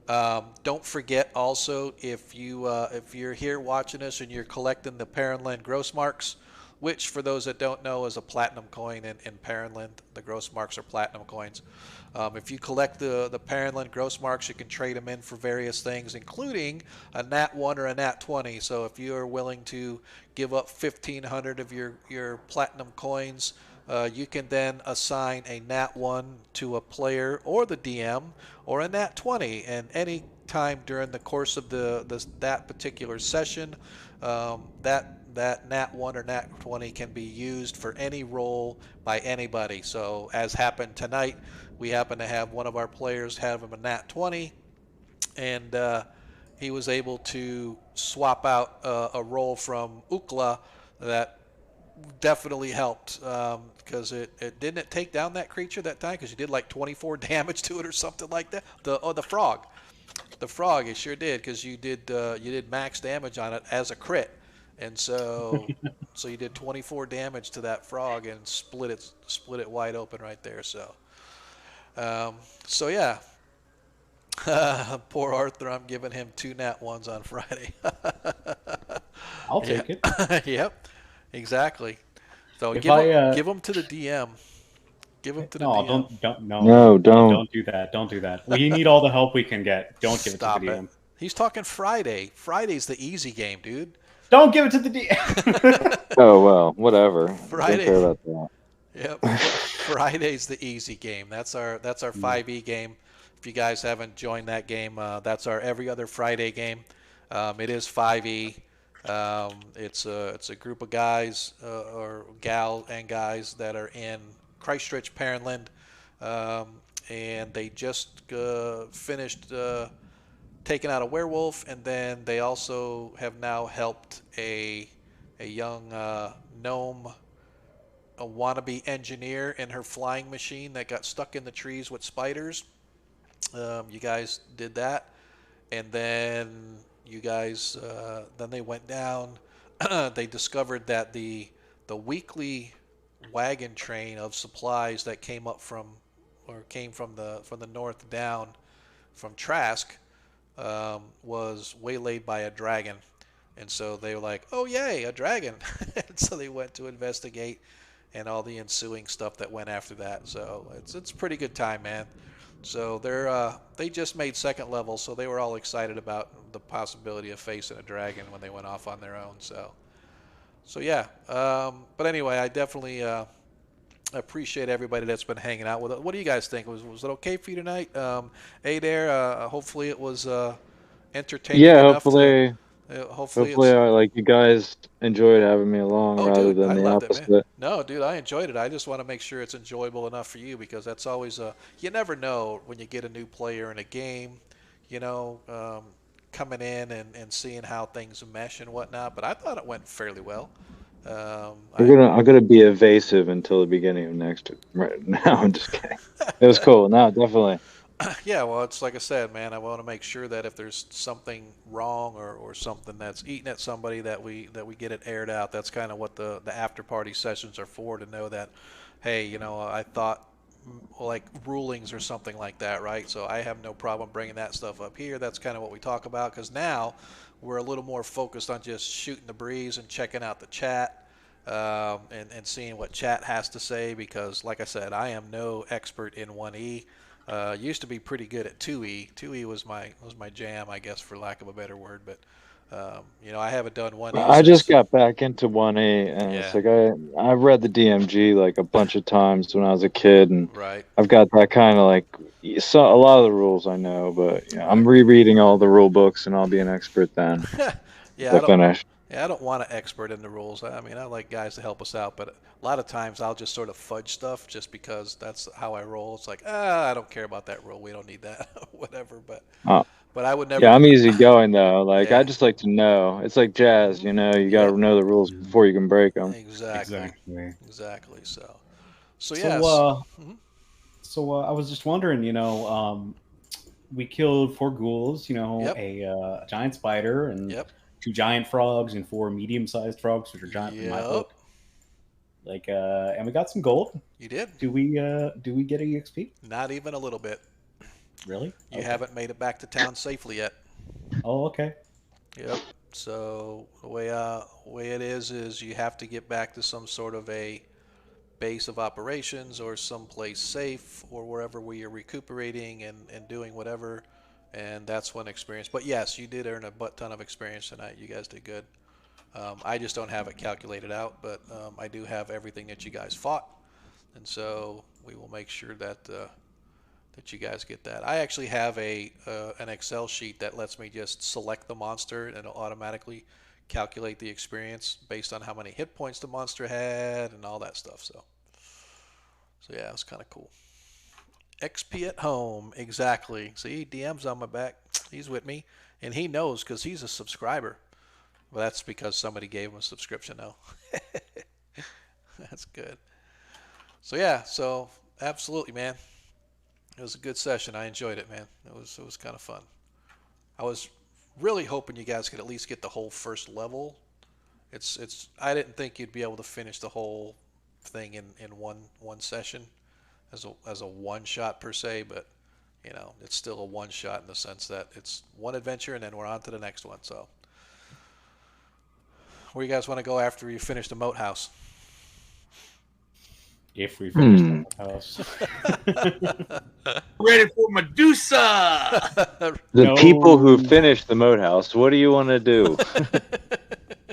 Don't forget also, if you're here watching us and you're collecting the Perrinland gross marks, which for those that don't know is a platinum coin in Perrinland. The gross marks are platinum coins. If you collect the Perrinland gross marks, you can trade them in for various things, including a Nat 1 or a Nat 20. So if you are willing to give up 1,500 of your platinum coins, you can then assign a Nat 1 to a player or the DM, or a Nat 20. And any time during the course of that particular session, that Nat 1 or Nat 20 can be used for any roll by anybody. So as happened tonight, we happen to have one of our players have him a Nat 20, and he was able to swap out a roll from Ukla that definitely helped because it didn't take down that creature that time because you did like 24 damage to it or something like that. The frog, it sure did because you did max damage on it as a crit. And so you did 24 damage to that frog and split it wide open right there. So yeah. Poor Arthur, I'm giving him 2 Nat 1s on Friday. I'll take it. Yep, exactly. So If give them to the DM. Give them to the DM. Don't do that. Don't do that. We need all the help we can get. Don't give it to the DM. He's talking Friday. Friday's the easy game, dude. Don't give it to the DM. Oh well, whatever. Friday. Don't care about that. Yep. Friday's the easy game. That's our 5e game. If you guys haven't joined that game, that's our every other Friday game. It is 5e. It's a group of guys or gal and guys that are in Christchurch, Perrinland, and they just finished taking out a werewolf, and then they also have now helped a young gnome, a wannabe engineer in her flying machine that got stuck in the trees with spiders. You guys did that, and then you guys then they went down. They discovered that the weekly wagon train of supplies that came from the north down from Trask was waylaid by a dragon, and so they were like, "Oh yay, a dragon!" And so they went to investigate, and all the ensuing stuff that went after that. So it's a pretty good time, man. So they just made second level, so they were all excited about the possibility of facing a dragon when they went off on their own. So yeah. But anyway, I definitely I appreciate everybody that's been hanging out with us. What do you guys think? Was it okay for you tonight? Adair, hopefully it was entertaining Yeah, enough to. hopefully, Hopefully hopefully, it's. like you guys enjoyed having me along Oh, rather dude, than I the loved it, man. opposite. No, dude, I enjoyed it. I just want to make sure it's enjoyable enough for you because that's always you never know when you get a new player in a game, you know, coming in and seeing how things mesh and whatnot. But I thought it went fairly well. I'm gonna be evasive until the beginning of next. Right now, I'm just kidding. It was cool. No, definitely. Yeah, well, it's like I said, man. I want to make sure that if there's something wrong or something that's eating at somebody, that we get it aired out. That's kind of what the after party sessions are for, to know that, hey, you know, I thought like rulings or something like that, right? So I have no problem bringing that stuff up here. That's kind of what we talk about because now we're a little more focused on just shooting the breeze and checking out the chat and seeing what chat has to say because, like I said, I am no expert in 1E. Used to be pretty good at 2E. 2E was my jam, I guess, for lack of a better word. But you know, I haven't done 1E. I just got back into 1A, and Yeah. it's like I read the DMG like a bunch of times when I was a kid, and Right. I've got that kind of like so a lot of the rules I know, but you know, I'm rereading all the rule books, and I'll be an expert then. Yeah, Finish. I don't want an expert in the rules. I mean, I like guys to help us out, but a lot of times I'll just sort of fudge stuff just because that's how I roll. It's like, I don't care about that rule. We don't need that, whatever. But I would never. Yeah, I'm easy going though. Like Yeah. I just like to know. It's like jazz, you know. You got to know the rules before you can break them. Exactly. So So, yes. I was just wondering, you know, we killed 4 ghouls, you know, Yep. a giant spider and Yep. 2 giant frogs and 4 medium-sized frogs, which are giant in my book. Like, and we got some gold. You did. Do we get a EXP? Not even a little bit. Really? You haven't made it back to town safely yet. Oh, okay. Yep. So the way it is you have to get back to some sort of a base of operations or someplace safe or wherever where you're recuperating and doing whatever, and that's when experience. But yes, you did earn a butt ton of experience tonight. You guys did good. I just don't have it calculated out, but I do have everything that you guys fought, and so we will make sure that that you guys get that. I actually have an Excel sheet that lets me just select the monster and it'll automatically calculate the experience based on how many hit points the monster had and all that stuff. So yeah, it's kind of cool. XP at home, exactly. See, DM's on my back. He's with me, and he knows because he's a subscriber. Well, that's because somebody gave him a subscription now. That's good. So yeah, so absolutely, man. It was a good session. I enjoyed it, man. It was kind of fun. I was really hoping you guys could at least get the whole first level. I didn't think you'd be able to finish the whole thing in one session as a one shot per se, but you know, it's still a one shot in the sense that it's one adventure and then we're on to the next one. So where you guys want to go after you finish the Moat house? If we finish the house. Ready for Medusa! The people who finish the Moat house, what do you want to do?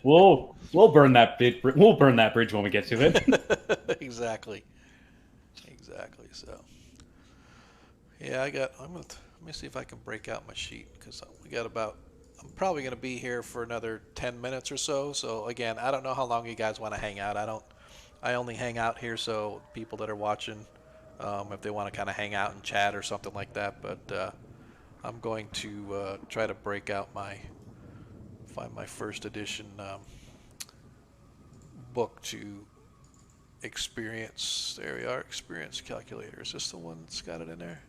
We'll burn that bit. We'll burn that bridge when we get to it. Exactly. So yeah, let me see if I can break out my sheet because I'm probably going to be here for another 10 minutes or so. So again, I don't know how long you guys want to hang out. I only hang out here so people that are watching, if they want to kind of hang out and chat or something like that. But I'm going to try to break out find my first edition book to experience. There we are, experience calculator. Is this the one that's got it in there?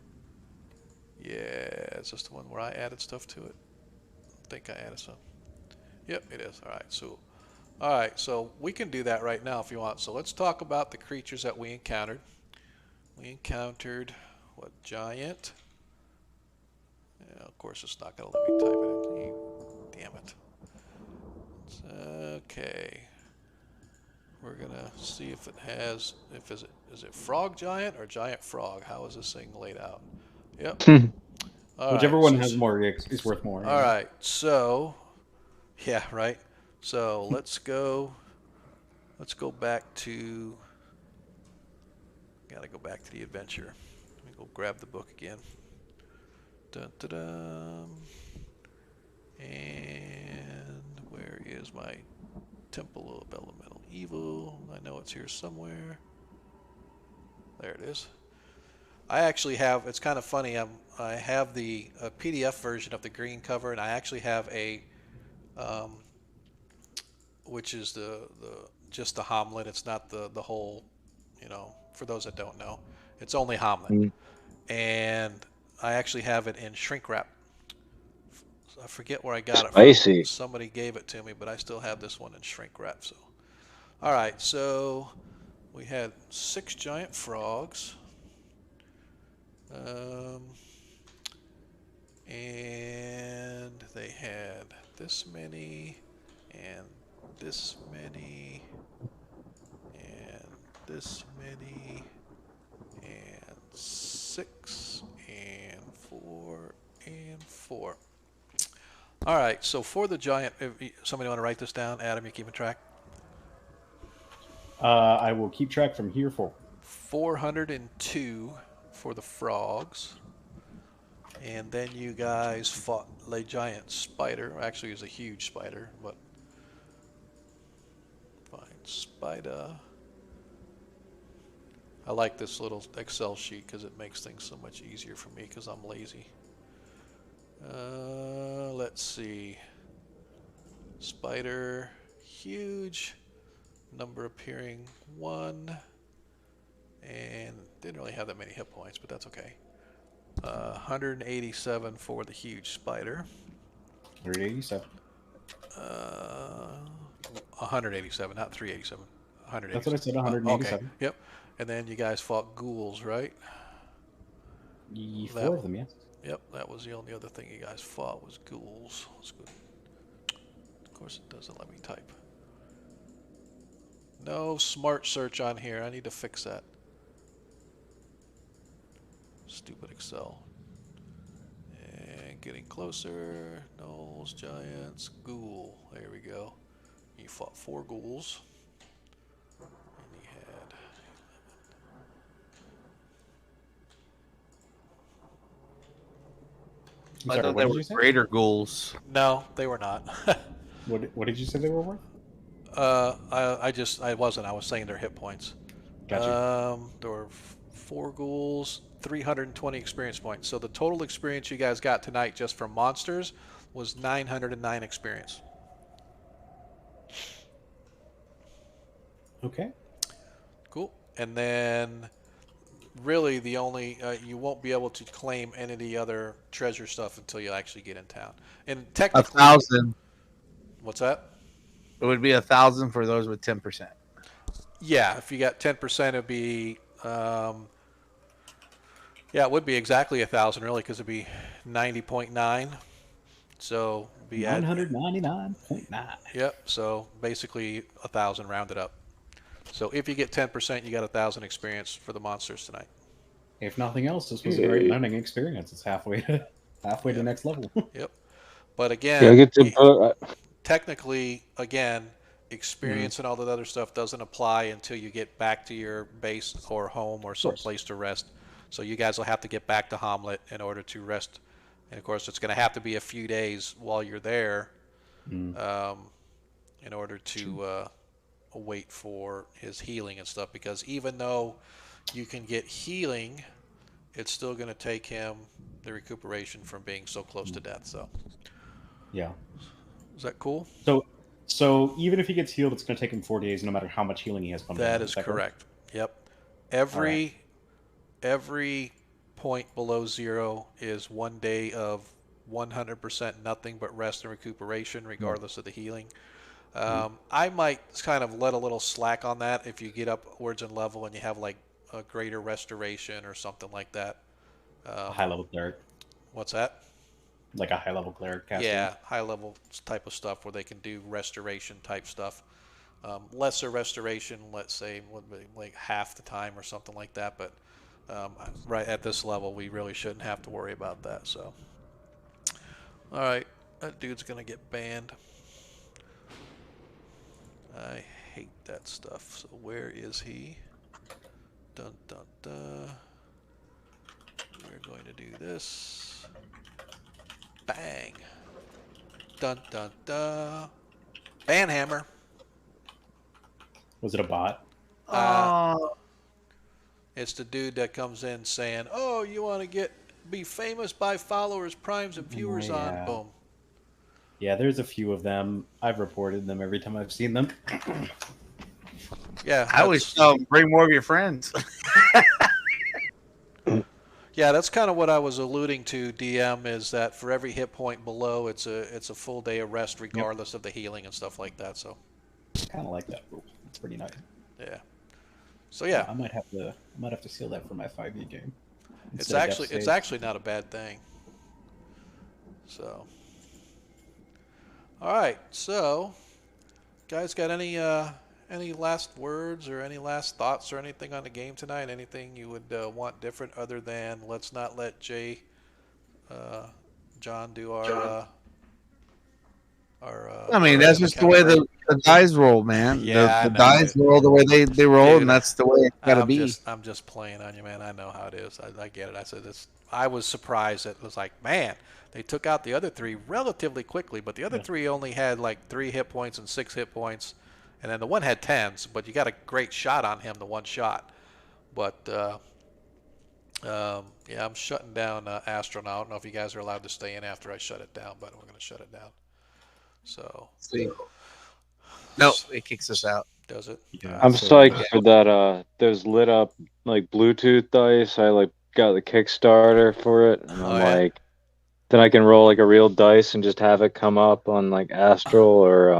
Yeah, is this the one where I added stuff to it? I think I added some. Yep, it is. All right, so we can do that right now if you want. So let's talk about the creatures that we encountered. We encountered, what, giant? Yeah, of course it's not going to let me type it in. Damn it. Okay. We're going to see if it has, is it frog giant or giant frog? How is this thing laid out? Yep. Whichever one has more is worth more. All right, so, yeah, right. So let's go back to Gotta go back to the adventure. Let me go grab the book again. Dun, dun, dun. And where is my Temple of Elemental Evil? I know it's here somewhere. There it is. I actually have, it's kind of funny, I have the PDF version of the green cover, and I actually have a, which is just the Hommlet. It's not the whole, for those that don't know, it's only Hommlet. And I actually have it in shrink wrap. I forget where I got it from. Somebody gave it to me, but I still have this one in shrink wrap. So, all right. So we had 6 giant frogs, and they had this many, and this many, and this many, and 6, and 4, and 4. All right, so for the giant, somebody want to write this down? Adam, you keeping track? I will keep track from here forward. 402 for the frogs. And then you guys fought the giant spider. Actually, it was a huge spider, but fine. Spider. I like this little Excel sheet because it makes things so much easier for me because I'm lazy. Let's see. Spider, huge. Number appearing 1. And didn't really have that many hit points, but that's okay. 187 for the huge spider. 187. 187, not 387. 187. That's what I said, 187. Okay. Yep. And then you guys fought ghouls, right? 4 of them, yes. Yep, that was the only other thing you guys fought was ghouls. That's good. Of course, it doesn't let me type. No smart search on here. I need to fix that. Stupid Excel. And getting closer. Gnolls, giants, ghoul. There we go. You fought 4 ghouls. And you had... I thought they were greater ghouls. No, they were not. What did you say they were worth? I wasn't. I was saying their hit points. Gotcha. There were 4 ghouls, 320 experience points. So the total experience you guys got tonight just from monsters was 909 experience. Okay. Cool. And then really the only you won't be able to claim any of the other treasure stuff until you actually get in town. And technically 1,000. What's that? It would be 1,000 for those with 10%. Yeah, if you got 10%, it'd be it would be exactly 1,000 really, because it'd be 90.9. So be 999.9. Yep. So basically 1,000 rounded up. So if you get 10%, you got 1,000 experience for the monsters tonight. If nothing else, this was a great learning experience. It's halfway to the next level. Yep. But again, technically, again, experience and all that other stuff doesn't apply until you get back to your base or home or some place to rest. So you guys will have to get back to Hommlet in order to rest. And of course, it's going to have to be a few days while you're there in order to wait for his healing and stuff. Because even though you can get healing, it's still going to take him the recuperation from being so close to death. So, yeah. Is that cool? So even if he gets healed, it's going to take him 4 days, no matter how much healing he has pumped in. That is correct. Yep. Every point below 0 is 1 day of 100% nothing but rest and recuperation, regardless of the healing. I might kind of let a little slack on that if you get upwards in level and you have like a greater restoration or something like that. High level cleric. What's that? Like a high level cleric caster. Yeah, high level type of stuff where they can do restoration type stuff. Lesser restoration, let's say, would be like half the time or something like that. But right at this level, we really shouldn't have to worry about that. So, all right, that dude's gonna get banned. I hate that stuff. So where is he? Dun, dun, dun. We're going to do this. Bang. Dun, dun, dun. Banhammer. Was it a bot? It's the dude that comes in saying, "Oh, you want to be famous by followers, primes, and viewers on." Yeah. Boom. Yeah, there's a few of them. I've reported them every time I've seen them. Yeah. I always tell them, bring more of your friends. Yeah, that's kind of what I was alluding to, DM, is that for every hit point below, it's a full day of rest regardless of the healing and stuff like that. So Kind of like that rule. It's pretty nice. yeah. So yeah, I might have to steal that for my 5e game. it's Instead of death actually save. not a bad thing. So all right, so guys, got any last words or any last thoughts or anything on the game tonight? Anything you would want different other than let's not let John do our I mean, that's just the way the dice roll, man. Yeah, the I know. dice roll the way they roll, Dude, and that's the way it's gotta I'm be. I'm just playing on you, man. I know how it is. I get it. I said this. I was surprised. It was like, man, they took out the other three relatively quickly, but the other three only had like 3 hit points and 6 hit points, and then the one had 10s. But you got a great shot on him, the one shot. But yeah, I'm shutting down Astronaut. I don't know if you guys are allowed to stay in after I shut it down, but we're going to shut it down. So See. No, it kicks us out. does it? Yeah, I'm so- psyched for that. Those lit up like Bluetooth dice. I like got the Kickstarter for it, and Oh, I'm yeah? like, then I can roll like a real dice and just have it come up on like Astral or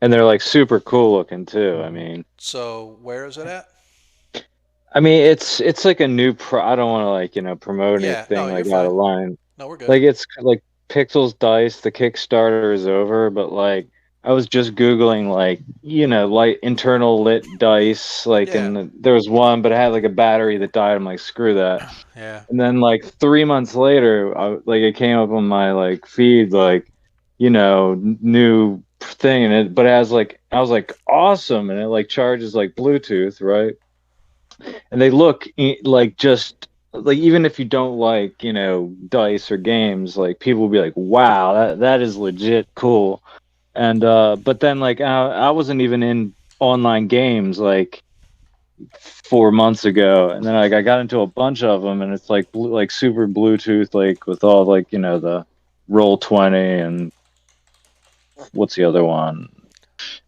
and they're like super cool looking too. I mean, So where is it at? it's like a new I don't want to promote Yeah, anything no, like you're out of fine. line. No, we're good. Like it's like Pixels Dice. The Kickstarter is over, but like I was just googling like like internal lit dice. Like Yeah. and there was one, but it had like a battery that died. I'm like, screw that. Yeah. And then like 3 months later, it came up on my like feed like new thing, and but it has like I was like awesome, and it like charges like Bluetooth, right? And they look like just like even if you don't like dice or games, like people will be like, wow, that is legit cool. And but then like I wasn't even in online games like 4 months ago, and then like I got into a bunch of them, and it's like super Bluetooth, like with all like the Roll20 and what's the other one?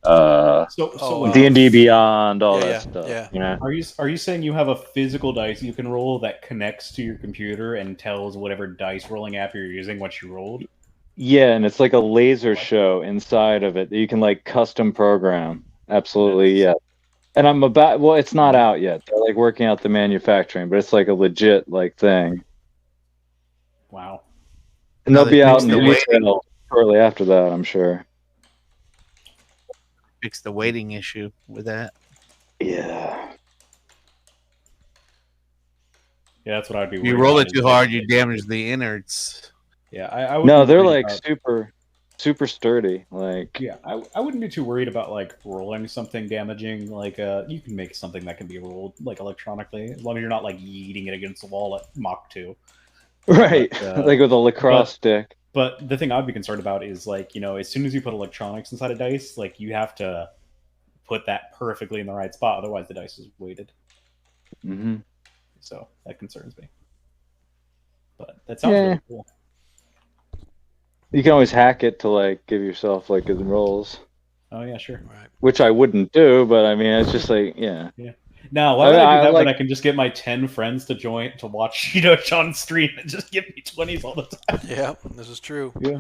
So D&D Beyond, all yeah, that stuff. yeah. Are you saying you have a physical dice you can roll that connects to your computer and tells whatever dice rolling app you're using what you rolled? Yeah, and it's like a laser show inside of it that you can like custom program. Absolutely, yeah. And it's not out yet. They're like working out the manufacturing, but it's like a legit like thing. Wow. And they'll they be out fixed in the retail shortly after that, I'm sure. Fix the waiting issue with that. Yeah. Yeah, that's what I'd be. If you worried roll about it too is, hard, you damage the innards. Yeah, I would No, be they're worried like about- super sturdy. Like Yeah, I wouldn't be too worried about like rolling something damaging. Like you can make something that can be rolled like electronically, as long as you're not like yeeting it against the wall at Mach 2. right, But, like with a lacrosse stick. But the thing I'd be concerned about is like as soon as you put electronics inside a dice, like you have to put that perfectly in the right spot, otherwise the dice is weighted. Hmm. So that concerns me. But that sounds Yeah. really cool. You can always hack it to like give yourself like good rolls, Oh yeah, sure. Right. which I wouldn't do, but I mean it's just like Now, why would I do that when like- I can just get my 10 friends to join to watch John stream and just give me 20s all the time? Yeah, this is true. Yeah.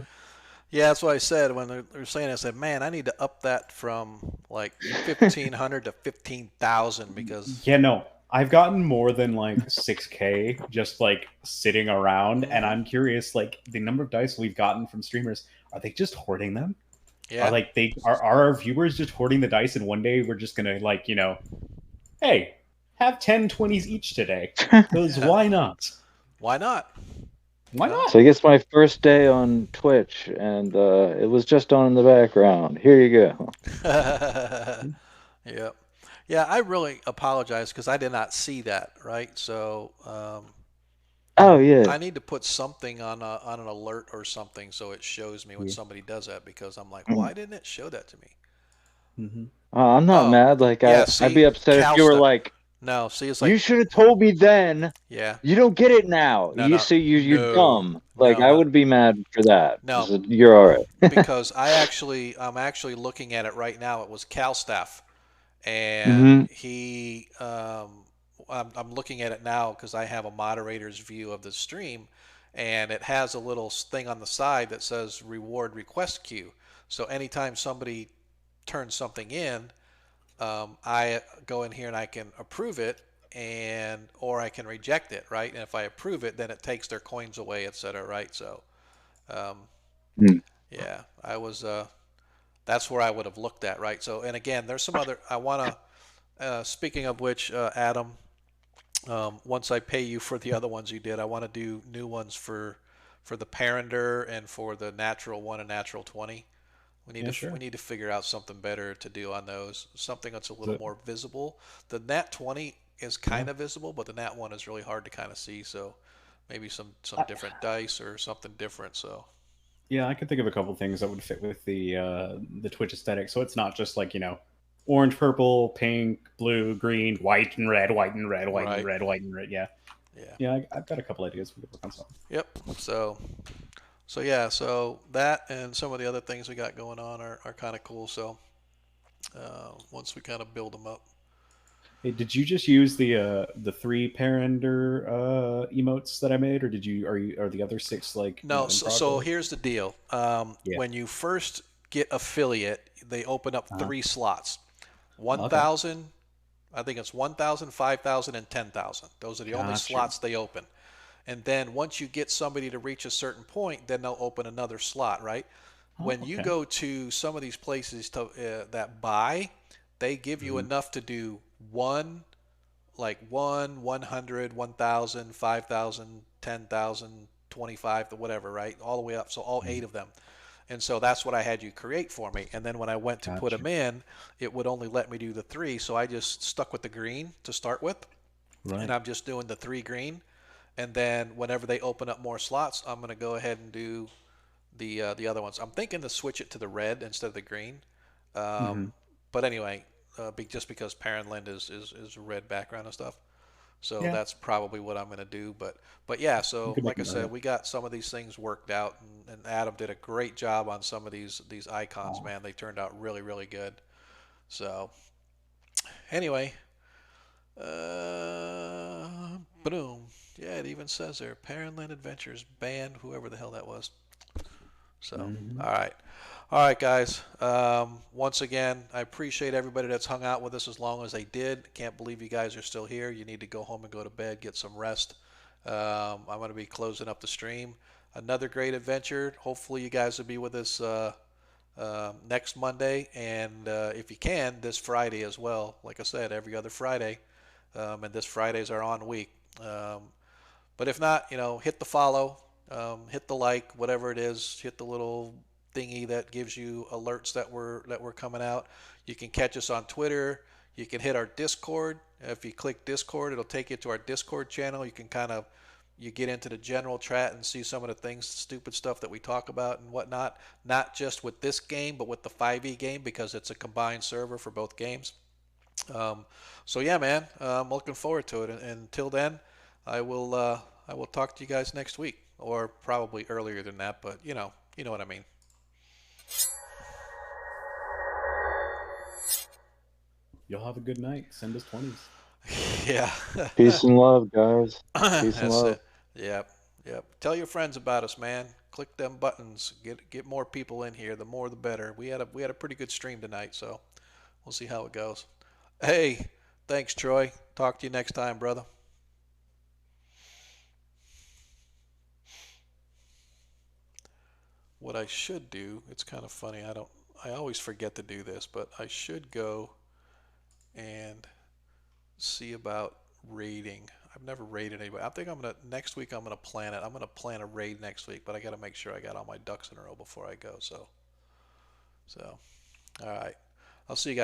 Yeah, that's what I said when they were saying. I said, man, I need to up that from like 1,500 to 15,000 because Yeah, no. I've gotten more than like 6K just like sitting around, and I'm curious, like the number of dice we've gotten from streamers, are they just hoarding them? yeah, Are our viewers just hoarding the dice, and one day we're just gonna like, hey, have 10 20s each today. Because why not? why not? Why not? So I guess my first day on Twitch, and it was just on in the background. Here you go. Yep. Yeah, I really apologize because I did not see that, right? So Oh yeah. I need to put something on an alert or something so it shows me when Yeah. somebody does that because I'm like, why didn't it show that to me? Mm-hmm. I'm not Oh, mad. Like yeah, I'd see, be upset if cow you were stuff. like, No, see, it's you like, should have told me then. yeah, You don't get it now. no, You no, see, you're no, dumb. Like no, I no, would be mad for that. no, You're all right. because I'm actually looking at it right now. It was Calstaff, and Hmm. I'm looking at it now because I have a moderator's view of the stream, and it has a little thing on the side that says reward request queue. So anytime somebody turns something in, I go in here and I can approve it, or I can reject it, right? And if I approve it, then it takes their coins away, etc., right? So, um, yeah, I was. That's where I would have looked at, right? So, and again, there's some other. I want to. Speaking of which, Adam, once I pay you for the other ones you did, I want to do new ones for the Parander and for the natural 1 and natural 20. We need to figure out something better to do on those. Something that's a little more visible. The nat 20 is kind of visible, but the nat 1 is really hard to kind of see. So maybe some different dice or something different. So Yeah, I could think of a couple things that would fit with the Twitch aesthetic. So it's not just like orange, purple, pink, blue, green, white and red, white and red, white and right. red, white and red. Yeah, Yeah. yeah. I've got a couple ideas. We could work on something. Yep. So yeah. So that and some of the other things we got going on are kind of cool. So once we kind of build them up. Hey, did you just use the 3 Parander emotes that I made, or are the other 6 like No, in so progress? here's the deal. Yeah. When you first get affiliate, they open up 3 slots. Okay. 1,000, I think it's 1,000, 5,000, and 10,000. Those are the only Gotcha. slots they open. And then once you get somebody to reach a certain point, then they'll open another slot, right? When you okay. go to some of these places that buy, they give you enough to do 100, 1,000, 5,000, 10,000, 25, whatever, right? All the way up. So all 8 of them. And so that's what I had you create for me. And then when I went to put them in, it would only let me do the 3. So I just stuck with the green to start with. Right. And I'm just doing the 3 green. And then whenever they open up more slots, I'm going to go ahead and do the other ones. I'm thinking to switch it to the red instead of the green. But anyway, just because Parentland is a red background and stuff. So that's probably what I'm going to do. But yeah, so like I said, we got some of these things worked out, and Adam did a great job on some of these icons, man. They turned out really, really good. So anyway, boom. Yeah, it even says there, Parentland Adventures banned whoever the hell that was. So, all right, guys. Once again, I appreciate everybody that's hung out with us as long as they did. Can't believe you guys are still here. You need to go home and go to bed, get some rest. I'm going to be closing up the stream. Another great adventure. Hopefully, you guys will be with us next Monday, and if you can, this Friday as well. Like I said, every other Friday, and this Friday's our on week. But if not, hit the follow, hit the like, whatever it is, hit the little thingy that gives you alerts that we're coming out. You can catch us on Twitter. You can hit our Discord. If you click Discord, it'll take you to our Discord channel. You can you get into the general chat and see some of the things, stupid stuff that we talk about and whatnot. Not just with this game, but with the 5e game, because it's a combined server for both games. So yeah, man, I'm looking forward to it. And until then, I will talk to you guys next week, or probably earlier than that, but you know what I mean. Y'all have a good night. Send us 20s. Yeah. Peace and love, guys. Peace and That's love. it. Yep. Tell your friends about us, man. Click them buttons. Get more people in here. The more, the better. We had a pretty good stream tonight, so we'll see how it goes. Hey, thanks, Troy. Talk to you next time, brother. What I should do, it's kind of funny. I always forget to do this, but I should go and see about raiding. I've never raided anybody. I think next week I'm gonna plan it. I'm gonna plan a raid next week, but I gotta make sure I got all my ducks in a row before I go. So all right. I'll see you guys.